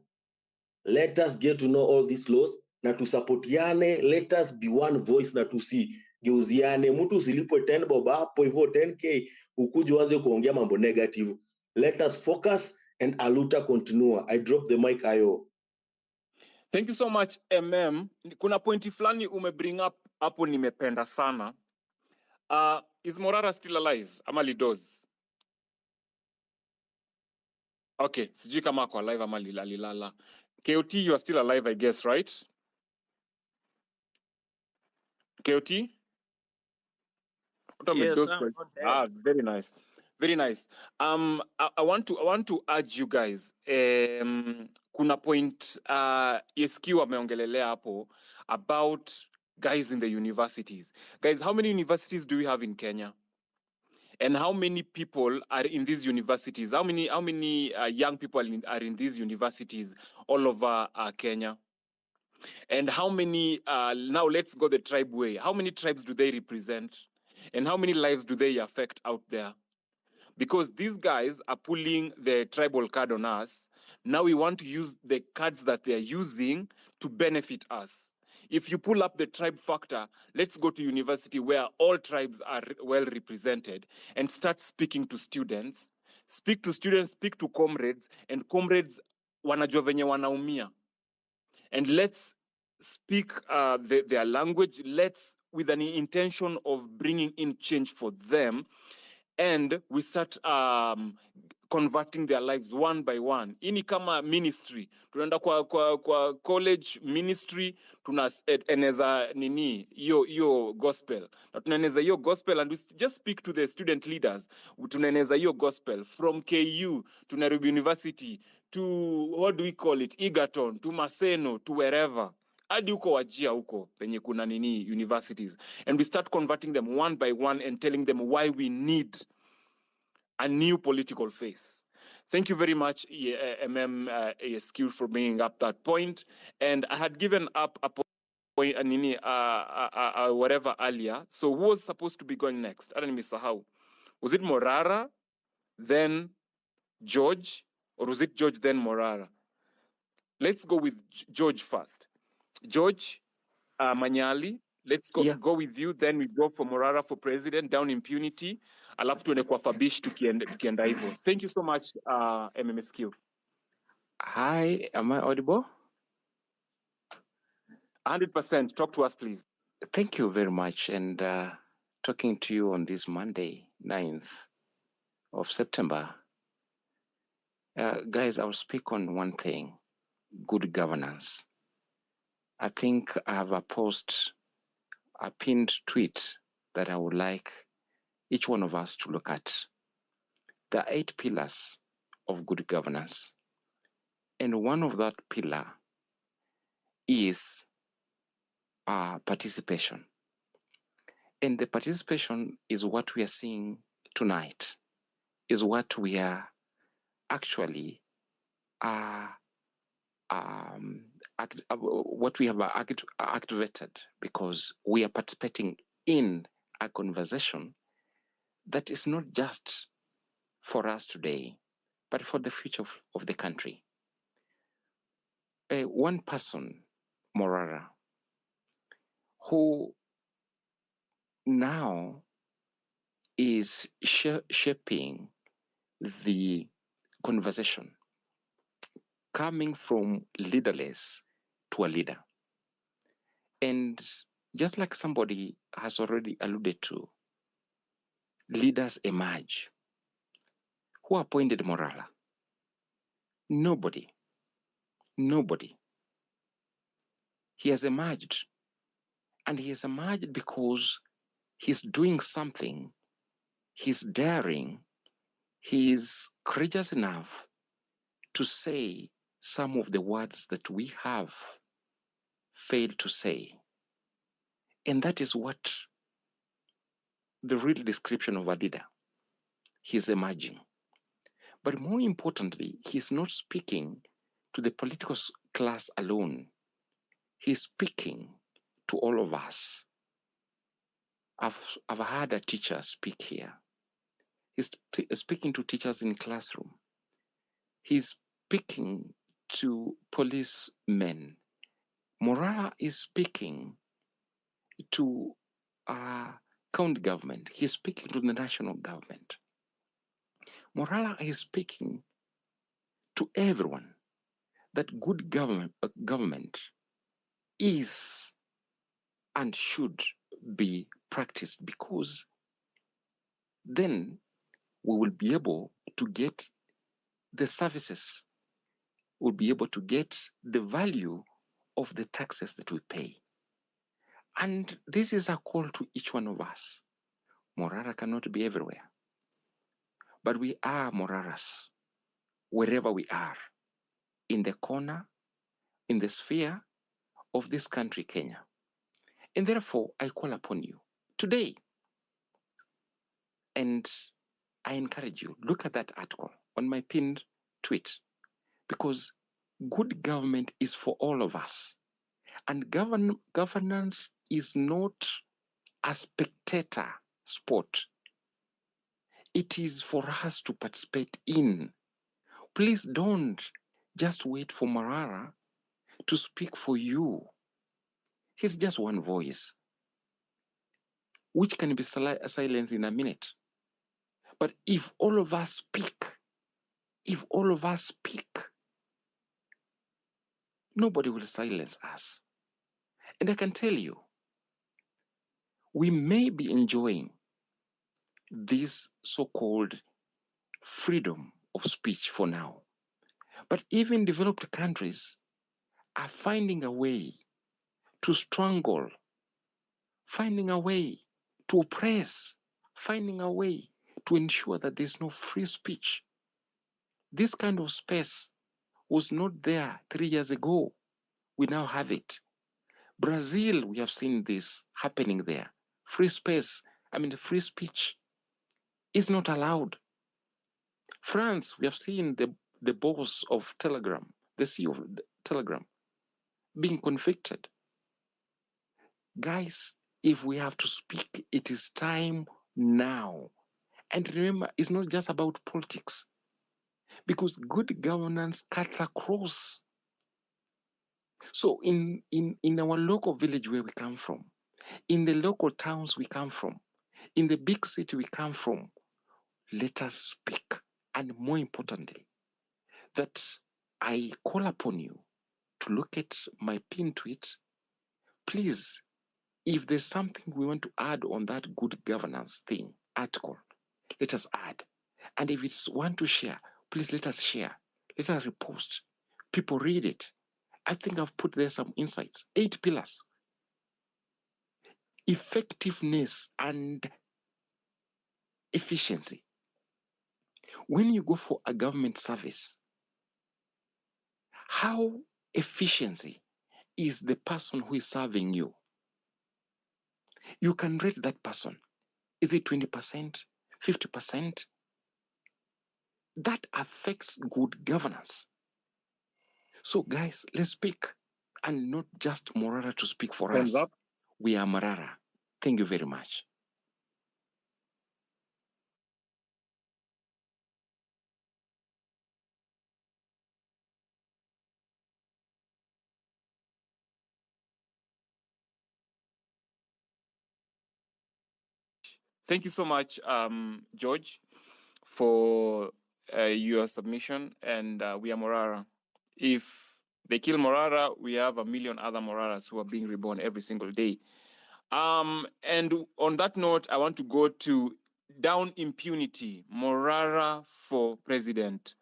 N: let us get to know all these laws, na tusapotiane, let us be one voice, na tusigeuziane. Mtu usilipwe 10 bob hapo hivyo 10k, ukuje uanze kuongea mambo negative. Let us focus and aluta continua. I drop the mic, Ayo.
S: Thank you so much, MM. Kuna pointi fulani bring up hapo nimependa sana. Is Morara still alive? Ama lidoz? Okay, sijui kama ako alive ama alilala. KOT, you are still alive, I guess, right? KOT?
Q: Yes, I'm not there.
S: Very nice. Very nice. I want to urge you guys. Kuna point ESQ ameongelelea hapo about guys in the universities. Guys, how many universities do we have in Kenya? And how many people are in these universities? How many young people are in these universities all over Kenya? And how many, now let's go the tribe way. How many tribes do they represent? And how many lives do they affect out there? Because these guys are pulling the tribal card on us. Now we want to use the cards that they are using to benefit us. If you pull up the tribe factor, let's go to university where all tribes are well represented and start speaking to students. Speak to students, speak to comrades, and comrades wanajua venye wanaumia. And let's speak their language. Let's, with an intention of bringing in change for them, and we start converting their lives one by one. Ini kama ministry, tunaenda kwa college ministry, tunaeneza nini yo gospel. Na tunaeneza yo gospel, and we just speak to the student leaders. Tunaeneza yo gospel from KU to Nairobi University to, what do we call it, Egerton, to Maseno, to wherever. Hadi uko Wajia uko penye kuna nini universities, and we start converting them one by one and telling them why we need a new political face. Thank you very much, ESQ, for bringing up that point. And I had given up a point, whatever earlier. So who was supposed to be going next? I don't know, how. Was it Morara, then George, or was it George, then Morara? Let's go with George first. George Manyali, let's go with you. Then we go for Morara for president, down impunity. Alafu tuende kwa Fabish tukienda hivyo. Thank you so much, MMSQ.
I: Hi, am I audible?
S: 100%. Talk to us, please.
I: Thank you very much. And talking to you on this Monday, 9th of September, Guys, I'll speak on one thing: good governance. I think I have a pinned tweet that I would like each one of us to look at. There are 8 pillars of good governance, and one of that pillar is participation. And the participation is what we are seeing tonight, is what we are actually what we have activated, because we are participating in a conversation that is not just for us today, but for the future of the country. One person, Morara, who now is shaping the conversation, coming from leaderless to a leader. And just like somebody has already alluded to, leaders emerge. Who appointed Morala? Nobody. Nobody. He has emerged. And he has emerged because he's doing something. He's daring. He's courageous enough to say some of the words that we have failed to say. And that is what the real description of a leader. He's emerging. But more importantly, he's not speaking to the political class alone. He's speaking to all of us. I've heard a teacher speak here. He's speaking to teachers in classroom. He's speaking to policemen. Morara is speaking to county government. He's speaking to the national government. Morala is speaking to everyone that good government is and should be practiced, because then we will be able to get the services, we'll be able to get the value of the taxes that we pay. And this is a call to each one of us. Morara cannot be everywhere, but we are Moraras wherever we are, in the corner, in the sphere of this country, Kenya. And therefore, I call upon you today, and I encourage you, look at that article on my pinned tweet, because good government is for all of us. And governance is not a spectator sport. It is for us to participate in. Please don't just wait for Marara to speak for you. He's just one voice, which can be silenced in a minute. But if all of us speak, nobody will silence us. And I can tell you, we may be enjoying this so-called freedom of speech for now, but even developed countries are finding a way to strangle, finding a way to oppress, finding a way to ensure that there's no free speech. This kind of space was not there 3 years ago. We now have it. Brazil, we have seen this happening there. Free space, free speech is not allowed. France, we have seen the boss of Telegram, the CEO of Telegram, being convicted. Guys, if we have to speak, it is time now. And remember, it's not just about politics, because good governance cuts across. So in our local village where we come from, in the local towns we come from, in the big city we come from, let us speak. And more importantly, that I call upon you to look at my pinned tweet. Please, if there's something we want to add on that good governance thing, article, let us add. And if it's one to share, please let us share. Let us repost. People read it. I think I've put there some insights. 8 pillars. Effectiveness and efficiency. When you go for a government service, how efficiency is the person who is serving you? You can rate that person. Is it 20%, 50%? That affects good governance. So guys, let's speak, and not just Morara to speak for
S: Time's
I: us.
S: up.
I: We are Morara. Thank you very much.
S: Thank you so much, George, for your submission. And we are Morara. If they kill Morara, we have a million other Moraras who are being reborn every single day. And on that note, I want to go to Down Impunity, Morara for President.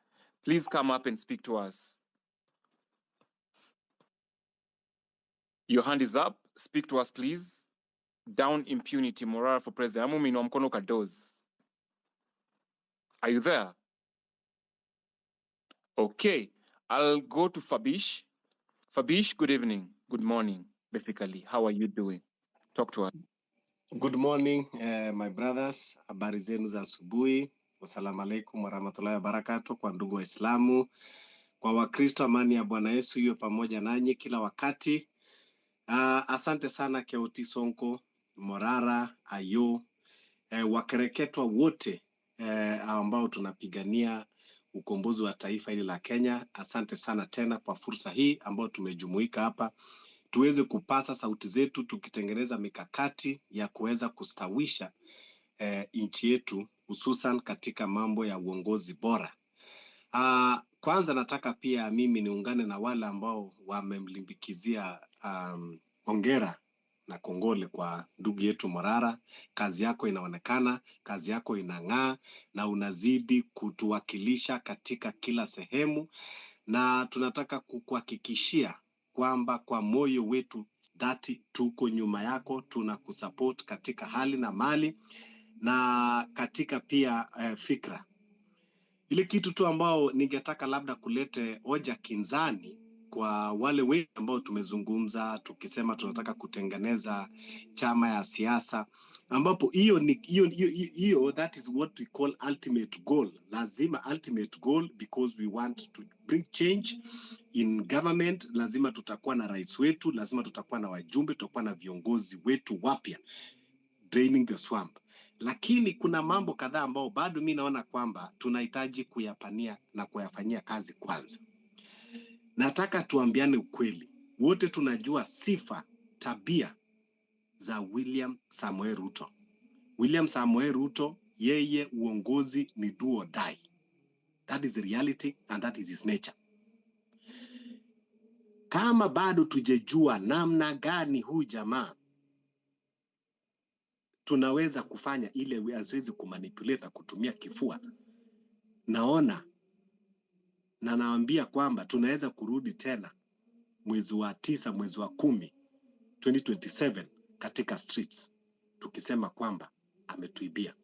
S: Please come up and speak to us. Your hand is up. Speak to us, please. Down Impunity, Morara for President. Amu minwa mkono kadozi. Are you there? Okay. I'll go to Fabish. Fabish, good evening. Good morning, basically. How are you doing? Talk to us.
F: Good morning, my brothers. Habari zenu za asubuhi. Wassalamu alaikum warahmatullahi wabarakatuh. Kwa ndugu Waislamu, kwa Wakristo, amani ya Bwana Yesu iwe pamoja nanyi kila wakati. Asante sana Keuti Sonko, Morara, Ayo, wakereketwa wote ambao tunapigania ukombozi wa taifa hili la Kenya. Asante sana tena kwa fursa hii ambao tumejumuika hapa tuweze kupasa sauti zetu, tukitengeneza mikakati ya kuweza kustawisha nchi yetu, hususan katika mambo ya uongozi bora. Kwanza nataka pia mimi niungane na wale ambao wamemlimbikizia hongera na kongole kwa ndugu yetu Morara. Kazi yako inaonekana, kazi yako inang'aa, na unazidi kutuwakilisha katika kila sehemu, na tunataka kukuhakikishia kwamba kwa moyo wetu dhati tuko nyuma yako, tunakusupport katika hali na mali na katika pia fikra. Ile kitu tu ambao ningetaka labda kulete hoja kinzani kwa wale wengi ambao tumezungumza tukisema tunataka kutengeneza chama ya siasa, ambapo hiyo that is what we call ultimate goal. Lazima ultimate goal, because we want to bring change in government. Lazima tutakuwa na rais wetu, lazima tutakuwa na wajumbe, tutakuwa na viongozi wetu wapya, draining the swamp. Lakini kuna mambo kadhaa ambao bado mimi naona kwamba tunahitaji kuyapania na kuyafanyia kazi kwanza. Nataka tuambiane ukweli. Wote tunajua sifa, tabia za William Samoei Ruto. William Samoei Ruto, yeye uongozi ni do or die. That is the reality and that is his nature. Kama bado tujejua namna gani huu jamaa tunaweza kufanya ile aziwezi kumanipulate na kutumia kifua, naona na naambia kwamba tunaweza kurudi tena mwezi wa 9, mwezi wa 10, 2027 katika streets tukisema kwamba ametuibia,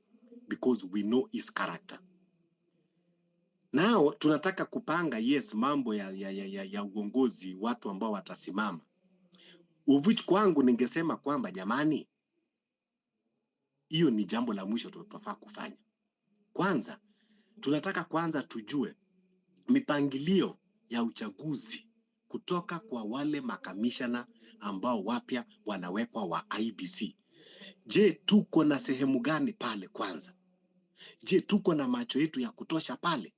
F: because we know his character. Now tunataka kupanga mambo ya uongozi, watu ambao watasimama. Uvichi kwangu ningesema kwamba jamani, hiyo ni jambo la mwisho tutafaa kufanya. Kwanza tunataka kwanza tujue mipangilio ya uchaguzi kutoka kwa wale makamishana ambao wapya wanawekwa wa IBC. Je, tuko na sehemu gani pale kwanza? Je, tuko na macho yetu ya kutosha pale?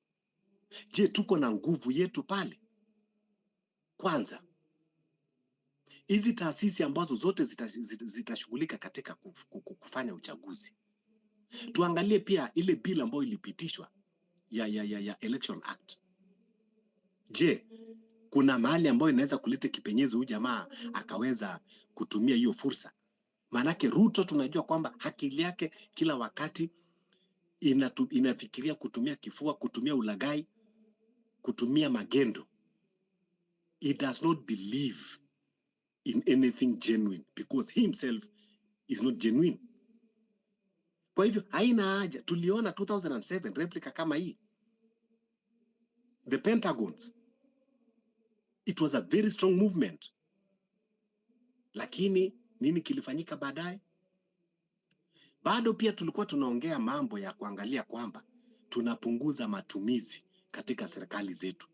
F: Je, tuko na nguvu yetu pale? Kwanza, hizi taasisi ambazo zote zitashughulika katika kufanya uchaguzi. Tuangalie pia ile bill ambayo ilipitishwa ya Election Act. Je, kuna mahali ambayo inaweza kuleta kipenyezo huyu jamaa akaweza kutumia hiyo fursa? Manake Ruto tunajua kwamba akili yake kila wakati inafikiria kutumia kifua, kutumia ulagai. kutumia magendo, he does not believe in anything genuine because he himself is not genuine. Kwa hivyo haina haja. Tuliona 2007 replica kama hii, the Pentagons, it was a very strong movement. Lakini nini kilifanyika baadaye? Bado pia tulikuwa tunaongea mambo ya kuangalia kwamba tunapunguza matumizi katika serikali zetu.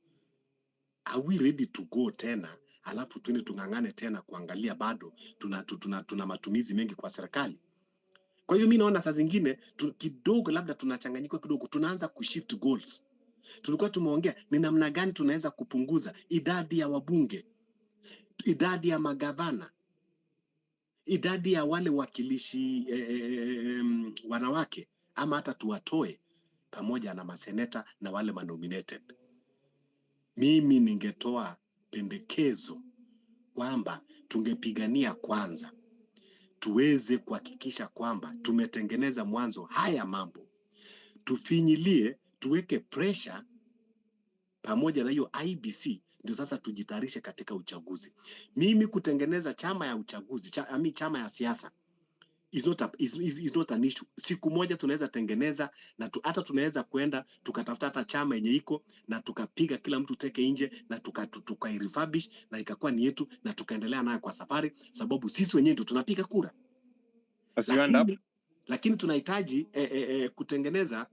F: Are we ready to go tena? Alafu tuende tungangane tena kuangalia bado tuna matumizi mengi kwa serikali. Kwa hiyo mimi naona saa zingine kidogo labda tunachanganyika kidogo, tunaanza kushift goals. Tulikuwa tumeongea ni namna gani tunaweza kupunguza idadi ya wabunge, idadi ya magavana, idadi ya wale wakilishi wanawake, ama hata tuwatoe pamoja na maseneta na wale manominated. Mimi ningetoa pendekezo kwamba tungepigania kwanza tuweze kuhakikisha kwamba tumetengeneza mwanzo haya mambo, tufinyilie, tuweke pressure pamoja na hiyo IBC, ndio sasa tujitayarishe katika uchaguzi. Mimi kutengeneza chama ya uchaguzi, chama ya siasa is not an issue. Siku moja tunaweza tengeneza na hata tunaweza kwenda tukatafuta hata chama yenye iko na tukapiga kila mtu teke nje na tukairefurbish na ikakuwa ni yetu na tukaendelea nayo kwa safari, sababu sisi wenyewe ndio tunapiga kura. Lakini tunahitaji kutengeneza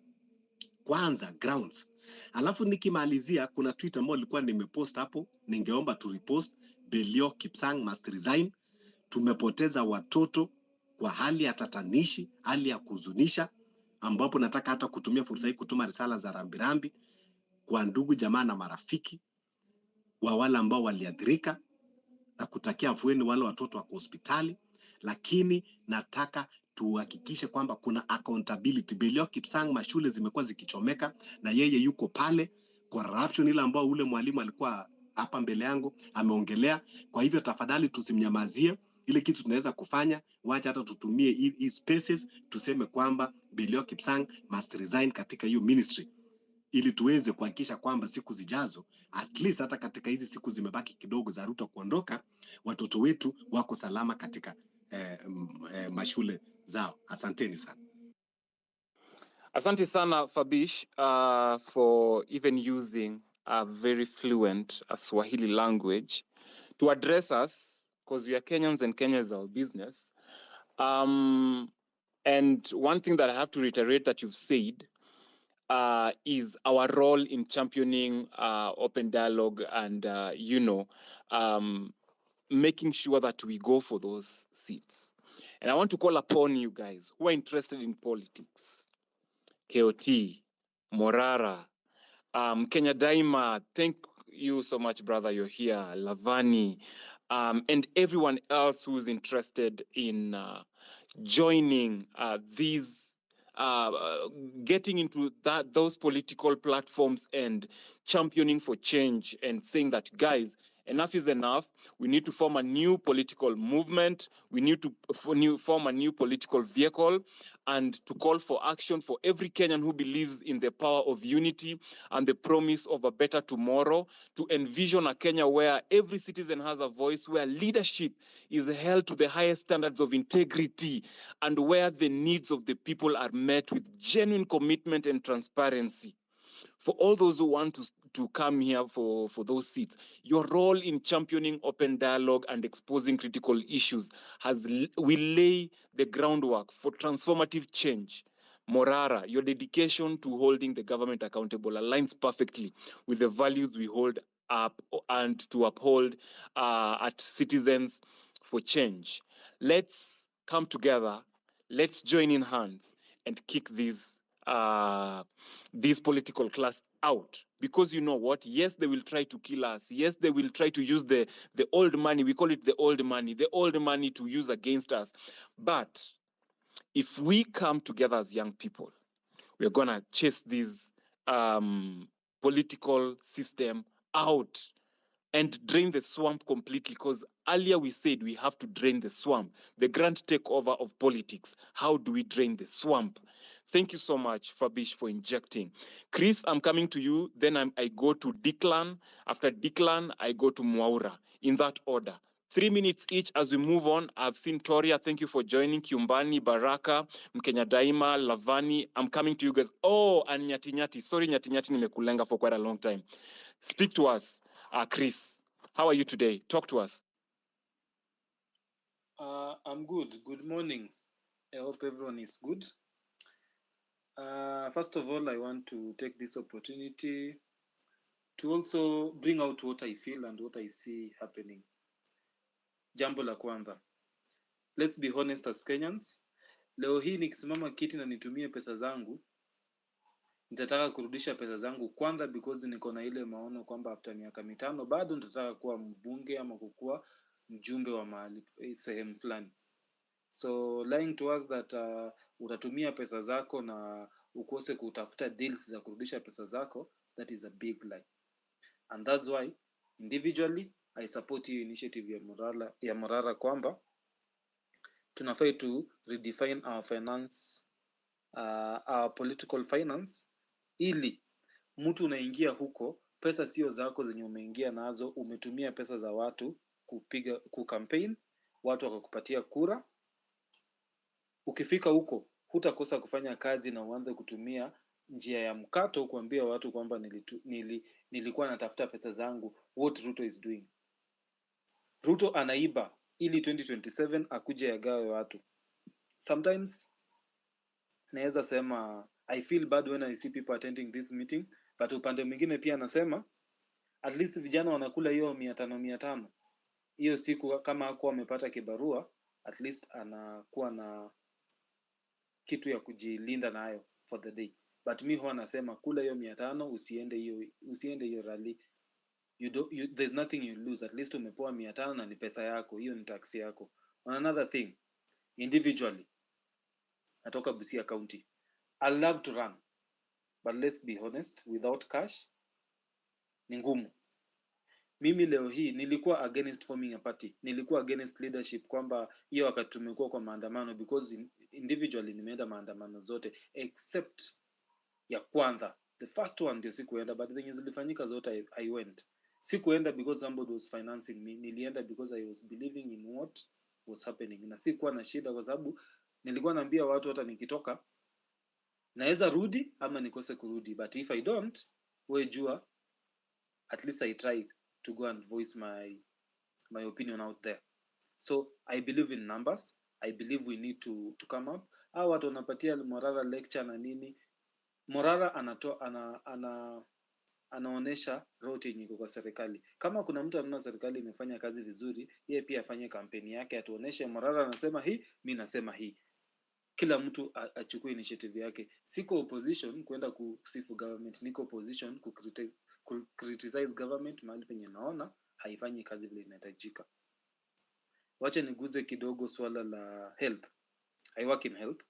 F: kwanza grounds. Alafu nikimalizia, kuna tweet ambayo nilikuwa nimepost hapo, ningeomba tu repost: Belio Kipsang must resign. Tumepoteza watoto kwa hali ya tatanishi, hali ya kuzunisha, ambapo nataka hata kutumia fursa hii kutuma risala za rambirambi kwa ndugu jamaa na marafiki wa wale ambao waliathirika na kutakia afueni wale watoto wako hospitali. Lakini nataka tuhakikishe kwamba kuna accountability. Belio Kipsang, mashule zimekuwa zikichomeka na yeye yuko pale. Corruption ile ambao ule mwalimu alikuwa hapa mbele yangu ameongelea. Kwa hivyo tafadhali tusimnyamazie. Ile kitu tunaweza kufanya, wacha hata tutumie hii spaces tuseme kwamba Belio Kipsang must resign katika hiyo ministry, ili tuweze kuhakikisha kwamba siku zijazo, at least hata katika hizi siku zimebaki kidogo za Ruto kuondoka, watoto wetu wako salama katika mashule zao. Asanteni sana.
S: Asante sana Fabish for even using a very fluent Swahili language to address us, because we are Kenyans and Kenya is our business. And one thing that I have to reiterate that you've said is our role in championing open dialogue and, making sure that we go for those seats. And I want to call upon you guys who are interested in politics. KOT, Morara, Kenya Daima, thank you so much, brother, you're here, Lavani, and everyone else who's interested in joining these, getting into those political platforms and championing for change and saying that, guys, enough is enough. We need to form a new political movement. We need to form a new political vehicle and to call for action for every Kenyan who believes in the power of unity and the promise of a better tomorrow, to envision a Kenya where every citizen has a voice, where leadership is held to the highest standards of integrity, and where the needs of the people are met with genuine commitment and transparency. For all those who want to come here for those seats, your role in championing open dialogue and exposing critical issues will lay the groundwork for transformative change. Morara, your dedication to holding the government accountable aligns perfectly with the values we hold up and to uphold at Citizens for Change. Let's come together, let's join in hands and kick these political class out, because you know what? Yes, they will try to kill us. Yes, they will try to use the old money. We call it the old money to use against us. But if we come together as young people, we're going to chase this political system out and drain the swamp completely, because earlier we said we have to drain the swamp, the grand takeover of politics. How do we drain the swamp? Thank you so much, Fabish, for injecting. Chris, I'm coming to you. Then I go to Declan. After Declan, I go to mcoure, in that order. 3 minutes each as we move on. I've seen Toria. Thank you for joining. Kiumbani, Baraka, Mkenya Daima, Lavani. I'm coming to you guys. Oh, and Nyati Nyati. Sorry, Nyati Nyati, nimekulenga for quite a long time. Speak to us, Chris. How are you today? Talk to us.
J: I'm good. Good morning. I hope everyone is good. First of all, I want to take this opportunity to also bring out what I feel and what I see happening. Jambo la kwanza. Let's be honest as Kenyans. Leo hii nikisimama kiti na nitumie pesa zangu, nitataka kurudisha pesa zangu kwanza because niko na ile maono kwamba after miaka 5 bado nitataka kuwa mbunge ama kukua mjumbe wa mahali sehemu fulani. So lying to us that utatumia pesa zako na ukose kutafuta deals za kurudisha pesa zako, that is a big lie. And that's why individually I support hiyo initiative ya Morara kwamba tunafai to redefine our finance, our political finance, ili mtu unaingia huko, pesa sio zako zenye umeingia nazo, umetumia pesa za watu kucampaign, watu wakakupatia kura. Ukifika huko hutakosa kufanya kazi na uanze kutumia njia ya mkato kuambia watu kwamba nilikuwa natafuta pesa zangu. What Ruto is doing. Ruto anaiba ili 2027 akuje agawe watu. Sometimes naweza sema I feel bad when I see people attending this meeting, but upande mwingine pia nasema at least vijana wanakula hiyo 500. Hiyo siku kama hakuwa amepata kibarua, at least anakuwa na kitu ya kujilinda nayo for the day. But mi huwa nasema kula hiyo 500, usiende hiyo rally. There's nothing you lose. At least umepoa 500 na ni pesa yako, hiyo ni tax yako. On another thing, individually, natoka Busia County. I love to run, but let's be honest, without cash ni ngumu. Mimi leo hii nilikuwa against forming a party, nilikuwa against leadership kwamba hiyo wakati tumekuwa kwa maandamano, because individually nimeenda maandamano zote except ya kwanza. The first one ndio sikuenda, but the zilifanyika zote I went. Sikuenda because somebody was financing me, nilienda because I was believing in what was happening. Na sikuwa na shida kwa sababu nilikuwa naambia watu hata nikitoka naweza rudi ama nikose kurudi, but if I don't, we jua at least I tried to go and voice my opinion out there. So I believe in numbers. I believe we need to come up. Hao watu wanapatia Morara lecture na nini. Morara anaonesha route yenye iko kwa serikali. Kama kuna mtu anaona serikali imefanya kazi vizuri, yeye pia afanye kampeni yake, atuoneshe Morara anasema hii, mimi nasema hii. Kila mtu achukue initiative yake. Siko opposition kwenda kusifu government, niko opposition criticize government mahali penye naona haifanyi kazi vile inahitajika. Wacha niguze kidogo swala la health. I work in health.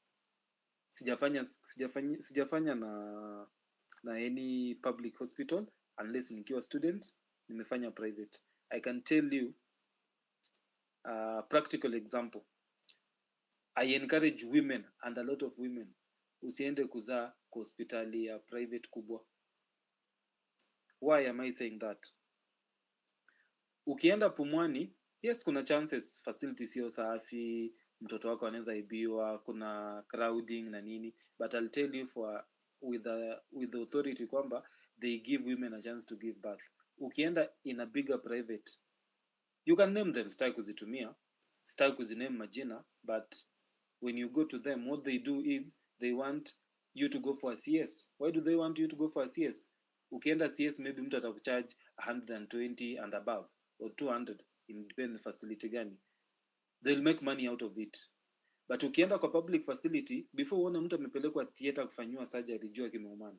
J: Sijafanya na any public hospital unless nikiwa student, nimefanya private. I can tell you a practical example. I encourage women and a lot of women, usiende kuzaa kwa hospitali ya private kubwa. Why am I saying that? Ukienda Pumwani, yes kuna chances facilities sio safi, mtoto wako anaweza ibiwa, kuna crowding na nini, but I'll tell you with the authority kwamba they give women a chance to give birth. Ukienda in a bigger private, you can name them, sitaki kuzitumia, sitaki kuziname majina, but when you go to them, what they do is they want you to go for a CS. Why do they want you to go for a CS? Ukienda CS, maybe mtu atakucharge 120 and above or 200, independent facility gani. They'll make money out of it. But ukienda kwa public facility, before uone mtu amepelekwa theater kufanywa surgery, jua kimeumana.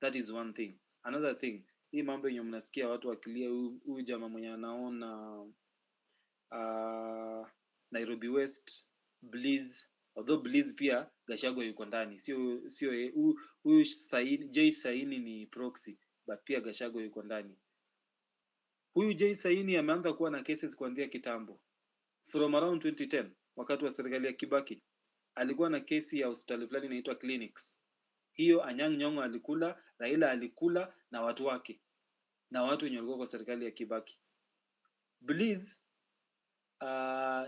J: That is one thing. Another thing, hii mambo yenye mnasikia watu wakilia huyu jamaa mwenye anaona Nairobi West, Bliss, although Bliss pia Gachagua yuko ndani, sio huyu Jay Saini ni proxy, but pia Gachagua yuko ndani. Huyu Jay Saini ameanza kuwa na cases kuanzia kitambo, from around 2010 wakati wa serikali ya Kibaki. alikuwa na kesi ya hospitali fulani inaitwa Clinics. Hiyo Anyang' Nyong'o alikula, Raila alikula na watu wake na watu wenye walikuwa kwa serikali ya Kibaki. Bliss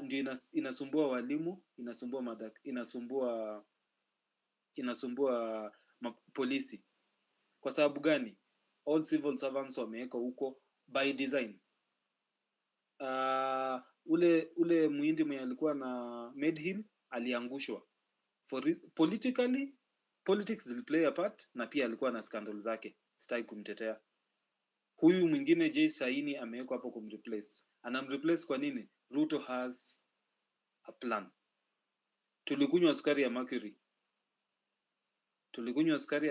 J: ndio inasumbua walimu, inasumbua polisi. Kwa sababu gani? All civil servants wameweka huko by design. Ule muhindi mwenye alikuwa na Medhill aliangushwa. Politics will play a part, na pia alikuwa na scandal zake. Sitaki kumtetea. Huyu mwingine Jay Saini amewekwa hapo kumreplace. Anamreplace kwa nini? Ruto has a plan. Tulikunywa sukari ya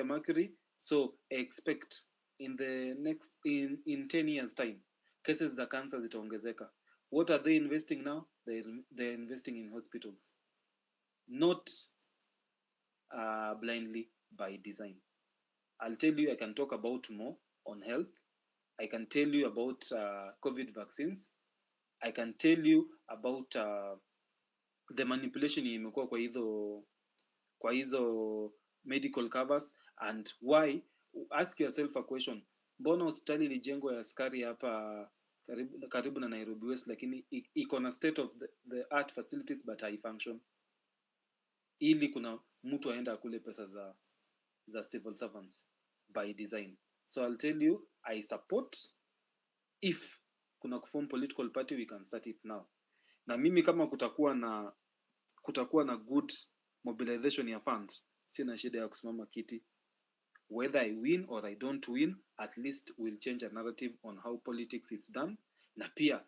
J: mercury, so expect in the next in 10 years time cases za cancer zitaongezeka. What are they investing now? They're investing in hospitals, not blindly, by design. I'll tell you, I can talk about more on health. I can tell you about COVID vaccines. I can tell you about the manipulation imekuwa kwa hizo medical covers, and why. Ask yourself a question. Mbona hospitali ilijengwa ya askari hapa karibu na Nairobi West, lakini iko na state of the art facilities but high function? Ili kuna mtu aenda akule pesa za civil servants by design. So I'll tell you, I support, if kuna kuform political party, we can start it now. Na mimi kama kutakuwa na good mobilization ya funds, sina shida ya kusimama kiti. Whether I win or I don't win, at least we'll change a narrative on how politics is done. Na pia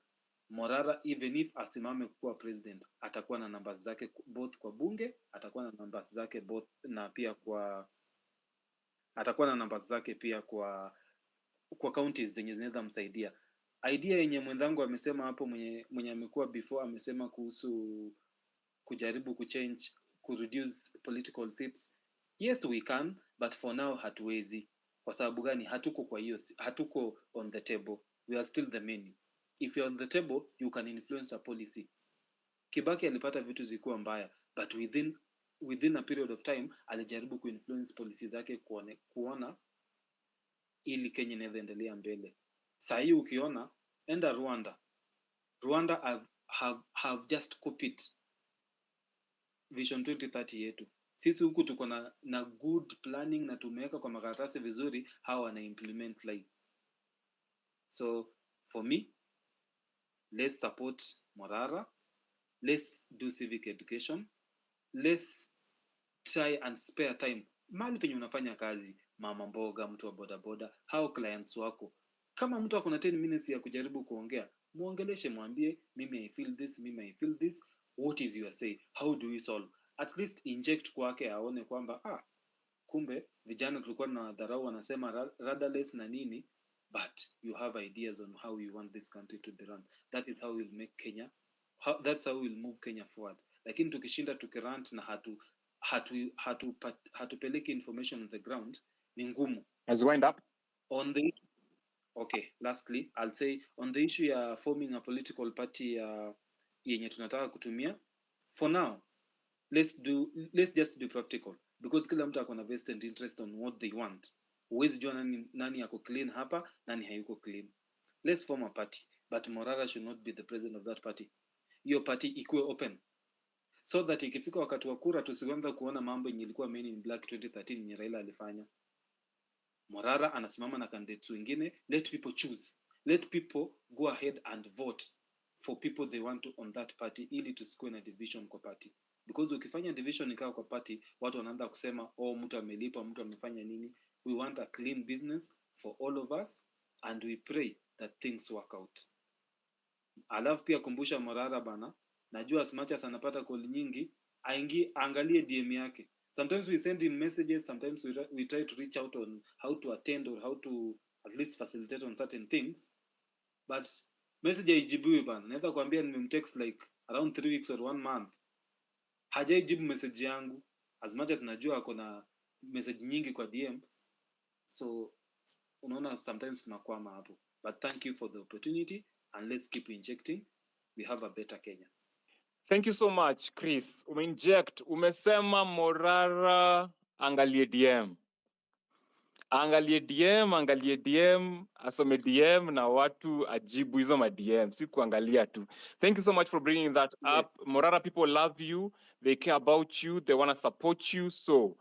J: Morara, even if asimame kuwa president, atakuwa na numbers zake both kwa bunge, atakuwa na numbers zake both na pia atakuwa na numbers zake pia kwa counties zenye zinaweza msaidia. Idea yenye mwenzangu amesema hapo, mwenye amekuwa before amesema kuhusu kujaribu kureduce political seats. Yes, we can, but for now hatuwezi. Kwa sababu gani? Hatuko on the table. We are still the menu. If you're on the table, you can influence a policy. Kibaki alipata vitu zikuwa mbaya, but within a period of time alijaribu kuinfluence policy zake kuona ili Kenya inaweza endelea mbele. Saa hii ukiona, enda Rwanda have just copied Vision 2030 yetu. Sisi huku tuko na good planning na tumeweka kwa makaratasi vizuri, how wana implement live. So for me, let's support Morara, let's do civic education, let's try and spare time. Mali penye unafanya kazi, mama mboga, mtu wa bodaboda, hao clients wako, kama mtu akona 10 minutes ya kujaribu kuongea, muongeleshe, mwambie mimi I feel this, what is your say, how do we solve? At least inject kwake, aone kwamba kumbe vijana tulikuwa na dharau, wanasema rudderless na nini, but you have ideas on how you want this country to be run. That is how we'll make Kenya, that's how we'll move Kenya forward. Lakini tukishinda tukirant na hatupeleki information on the ground, ni ngumu.
S: As we wind up
J: lastly, I'll say on the issue ya forming a political party yenye tunataka kutumia, for now, let's just be practical, because kila mtu akona vested interest on what they want. Huwezi jua nani yako clean hapa, nani hayuko clean. Let's form a party, but Morara should not be the president of that party. Hiyo party ikuwe open, so that ikifika wakati wa kura tusianze kuona mambo yenye ilikuwa Men in Black 2013 yenye Raila alifanya. Morara anasimama na candidates wengine, let people choose, let people go ahead and vote for people they want to on that party, ili tusikuwe na division kwa party. Because ukifanya division ikawa kwa party, watu wanaanza kusema mtu amelipa, mtu amefanya nini. We want a clean business for all of us, and we pray that things work out. Alafu pia kumbusha Morara bana, najua as much as anapata call nyingi, angalie DM yake. Sometimes we send him messages, sometimes we try to reach out on how to attend or how to at least facilitate on certain things, but message haijibiwi bana. Naweza kuambia nimemtext like around 3 weeks or 1 month, hajaijibu message yangu, as much as najua ako na message nyingi kwa DM. So unaona, sometimes tunakwama hapo, but thank you for the opportunity, and let's keep injecting. We have a better Kenya.
S: Thank you so much, Chris. Umeinject, umesema Morara angalie DM. Angalie DM, asome DM na watu ajibu hizo ma DM, si kuangalia tu. Thank you so much for bringing that up. Morara people love you, they care about you, they want to support you. So,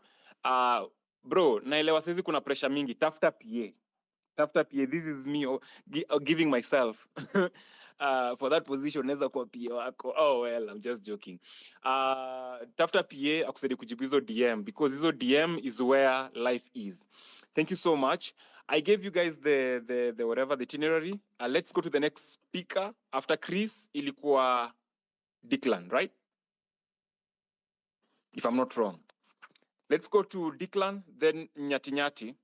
S: bro, naelewa saizi kuna pressure mingi, tafuta PA. Tafuta PA, this is me giving myself for that position, neza kuwa PA wako. Oh well, I'm just joking. Tafuta PA akusaidie kujibu hizo DM, because hizo DM is where life is. Thank you so much. I gave you guys the whatever, the itinerary. Let's go to the next speaker. After Chris, ilikuwa Declan, right? If I'm not wrong. Let's go to Declan, then Nyati Nyati.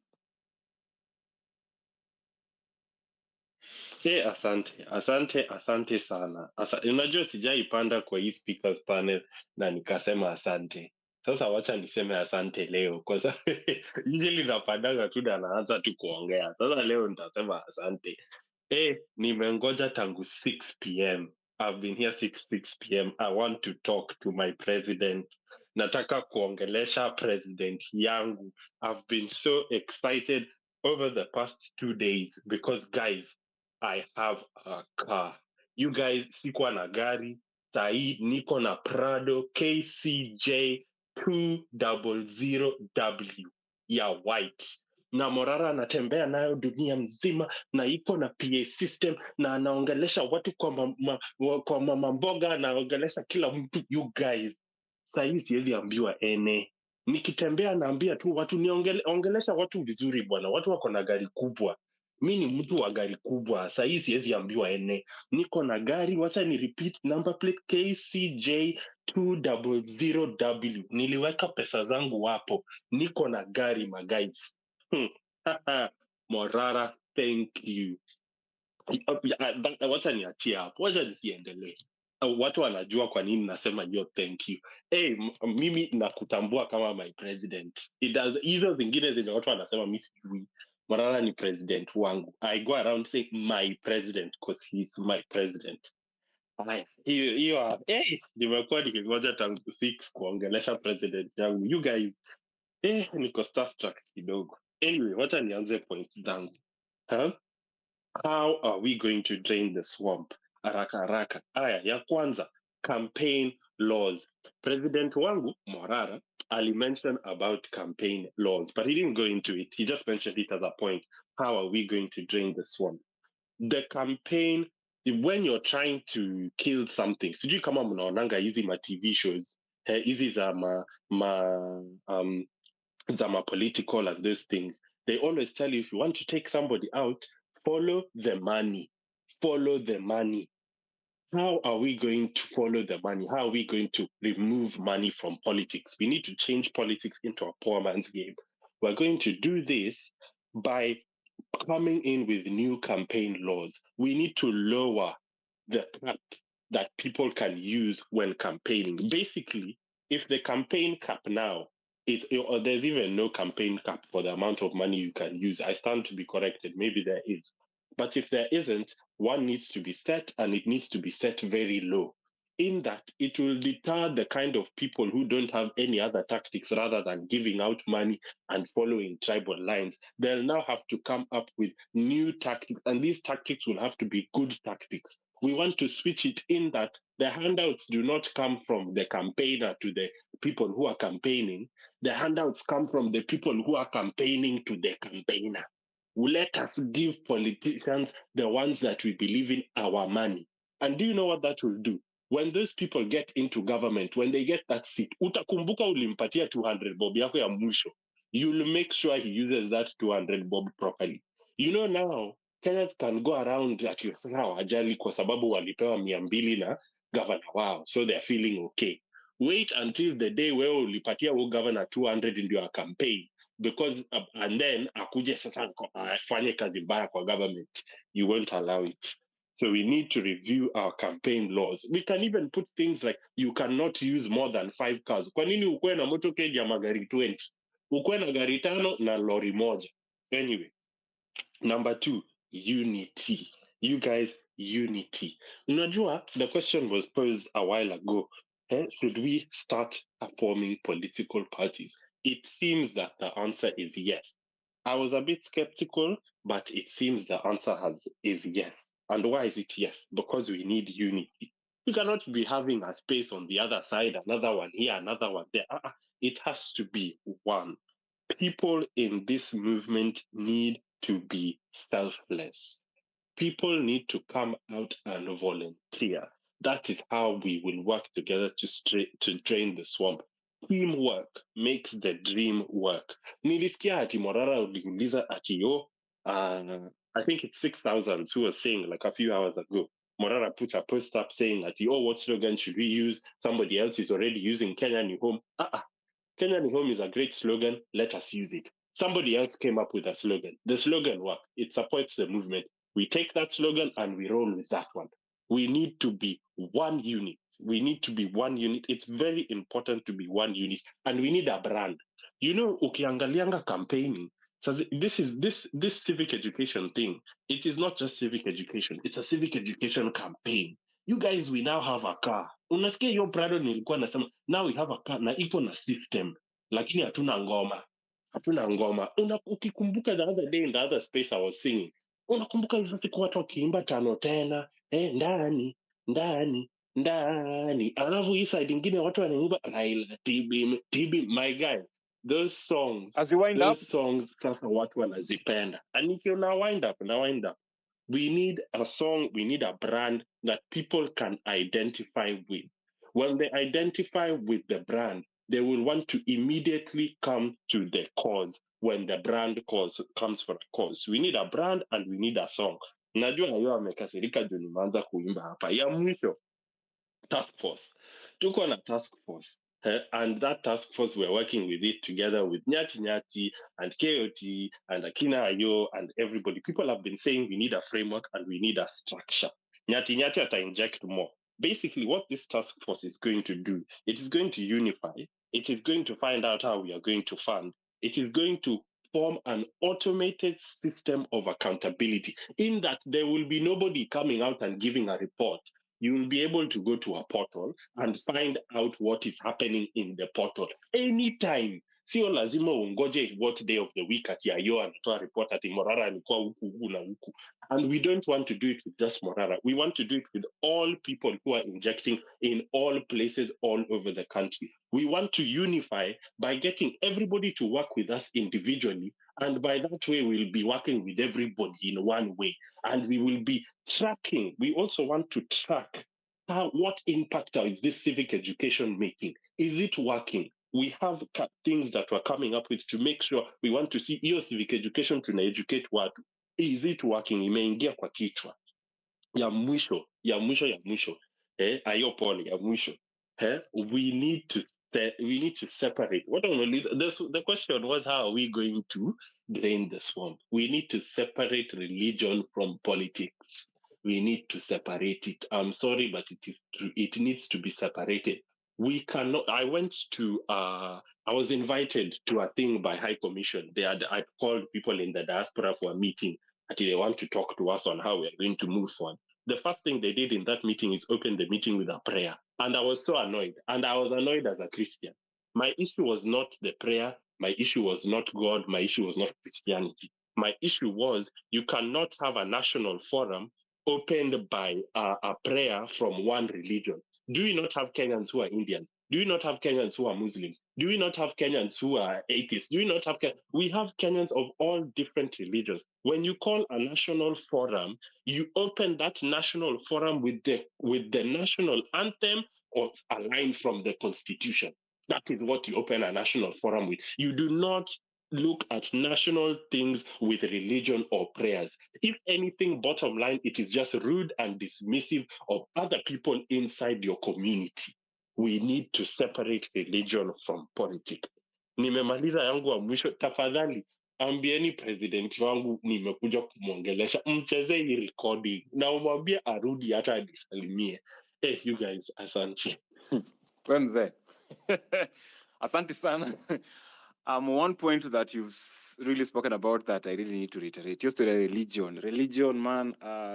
R: Asante sana. Unajua sijaipanda kwa hii speakers panel na nikasema asante. Sasa wacha niseme asante leo kwa sababu usually napandaga tu na naanza tu kuongea. Sasa leo nitasema asante. Nimengoja tangu 6 p.m. I've been here 6 p.m. I want to talk to my president. Nataka kuongelesha president yangu. I've been so excited over the past 2 days because guys, I have a car. You guys, sikuwa na gari. Sahi niko na Prado KCJ 200W ya white. Na Morara anatembea nayo dunia mzima na iko na PA system na anaongelesha watu kwa mama mboga, anaongelesha kila mtu. You guys, sahi siwezi ambiwa ene. Nikitembea naambia tu watu ongelesha watu vizuri bwana. Watu wako na gari kubwa. Mi ni mtu wa gari kubwa, sahi siwezi ambiwa ene. Niko na gari, wacha ni repeat number plate KCJ 200W. Niliweka pesa zangu hapo. Niko na gari guys. Morara, thank you. Wacha niachie hapo, wacha nisiendelee. Watu wanajua kwa nini nasema hiyo thank you. Mimi nakutambua kama my president. Hizo zingine zenye watu wanasema mimi sijui. Morara ni president wangu. I go around saying my president because he's my president. Hiyo nimekuwa nikingoja tangu 6 kuongelesha president yangu. You guys, niko starstruck kidogo. Anyway, wacha nianze point zangu. How are we going to drain the swamp? Haraka. Aya, ya kwanza, campaign laws. President wangu, Morara, Ali mentioned about campaign laws, but he didn't go into it. He just mentioned it as a point. How are we going to drain the swamp? The campaign, when you're trying to kill something, sijui kama mnaonanga hizi ma TV shows, hizi za political and those things, they always tell you if you want to take somebody out, follow the money. Follow the money. How are we going to follow the money? How are we going to remove money from politics? We need to change politics into a poor man's game. We're going to do this by coming in with new campaign laws. We need to lower the cap that people can use when campaigning. Basically, if the campaign cap now, there's even no campaign cap for the amount of money you can use. I stand to be corrected. Maybe there is. But if there isn't, one needs to be set, and it needs to be set very low. In that, it will deter the kind of people who don't have any other tactics rather than giving out money and following tribal lines. They'll now have to come up with new tactics, and these tactics will have to be good tactics. We want to switch it in that the handouts do not come from the campaigner to the people who are campaigning. The handouts come from the people who are campaigning to the campaigner. Let us give politicians, the ones that we believe in, our money. And do you know what that will do? When those people get into government, when they get that seat, utakumbuka ulimpatia 200 bob yako ya mwisho. You'll make sure he uses that 200 bob properly. You know now, Kenyans can go around at sasa hawajali kwa sababu walipewa 200 na governor wao, so they're feeling okay. Wait until the day where ulipatia huo governor 200 in your campaign, because and then akuje sasa afanye kazi mbaya kwa government. You won't allow it. So we need to review our campaign laws. We can even put things like you cannot use more than 5 cars. Kwa nini ukuwe na motorcade ya magari 20? Ukuwe na gari 5 na lori moja. Anyway, number 2, unity. You guys,
H: unity. Unajua, the question was posed a while ago. Should we start forming political parties? It seems that the answer is yes. I was a bit skeptical, but it seems the answer is yes. And why is it yes? Because we need unity. We cannot be having a space on the other side, another one here, another one there. It has to be one. People in this movement need to be selfless. People need to come out and volunteer. That is how we will work together to drain the swamp. Teamwork makes the dream work. Nilisikia ati Morara uliuliza ati I think it's 6,000 who was saying like a few hours ago. Morara put a post up saying that, what slogan should we use? Somebody else is already using Kenya Ni Home. Kenya Ni Home is a great slogan. Let us use it. Somebody else came up with a slogan. The slogan worked. It supports the movement. We take that slogan and we roll with that one. We need to be one unit. We need to be one unit. It's very important to be one unit. And we need a brand. Ukiangalianga campaigning, so this civic education thing, it is not just civic education. It's a civic education campaign. You guys, we now have a car. Unasikia hiyo Prado nilikuwa nasema, now we have a car na iko na system, lakini hatuna ngoma. Ukikumbuka the other day in the other space I was singing, unakumbuka hizo siku watu wakiimba tano tena, ndani, alafu hii side ingine watu wanaimba Raila TB, my guy. Those songs,
S: As you wind up,
H: sasa watu wanazipenda. And nikiona wind up. We need a song, we need a brand that people can identify with. When they identify with the brand, they will want to immediately come to the cause when the brand comes for a cause. We need a brand and we need a song. Najua na yeye amekasirika juu nimeanza kuimba hapa. Ya mwisho, task force. Tuko na task force. And that task force, we're working with it together with Nyati and KOT and Akina Ayo and everybody. People have been saying we need a framework and we need a structure. Nyati ata inject more. Basically, what this task force is going to do, it is going to unify. It is going to find out how we are going to fund. It is going to form an automated system of accountability in that there will be nobody coming out and giving a report. You will be able to go to a portal and find out what is happening in the portal anytime. Sio lazima ungoje what day of the week ati Ayo anatoa report ati Morara alikuwa huku na huku. And we don't want to do it with just Morara. We want to do it with all people who are injecting in all places all over the country. We want to unify by getting everybody to work with us individually. And by that way, we'll be working with everybody in one way. And we will be tracking. We also want to track what impact is this civic education making? Is it working? We have things that we're coming up with to make sure we want to see your civic education to educate watu. Is it working? Imeingia kwa kichwa. Ya mwisho. Ayo pole, ya mwisho. We need to separate. The question was, how are we going to drain the swamp? We need to separate religion from politics. We need to separate it. I'm sorry, but it needs to be separated. We cannot. I was invited to a thing by High Commission. I called people in the diaspora for a meeting. They want to talk to us on how we're going to move forward. The first thing they did in that meeting is open the meeting with a prayer. And I was so annoyed. And I was annoyed as a Christian. My issue was not the prayer. My issue was not God. My issue was not Christianity. My issue was you cannot have a national forum opened by a prayer from one religion. Do we not have Kenyans who are Indian? Do we not have Kenyans who are Muslims? Do we not have Kenyans who are atheists? Do we not have we have Kenyans of all different religions. When you call a national forum, you open that national forum with the national anthem or a line from the constitution. That is what you open a national forum with. You do not look at national things with religion or prayers. If anything, bottom line, it is just rude and dismissive of other people inside your community. We need to separate religion from politics. Nimemaliza yangu wa mwisho. Tafadhali ambieni president wangu nimekuja kumwongelesha, mcheze hii recording na umwambie arudi hata anisalimie. You guys, asante.
S: Mzee. Asante sana. One point that you've really spoken about that I really need to reiterate. Just to religion. Religion, man,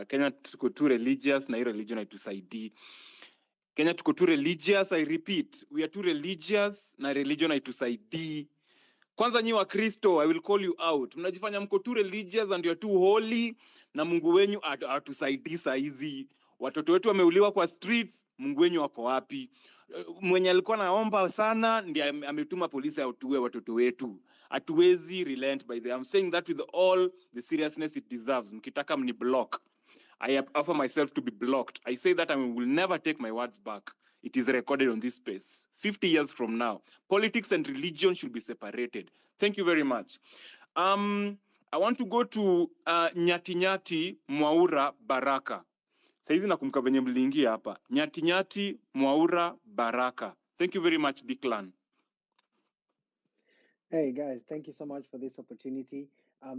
S: Kenya tuko too religious na hii religion haitusaidii. Kenya tuko too religious, I repeat. We are too religious na religion haitusaidii. Kwanza nyi wa Kristo, I will call you out. Mnajifanya mko too religious and you are too holy na Mungu wenyu atusaidii saa hizi. Watoto wetu wameuliwa kwa streets, Mungu wenyu wako wapi? Mwenye alikuwa naomba sana ndiye ametuma polisi autue watoto wetu. Hatuwezi relent by the I'm saying that with all the seriousness it deserves. Mkitaka mni block. I offer myself to be blocked. I say that I will never take my words back. It is recorded on this space. 50 years from now, politics and religion should be separated. Thank you very much. I want to go to Nyati Mwaura Baraka. Saizi nakumbuka venye mliingia hapa. Nyati Mwaura Baraka. Thank you very much, Declan.
L: Hey guys, thank you so much for this opportunity.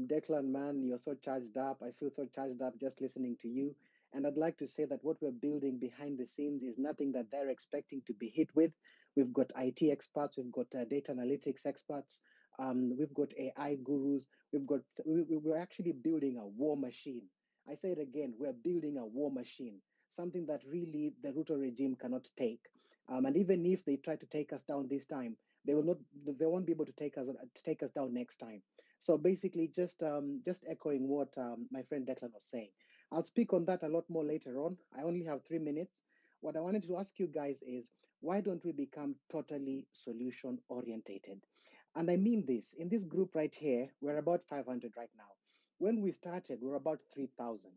L: Declan, man, you're so charged up. I feel so charged up just listening to you. And I'd like to say that what we're building behind the scenes is nothing that they're expecting to be hit with. We've got IT experts, we've got data analytics experts, we've got AI gurus, we're actually building a war machine. I say it again, we're building a war machine, something that really the Ruto regime cannot take. And even if they try to take us down this time, they won't be able to take us down next time. So basically, just echoing what my friend Declan was saying. I'll speak on that a lot more later on. I only have 3 minutes. What I wanted to ask you guys is, why don't we become totally solution orientated? And I mean this, in this group right here, we're about 500 right now. When we started, we were about 3,000.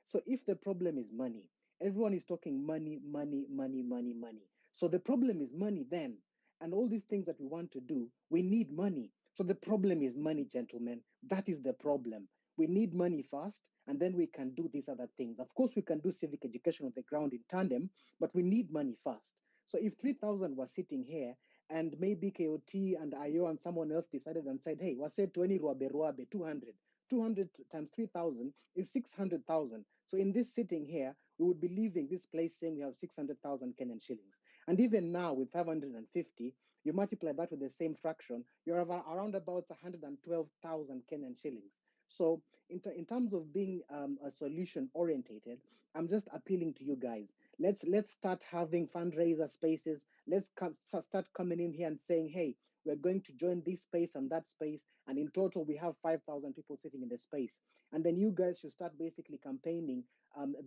L: So if the problem is money, everyone is talking money, money, money, money, money. So the problem is money then. And all these things that we want to do, we need money. So the problem is money, gentlemen. That is the problem. We need money first, and then we can do these other things. Of course, we can do civic education on the ground in tandem, but we need money first. So if 3,000 was sitting here, and maybe KOT and IO and someone else decided and said, hey, was said 20 ruabe, 200. 200 times 3,000 is 600,000. So in this sitting here, we would be leaving this place saying we have 600,000 Kenyan shillings. And even now with 550, you multiply that with the same fraction, you're around about 112,000 Kenyan shillings. So in terms of being a solution orientated, I'm just appealing to you guys. Let's start having fundraiser spaces. Let's start coming in here and saying, hey, we're going to join this space and that space. And in total, we have 5,000 people sitting in the space. And then you guys should start basically campaigning,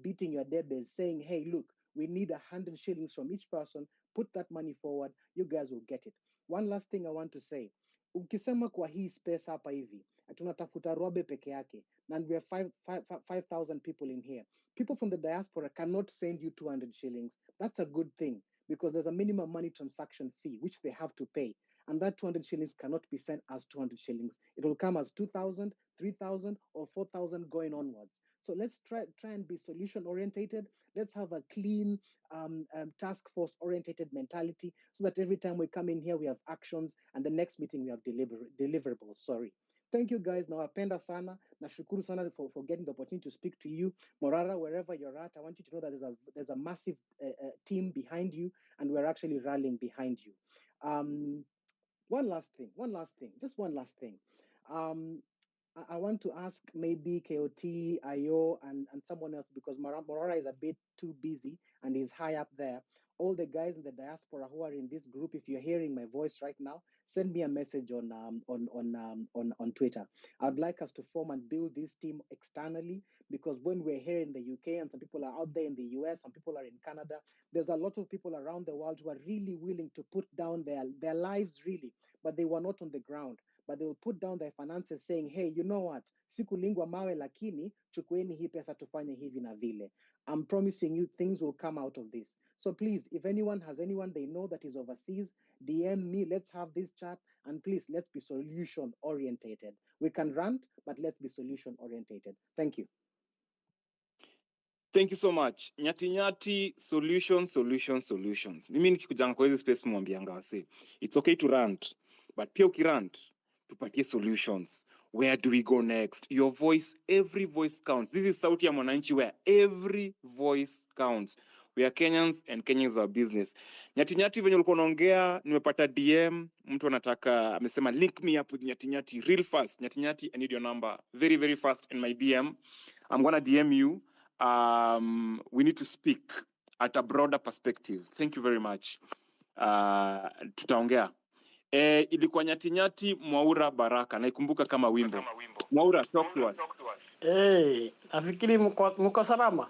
L: beating your debtors, saying, hey, look, we need 100 shillings from each person. Put that money forward. You guys will get it. One last thing I want to say. Ukisema kwa hii space hapa hivi, tunatafuta robe peke yake, and we have 5,000 people in here. People from the diaspora cannot send you 200 shillings. That's a good thing, because there's a minimum money transaction fee, which they have to pay. And that 200 shillings cannot be sent as 200 shillings. It will come as 2,000, 3,000, or 4,000 going onwards. So let's try and be solution orientated. Let's have a clean task force orientated mentality, so that every time we come in here, we have actions, and the next meeting we have deliverables. Sorry. Thank you guys. Nawapenda sana. Nashukuru sana for getting the opportunity to speak to you. Morara, wherever you're at, I want you to know that there's a massive team behind you, and we're actually rallying behind you. One last thing, just one last thing. I want to ask maybe KOT, IO, and someone else, because Morara is a bit too busy and is high up there. All the guys in the diaspora who are in this group, if you're hearing my voice right now, send me a message on Twitter. I'd like us to form and build this team externally, because when we're here in the UK and some people are out there in the US, some people are in Canada, there's a lot of people around the world who are really willing to put down their lives, really, but they were not on the ground. But they will put down their finances saying, hey, you know what? Sikulingwa mawe lakini chukueni hii pesa tufanye hivi na vile. I'm promising you things will come out of this. So please, if anyone has anyone they know that is overseas, DM me, let's have this chat, and please, let's be solution orientated. We can rant, but let's be solution orientated. Thank you.
S: Thank you so much. Nyati, solutions. Mimi nikikujanga kwa hizi space mwambianga wase, it's okay to rant, but pia ukirant, tupatie solutions. Where do we go next? Your voice, every voice counts. This is Sauti ya Mwananchi, where every voice counts. We are Kenyans and Kenya is our business. Nyati venye ulikuwa unaongea, nimepata DM, mtu anataka amesema link me up with Nyati real fast. Nyati, I need your number very very fast in my DM. I'm gonna DM you. We need to speak at a broader perspective. Thank you very much. Tutaongea. Ilikuwa Nyati Mwaura Baraka. Naikumbuka kama wimbo. Mwaura, talk to us.
M: Nafikiri mko salama.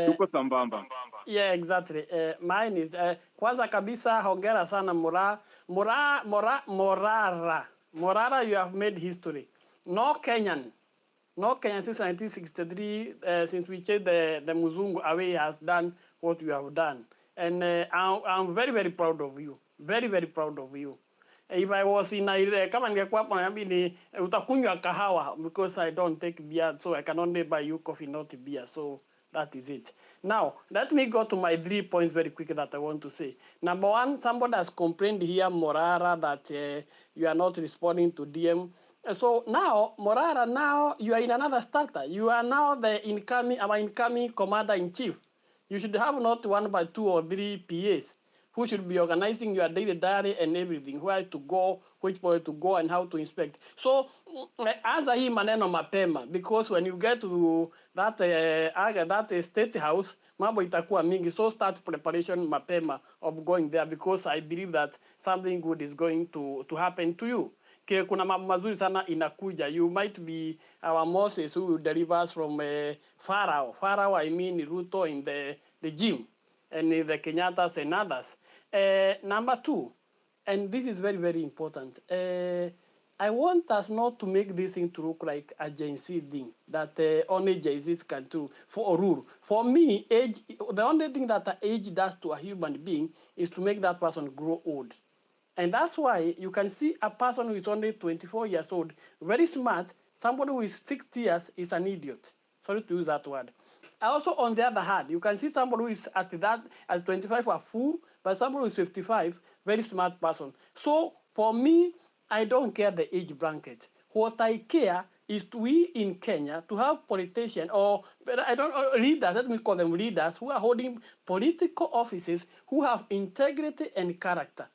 S: Tuko sambamba.
M: Yeah, exactly. Mine is kwanza kabisa hongera sana Morara, you have made history. No Kenyan since 1963, since we chased the Muzungu away, has done what you have done. And I'm very, very proud of you. Very, very proud of you. If I was in kama ningekuwa hapa naambi utakunywa kahawa, because I don't take beer, so I can only buy you coffee, not beer. So that is it. Now, let me go to my 3 points very quickly that I want to say. Number one, somebody has complained here, Morara, that you are not responding to DM. So now, Morara, now you are in another starter. You are now our incoming commander-in-chief. You should have not 1 but 2 or 3 PAs who should be organizing your daily diary and everything, where to go, which point to go, and how to inspect. So, answer him maneno mapema, because when you get to that state house, mambo itakuwa mingi. So start preparation mapema of going there, because I believe that something good is going to happen to you. Kuna mambo mazuri sana inakuja. You might be our Moses who will deliver us from Pharaoh. Pharaoh, I mean Ruto in the gym, and the Kenyatas and others. Number 2, and this is very, very important. I want us not to make this thing to look like a Gen Z thing that only Gen Zs can do for a rule. For me, age, the only thing that age does to a human being is to make that person grow old. And that's why you can see a person who is only 24 years old, very smart. Somebody who is 60 years is an idiot. Sorry to use that word. Also, on the other hand, you can see somebody who is at 25 a fool, but somebody who is 55, very smart person. So for me, I don't care the age bracket. What I care is we in Kenya to have politicians leaders, let me call them leaders, who are holding political offices, who have integrity and character.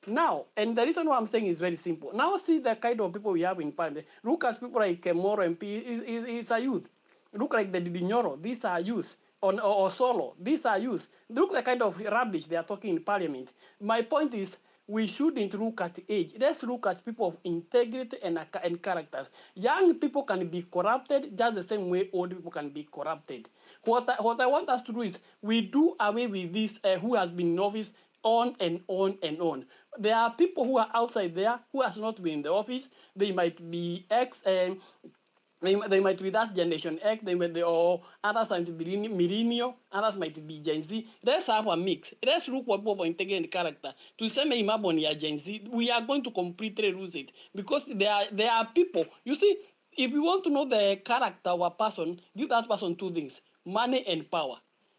M: Now, and the reason why I'm saying is very simple. Now see the kind of people we have in parliament. Look at people like Moro MP, is a youth. Look like the Dinyoro, these are youth. Or Solo, these are youth. Look the kind of rubbish they are talking in parliament. My point is, we shouldn't look at age. Let's look at people of integrity and characters. Young people can be corrupted just the same way old people can be corrupted. What I want us to do is, we do away with this who has been in office on and on and on. There are people who are outside there who has not been in the office. They might be they might be that generation X, or others might be millennial, others might be Gen Z. Let's have a mix. Let's look what people integrate and character. To say me imabon Gen Z, we are going to completely lose it, because there are people. You see, if you want to know the character of a person, give that person 2 things: money and power.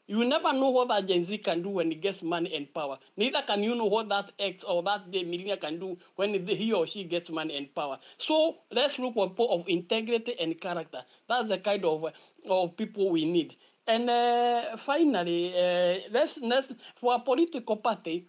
M: You will never know what that Gen Z can do when he gets money and power. Neither can you know what that X or that millennial can do when he or she gets money and power. So let's look for people of integrity and character. That's the kind of people we need. And finally, let's for a political party,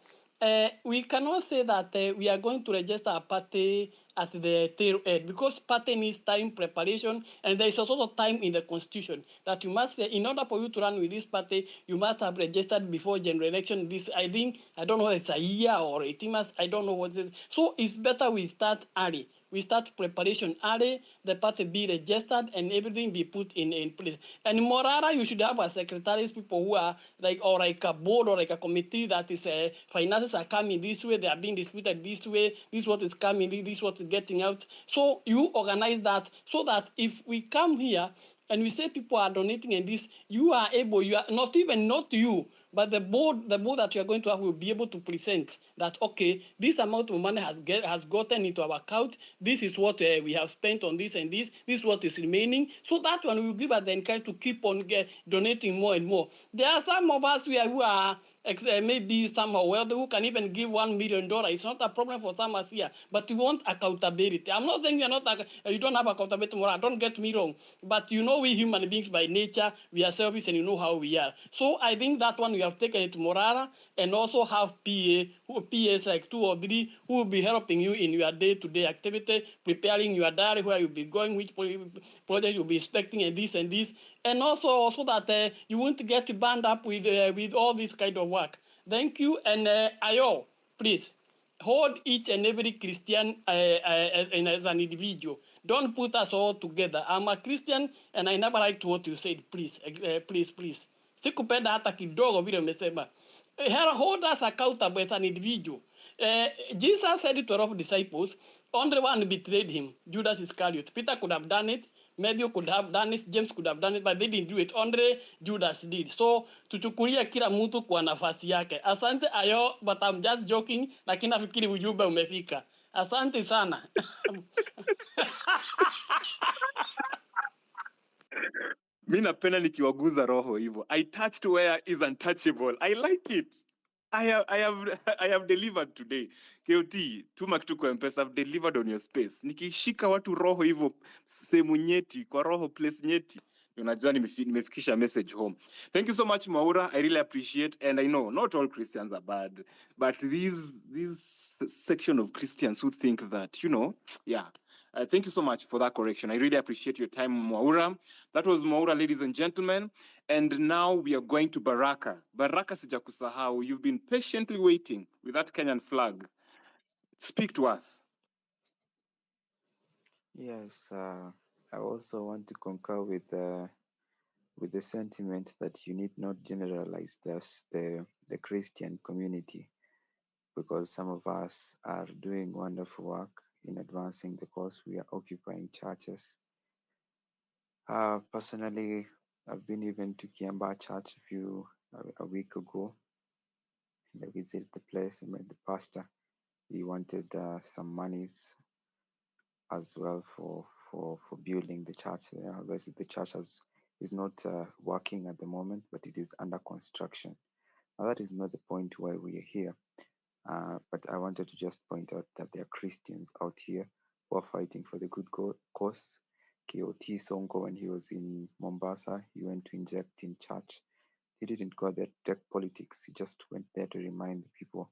M: we cannot say that we are going to register a party at the tail end, because party needs time preparation, and there is also time in the constitution that you must say, in order for you to run with this party, you must have registered before general election. This, I don't know if it's a year or 18 months, I don't know what it is. So it's better we start early. We start preparation early, the party be registered, and everything be put in place. And in Morara, you should have a secretaries, people who are like a board or like a committee that is finances are coming this way, they are being disputed this way, this is what is coming, this is what is getting out. So you organize that, so that if we come here and we say people are donating and this, you are not you, but the board that you are going to have will be able to present that, okay, this amount of money has gotten into our account, this is what we have spent on this and this is what is remaining. So that one will give us the encouragement to keep on donating more and more. There are some of us who are maybe somehow wealthy who can even give $1 million. It's not a problem for some us here, but we want accountability. I'm not saying you're not, you don't have accountability tomorrow. Don't get me wrong, but you know we human beings by nature, we are selfish and you know how we are. So I think that one we have taken it to Morara and also have PAs like 2 or 3 who will be helping you in your day-to-day activity, preparing your diary where you'll be going, which project you'll be expecting and this, and also that you won't get bound up with all this kind of work. Thank you, and Ayo, please hold each and every Christian as an individual. Don't put us all together. I'm a Christian and I never liked what you said. Please, please. Sikupenda hata kidogo vile umesema. Hold us accountable as an individual. Jesus said to 12 disciples, only one betrayed him, Judas Iscariot. Peter could have done it, Matthew could have done it, James could have done it, but they didn't do it. Only Judas did. So tuchukulia kila mtu kwa nafasi yake. Asante Ayo, but I'm just joking, lakini nafikiri ujumbe umefika. Asante sana.
S: Mi napenda nikiwaguza roho hivyo. I touched where is untouchable. I like it. I have delivered today. KOT, tuma kitu kwa M-Pesa, I've delivered on your space. Nikishika watu roho hivyo sehemu nyeti, kwa roho place nyeti. Unajua nimefikisha message home. Thank you so much, Maura. I really appreciate, and I know not all Christians are bad, but this section of Christians who think that, yeah. Thank you so much for that correction. I really appreciate your time, Maura. That was Maura, ladies and gentlemen. And now we are going to Baraka. Baraka sijakusahau. You've been patiently waiting with that Kenyan flag. Speak to us.
K: Yes, I also want to concur with the sentiment that you need not generalize the Christian community, because some of us are doing wonderful work in advancing the cause. We are occupying churches. Personally, I've been even to Kiamba Church a week ago, and I visited the place and met the pastor. He wanted some monies as well for building the church. Obviously, the church is not working at the moment, but it is under construction. Now, that is not the point why we are here. But I wanted to just point out that there are Christians out here who are fighting for the good cause. KOT Sonko, when he was in Mombasa, he went to inject in church. He didn't go there to take politics. He just went there to remind the people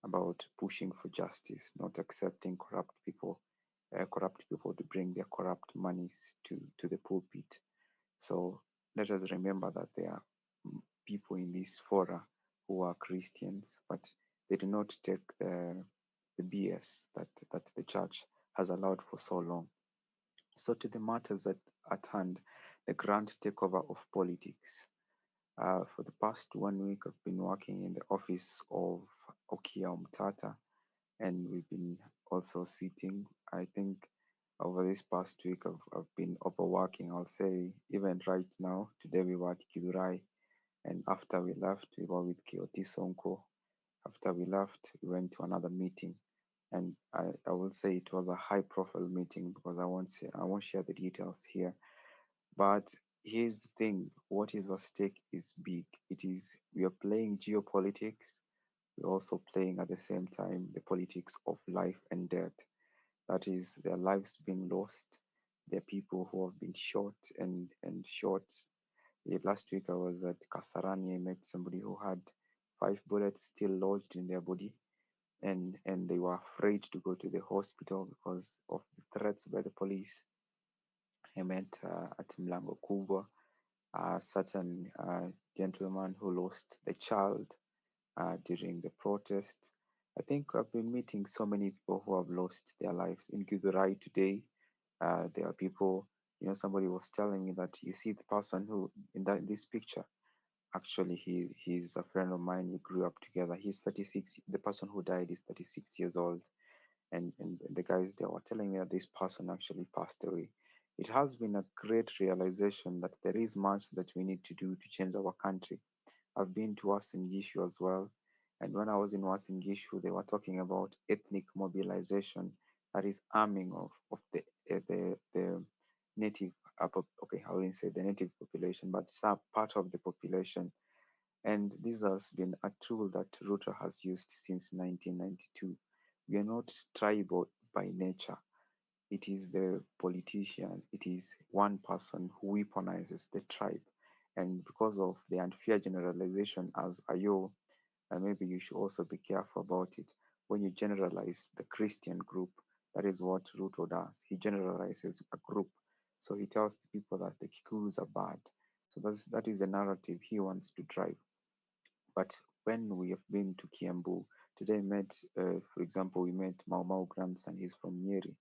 K: about pushing for justice, not accepting corrupt people to bring their corrupt monies to the pulpit. So let us remember that there are people in this fora who are Christians, but they do not take the BS that the church has allowed for so long. So to the matters at hand, the grand takeover of politics. For the past 1 week, I've been working in the office of okiya omtatah, and we've been also sitting. I think over this past week, I've been overworking. I'll say even right now, today we were at Kidurai, and after we left, we were with KOT Sonko. After we left, we went to another meeting, and I will say it was a high-profile meeting because I won't share the details here. But here's the thing: what is at stake is big. We are playing geopolitics. We're also playing at the same time the politics of life and death. That is, their lives being lost. There are people who have been shot and shot. Last week I was at Kasarani. I met somebody who had 5 bullets still lodged in their body, and they were afraid to go to the hospital because of the threats by the police. I met at Mlango Kubwa a certain gentleman who lost the child during the protest. I think I've been meeting so many people who have lost their lives. In Githurai today, there are people, somebody was telling me that you see the person who, in this picture, actually he's a friend of mine. We grew up together. He's 36. The person who died is 36 years old. And the guys, they were telling me that this person actually passed away. It has been a great realization that there is much that we need to do to change our country. I've been to Uasin Gishu as well, and when I was in Uasin Gishu, they were talking about ethnic mobilization, that is arming of the native, okay, I wouldn't say the native population, but some part of the population And this has been a tool that Ruto has used since 1992. We are not tribal by nature. It is the politician, it is one person who weaponizes the tribe. And because of the unfair generalization, as Ayo, maybe you should also be careful about it. When you generalize the Christian group, that is what Ruto does. He generalizes a group. So he tells the people that the Kikuus are bad. So that is the narrative he wants to drive. But when we have been to Kiambu, today met, for example, we met Mau Mau grandson, he's from Nyeri.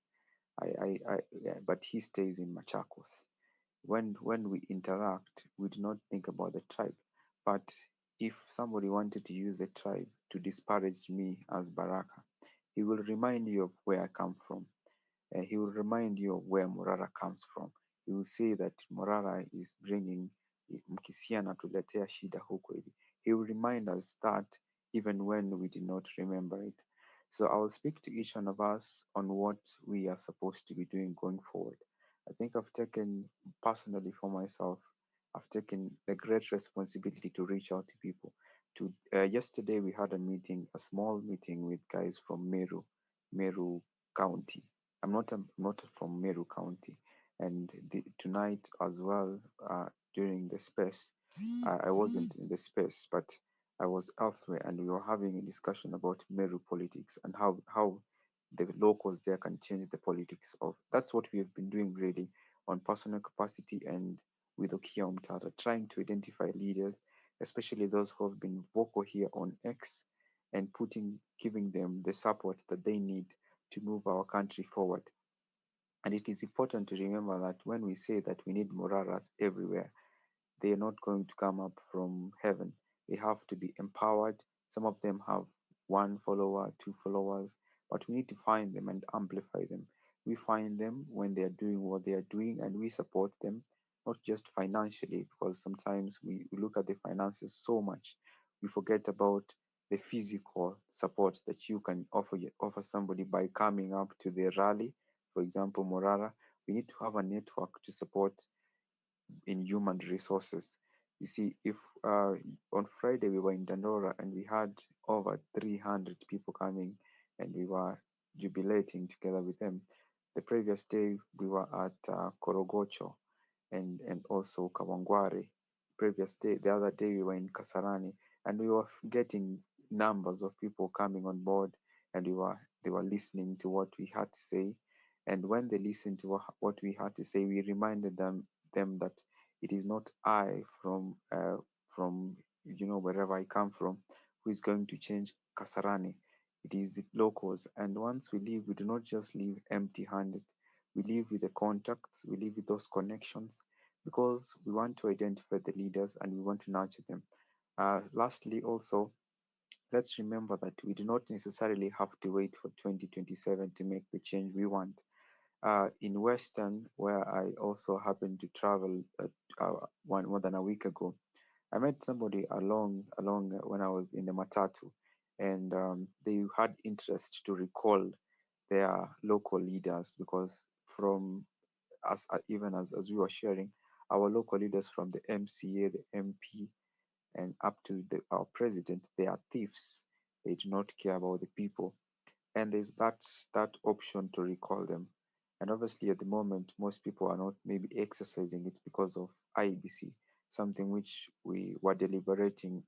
K: Yeah, but he stays in Machakos. When we interact, we do not think about the tribe. But if somebody wanted to use the tribe to disparage me as Baraka, he will remind you of where I come from. He will remind you of where Morara comes from. He will say that Morara is bringing Mkisia anatuletea shida huko hivi. He will remind us that even when we did not remember it. So I will speak to each one of us on what we are supposed to be doing going forward. I think I've taken personally for myself, I've taken the great responsibility to reach out to people. Yesterday we had a meeting, a small meeting with guys from Meru County. I'm not from Meru County, and tonight as well during the space, I wasn't in the space, but I was elsewhere, and we were having a discussion about Meru politics and how the locals there can change the politics of. That's what we have been doing really on personal capacity and with okiya omtatah, trying to identify leaders, especially those who have been vocal here on X, and giving them the support that they need to move our country forward. And it is important to remember that when we say that we need Moraras everywhere, they are not going to come up from heaven. They have to be empowered. Some of them have 1 follower, 2 followers, but we need to find them and amplify them. We find them when they are doing what they are doing, and we support them, not just financially, because sometimes we look at the finances so much, we forget about the physical support that you can offer somebody by coming up to the rally. For example, Morara, we need to have a network to support in human resources. You see, if on Friday we were in Dandora and we had over 300 people coming and we were jubilating together with them. The previous day we were at Korogocho and also Kawangware. Previous day, the other day we were in Kasarani, and we were getting numbers of people coming on board, and they were listening to what we had to say. And when they listened to what we had to say, we reminded them that it is not I from wherever I come from who is going to change Kasarani. It is the locals. And once we leave, we do not just leave empty-handed. We leave with the contacts, we leave with those connections, because we want to identify the leaders and we want to nurture them. Lastly, also, let's remember that we do not necessarily have to wait for 2027 to make the change we want. In Western, where I also happened to travel more than a week ago, I met somebody along when I was in the matatu, and they had interest to recall their local leaders, because from even as we were sharing, our local leaders from the MCA, the MP, and up to our president, they are thieves. They do not care about the people, and there's that option to recall them. And obviously, at the moment, most people are not maybe exercising it because of IBC, something which we were deliberating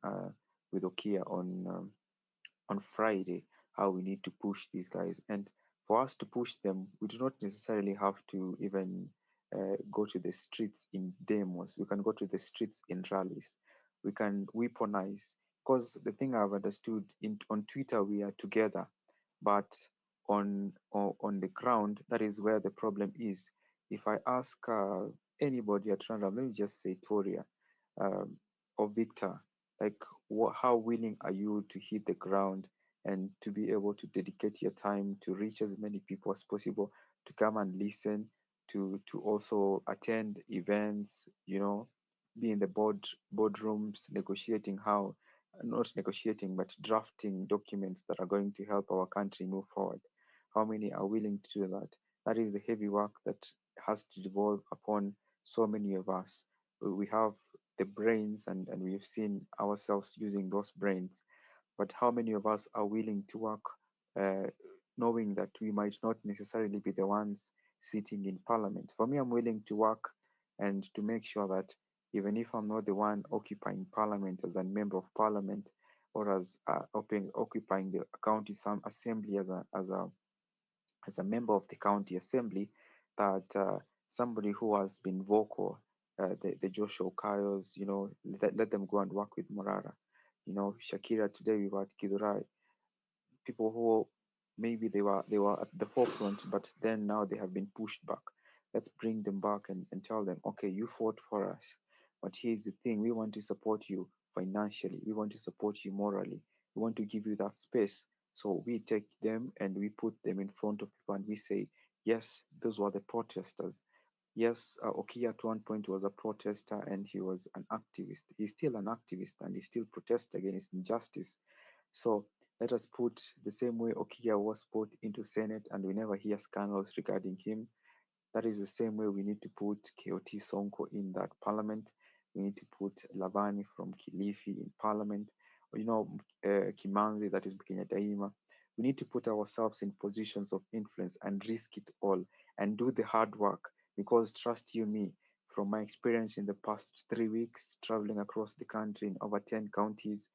K: with Okiya on Friday, how we need to push these guys. And for us to push them, we do not necessarily have to even go to the streets in demos. We can go to the streets in rallies. We can weaponize. Because the thing I've understood, on Twitter, we are together, but on the ground, that is where the problem is. If I ask anybody at random, let me just say Toria um, or Victor, like how willing are you to hit the ground and to be able to dedicate your time to reach as many people as possible, to come and listen, to also attend events, be in the boardrooms, negotiating how not negotiating but drafting documents that are going to help our country move forward. How many are willing to do that? That is the heavy work that has to devolve upon so many of us. We have the brains, and we've seen ourselves using those brains. But how many of us are willing to work, knowing that we might not necessarily be the ones sitting in parliament? For me, I'm willing to work and to make sure that even if I'm not the one occupying parliament as a member of parliament, or as occupying the county assembly as a member of the county assembly, that somebody who has been vocal, the Joshua Okayos, let them go and work with Morara. Shakira, today we were at Kidurai, people who maybe they were at the forefront, but then now they have been pushed back. Let's bring them back and tell them, okay, you fought for us, but here's the thing: we want to support you financially, we want to support you morally, we want to give you that space. So we take them and we put them in front of people and we say, yes, those were the protesters. Yes, Okiya at one point was a protester and he was an activist. He's still an activist and he still protests against injustice. So let us put the same way Okiya was put into Senate and we never hear scandals regarding him. That is the same way we need to put KOT Sonko in that parliament. We need to put Lavani from Kilifi in parliament. Or, Kimanzi, that is Kenya Daima. We need to put ourselves in positions of influence and risk it all and do the hard work. Because trust you me, from my experience in the past 3 weeks, traveling across the country in over 10 counties,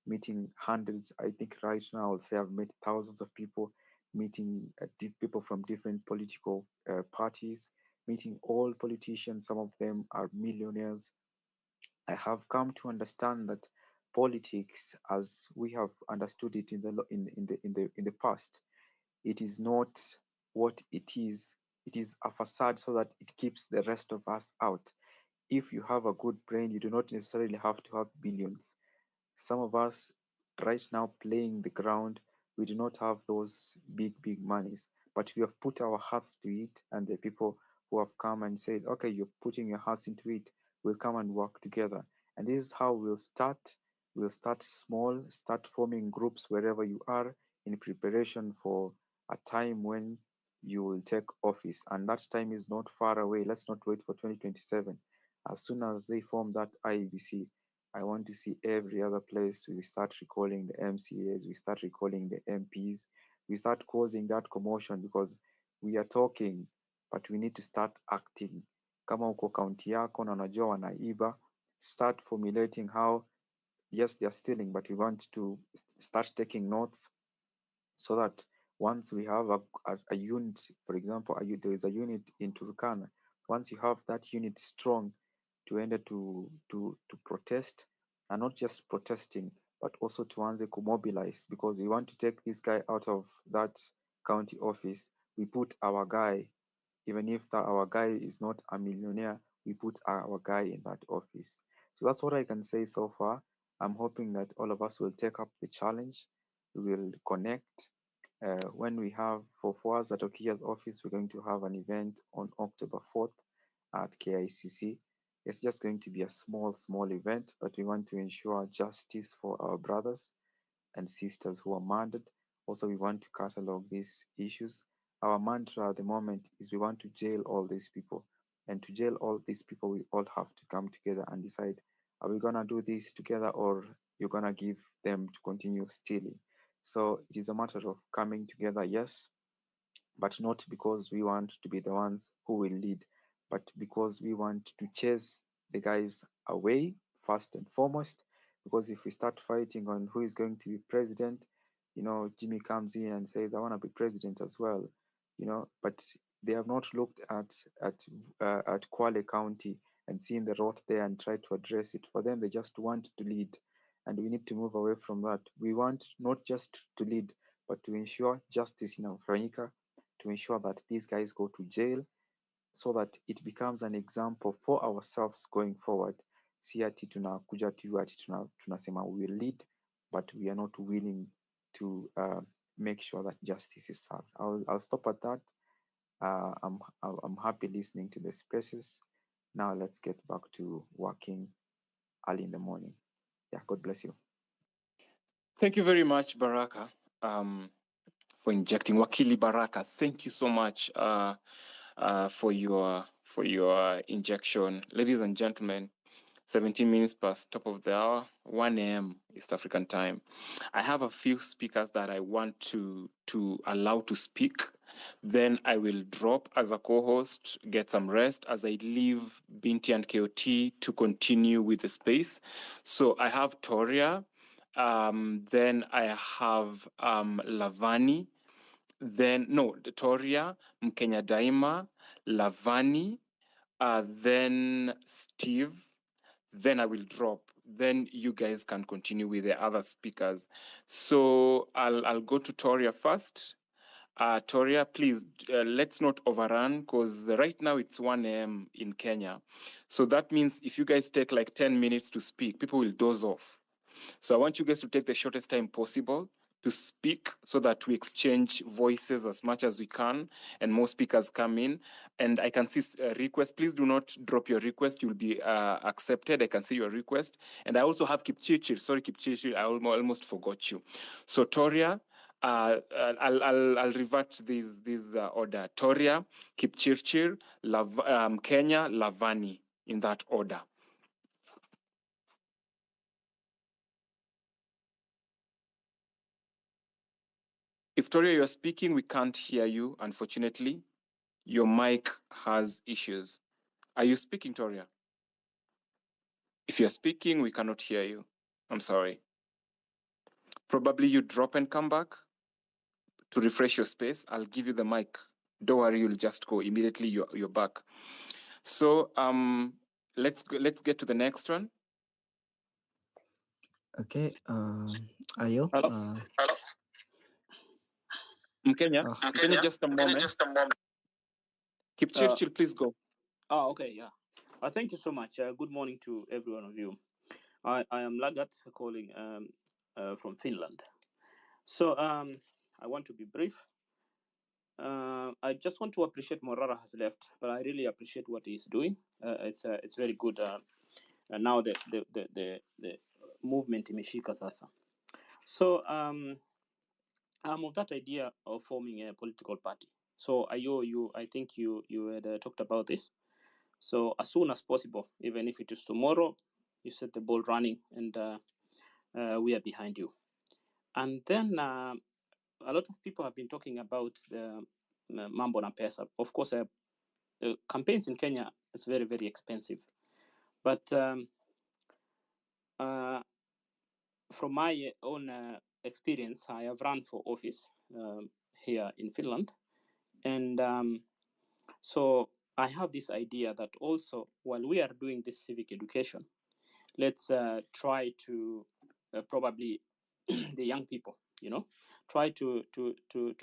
K: meeting hundreds, I think right now I'll say I've met thousands of people, meeting people from different political parties, meeting all politicians. Some of them are millionaires. I have come to understand that politics, as we have understood it in the past, it is not what it is. It is a facade so that it keeps the rest of us out. If you have a good brain, you do not necessarily have to have billions. Some of us right now playing the ground, we do not have those big monies, but we have put our hearts to it, and the people who have come and said, okay, you're putting your hearts into it, we'll come and work together. And this is how we'll start. We'll start small, start forming groups wherever you are in preparation for a time when you will take office. And that time is not far away. Let's not wait for 2027. As soon as they form that IEBC, I want to see every other place we start recalling the MCAs, we start recalling the MPs, we start causing that commotion, because we are talking, but we need to start acting. Kama uko kaunti yako na unajua wanaiba, start formulating how, yes, they are stealing, but we want to start taking notes so that once we have a unit, for example, there is a unit in Turkana. Once you have that unit strong to end to protest, and not just protesting, but also to anze mobilize, because we want to take this guy out of that county office. We put our guy, even if our guy is not a millionaire, we put our guy in that office. So that's what I can say so far. I'm hoping that all of us will take up the challenge. We will connect. When we have, for us at Okiya's office, we're going to have an event on October 4th at KICC. It's just going to be a small event, but we want to ensure justice for our brothers and sisters who are murdered. Also, we want to catalog these issues. Our mantra at the moment is we want to jail all these people. And to jail all these people, we all have to come together and decide, are we going to do this together, or you're going to give them to continue stealing? So it is a matter of coming together, yes, but not because we want to be the ones who will lead, but because we want to chase the guys away first and foremost. Because if we start fighting on who is going to be president, Jimmy comes in and says, I want to be president as well, but they have not looked at Kwale County and seen the rot there and tried to address it. For them, they just want to lead, and we need to move away from that. We want not just to lead, but to ensure justice inafanyika, to ensure that these guys go to jail, so that it becomes an example for ourselves going forward. Si ati tunakuja tu ati tunasema we will lead, but we are not willing to make sure that justice is served. I'll stop at that. I'm happy listening to the spaces. Now let's get back to working early in the morning. Yeah, God bless you.
S: Thank you very much, Baraka, for injecting. Wakili Baraka, thank you so much for your injection. Ladies and gentlemen, 17 minutes past top of the hour, 1 a.m. East African time. I have a few speakers that I want to allow to speak. Then I will drop as a co-host, get some rest as I leave Binti and KOT to continue with the space. So I have Toria, then I have Lavani, then Toria, Mkenya Daima, Lavani, then Steve, then I will drop. Then you guys can continue with the other speakers. So I'll go to Toria first. Toria, please, let's not overrun because right now it's 1 a.m. in Kenya. So that means if you guys take like 10 minutes to speak, people will doze off. So I want you guys to take the shortest time possible to speak so that we exchange voices as much as we can and more speakers come in. And I can see requests. Please do not drop your request. You'll be accepted. I can see your request. And I also have Kipchirchir. Sorry, Kipchirchir, I almost forgot you. So Toria, I'll revert this order. Toria, Kipchirchir, Kenya, Lavani, in that order. If Toria, you're speaking, we can't hear you, unfortunately. Your mic has issues. Are you speaking, Toria? If you're speaking, we cannot hear you. I'm sorry. Probably you drop and come back to refresh your space. I'll give you the mic. Don't worry, you'll just go. Immediately you're back. So let's get to the next one.
C: Okay, Ayo.
S: Hello? Mkenya, Mkenya, just a moment. Kipchirchir, please go.
V: Oh, okay, yeah. Thank you so much. Good morning to every one of you. I am Lagat calling from Finland. So I want to be brief. I just want to appreciate Morara has left, but I really appreciate what he's doing. It's very good. Now the movement imeshika sasa. So I'm of that idea of forming a political party. So I think you had talked about this. So as soon as possible, even if it is tomorrow, you set the ball running, and we are behind you. And then a lot of people have been talking about the mambo na pesa. Of course, campaigns in Kenya is very, very expensive. But from my own experience, I have run for office here in Finland. And so I have this idea that also, while we are doing this civic education, let's try to probably the young people, try to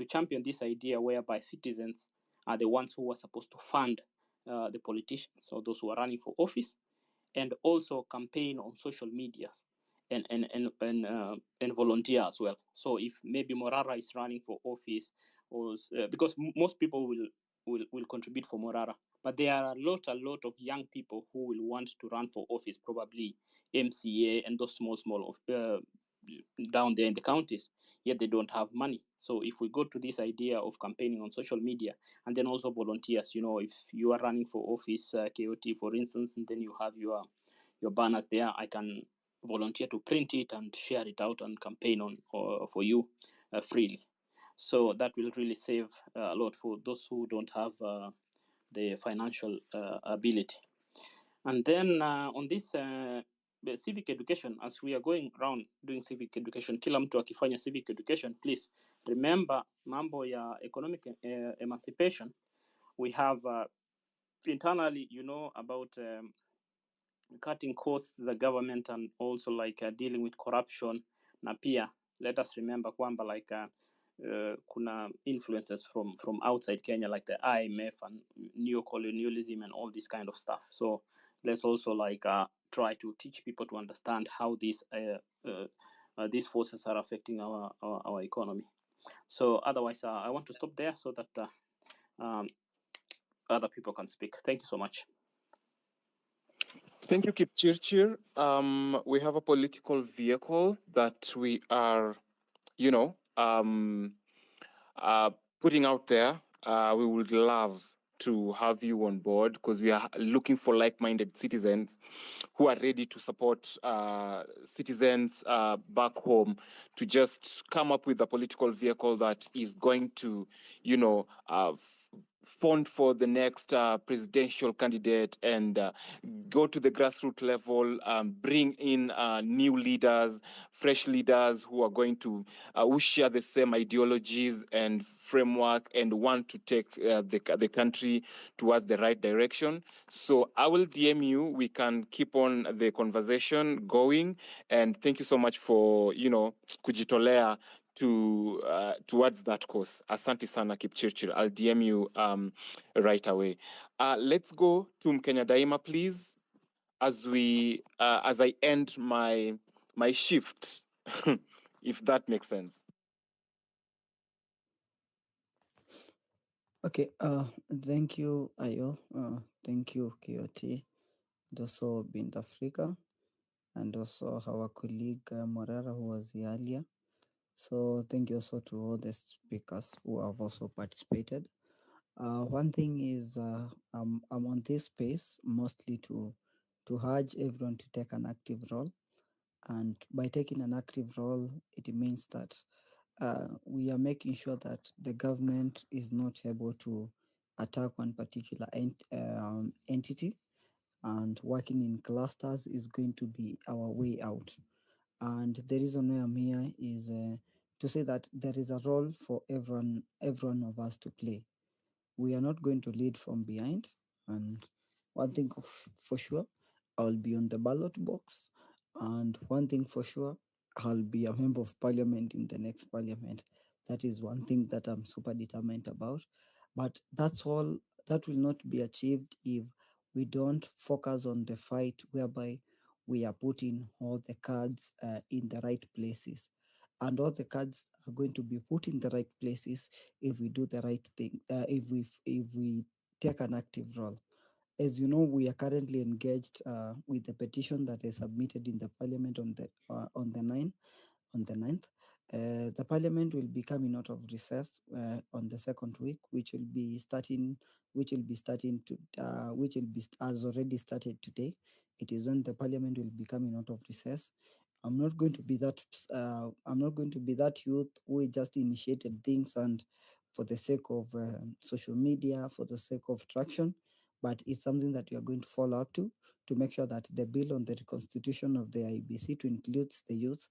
V: champion this idea whereby citizens are the ones who are supposed to fund the politicians or those who are running for office, and also campaign on social medias and volunteer as well. So if maybe Morara is running for office, or because most people will contribute for Morara, but there are a lot of young people who will want to run for office, probably MCA and those small down there in the counties, yet they don't have money. So if we go to this idea of campaigning on social media and then also volunteers, if you are running for office, KOT for instance, and then you have your banners there, I can volunteer to print it and share it out and campaign on for you freely. So that will really save a lot for those who don't have the financial ability. And then on this civic education, as we are going around doing civic education, kila mtu akifanya civic education, please remember mambo ya economic emancipation. We have internally, about cutting costs the government, and also like dealing with corruption. Na pia let us remember kwamba like kuna influences from outside Kenya, like the IMF and neo-colonialism and all this kind of stuff. So let's also like try to teach people to understand how these forces are affecting our economy. So otherwise, I want to stop there so that other people can speak. Thank you so much.
S: Thank you, Kipchirchir. We have a political vehicle that we are, putting out there. We would love to have you on board because we are looking for like-minded citizens who are ready to support citizens back home to just come up with a political vehicle that is going to, fund for the next presidential candidate and go to the grassroots level, bring in new leaders, fresh leaders who are going to who share the same ideologies and framework and want to take the country towards the right direction. So I will DM you. We can keep on the conversation going. And thank you so much for, kujitolea to towards that course. Asante sana Kipchirchir. I'll DM you right away. Let's go to Mkenya Daima, please, as I end my shift, if that makes sense.
C: Okay, thank you, Ayo. Thank you, KOT, and also Bint Africa, and also our colleague Morara, who was here earlier. So thank you also to all the speakers who have also participated. One thing is I'm on this space mostly to urge everyone to take an active role. And by taking an active role, it means that we are making sure that the government is not able to attack one particular entity, and working in clusters is going to be our way out. And the reason why I'm here is to say that there is a role for everyone of us to play. We are not going to lead from behind. And one thing for sure, I'll be on the ballot box. And one thing for sure, I'll be a member of parliament in the next parliament. That is one thing that I'm super determined about. But that's all. That will not be achieved if we don't focus on the fight whereby we are putting all the cards in the right places. And all the cards are going to be put in the right places if we do the right thing, if we take an active role. As you know, we are currently engaged with the petition that is submitted in the parliament on the 9th. The parliament will be coming out of recess on the second week, which will be has already started today. It is when the parliament will be coming out of recess. I'm not going to be that youth who just initiated things and for the sake of social media, for the sake of traction, but it's something that we are going to follow up to make sure that the bill on the reconstitution of the IBC to include the youth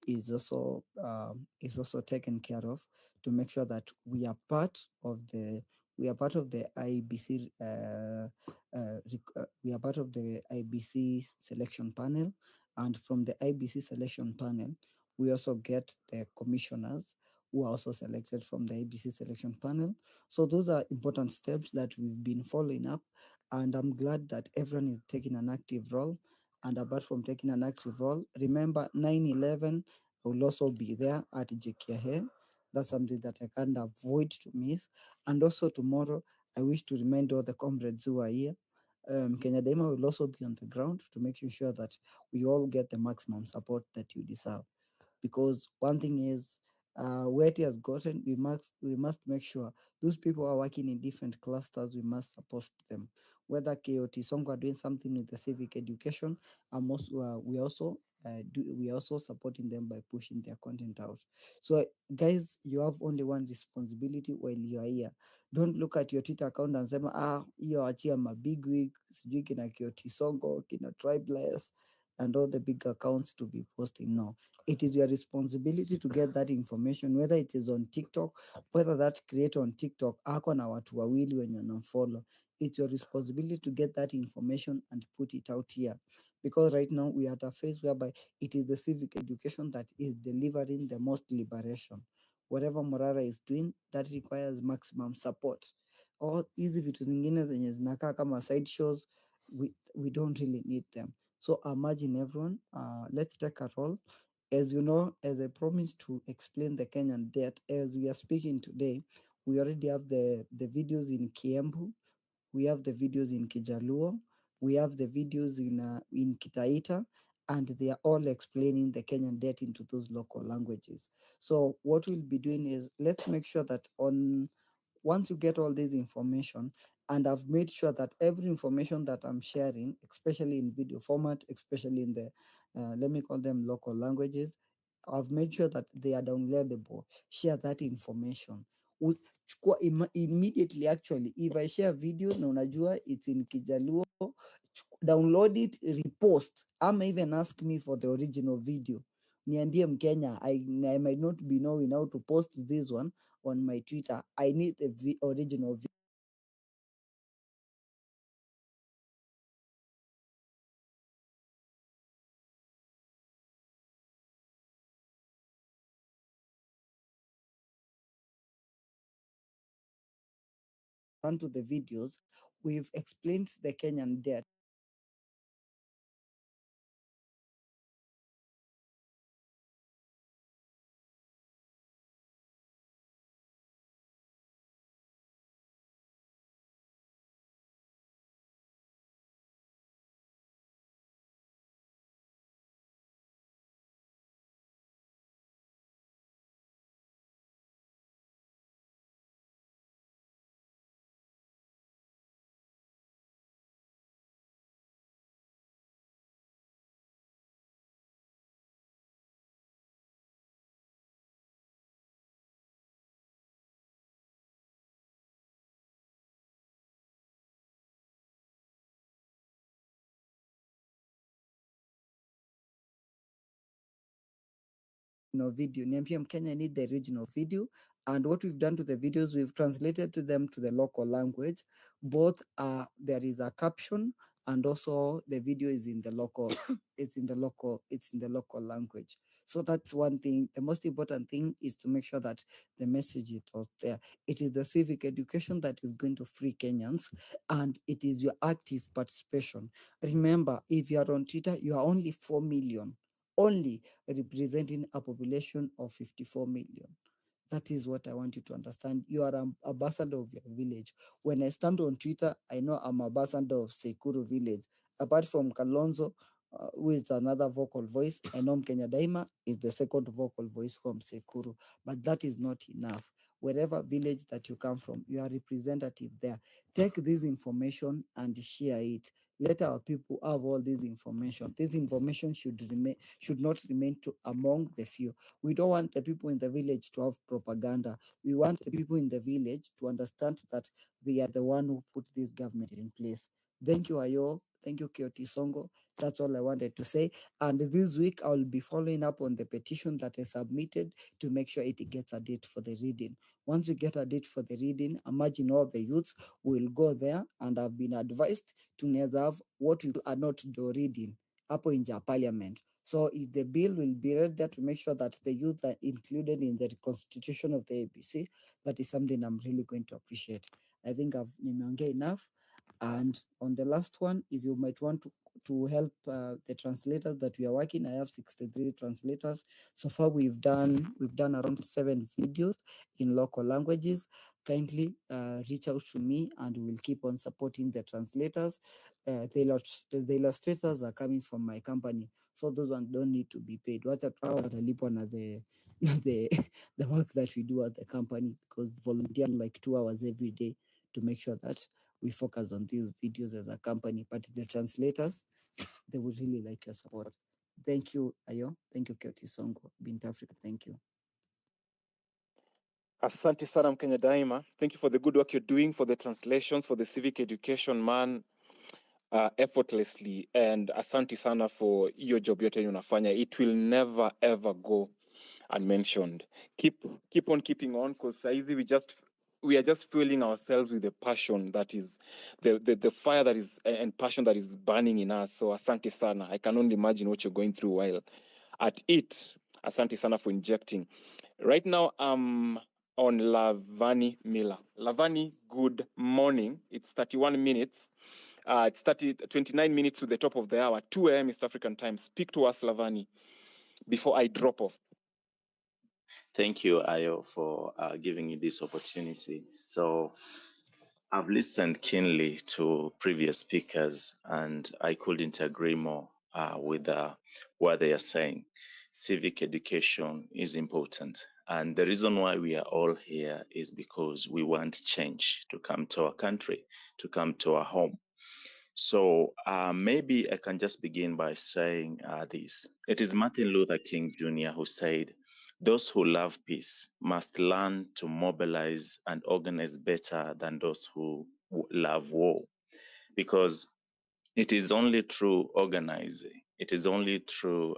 C: is also taken care of, to make sure that we are part of the IBC we are part of the IBC selection panel, and from the IBC selection panel we also get the commissioners who are also selected from the IBC selection panel. So those are important steps that we've been following up, and I'm glad that everyone is taking an active role. And apart from taking an active role, remember 9/11 will also be there at JKH. That's something that I can't avoid to miss. And also tomorrow, I wish to remind all the comrades who are here, Kenya Daima will also be on the ground to make sure that we all get the maximum support that you deserve. Because one thing is, where it has gotten, we must make sure those people are working in different clusters. We must support them. Whether KOT Songo are doing something with the civic education, we are also supporting them by pushing their content out. So guys, you have only one responsibility while you are here. Don't look at your Twitter account and say, hiyo achia ma big wig, sijui kina KOT Songo, kina Tribeless, and all the big accounts to be posting. No, it is your responsibility to get that information, whether it is on TikTok, whether that creator on TikTok ako na watu wawili when you unfollow. It's your responsibility to get that information and put it out here. Because right now we are at a phase whereby it is the civic education that is delivering the most liberation. Whatever Morara is doing, that requires maximum support. Or hizi vitu zingine zenye zinakaa kama side shows, we don't really need them. So imagine everyone, let's take a role. As you know, as I promised to explain the Kenyan debt, as we are speaking today, we already have the videos in Kiembu, we have the videos in Kijaluo, we have the videos in Kitaita, and they are all explaining the Kenyan debt into those local languages. So what we'll be doing is, let's make sure that once you get all this information, And I've made sure that every information that I'm sharing, especially in video format, especially in the, let me call them local languages, I've made sure that they are downloadable. Share that information. Immediately, actually, if I share video na unajua it's in Kijaluo, download it, repost. Even ask me for the original video. Niambie Mkenya, I might not be knowing how to post this one on my Twitter. I need the original video. Onto the videos, we've explained the Kenyan debt. Video. Niambie Mkenya need the original video. And what we've done to the videos, we've translated to them to the local language. Both there is a caption, and also the video is in the local, it's in the local language. So that's one thing. The most important thing is to make sure that the message is out there. It is the civic education that is going to free Kenyans, and it is your active participation. Remember, if you are on Twitter, you are only 4 million. Only representing a population of 54 million. That is what I want you to understand. You are an ambassador of your village. When I stand on Twitter, I know I'm ambassador of Sekuru village. Apart from Kalonzo, who is another vocal voice, I know Mkenya Daima is the second vocal voice from Sekuru. But that is not enough. Wherever village that you come from, you are representative there. Take this information and share it. Let our people have all this information. This information should not remain among the few. We don't want the people in the village to have propaganda. We want the people in the village to understand that they are the one who put this government in place. Thank you, Ayo. Thank you, Kioti Songo. That's all I wanted to say. And this week, I will be following up on the petition that I submitted to make sure it gets a date for the reading. Once we get a date for the reading, imagine all the youths will go there, and I've been advised to reserve what we are not do reading hapo in parliament. So if the bill will be read there to make sure that the youth are included in the constitution of the ABC, that is something I'm really going to appreciate. I think I've nimeongea enough. And on the last one, if you might want to help the translators that we are working, I have 63 translators. So far, we've done around 7 videos in local languages. Kindly reach out to me, and we will keep on supporting the translators. The illustrators are coming from my company, so those ones don't need to be paid. Wacha tu hao watalipwa na the work that we do at the company, because volunteer like 2 hours every day to make sure that we focus on these videos as a company. But the translators, they would really like your support. Thank you, Ayo. Thank you, Kioti Songo. Bint Africa, thank you.
S: Asante sana Mkenya Daima. Thank you for the good work you're doing, for the translations, for the civic education, man, effortlessly. And asante sana for your job yote unafanya. It will never ever go unmentioned. Keep on keeping on, because we are just fueling ourselves with the passion that is the fire that is and passion that is burning in us. So asante sana. I can only imagine what you're going through while at it. Asante sana for injecting. Right now I'm on Lavani Miller. Lavani, good morning. It's 31 minutes. It's 29 minutes to the top of the hour, 2 a.m. East African time. Speak to us, Lavani, before I drop off.
O: Thank you, Ayo, for giving me this opportunity. So I've listened keenly to previous speakers, and I couldn't agree more with what they are saying. Civic education is important, And the reason why we are all here is because we want change to come to our country, to come to our home. So maybe I can just begin by saying this. It is Martin Luther King Jr. who said, "Those who love peace must learn to mobilize and organize better than those who love war." Because it is only through organizing, it is only through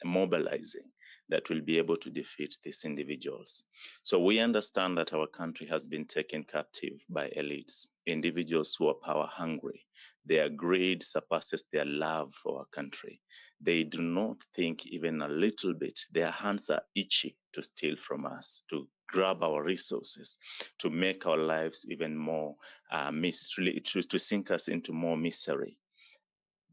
O: mobilizing that we'll be able to defeat these individuals. So we understand that our country has been taken captive by elites, individuals who are power hungry. Their greed surpasses their love for our country. They do not think even a little bit. Their hands are itchy to steal from us, to grab our resources, to make our lives even more to sink us into more misery.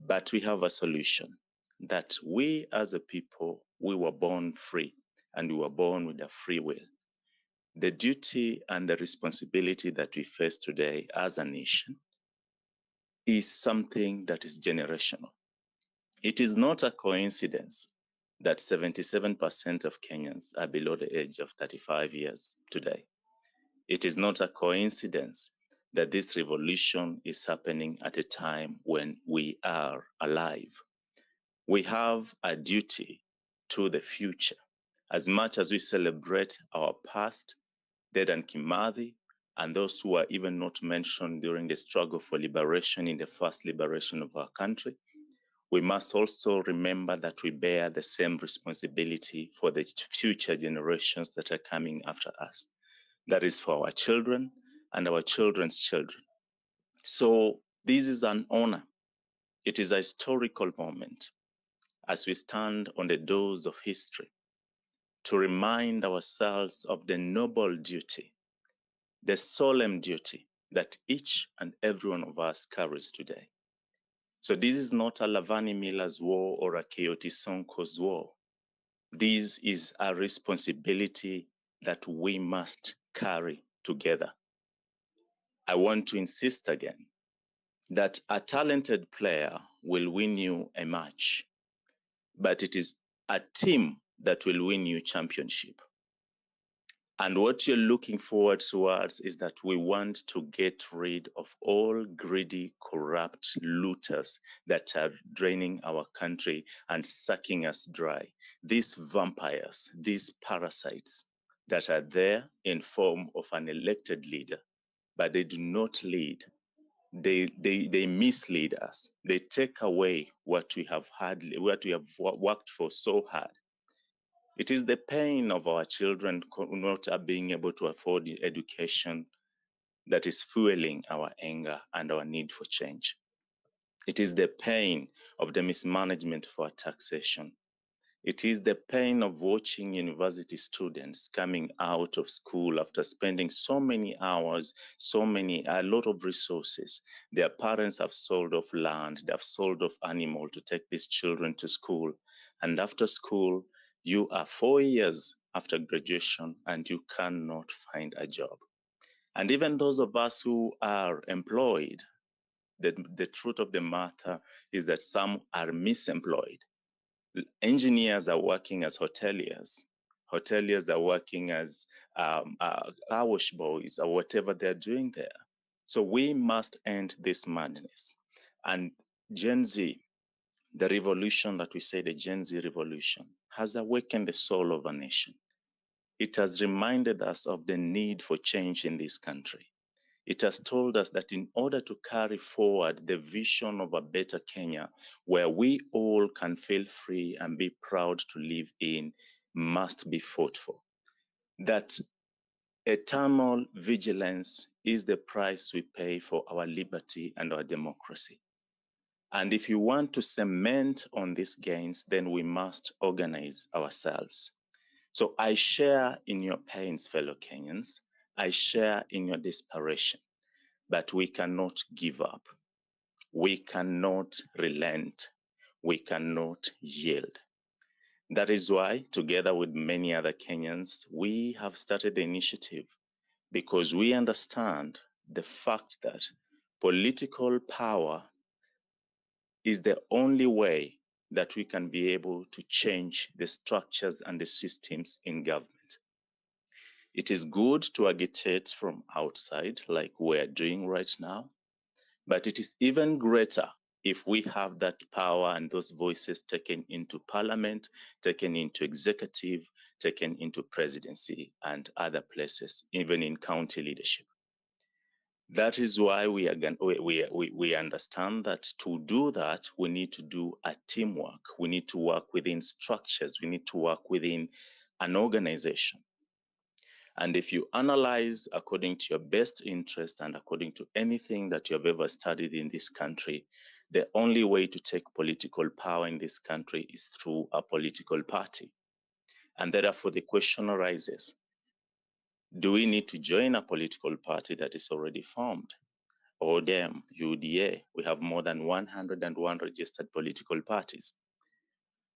O: But we have a solution, that we as a people, we were born free and we were born with a free will. The duty and the responsibility that we face today as a nation is something that is generational. It is not a coincidence that 77% of Kenyans are below the age of 35 years today. It is not a coincidence that this revolution is happening at a time when we are alive. We have a duty to the future. As much as we celebrate our past, Dedan Kimathi, and those who are even not mentioned during the struggle for liberation in the first liberation of our country, we must also remember that we bear the same responsibility for the future generations that are coming after us. That is for our children and our children's children. So this is an honor. It is a historical moment as we stand on the doors of history to remind ourselves of the noble duty, the solemn duty that each and every one of us carries today. So this is not a Lavani Miller's war or a Keoti Sonko's war. This is a responsibility that we must carry together. I want to insist again that a talented player will win you a match, but it is a team that will win you championship. And what you're looking forward towards is that we want to get rid of all greedy, corrupt looters that are draining our country and sucking us dry. These vampires, these parasites that are there in form of an elected leader, but they do not lead. They mislead us. They take away what we have had, what we have worked for so hard. It is the pain of our children not being able to afford education that is fueling our anger and our need for change. It is the pain of the mismanagement of our taxation. It is the pain of watching university students coming out of school after spending so many hours, a lot of resources. Their parents have sold off land, they have sold off animal to take these children to school. And after school, you are 4 years after graduation and you cannot find a job. And even those of us who are employed, the truth of the matter is that some are misemployed. Engineers are working as hoteliers. Hoteliers are working as car wash boys or whatever they're doing there. So we must end this madness. And Gen Z, the revolution that we say, the Gen Z revolution, has awakened the soul of a nation. It has reminded us of the need for change in this country. It has told us that in order to carry forward the vision of a better Kenya, where we all can feel free and be proud to live in, must be fought for. That eternal vigilance is the price we pay for our liberty and our democracy. And if you want to cement on these gains, then we must organize ourselves. So I share in your pains, fellow Kenyans. I share in your desperation. But we cannot give up. We cannot relent. We cannot yield. That is why, together with many other Kenyans, we have started the initiative because we understand the fact that political power is the only way that we can be able to change the structures and the systems in government. It is good to agitate from outside, like we're doing right now, but it is even greater if we have that power and those voices taken into parliament, taken into executive, taken into presidency and other places, even in county leadership. That is why we understand that to do that, we need to do a teamwork. We need to work within structures. We need to work within an organization. And if you analyze according to your best interest and according to anything that you have ever studied in this country, the only way to take political power in this country is through a political party. And therefore the question arises, do we need to join a political party that is already formed? ODM, UDA, we have more than 101 registered political parties.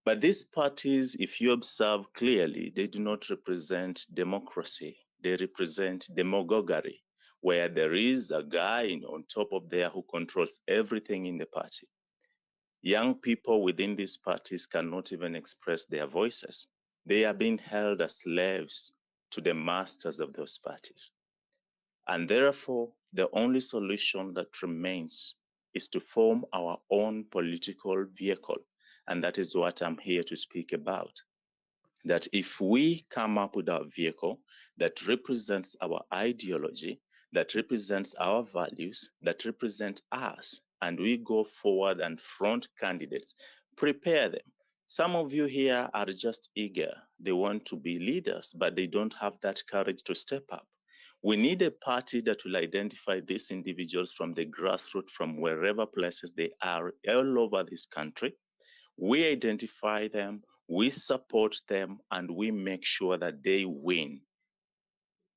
O: But these parties, if you observe clearly, they do not represent democracy. They represent demagoguery, where there is a guy on top of there who controls everything in the party. Young people within these parties cannot even express their voices. They are being held as slaves to the masters of those parties. And therefore, the only solution that remains is to form our own political vehicle. And that is what I'm here to speak about. That if we come up with a vehicle that represents our ideology, that represents our values, that represent us, and we go forward and front candidates, prepare them. Some of you here are just eager. They want to be leaders, but they don't have that courage to step up. We need a party that will identify these individuals from the grassroots, from wherever places they are all over this country. We identify them, we support them, and we make sure that they win.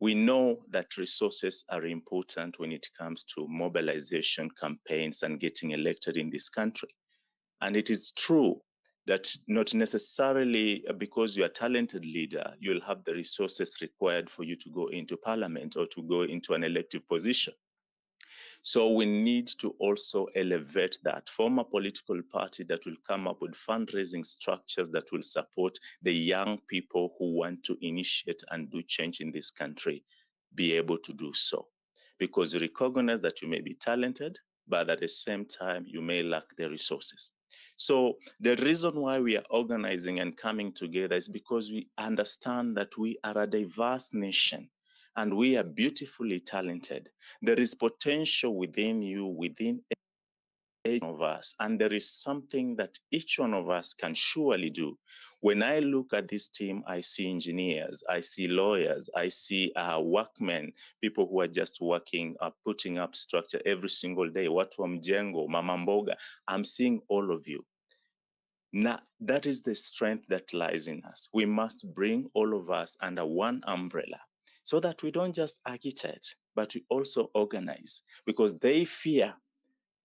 O: We know that resources are important when it comes to mobilization campaigns and getting elected in this country. And it is true that not necessarily because you're a talented leader, you'll have the resources required for you to go into parliament or to go into an elective position. So we need to also elevate that, form a political party that will come up with fundraising structures that will support the young people who want to initiate and do change in this country, be able to do so. Because you recognize that you may be talented, but at the same time, you may lack the resources. So the reason why we are organizing and coming together is because we understand that we are a diverse nation and we are beautifully talented. There is potential within you, within each one of us, and there is something that each one of us can surely do. When I look at this team, I see engineers, I see lawyers, I see workmen, people who are just working, putting up structure every single day, watu wa mjengo, mama mboga. I'm seeing all of you. Now, that is the strength that lies in us. We must bring all of us under one umbrella so that we don't just agitate, but we also organize, because they fear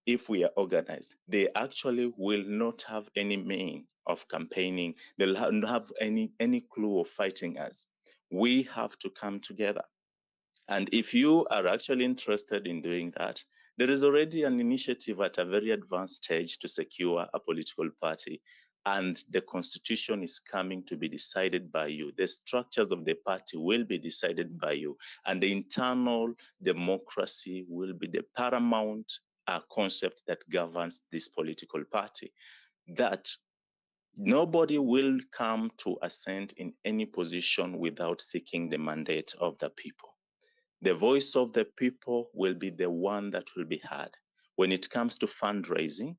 O: if we are organized, they actually will not have any mean of campaigning. They'll not have any clue of fighting us. We have to come together. And if you are actually interested in doing that, there is already an initiative at a very advanced stage to secure a political party. And the constitution is coming to be decided by you. The structures of the party will be decided by you. And the internal democracy will be the paramount concept that governs this political party. That nobody will come to ascend in any position without seeking the mandate of the people. The voice of the people will be the one that will be heard. When it comes to fundraising,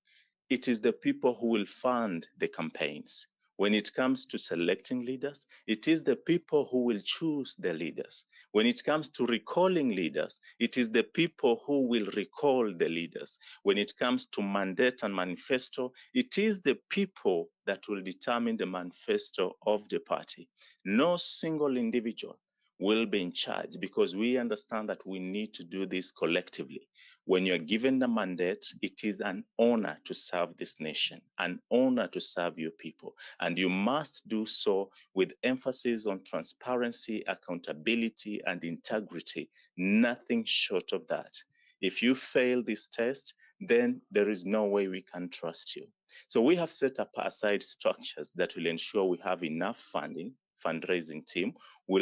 O: it is the people who will fund the campaigns. When it comes to selecting leaders, it is the people who will choose the leaders. When it comes to recalling leaders, it is the people who will recall the leaders. When it comes to mandate and manifesto, it is the people that will determine the manifesto of the party. No single individual will be in charge, because we understand that we need to do this collectively. When you're given the mandate, it is an honor to serve this nation, an honor to serve your people. And you must do so with emphasis on transparency, accountability, and integrity. Nothing short of that. If you fail this test, then there is no way we can trust you. So we have set up aside structures that will ensure we have enough funding, fundraising team, will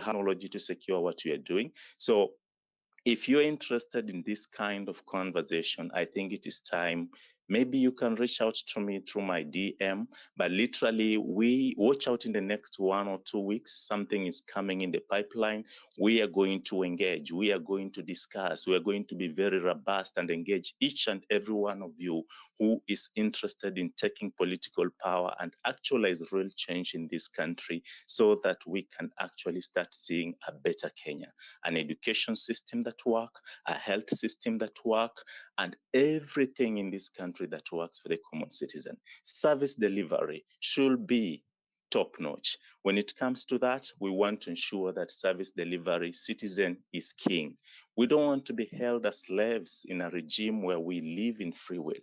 O: technology to secure what we are doing. So if you're interested in this kind of conversation, I think it is time. Maybe you can reach out to me through my DM, but literally we watch out in the next 1 or 2 weeks. Something is coming in the pipeline. We are going to engage. We are going to discuss. We are going to be very robust and engage each and every one of you who is interested in taking political power and actualize real change in this country so that we can actually start seeing a better Kenya, an education system that work, a health system that work, and everything in this country that works for the common citizen. Service delivery should be top notch. When it comes to that, we want to ensure that service delivery, citizen is king. We don't want to be held as slaves in a regime where we live in free will.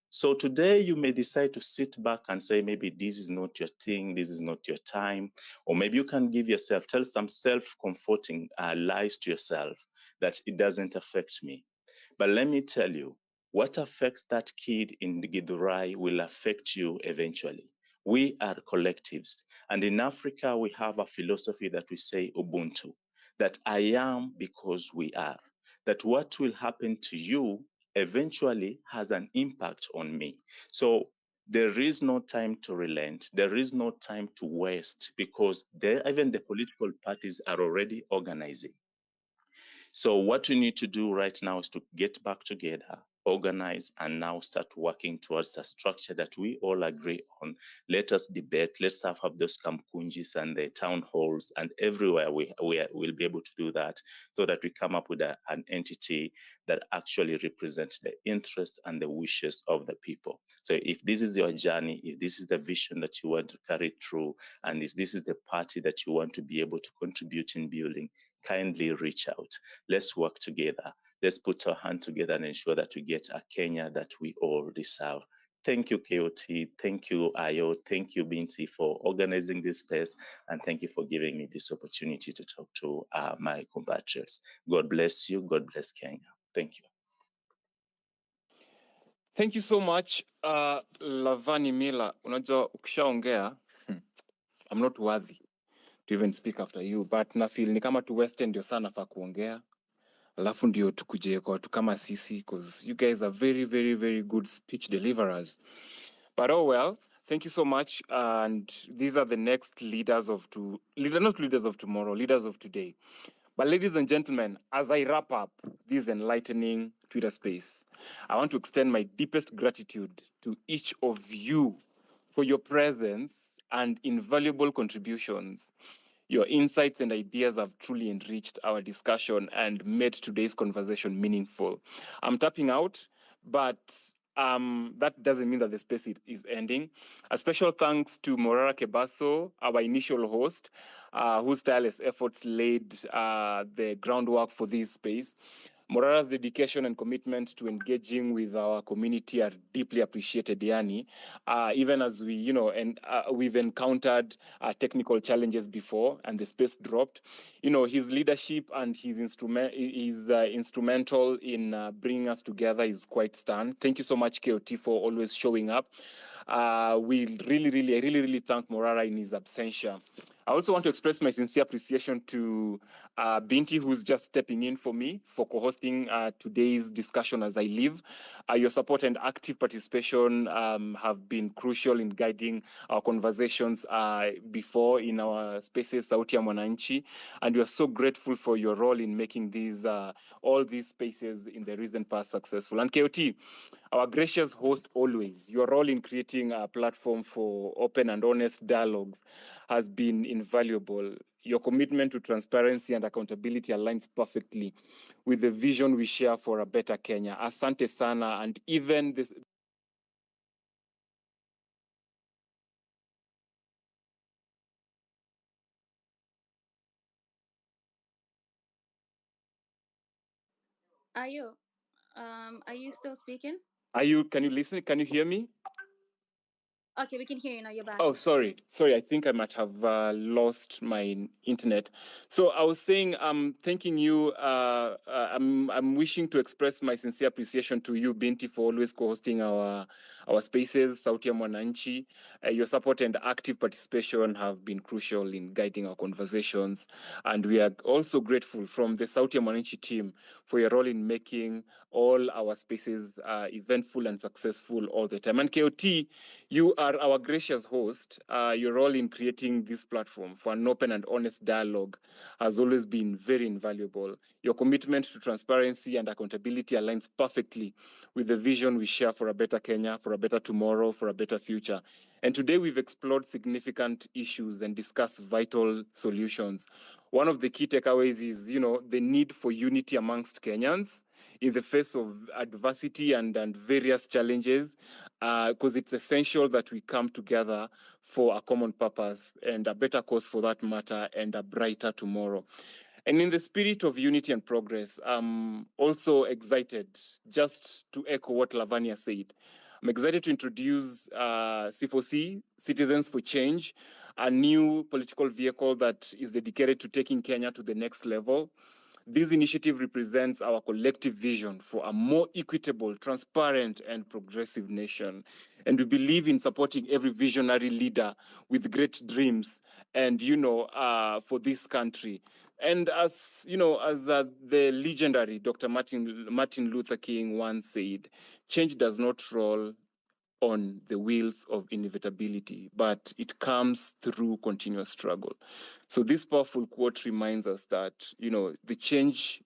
O: So today you may decide to sit back and say, maybe this is not your thing, this is not your time, or maybe you can give yourself, tell some self-comforting lies to yourself that it doesn't affect me. But let me tell you, what affects that kid in the Githurai will affect you eventually. We are collectives. And in Africa, we have a philosophy that we say Ubuntu, that I am because we are, that what will happen to you eventually has an impact on me. So there is no time to relent. There is no time to waste because even the political parties are already organizing. So what we need to do right now is to get back together, organize, and now start working towards a structure that we all agree on. Let us debate. Let's have those kamkunjis and the town halls and everywhere we'll be able to do that so that we come up with an entity that actually represents the interests and the wishes of the people. So if this is your journey, if this is the vision that you want to carry through, and if this is the party that you want to be able to contribute in building, kindly reach out. Let's work together. Let's put our hand together and ensure that we get a Kenya that we all deserve. Thank you, KOT. Thank you, Ayo. Thank you, Binti, for organizing this space. And thank you for giving me this opportunity to talk to my compatriots. God bless you. God bless Kenya. Thank you.
S: Thank you so much, Lavani Miller. Unajua ukishaongea, I'm not worthy to even speak after you, but na feel ni kama tu Western ndio sana fa kuongea. Alafu ndio tukuje kwa watu kama sisi, because you guys are very, very, very good speech deliverers. But oh well, thank you so much. And these are the next leaders of not leaders of tomorrow, leaders of today. But ladies and gentlemen, as I wrap up this enlightening Twitter space, I want to extend my deepest gratitude to each of you for your presence and invaluable contributions. Your insights and ideas have truly enriched our discussion and made today's conversation meaningful. I'm tapping out, but that doesn't mean that the space is ending. A special thanks to Morara Kebaso, our initial host, whose tireless efforts laid the groundwork for this space. Morara's dedication and commitment to engaging with our community are deeply appreciated, Yani. Even as we've encountered technical challenges before and the space dropped. His leadership and his instrumental in bringing us together is quite stern. Thank you so much, KOT, for always showing up. We really thank Morara in his absentia. I also want to express my sincere appreciation to Binti, who's just stepping in for me for co-hosting today's discussion as I leave. Your support and active participation have been crucial in guiding our conversations before in our spaces, Sauti ya Mwananchi, and we are so grateful for your role in making all these spaces in the recent past successful. And KOT, our gracious host always, your role in creating a platform for open and honest dialogues has been invaluable. Your commitment to transparency and accountability aligns perfectly with the vision we share for a better Kenya. Asante sana, and even this.
U: Ayo, are you still speaking?
S: Can you listen? Can you hear me?
B: Okay, we can hear you now. You're back.
S: Oh, sorry. I think I might have lost my internet. So I was saying, thanking you. I'm wishing to express my sincere appreciation to you, Binti, for always co-hosting our spaces, Sauti ya Mwananchi. Your support and active participation have been crucial in guiding our conversations, and we are also grateful from the Sauti ya Mwananchi team for your role in making all our spaces eventful and successful all the time. And KOT, you are our gracious host. Your role in creating this platform for an open and honest dialogue has always been very invaluable. Your commitment to transparency and accountability aligns perfectly with the vision we share for a better Kenya, for a better tomorrow, for a better future. And today we've explored significant issues and discussed vital solutions. One of the key takeaways is, the need for unity amongst Kenyans in the face of adversity and various challenges, because it's essential that we come together for a common purpose and a better cause for that matter and a brighter tomorrow. And in the spirit of unity and progress, I'm also excited, just to echo what Lavania said. I'm excited to introduce C4C, Citizens for Change, a new political vehicle that is dedicated to taking Kenya to the next level. This initiative represents our collective vision for a more equitable, transparent, and progressive nation. And we believe in supporting every visionary leader with great dreams and, for this country. And as the legendary Dr. Martin Luther King once said, change does not roll on the wheels of inevitability, but it comes through continuous struggle. So this powerful quote reminds us that, the change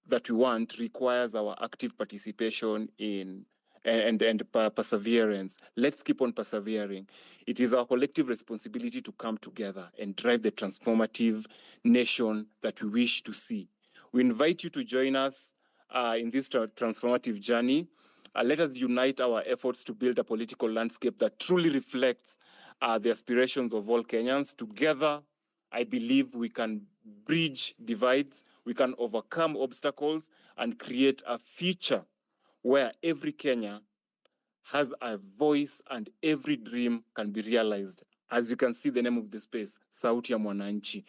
S: that we want requires our active participation in and perseverance. Let's keep on persevering. It is our collective responsibility to come together and drive the transformative nation that we wish to see. We invite you to join us in this transformative journey. Let us unite our efforts to build a political landscape that truly reflects the aspirations of all Kenyans. Together, I believe we can bridge divides, we can overcome obstacles, and create a future where every Kenyan has a voice and every dream can be realized. As you can see, the name of the space, Sauti ya Mwananchi,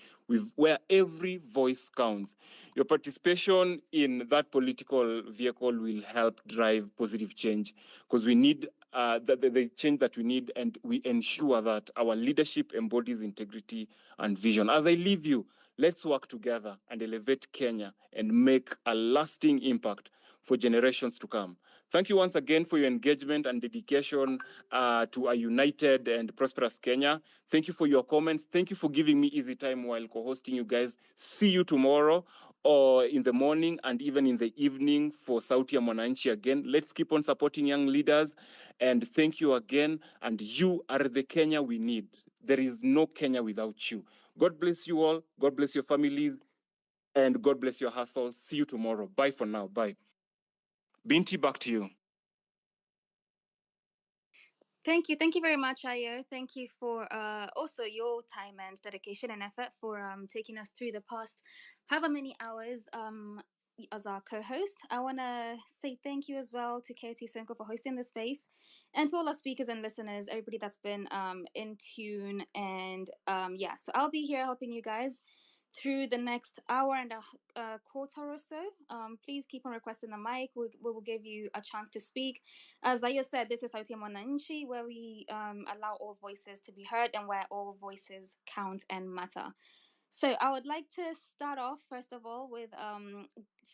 S: where every voice counts. Your participation in that political vehicle will help drive positive change, because we need the change that we need, and we ensure that our leadership embodies integrity and vision. As I leave you, let's work together and elevate Kenya and make a lasting impact for generations to come. Thank you once again for your engagement and dedication to a united and prosperous Kenya. Thank you for your comments. Thank you for giving me easy time while co-hosting you guys. See you tomorrow or in the morning and even in the evening for Sauti ya Mwananchi again. Let's keep on supporting young leaders. And thank you again. And you are the Kenya we need. There is no Kenya without you. God bless you all. God bless your families. And God bless your hustle. See you tomorrow. Bye for now. Bye. Binti, back to you.
B: Thank you very much, Ayo. Thank you for also your time and dedication and effort for taking us through the past however many hours as our co-host. I want to say thank you as well to KOT Sonko for hosting the space, and to all our speakers and listeners, everybody that's been in tune. And so I'll be here helping you guys through the next hour and a quarter or so. Please keep on requesting the mic. We will give you a chance to speak. As Aya said, this is Sauti ya Mwananchi, where we allow all voices to be heard and where all voices count and matter. So I would like to start off, first of all, with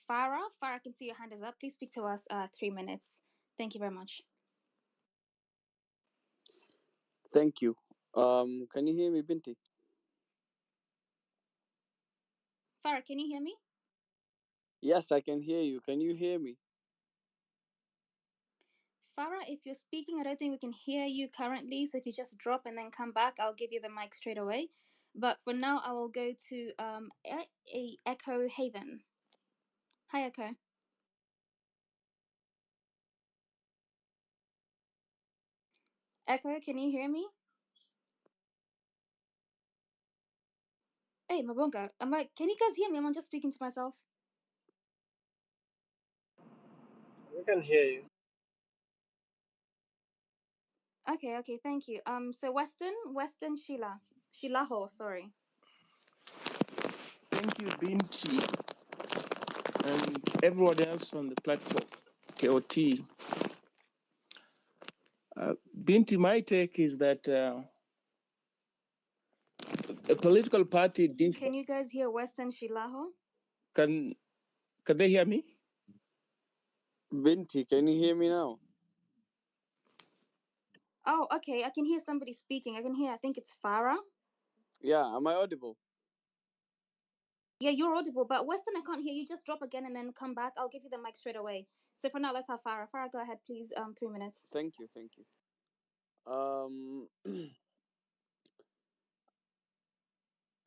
B: Farah. Farah, I can see your hand is up. Please speak to us 3 minutes. Thank you very much.
P: Thank you. Can you hear me, Binti?
B: Farah, can you hear me?
P: Yes, I can hear you. Can you hear me?
B: Farah, if you're speaking, I don't think we can hear you currently. So if you just drop and then come back, I'll give you the mic straight away. But for now, I will go to Echo Haven. Hi, Echo. Echo, can you hear me? Hey, Mabonga, can you guys hear me? I'm just speaking to myself.
W: We can hear you.
B: Okay, thank you. So Western Shilaho, sorry.
D: Thank you, Binti, and everyone else on the platform, KOT. Binti, my take is that a political party
B: Can you guys hear Western Shilaho?
D: Can they hear me?
P: Binti, can you hear me now?
B: Oh, okay. I can hear somebody speaking. I think it's Farah.
P: Yeah, am I audible?
B: Yeah, you're audible, but Western, I can't hear you. Just drop again and then come back. I'll give you the mic straight away. So for now, let's have Farah. Farah, go ahead, please. 3 minutes.
P: Thank you.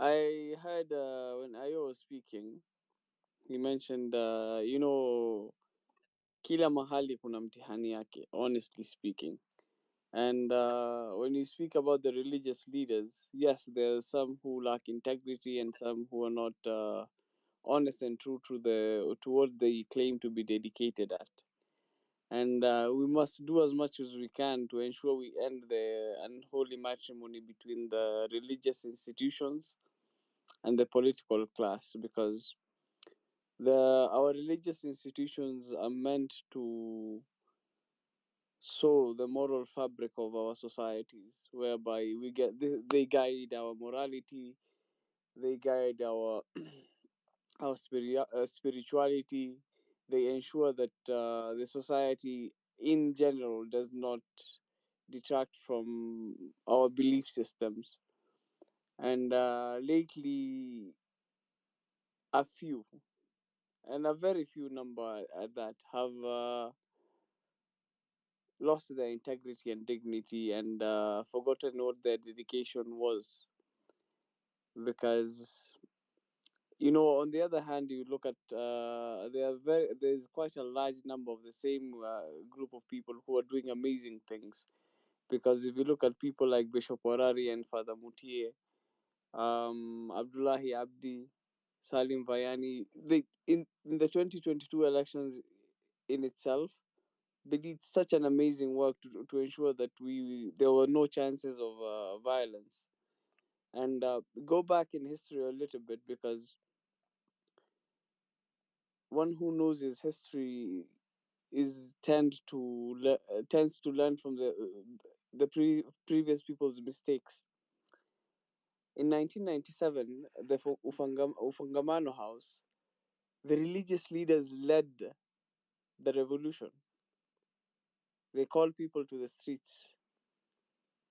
P: I heard when Ayo was speaking, he mentioned, kila mahali kuna mtihani yake, honestly speaking. And when you speak about the religious leaders, yes, there are some who lack integrity and some who are not honest and true to what they claim to be dedicated at. And we must do as much as we can to ensure we end the unholy matrimony between the religious institutions and the political class, because our religious institutions are meant to sow the moral fabric of our societies, whereby they guide our morality, they guide our spirituality. They ensure that the society in general does not detract from our belief systems. And lately, a few, and a very few number at that, have lost their integrity and dignity and forgotten what their dedication was. Because, on the other hand, you look at there's quite a large number of the same group of people who are doing amazing things. Because if you look at people like Bishop Warari and Father Mutie, Abdullahi Abdi, Salim Vayani, in the 2022 elections in itself, they did such an amazing work to ensure that there were no chances of violence. And go back in history a little bit, because one who knows his history tends to learn from the previous people's mistakes. In 1997, the Ufangamano House, the religious leaders led the revolution. They called people to the streets.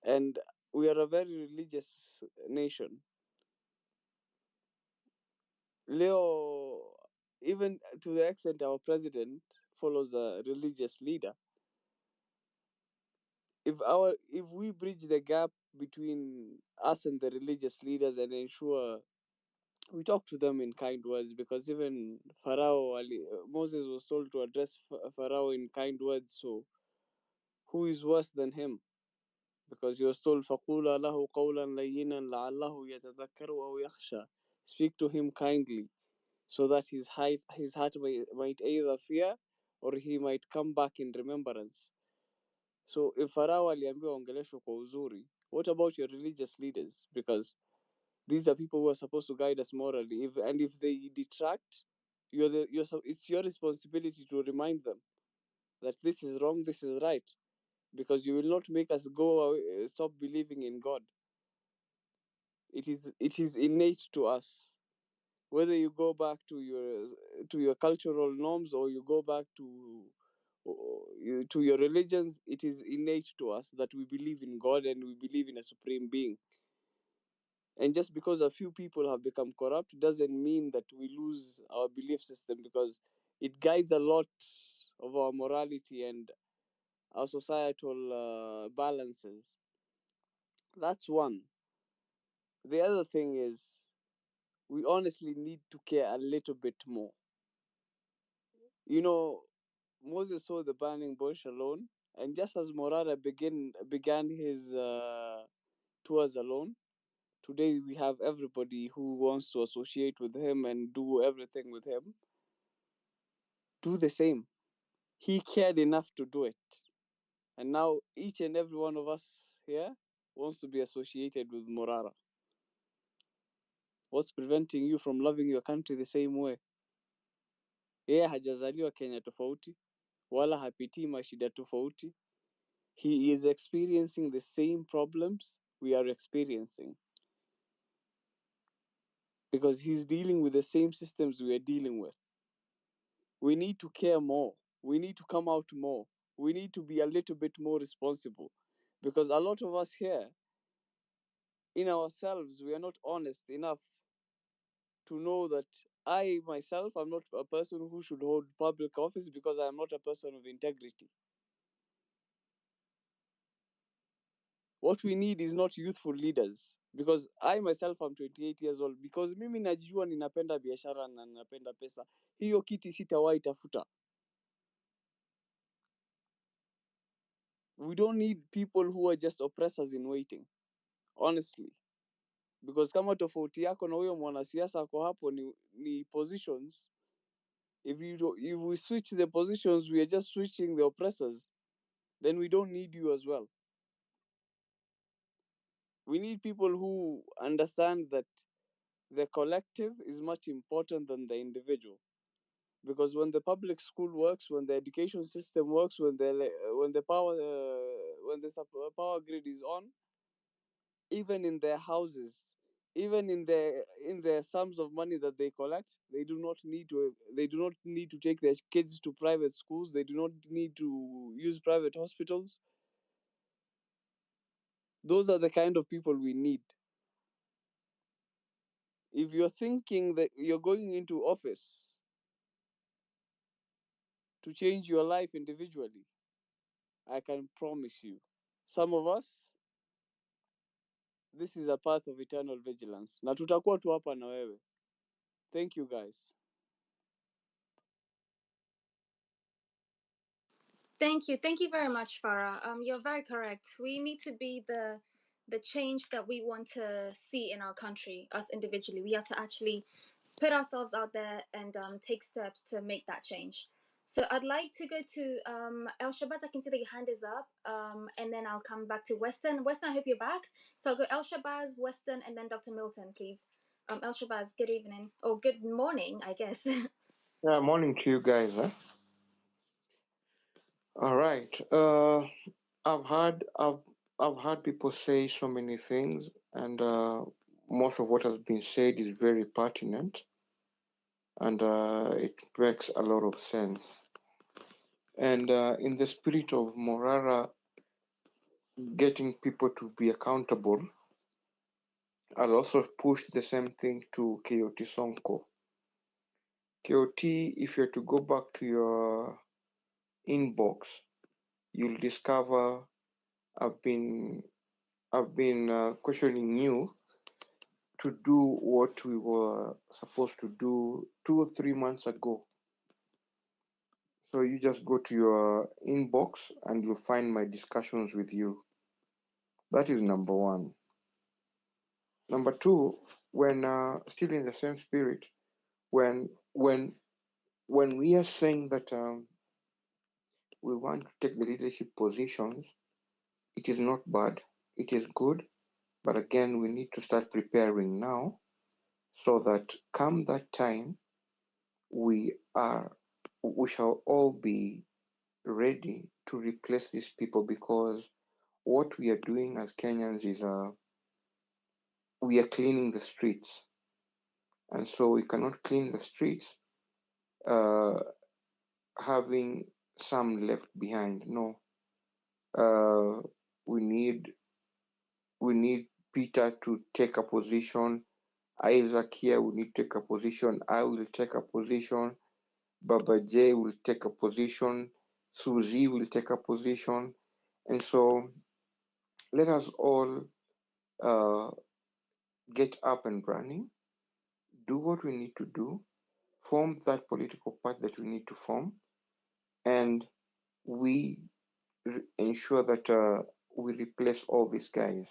P: And we are a very religious nation. Leo, even to the extent our president follows a religious leader, if we bridge the gap between us and the religious leaders and ensure we talk to them in kind words, because even Moses was told to address Pharaoh in kind words, so who is worse than him? Because he was told فَقُولَ لَهُ قَوْلًا لَيِّنًا لَعَلَّهُ يَتَذَكَّرُ أَوْ يَخْشَى. Speak to him kindly, so that his heart might either fear or he might come back in remembrance. So if Farao aliambiwa ongeleshwe kwa uzuri, what about your religious leaders? Because these are people who are supposed to guide us morally. If they detract, it's your responsibility to remind them that this is wrong, this is right, because you will not make us stop believing in God. It is innate to us. Whether you go back to your cultural norms or you go back to your religions, it is innate to us that we believe in God and we believe in a supreme being. And just because a few people have become corrupt doesn't mean that we lose our belief system, because it guides a lot of our morality and our societal balances. That's one. The other thing is, we honestly need to care a little bit more. Moses saw the burning bush alone, and just as Morara began his tours alone, today we have everybody who wants to associate with him and do everything with him. Do the same. He cared enough to do it. And now each and every one of us here wants to be associated with Morara. What's preventing you from loving your country the same way? Yeye hajazaliwa Kenya tofauti, wala hapitii mashida tofauti. He is experiencing the same problems we are experiencing, because he's dealing with the same systems we are dealing with. We need to care more. We need to come out more. We need to be a little bit more responsible, because a lot of us here, in ourselves, we are not honest enough to know that I myself am not a person who should hold public office because I am not a person of integrity. What we need is not youthful leaders, because I myself am 28 years old, because mimi najua ninapenda biashara na ninapenda pesa. Hiyo kiti sitawahi tafuta. We don't need people who are just oppressors in waiting, honestly, because kama tofauti yako na huyo mwanasiasa ako hapo ni positions. If we switch the positions, we are just switching the oppressors. Then we don't need you as well. We need people who understand that the collective is much important than the individual. Because when the public school works, when the education system works, when the power grid is on, even in their houses, even in their sums of money that they collect, they do not need to take their kids to private schools. They do not need to use private hospitals. Those are the kind of people we need. If you're thinking that you're going into office to change your life individually, I can promise you, some of us, this is a path of eternal vigilance. Na tutakuwa tu hapa na wewe. Thank you guys.
B: Thank you. Thank you very much, Farah. You're very correct. We need to be the change that we want to see in our country, us individually. We have to actually put ourselves out there and take steps to make that change. So I'd like to go to El Shabazz. I can see that your hand is up, and then I'll come back to Weston. Weston, I hope you're back. So I'll go El Shabazz, Weston, and then Dr. Milton, please. El Shabazz, good evening. Or good morning, I guess.
A: Yeah, morning to you guys. All right. I've heard people say so many things, and most of what has been said is very pertinent, and it makes a lot of sense. And in the spirit of Morara getting people to be accountable, I'll also push the same thing to KOT Sonko. KOT, if you're to go back to your inbox, you'll discover I've been questioning you to do what we were supposed to do 2 or 3 months ago. So you just go to your inbox and you'll find my discussions with you. That is number one. Number two, when still in the same spirit, when we are saying that we want to take the leadership positions, it is not bad. It is good. But again, we need to start preparing now so that come that time, we shall all be ready to replace these people, because what we are doing as Kenyans is we are cleaning the streets, and so we cannot clean the streets having some left behind. No, we need Peter to take a position. Isaac here will need to take a position. I will take a position. Baba J will take a position. Susie will take a position. And so let us all get up and running, do what we need to do, form that political party that we need to form, and we ensure that we replace all these guys.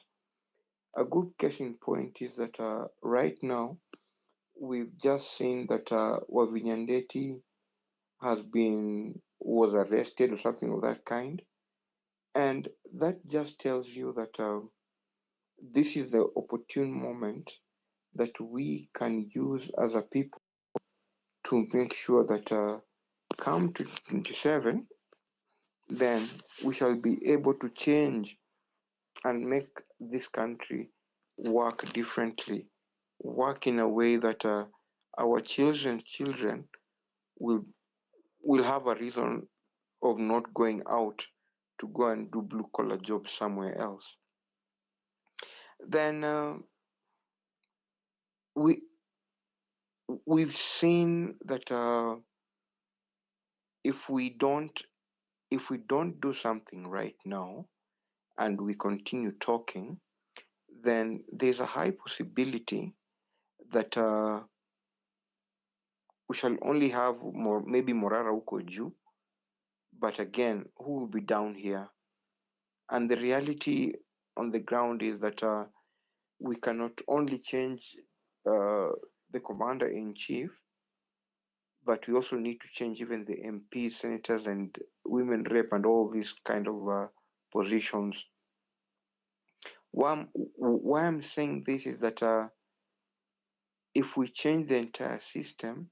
A: A good case in point is that right now, we've just seen that Wavinyandeti was arrested or something of that kind. And that just tells you that this is the opportune moment that we can use as a people to make sure that come to 27, then we shall be able to change and make this country work differently, work in a way that our children will have a reason of not going out to go and do blue collar jobs somewhere else. Then we've seen that if we don't do something right now and we continue talking, then there's a high possibility that we shall only have more, maybe Morara huko juu, but again, who will be down here? And the reality on the ground is that we cannot only change the commander-in-chief, but we also need to change even the MPs, senators, and women rep and all these kind of positions. Why I'm saying this is that if we change the entire system,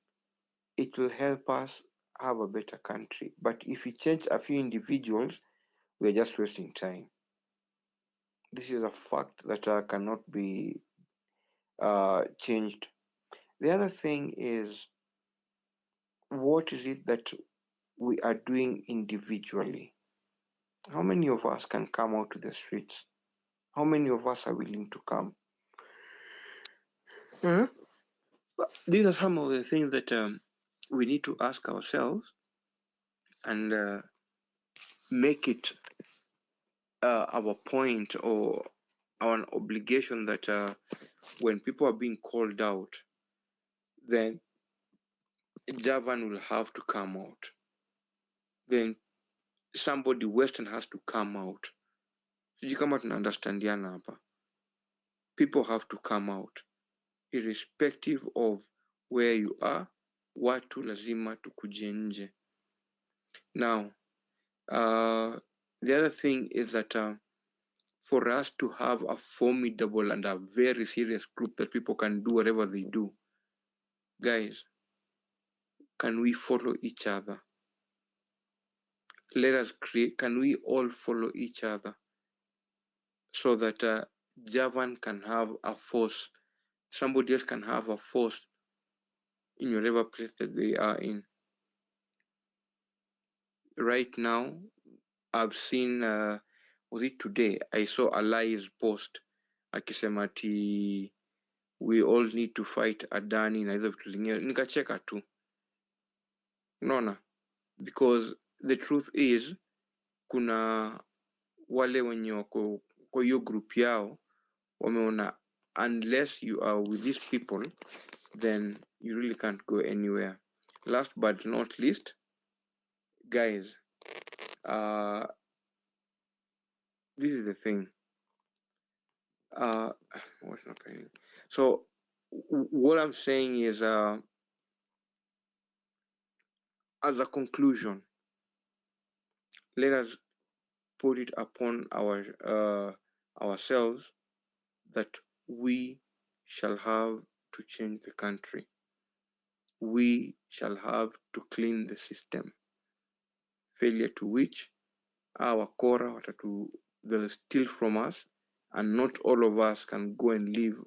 A: it will help us have a better country. But if we change a few individuals, we're just wasting time. This is a fact that cannot be changed. The other thing is, what is it that we are doing individually? How many of us can come out to the streets? How many of us are willing to come? These are some of the things that we need to ask ourselves and make it our point or our obligation that when people are being called out, then Javan will have to come out. Then somebody Western has to come out. Sijui kama tunaunderstandiana hapa. People have to come out, irrespective of where you are. Watu lazima tukuje nje. Now, the other thing is that for us to have a formidable and a very serious group that people can do whatever they do, guys, can we follow each other? Let us create, can we all follow each other so that Javan can have a force, somebody else can have a force in whatever place that they are in. Right now, I've seen, was it today? I saw Alai's post akisema ati we all need to fight Adani na hizo vitu zingine. Nikacheka tu, unaona, because the truth is kuna wale wenye wako kwa hiyo group yao wameona unless you are with these people then you really can't go anywhere. Last but not least, guys, this is the thing. What's not happening? So what I'm saying is as a conclusion, let us put it upon ourselves that we shall have to change the country. We shall have to clean the system. Failure to which our kora they'll steal from us, and not all of us can go and live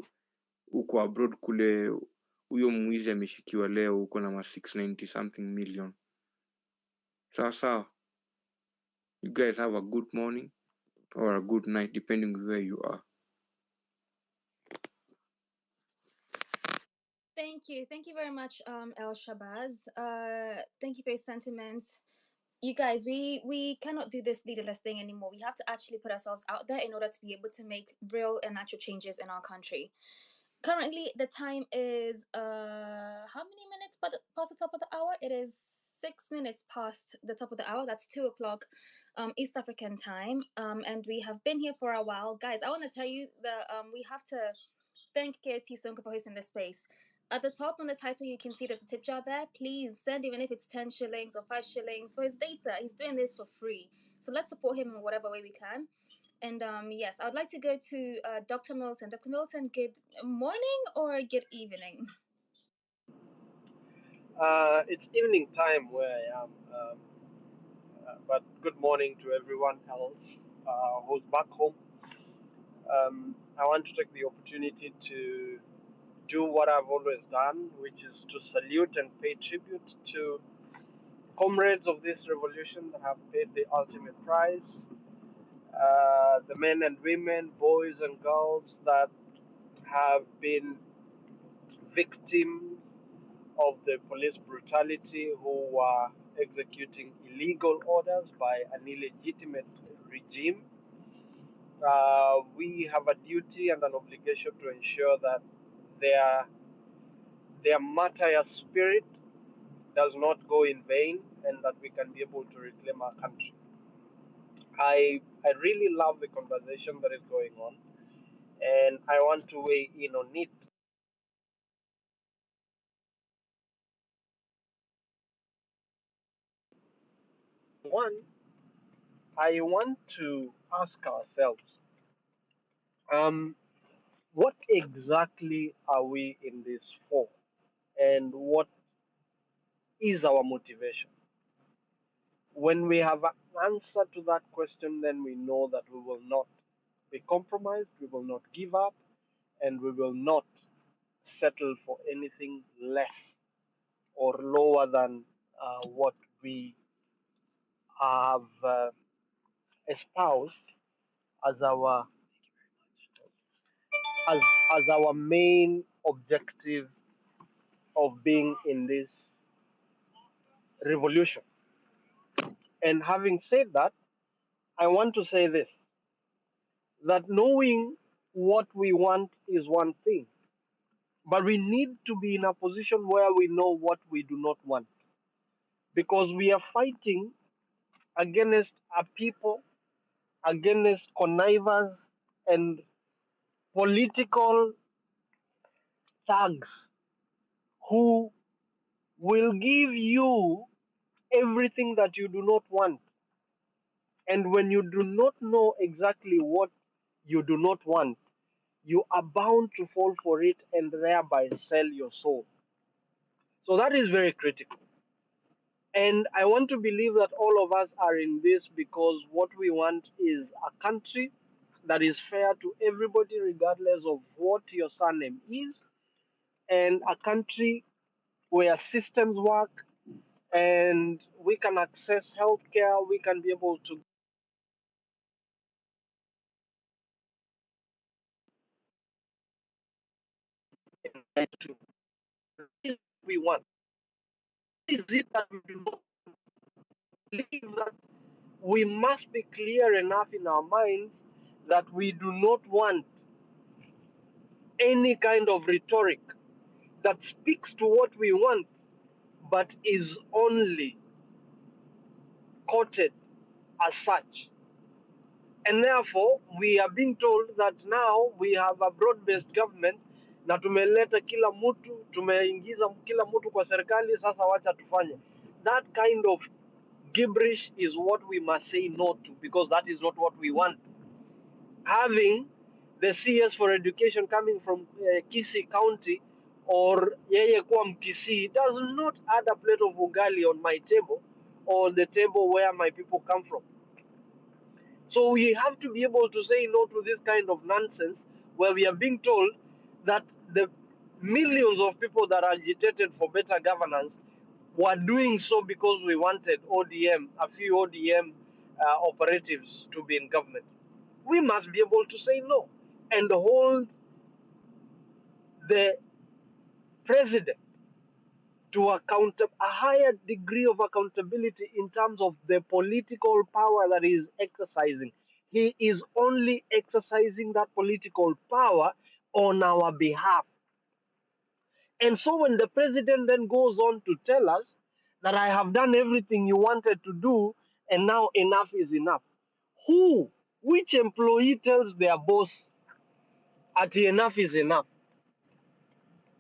A: huko abroad kule. Huyo mwizi ameshikiwa leo huko na 690 something million. Sawa. You guys have a good morning or a good night depending on where you are.
B: Thank you very much, El Shabazz. Thank you for your sentiments. You guys, we cannot do this leaderless thing anymore. We have to actually put ourselves out there in order to be able to make real and actual changes in our country. Currently, the time is how many minutes past the top of the hour? It is 6 minutes past the top of the hour. That's 2 o'clock East African time. And we have been here for a while. Guys, I want to tell you that we have to thank KOT Sonko for hosting this space. At the top on the title, you can see there's a tip jar there. Please send, even if it's 10 shillings or 5 shillings for his data. He's doing this for free. So let's support him in whatever way we can. And yes, I would like to go to Dr. Milton. Dr. Milton, good morning or good evening?
E: It's evening time where I am, but good morning to everyone else who's back home. I want to take the opportunity to do what I've always done, which is to salute and pay tribute to comrades of this revolution that have paid the ultimate price, the men and women, boys and girls that have been victims of the police brutality, who were executing illegal orders by an illegitimate regime. We have a duty and an obligation to ensure that their martyr spirit does not go in vain, and that we can be able to reclaim our country. I really love the conversation that is going on, and I want to weigh in on it. One, I want to ask ourselves, what exactly are we in this for? And what is our motivation? When we have an answer to that question, then we know that we will not be compromised, we will not give up, and we will not settle for anything less or lower than what we have espoused as our as as our main objective of being in this revolution. And having said that, I want to say this, that knowing what we want is one thing, but we need to be in a position where we know what we do not want, because we are fighting against a people, against connivers and political thugs who will give you everything that you do not want. And when you do not know exactly what you do not want, you are bound to fall for it and thereby sell your soul. So that is very critical. And I want to believe that all of us are in this because what we want is a country that is fair to everybody, regardless of what your surname is, and a country where systems work and we can access healthcare, we can be able to we want. Is it that we do not believe that we must be clear enough in our minds that we do not want any kind of rhetoric that speaks to what we want but is only quoted as such. And therefore, we are being told that now we have a broad-based government na tumeleta kila mtu, tumeingiza kila mtu kwa serikali, sasa wacha tufanye. That kind of gibberish is what we must say no to, because that is not what we want. Having the CS for education coming from Kisii County or yeye kuwa Mkisii does not add a plate of ugali on my table or the table where my people come from. So we have to be able to say no to this kind of nonsense where we are being told that the millions of people that agitated for better governance were doing so because we wanted ODM, a few ODM operatives to be in government. We must be able to say no and hold the president to account a higher degree of accountability in terms of the political power that he is exercising. He is only exercising that political power on our behalf. And so when the president then goes on to tell us that I have done everything you wanted to do and now enough is enough, which employee tells their boss at enough is enough?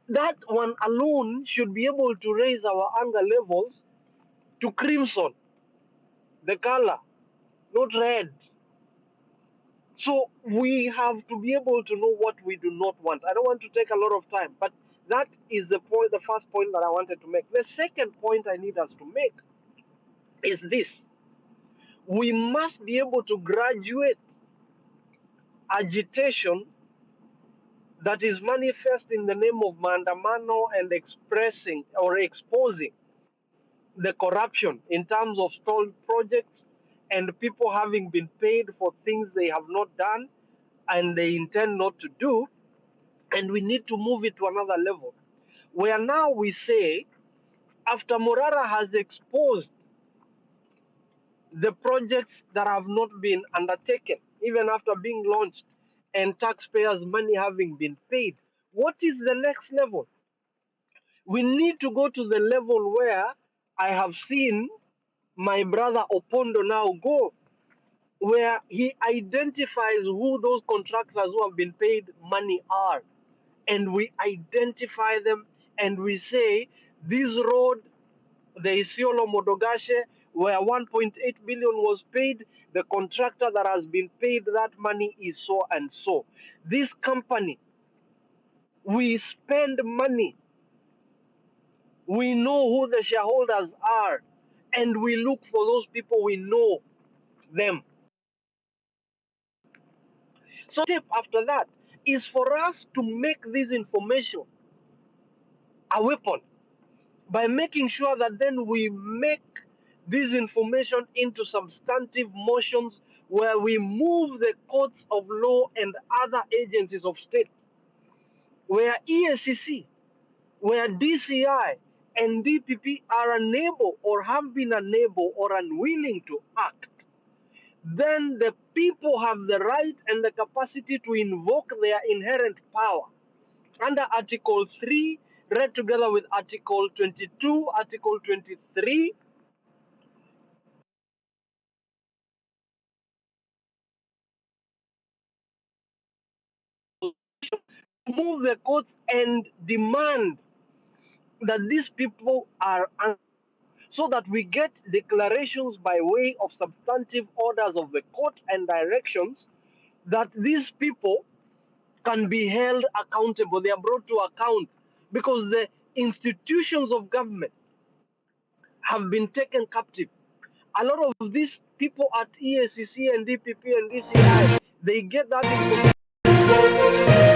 E: That one alone should be able to raise our anger levels to crimson, the color. not red. So we have to be able to know what we do not want. I don't want to take a lot of time, but that is the point, the first point that I wanted to make. The second point I need us to make is this: we must be able to graduate agitation that is manifest in the name of maandamano and expressing or exposing the corruption in terms of stalled projects and people having been paid for things they have not done and they intend not to do. And we need to move it to another level where now we say, after Morara has exposed the projects that have not been undertaken, even after being launched and taxpayers' money having been paid, what is the next level? We need to go to the level where I have seen my brother Opondo now go, where he identifies who those contractors who have been paid money are. And we identify them and we say, this road, the Isiolo Modogashe, where 1.8 billion was paid, the contractor that has been paid that money is so and so. This company, we spend money, we know who the shareholders are, and we look for those people, we know them. So step after that is for us to make this information a weapon by making sure that then we make this information into substantive motions where we move the courts of law and other agencies of state, where EACC, where DCI and DPP are unable or have been unable or unwilling to act. Then the people have the right and the capacity to invoke their inherent power under Article 3, read together with Article 22, Article 23, move the courts and demand that these people are so that we get declarations by way of substantive orders of the court and directions that these people can be held accountable. They are brought to account because the institutions of government have been taken captive. A lot of these people at EACC and DPP and DCI, they get that information